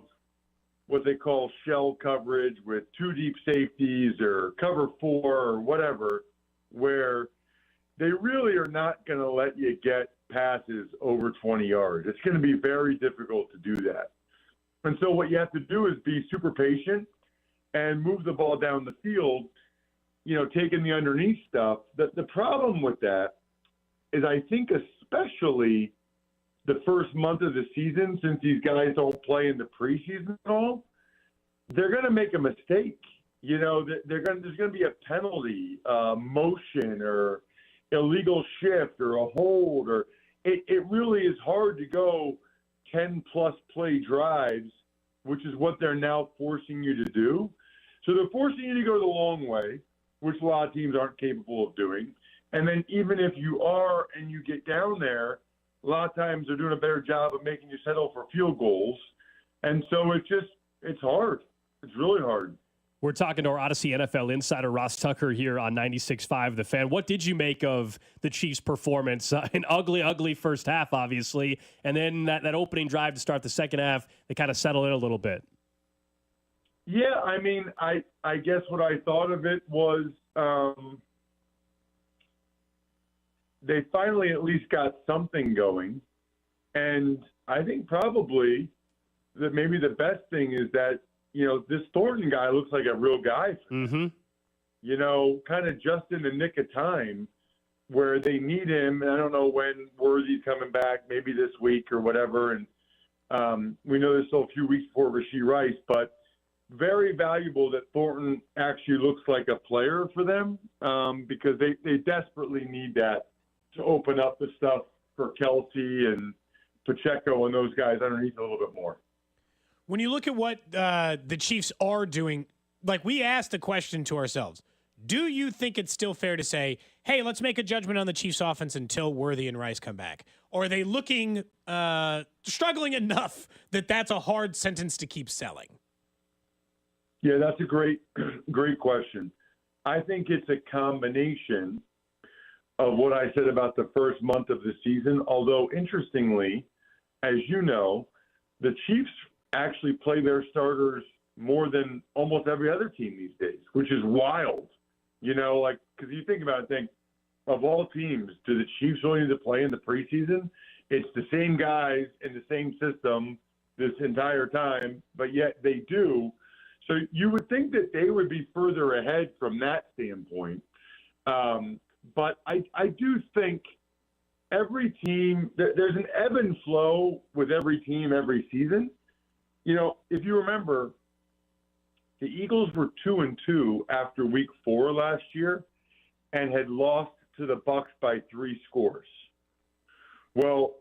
what they call shell coverage with two deep safeties or cover four or whatever, where they really are not going to let you get passes over 20 yards. It's going to be very difficult to do that. And so what you have to do is be super patient and move the ball down the field, taking the underneath stuff. The problem with that is I think especially the first month of the season, since these guys don't play in the preseason at all, they're going to make a mistake. There's going to be a penalty, motion, or illegal shift, or a hold, or it really is hard to go 10-plus play drives, which is what they're now forcing you to do. So they're forcing you to go the long way, which a lot of teams aren't capable of doing. And then even if you are and you get down there, a lot of times they're doing a better job of making you settle for field goals. And so it's hard. It's really hard. We're talking to our Odyssey NFL insider, Ross Tucker, here on 96.5 The Fan. What did you make of the Chiefs' performance? An ugly first half, obviously, and then that opening drive to start the second half, they kind of settled in a little bit. Yeah, I guess what I thought of it was they finally at least got something going. And I think probably that maybe the best thing is that, this Thornton guy looks like a real guy. Kind of just in the nick of time where they need him. And I don't know when Worthy's coming back, maybe this week or whatever. And we know there's still a few weeks before Rashee Rice, but very valuable that Thornton actually looks like a player for them because they desperately need that to open up the stuff for Kelsey and Pacheco and those guys underneath a little bit more. When you look at what the Chiefs are doing, we asked the question to ourselves, do you think it's still fair to say, hey, let's make a judgment on the Chiefs offense until Worthy and Rice come back? Or are they looking, struggling enough that that's a hard sentence to keep selling? Yeah, that's a great question. I think it's a combination of what I said about the first month of the season, although interestingly, as you know, the Chiefs actually play their starters more than almost every other team these days, which is wild. Because you think about it, of all teams, do the Chiefs really need to play in the preseason? It's the same guys in the same system this entire time, but yet they do. So you would think that they would be further ahead from that standpoint. But I do think every team, there's an ebb and flow with every team every season. If you remember, the Eagles were 2-2 after week 4 last year and had lost to the Bucs by 3 scores. Well,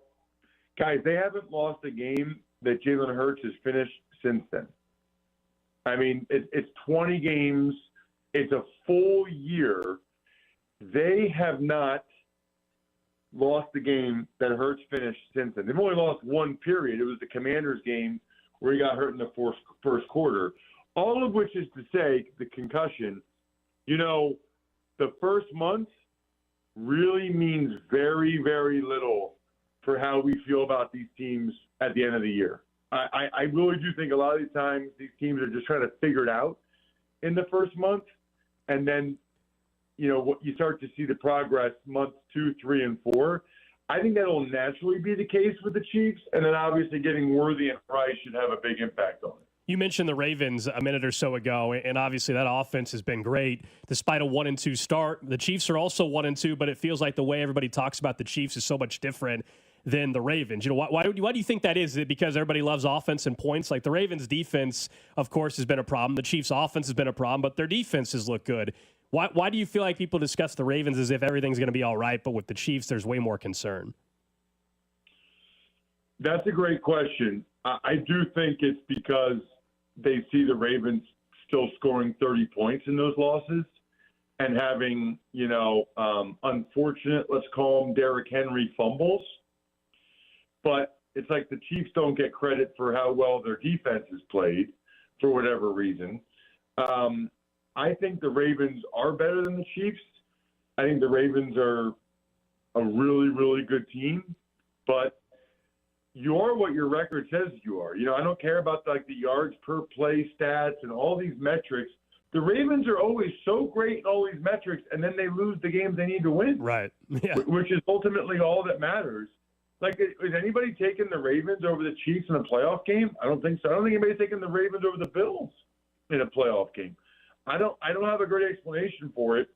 guys, they haven't lost a game that Jalen Hurts has finished since then. It's 20 games. It's a full year. They have not lost the game that Hurts finished since then. They've only lost one period. It was the Commanders game where he got hurt in the first quarter. All of which is to say, the concussion, the first month really means very, very little for how we feel about these teams at the end of the year. I really do think a lot of these times these teams are just trying to figure it out in the first month. And then, what you start to see the progress months 2, 3, and 4. I think that'll naturally be the case with the Chiefs, and then obviously getting Worthy and Price should have a big impact on it. You mentioned the Ravens a minute or so ago, and obviously that offense has been great despite a 1-2 start. The Chiefs are also 1-2, but it feels like the way everybody talks about the Chiefs is so much different than the Ravens. You know, why do you think that is? Is it because everybody loves offense and points? Like the Ravens' defense, of course, has been a problem. The Chiefs' offense has been a problem, but their defenses look good. Why do you feel like people discuss the Ravens as if everything's going to be all right, but with the Chiefs, there's way more concern? That's a great question. I do think it's because they see the Ravens still scoring 30 points in those losses and having, unfortunate, let's call them Derrick Henry fumbles. But it's like the Chiefs don't get credit for how well their defense has played for whatever reason. I think the Ravens are better than the Chiefs. I think the Ravens are a really, really good team. But you are what your record says you are. I don't care about the yards per play stats and all these metrics. The Ravens are always so great in all these metrics, and then they lose the games they need to win. Right. Yeah. Which is ultimately all that matters. Like, is anybody taking the Ravens over the Chiefs in a playoff game? I don't think so. I don't think anybody's taking the Ravens over the Bills in a playoff game. I don't have a great explanation for it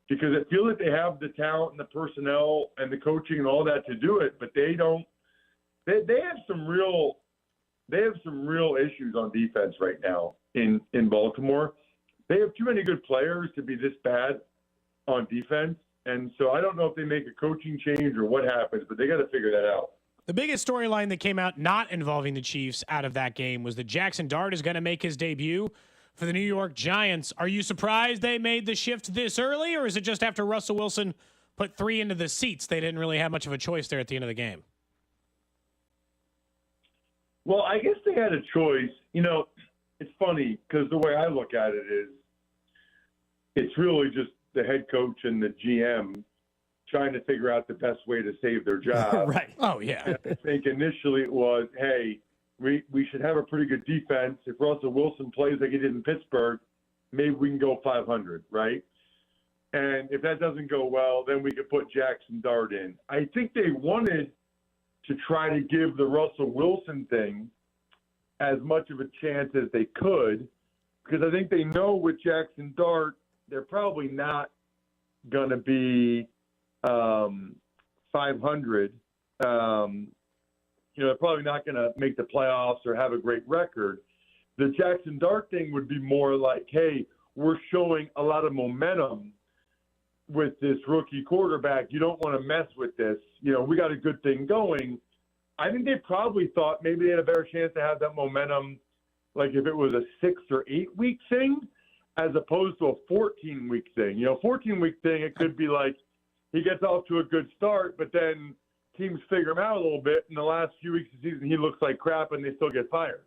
because it feels like they have the talent and the personnel and the coaching and all that to do it, but they don't. They have some real issues on defense right now in Baltimore. They have too many good players to be this bad on defense. And so I don't know if they make a coaching change or what happens, but they got to figure that out. The biggest storyline that came out not involving the Chiefs out of that game was that Jackson Dart is going to make his debut for the New York Giants. Are you surprised they made the shift this early, or is it just after Russell Wilson put 3 into the seats, they didn't really have much of a choice there at the end of the game? Well, I guess they had a choice. It's funny because the way I look at it is it's really just the head coach and the GM trying to figure out the best way to save their job. Right. Oh, yeah. And I think initially it was, hey, we should have a pretty good defense. If Russell Wilson plays like he did in Pittsburgh, maybe we can go 500, right? And if that doesn't go well, then we could put Jackson Dart in. I think they wanted to try to give the Russell Wilson thing as much of a chance as they could, because I think they know with Jackson Dart, they're probably not going to be 500. They're probably not going to make the playoffs or have a great record. The Jackson Dart thing would be more like, hey, we're showing a lot of momentum with this rookie quarterback. You don't want to mess with this. We got a good thing going. I think they probably thought maybe they had a better chance to have that momentum, like if it was a 6 or 8 week thing, as opposed to a 14-week thing. 14-week thing, it could be like he gets off to a good start, but then teams figure him out a little bit. In the last few weeks of the season, he looks like crap, and they still get fired.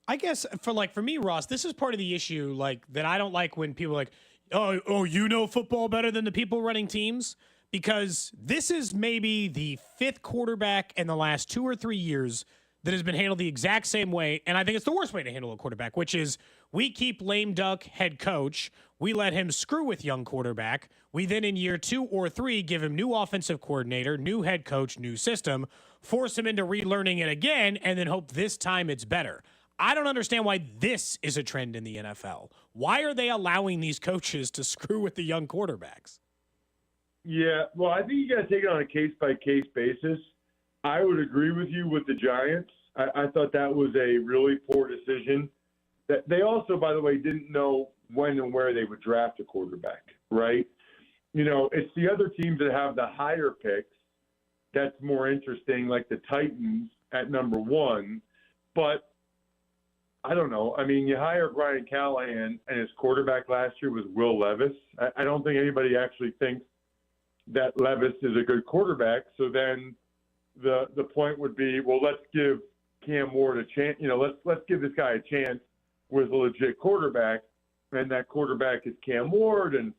I guess for me, Ross, this is part of the issue that I don't like when people are like, oh, you know football better than the people running teams, because this is maybe the 5th quarterback in the last 2 or 3 years that has been handled the exact same way, and I think it's the worst way to handle a quarterback, which is we keep lame duck head coach, we let him screw with young quarterback, we then in year 2 or 3 give him new offensive coordinator, new head coach, new system, force him into relearning it again, and then hope this time it's better. I don't understand why this is a trend in the NFL. Why are they allowing these coaches to screw with the young quarterbacks? Yeah, well, I think you got to take it on a case-by-case basis. I would agree with you with the Giants. I thought that was a really poor decision. That they also, by the way, didn't know when and where they would draft a quarterback, right? It's the other teams that have the higher picks that's more interesting, like the Titans at number 1. But I don't know. I mean, you hire Brian Callahan, and his quarterback last year was Will Levis. I don't think anybody actually thinks that Levis is a good quarterback. So then the point would be, well, let's give Cam Ward a chance. Let's give this guy a chance with a legit quarterback, and that quarterback is Cam Ward. And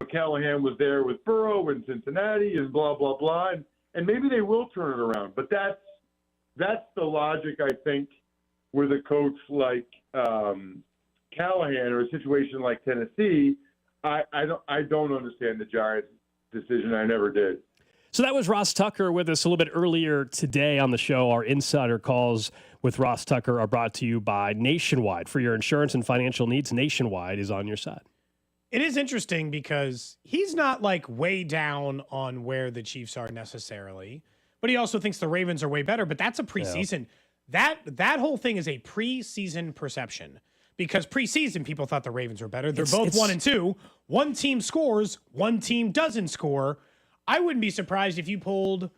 Callahan was there with Burrow in Cincinnati, and blah blah blah. And maybe they will turn it around. But that's the logic, I think, with a coach like Callahan or a situation like Tennessee. I don't understand the Giants' decision. I never did. So that was Ross Tucker with us a little bit earlier today on the show. Our insider calls with Ross Tucker are brought to you by Nationwide. For your insurance and financial needs, Nationwide is on your side. It is interesting because he's not like way down on where the Chiefs are necessarily, but he also thinks the Ravens are way better. But that's a preseason. Yeah. That whole thing is a preseason perception because preseason people thought the Ravens were better. They're both 1-2. One team scores, one team doesn't score. I wouldn't be surprised if you polled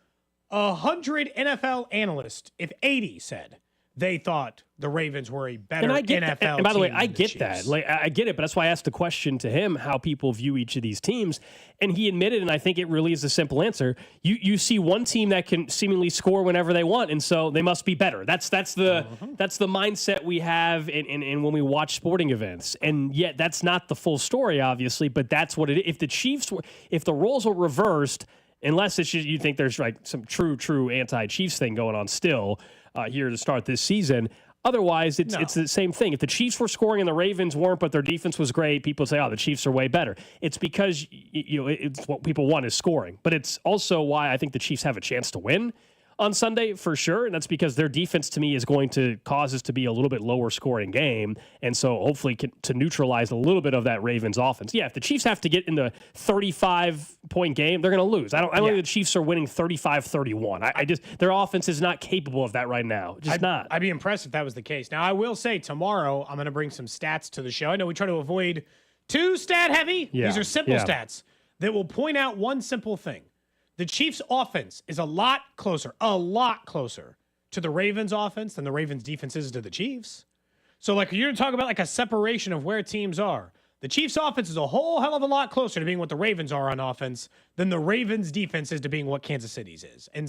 100 NFL analysts if 80 said they thought the Ravens were a better NFL team. And by the way, I get Chiefs. that. Like, I get it, but that's why I asked the question to him how people view each of these teams. And he admitted, and I think it really is a simple answer. You see one team that can seemingly score whenever they want, and so they must be better. That's the mindset we have in when we watch sporting events. And yet that's not the full story, obviously, but that's what it is. If the roles were reversed, unless it's just, you think there's like some true anti-Chiefs thing going on still here to start this season. Otherwise, it's the same thing. If the Chiefs were scoring and the Ravens weren't, but their defense was great, people say, "Oh, the Chiefs are way better." It's because it's what people want is scoring. But it's also why I think the Chiefs have a chance to win on Sunday for sure, and that's because their defense to me is going to cause us to be a little bit lower scoring game, and so hopefully to neutralize a little bit of that Ravens offense. Yeah, if the Chiefs have to get in the 35-point game, they're going to lose. I don't think the Chiefs are winning 35-31. I just their offense is not capable of that right now. Not. I'd be impressed if that was the case. Now, I will say tomorrow I'm going to bring some stats to the show. I know we try to avoid too stat heavy. Yeah. These are simple stats that will point out one simple thing. The Chiefs' offense is a lot closer to the Ravens' offense than the Ravens' defense is to the Chiefs. So, like, you're talking about like a separation of where teams are. The Chiefs' offense is a whole hell of a lot closer to being what the Ravens are on offense than the Ravens' defense is to being what Kansas City's is. And so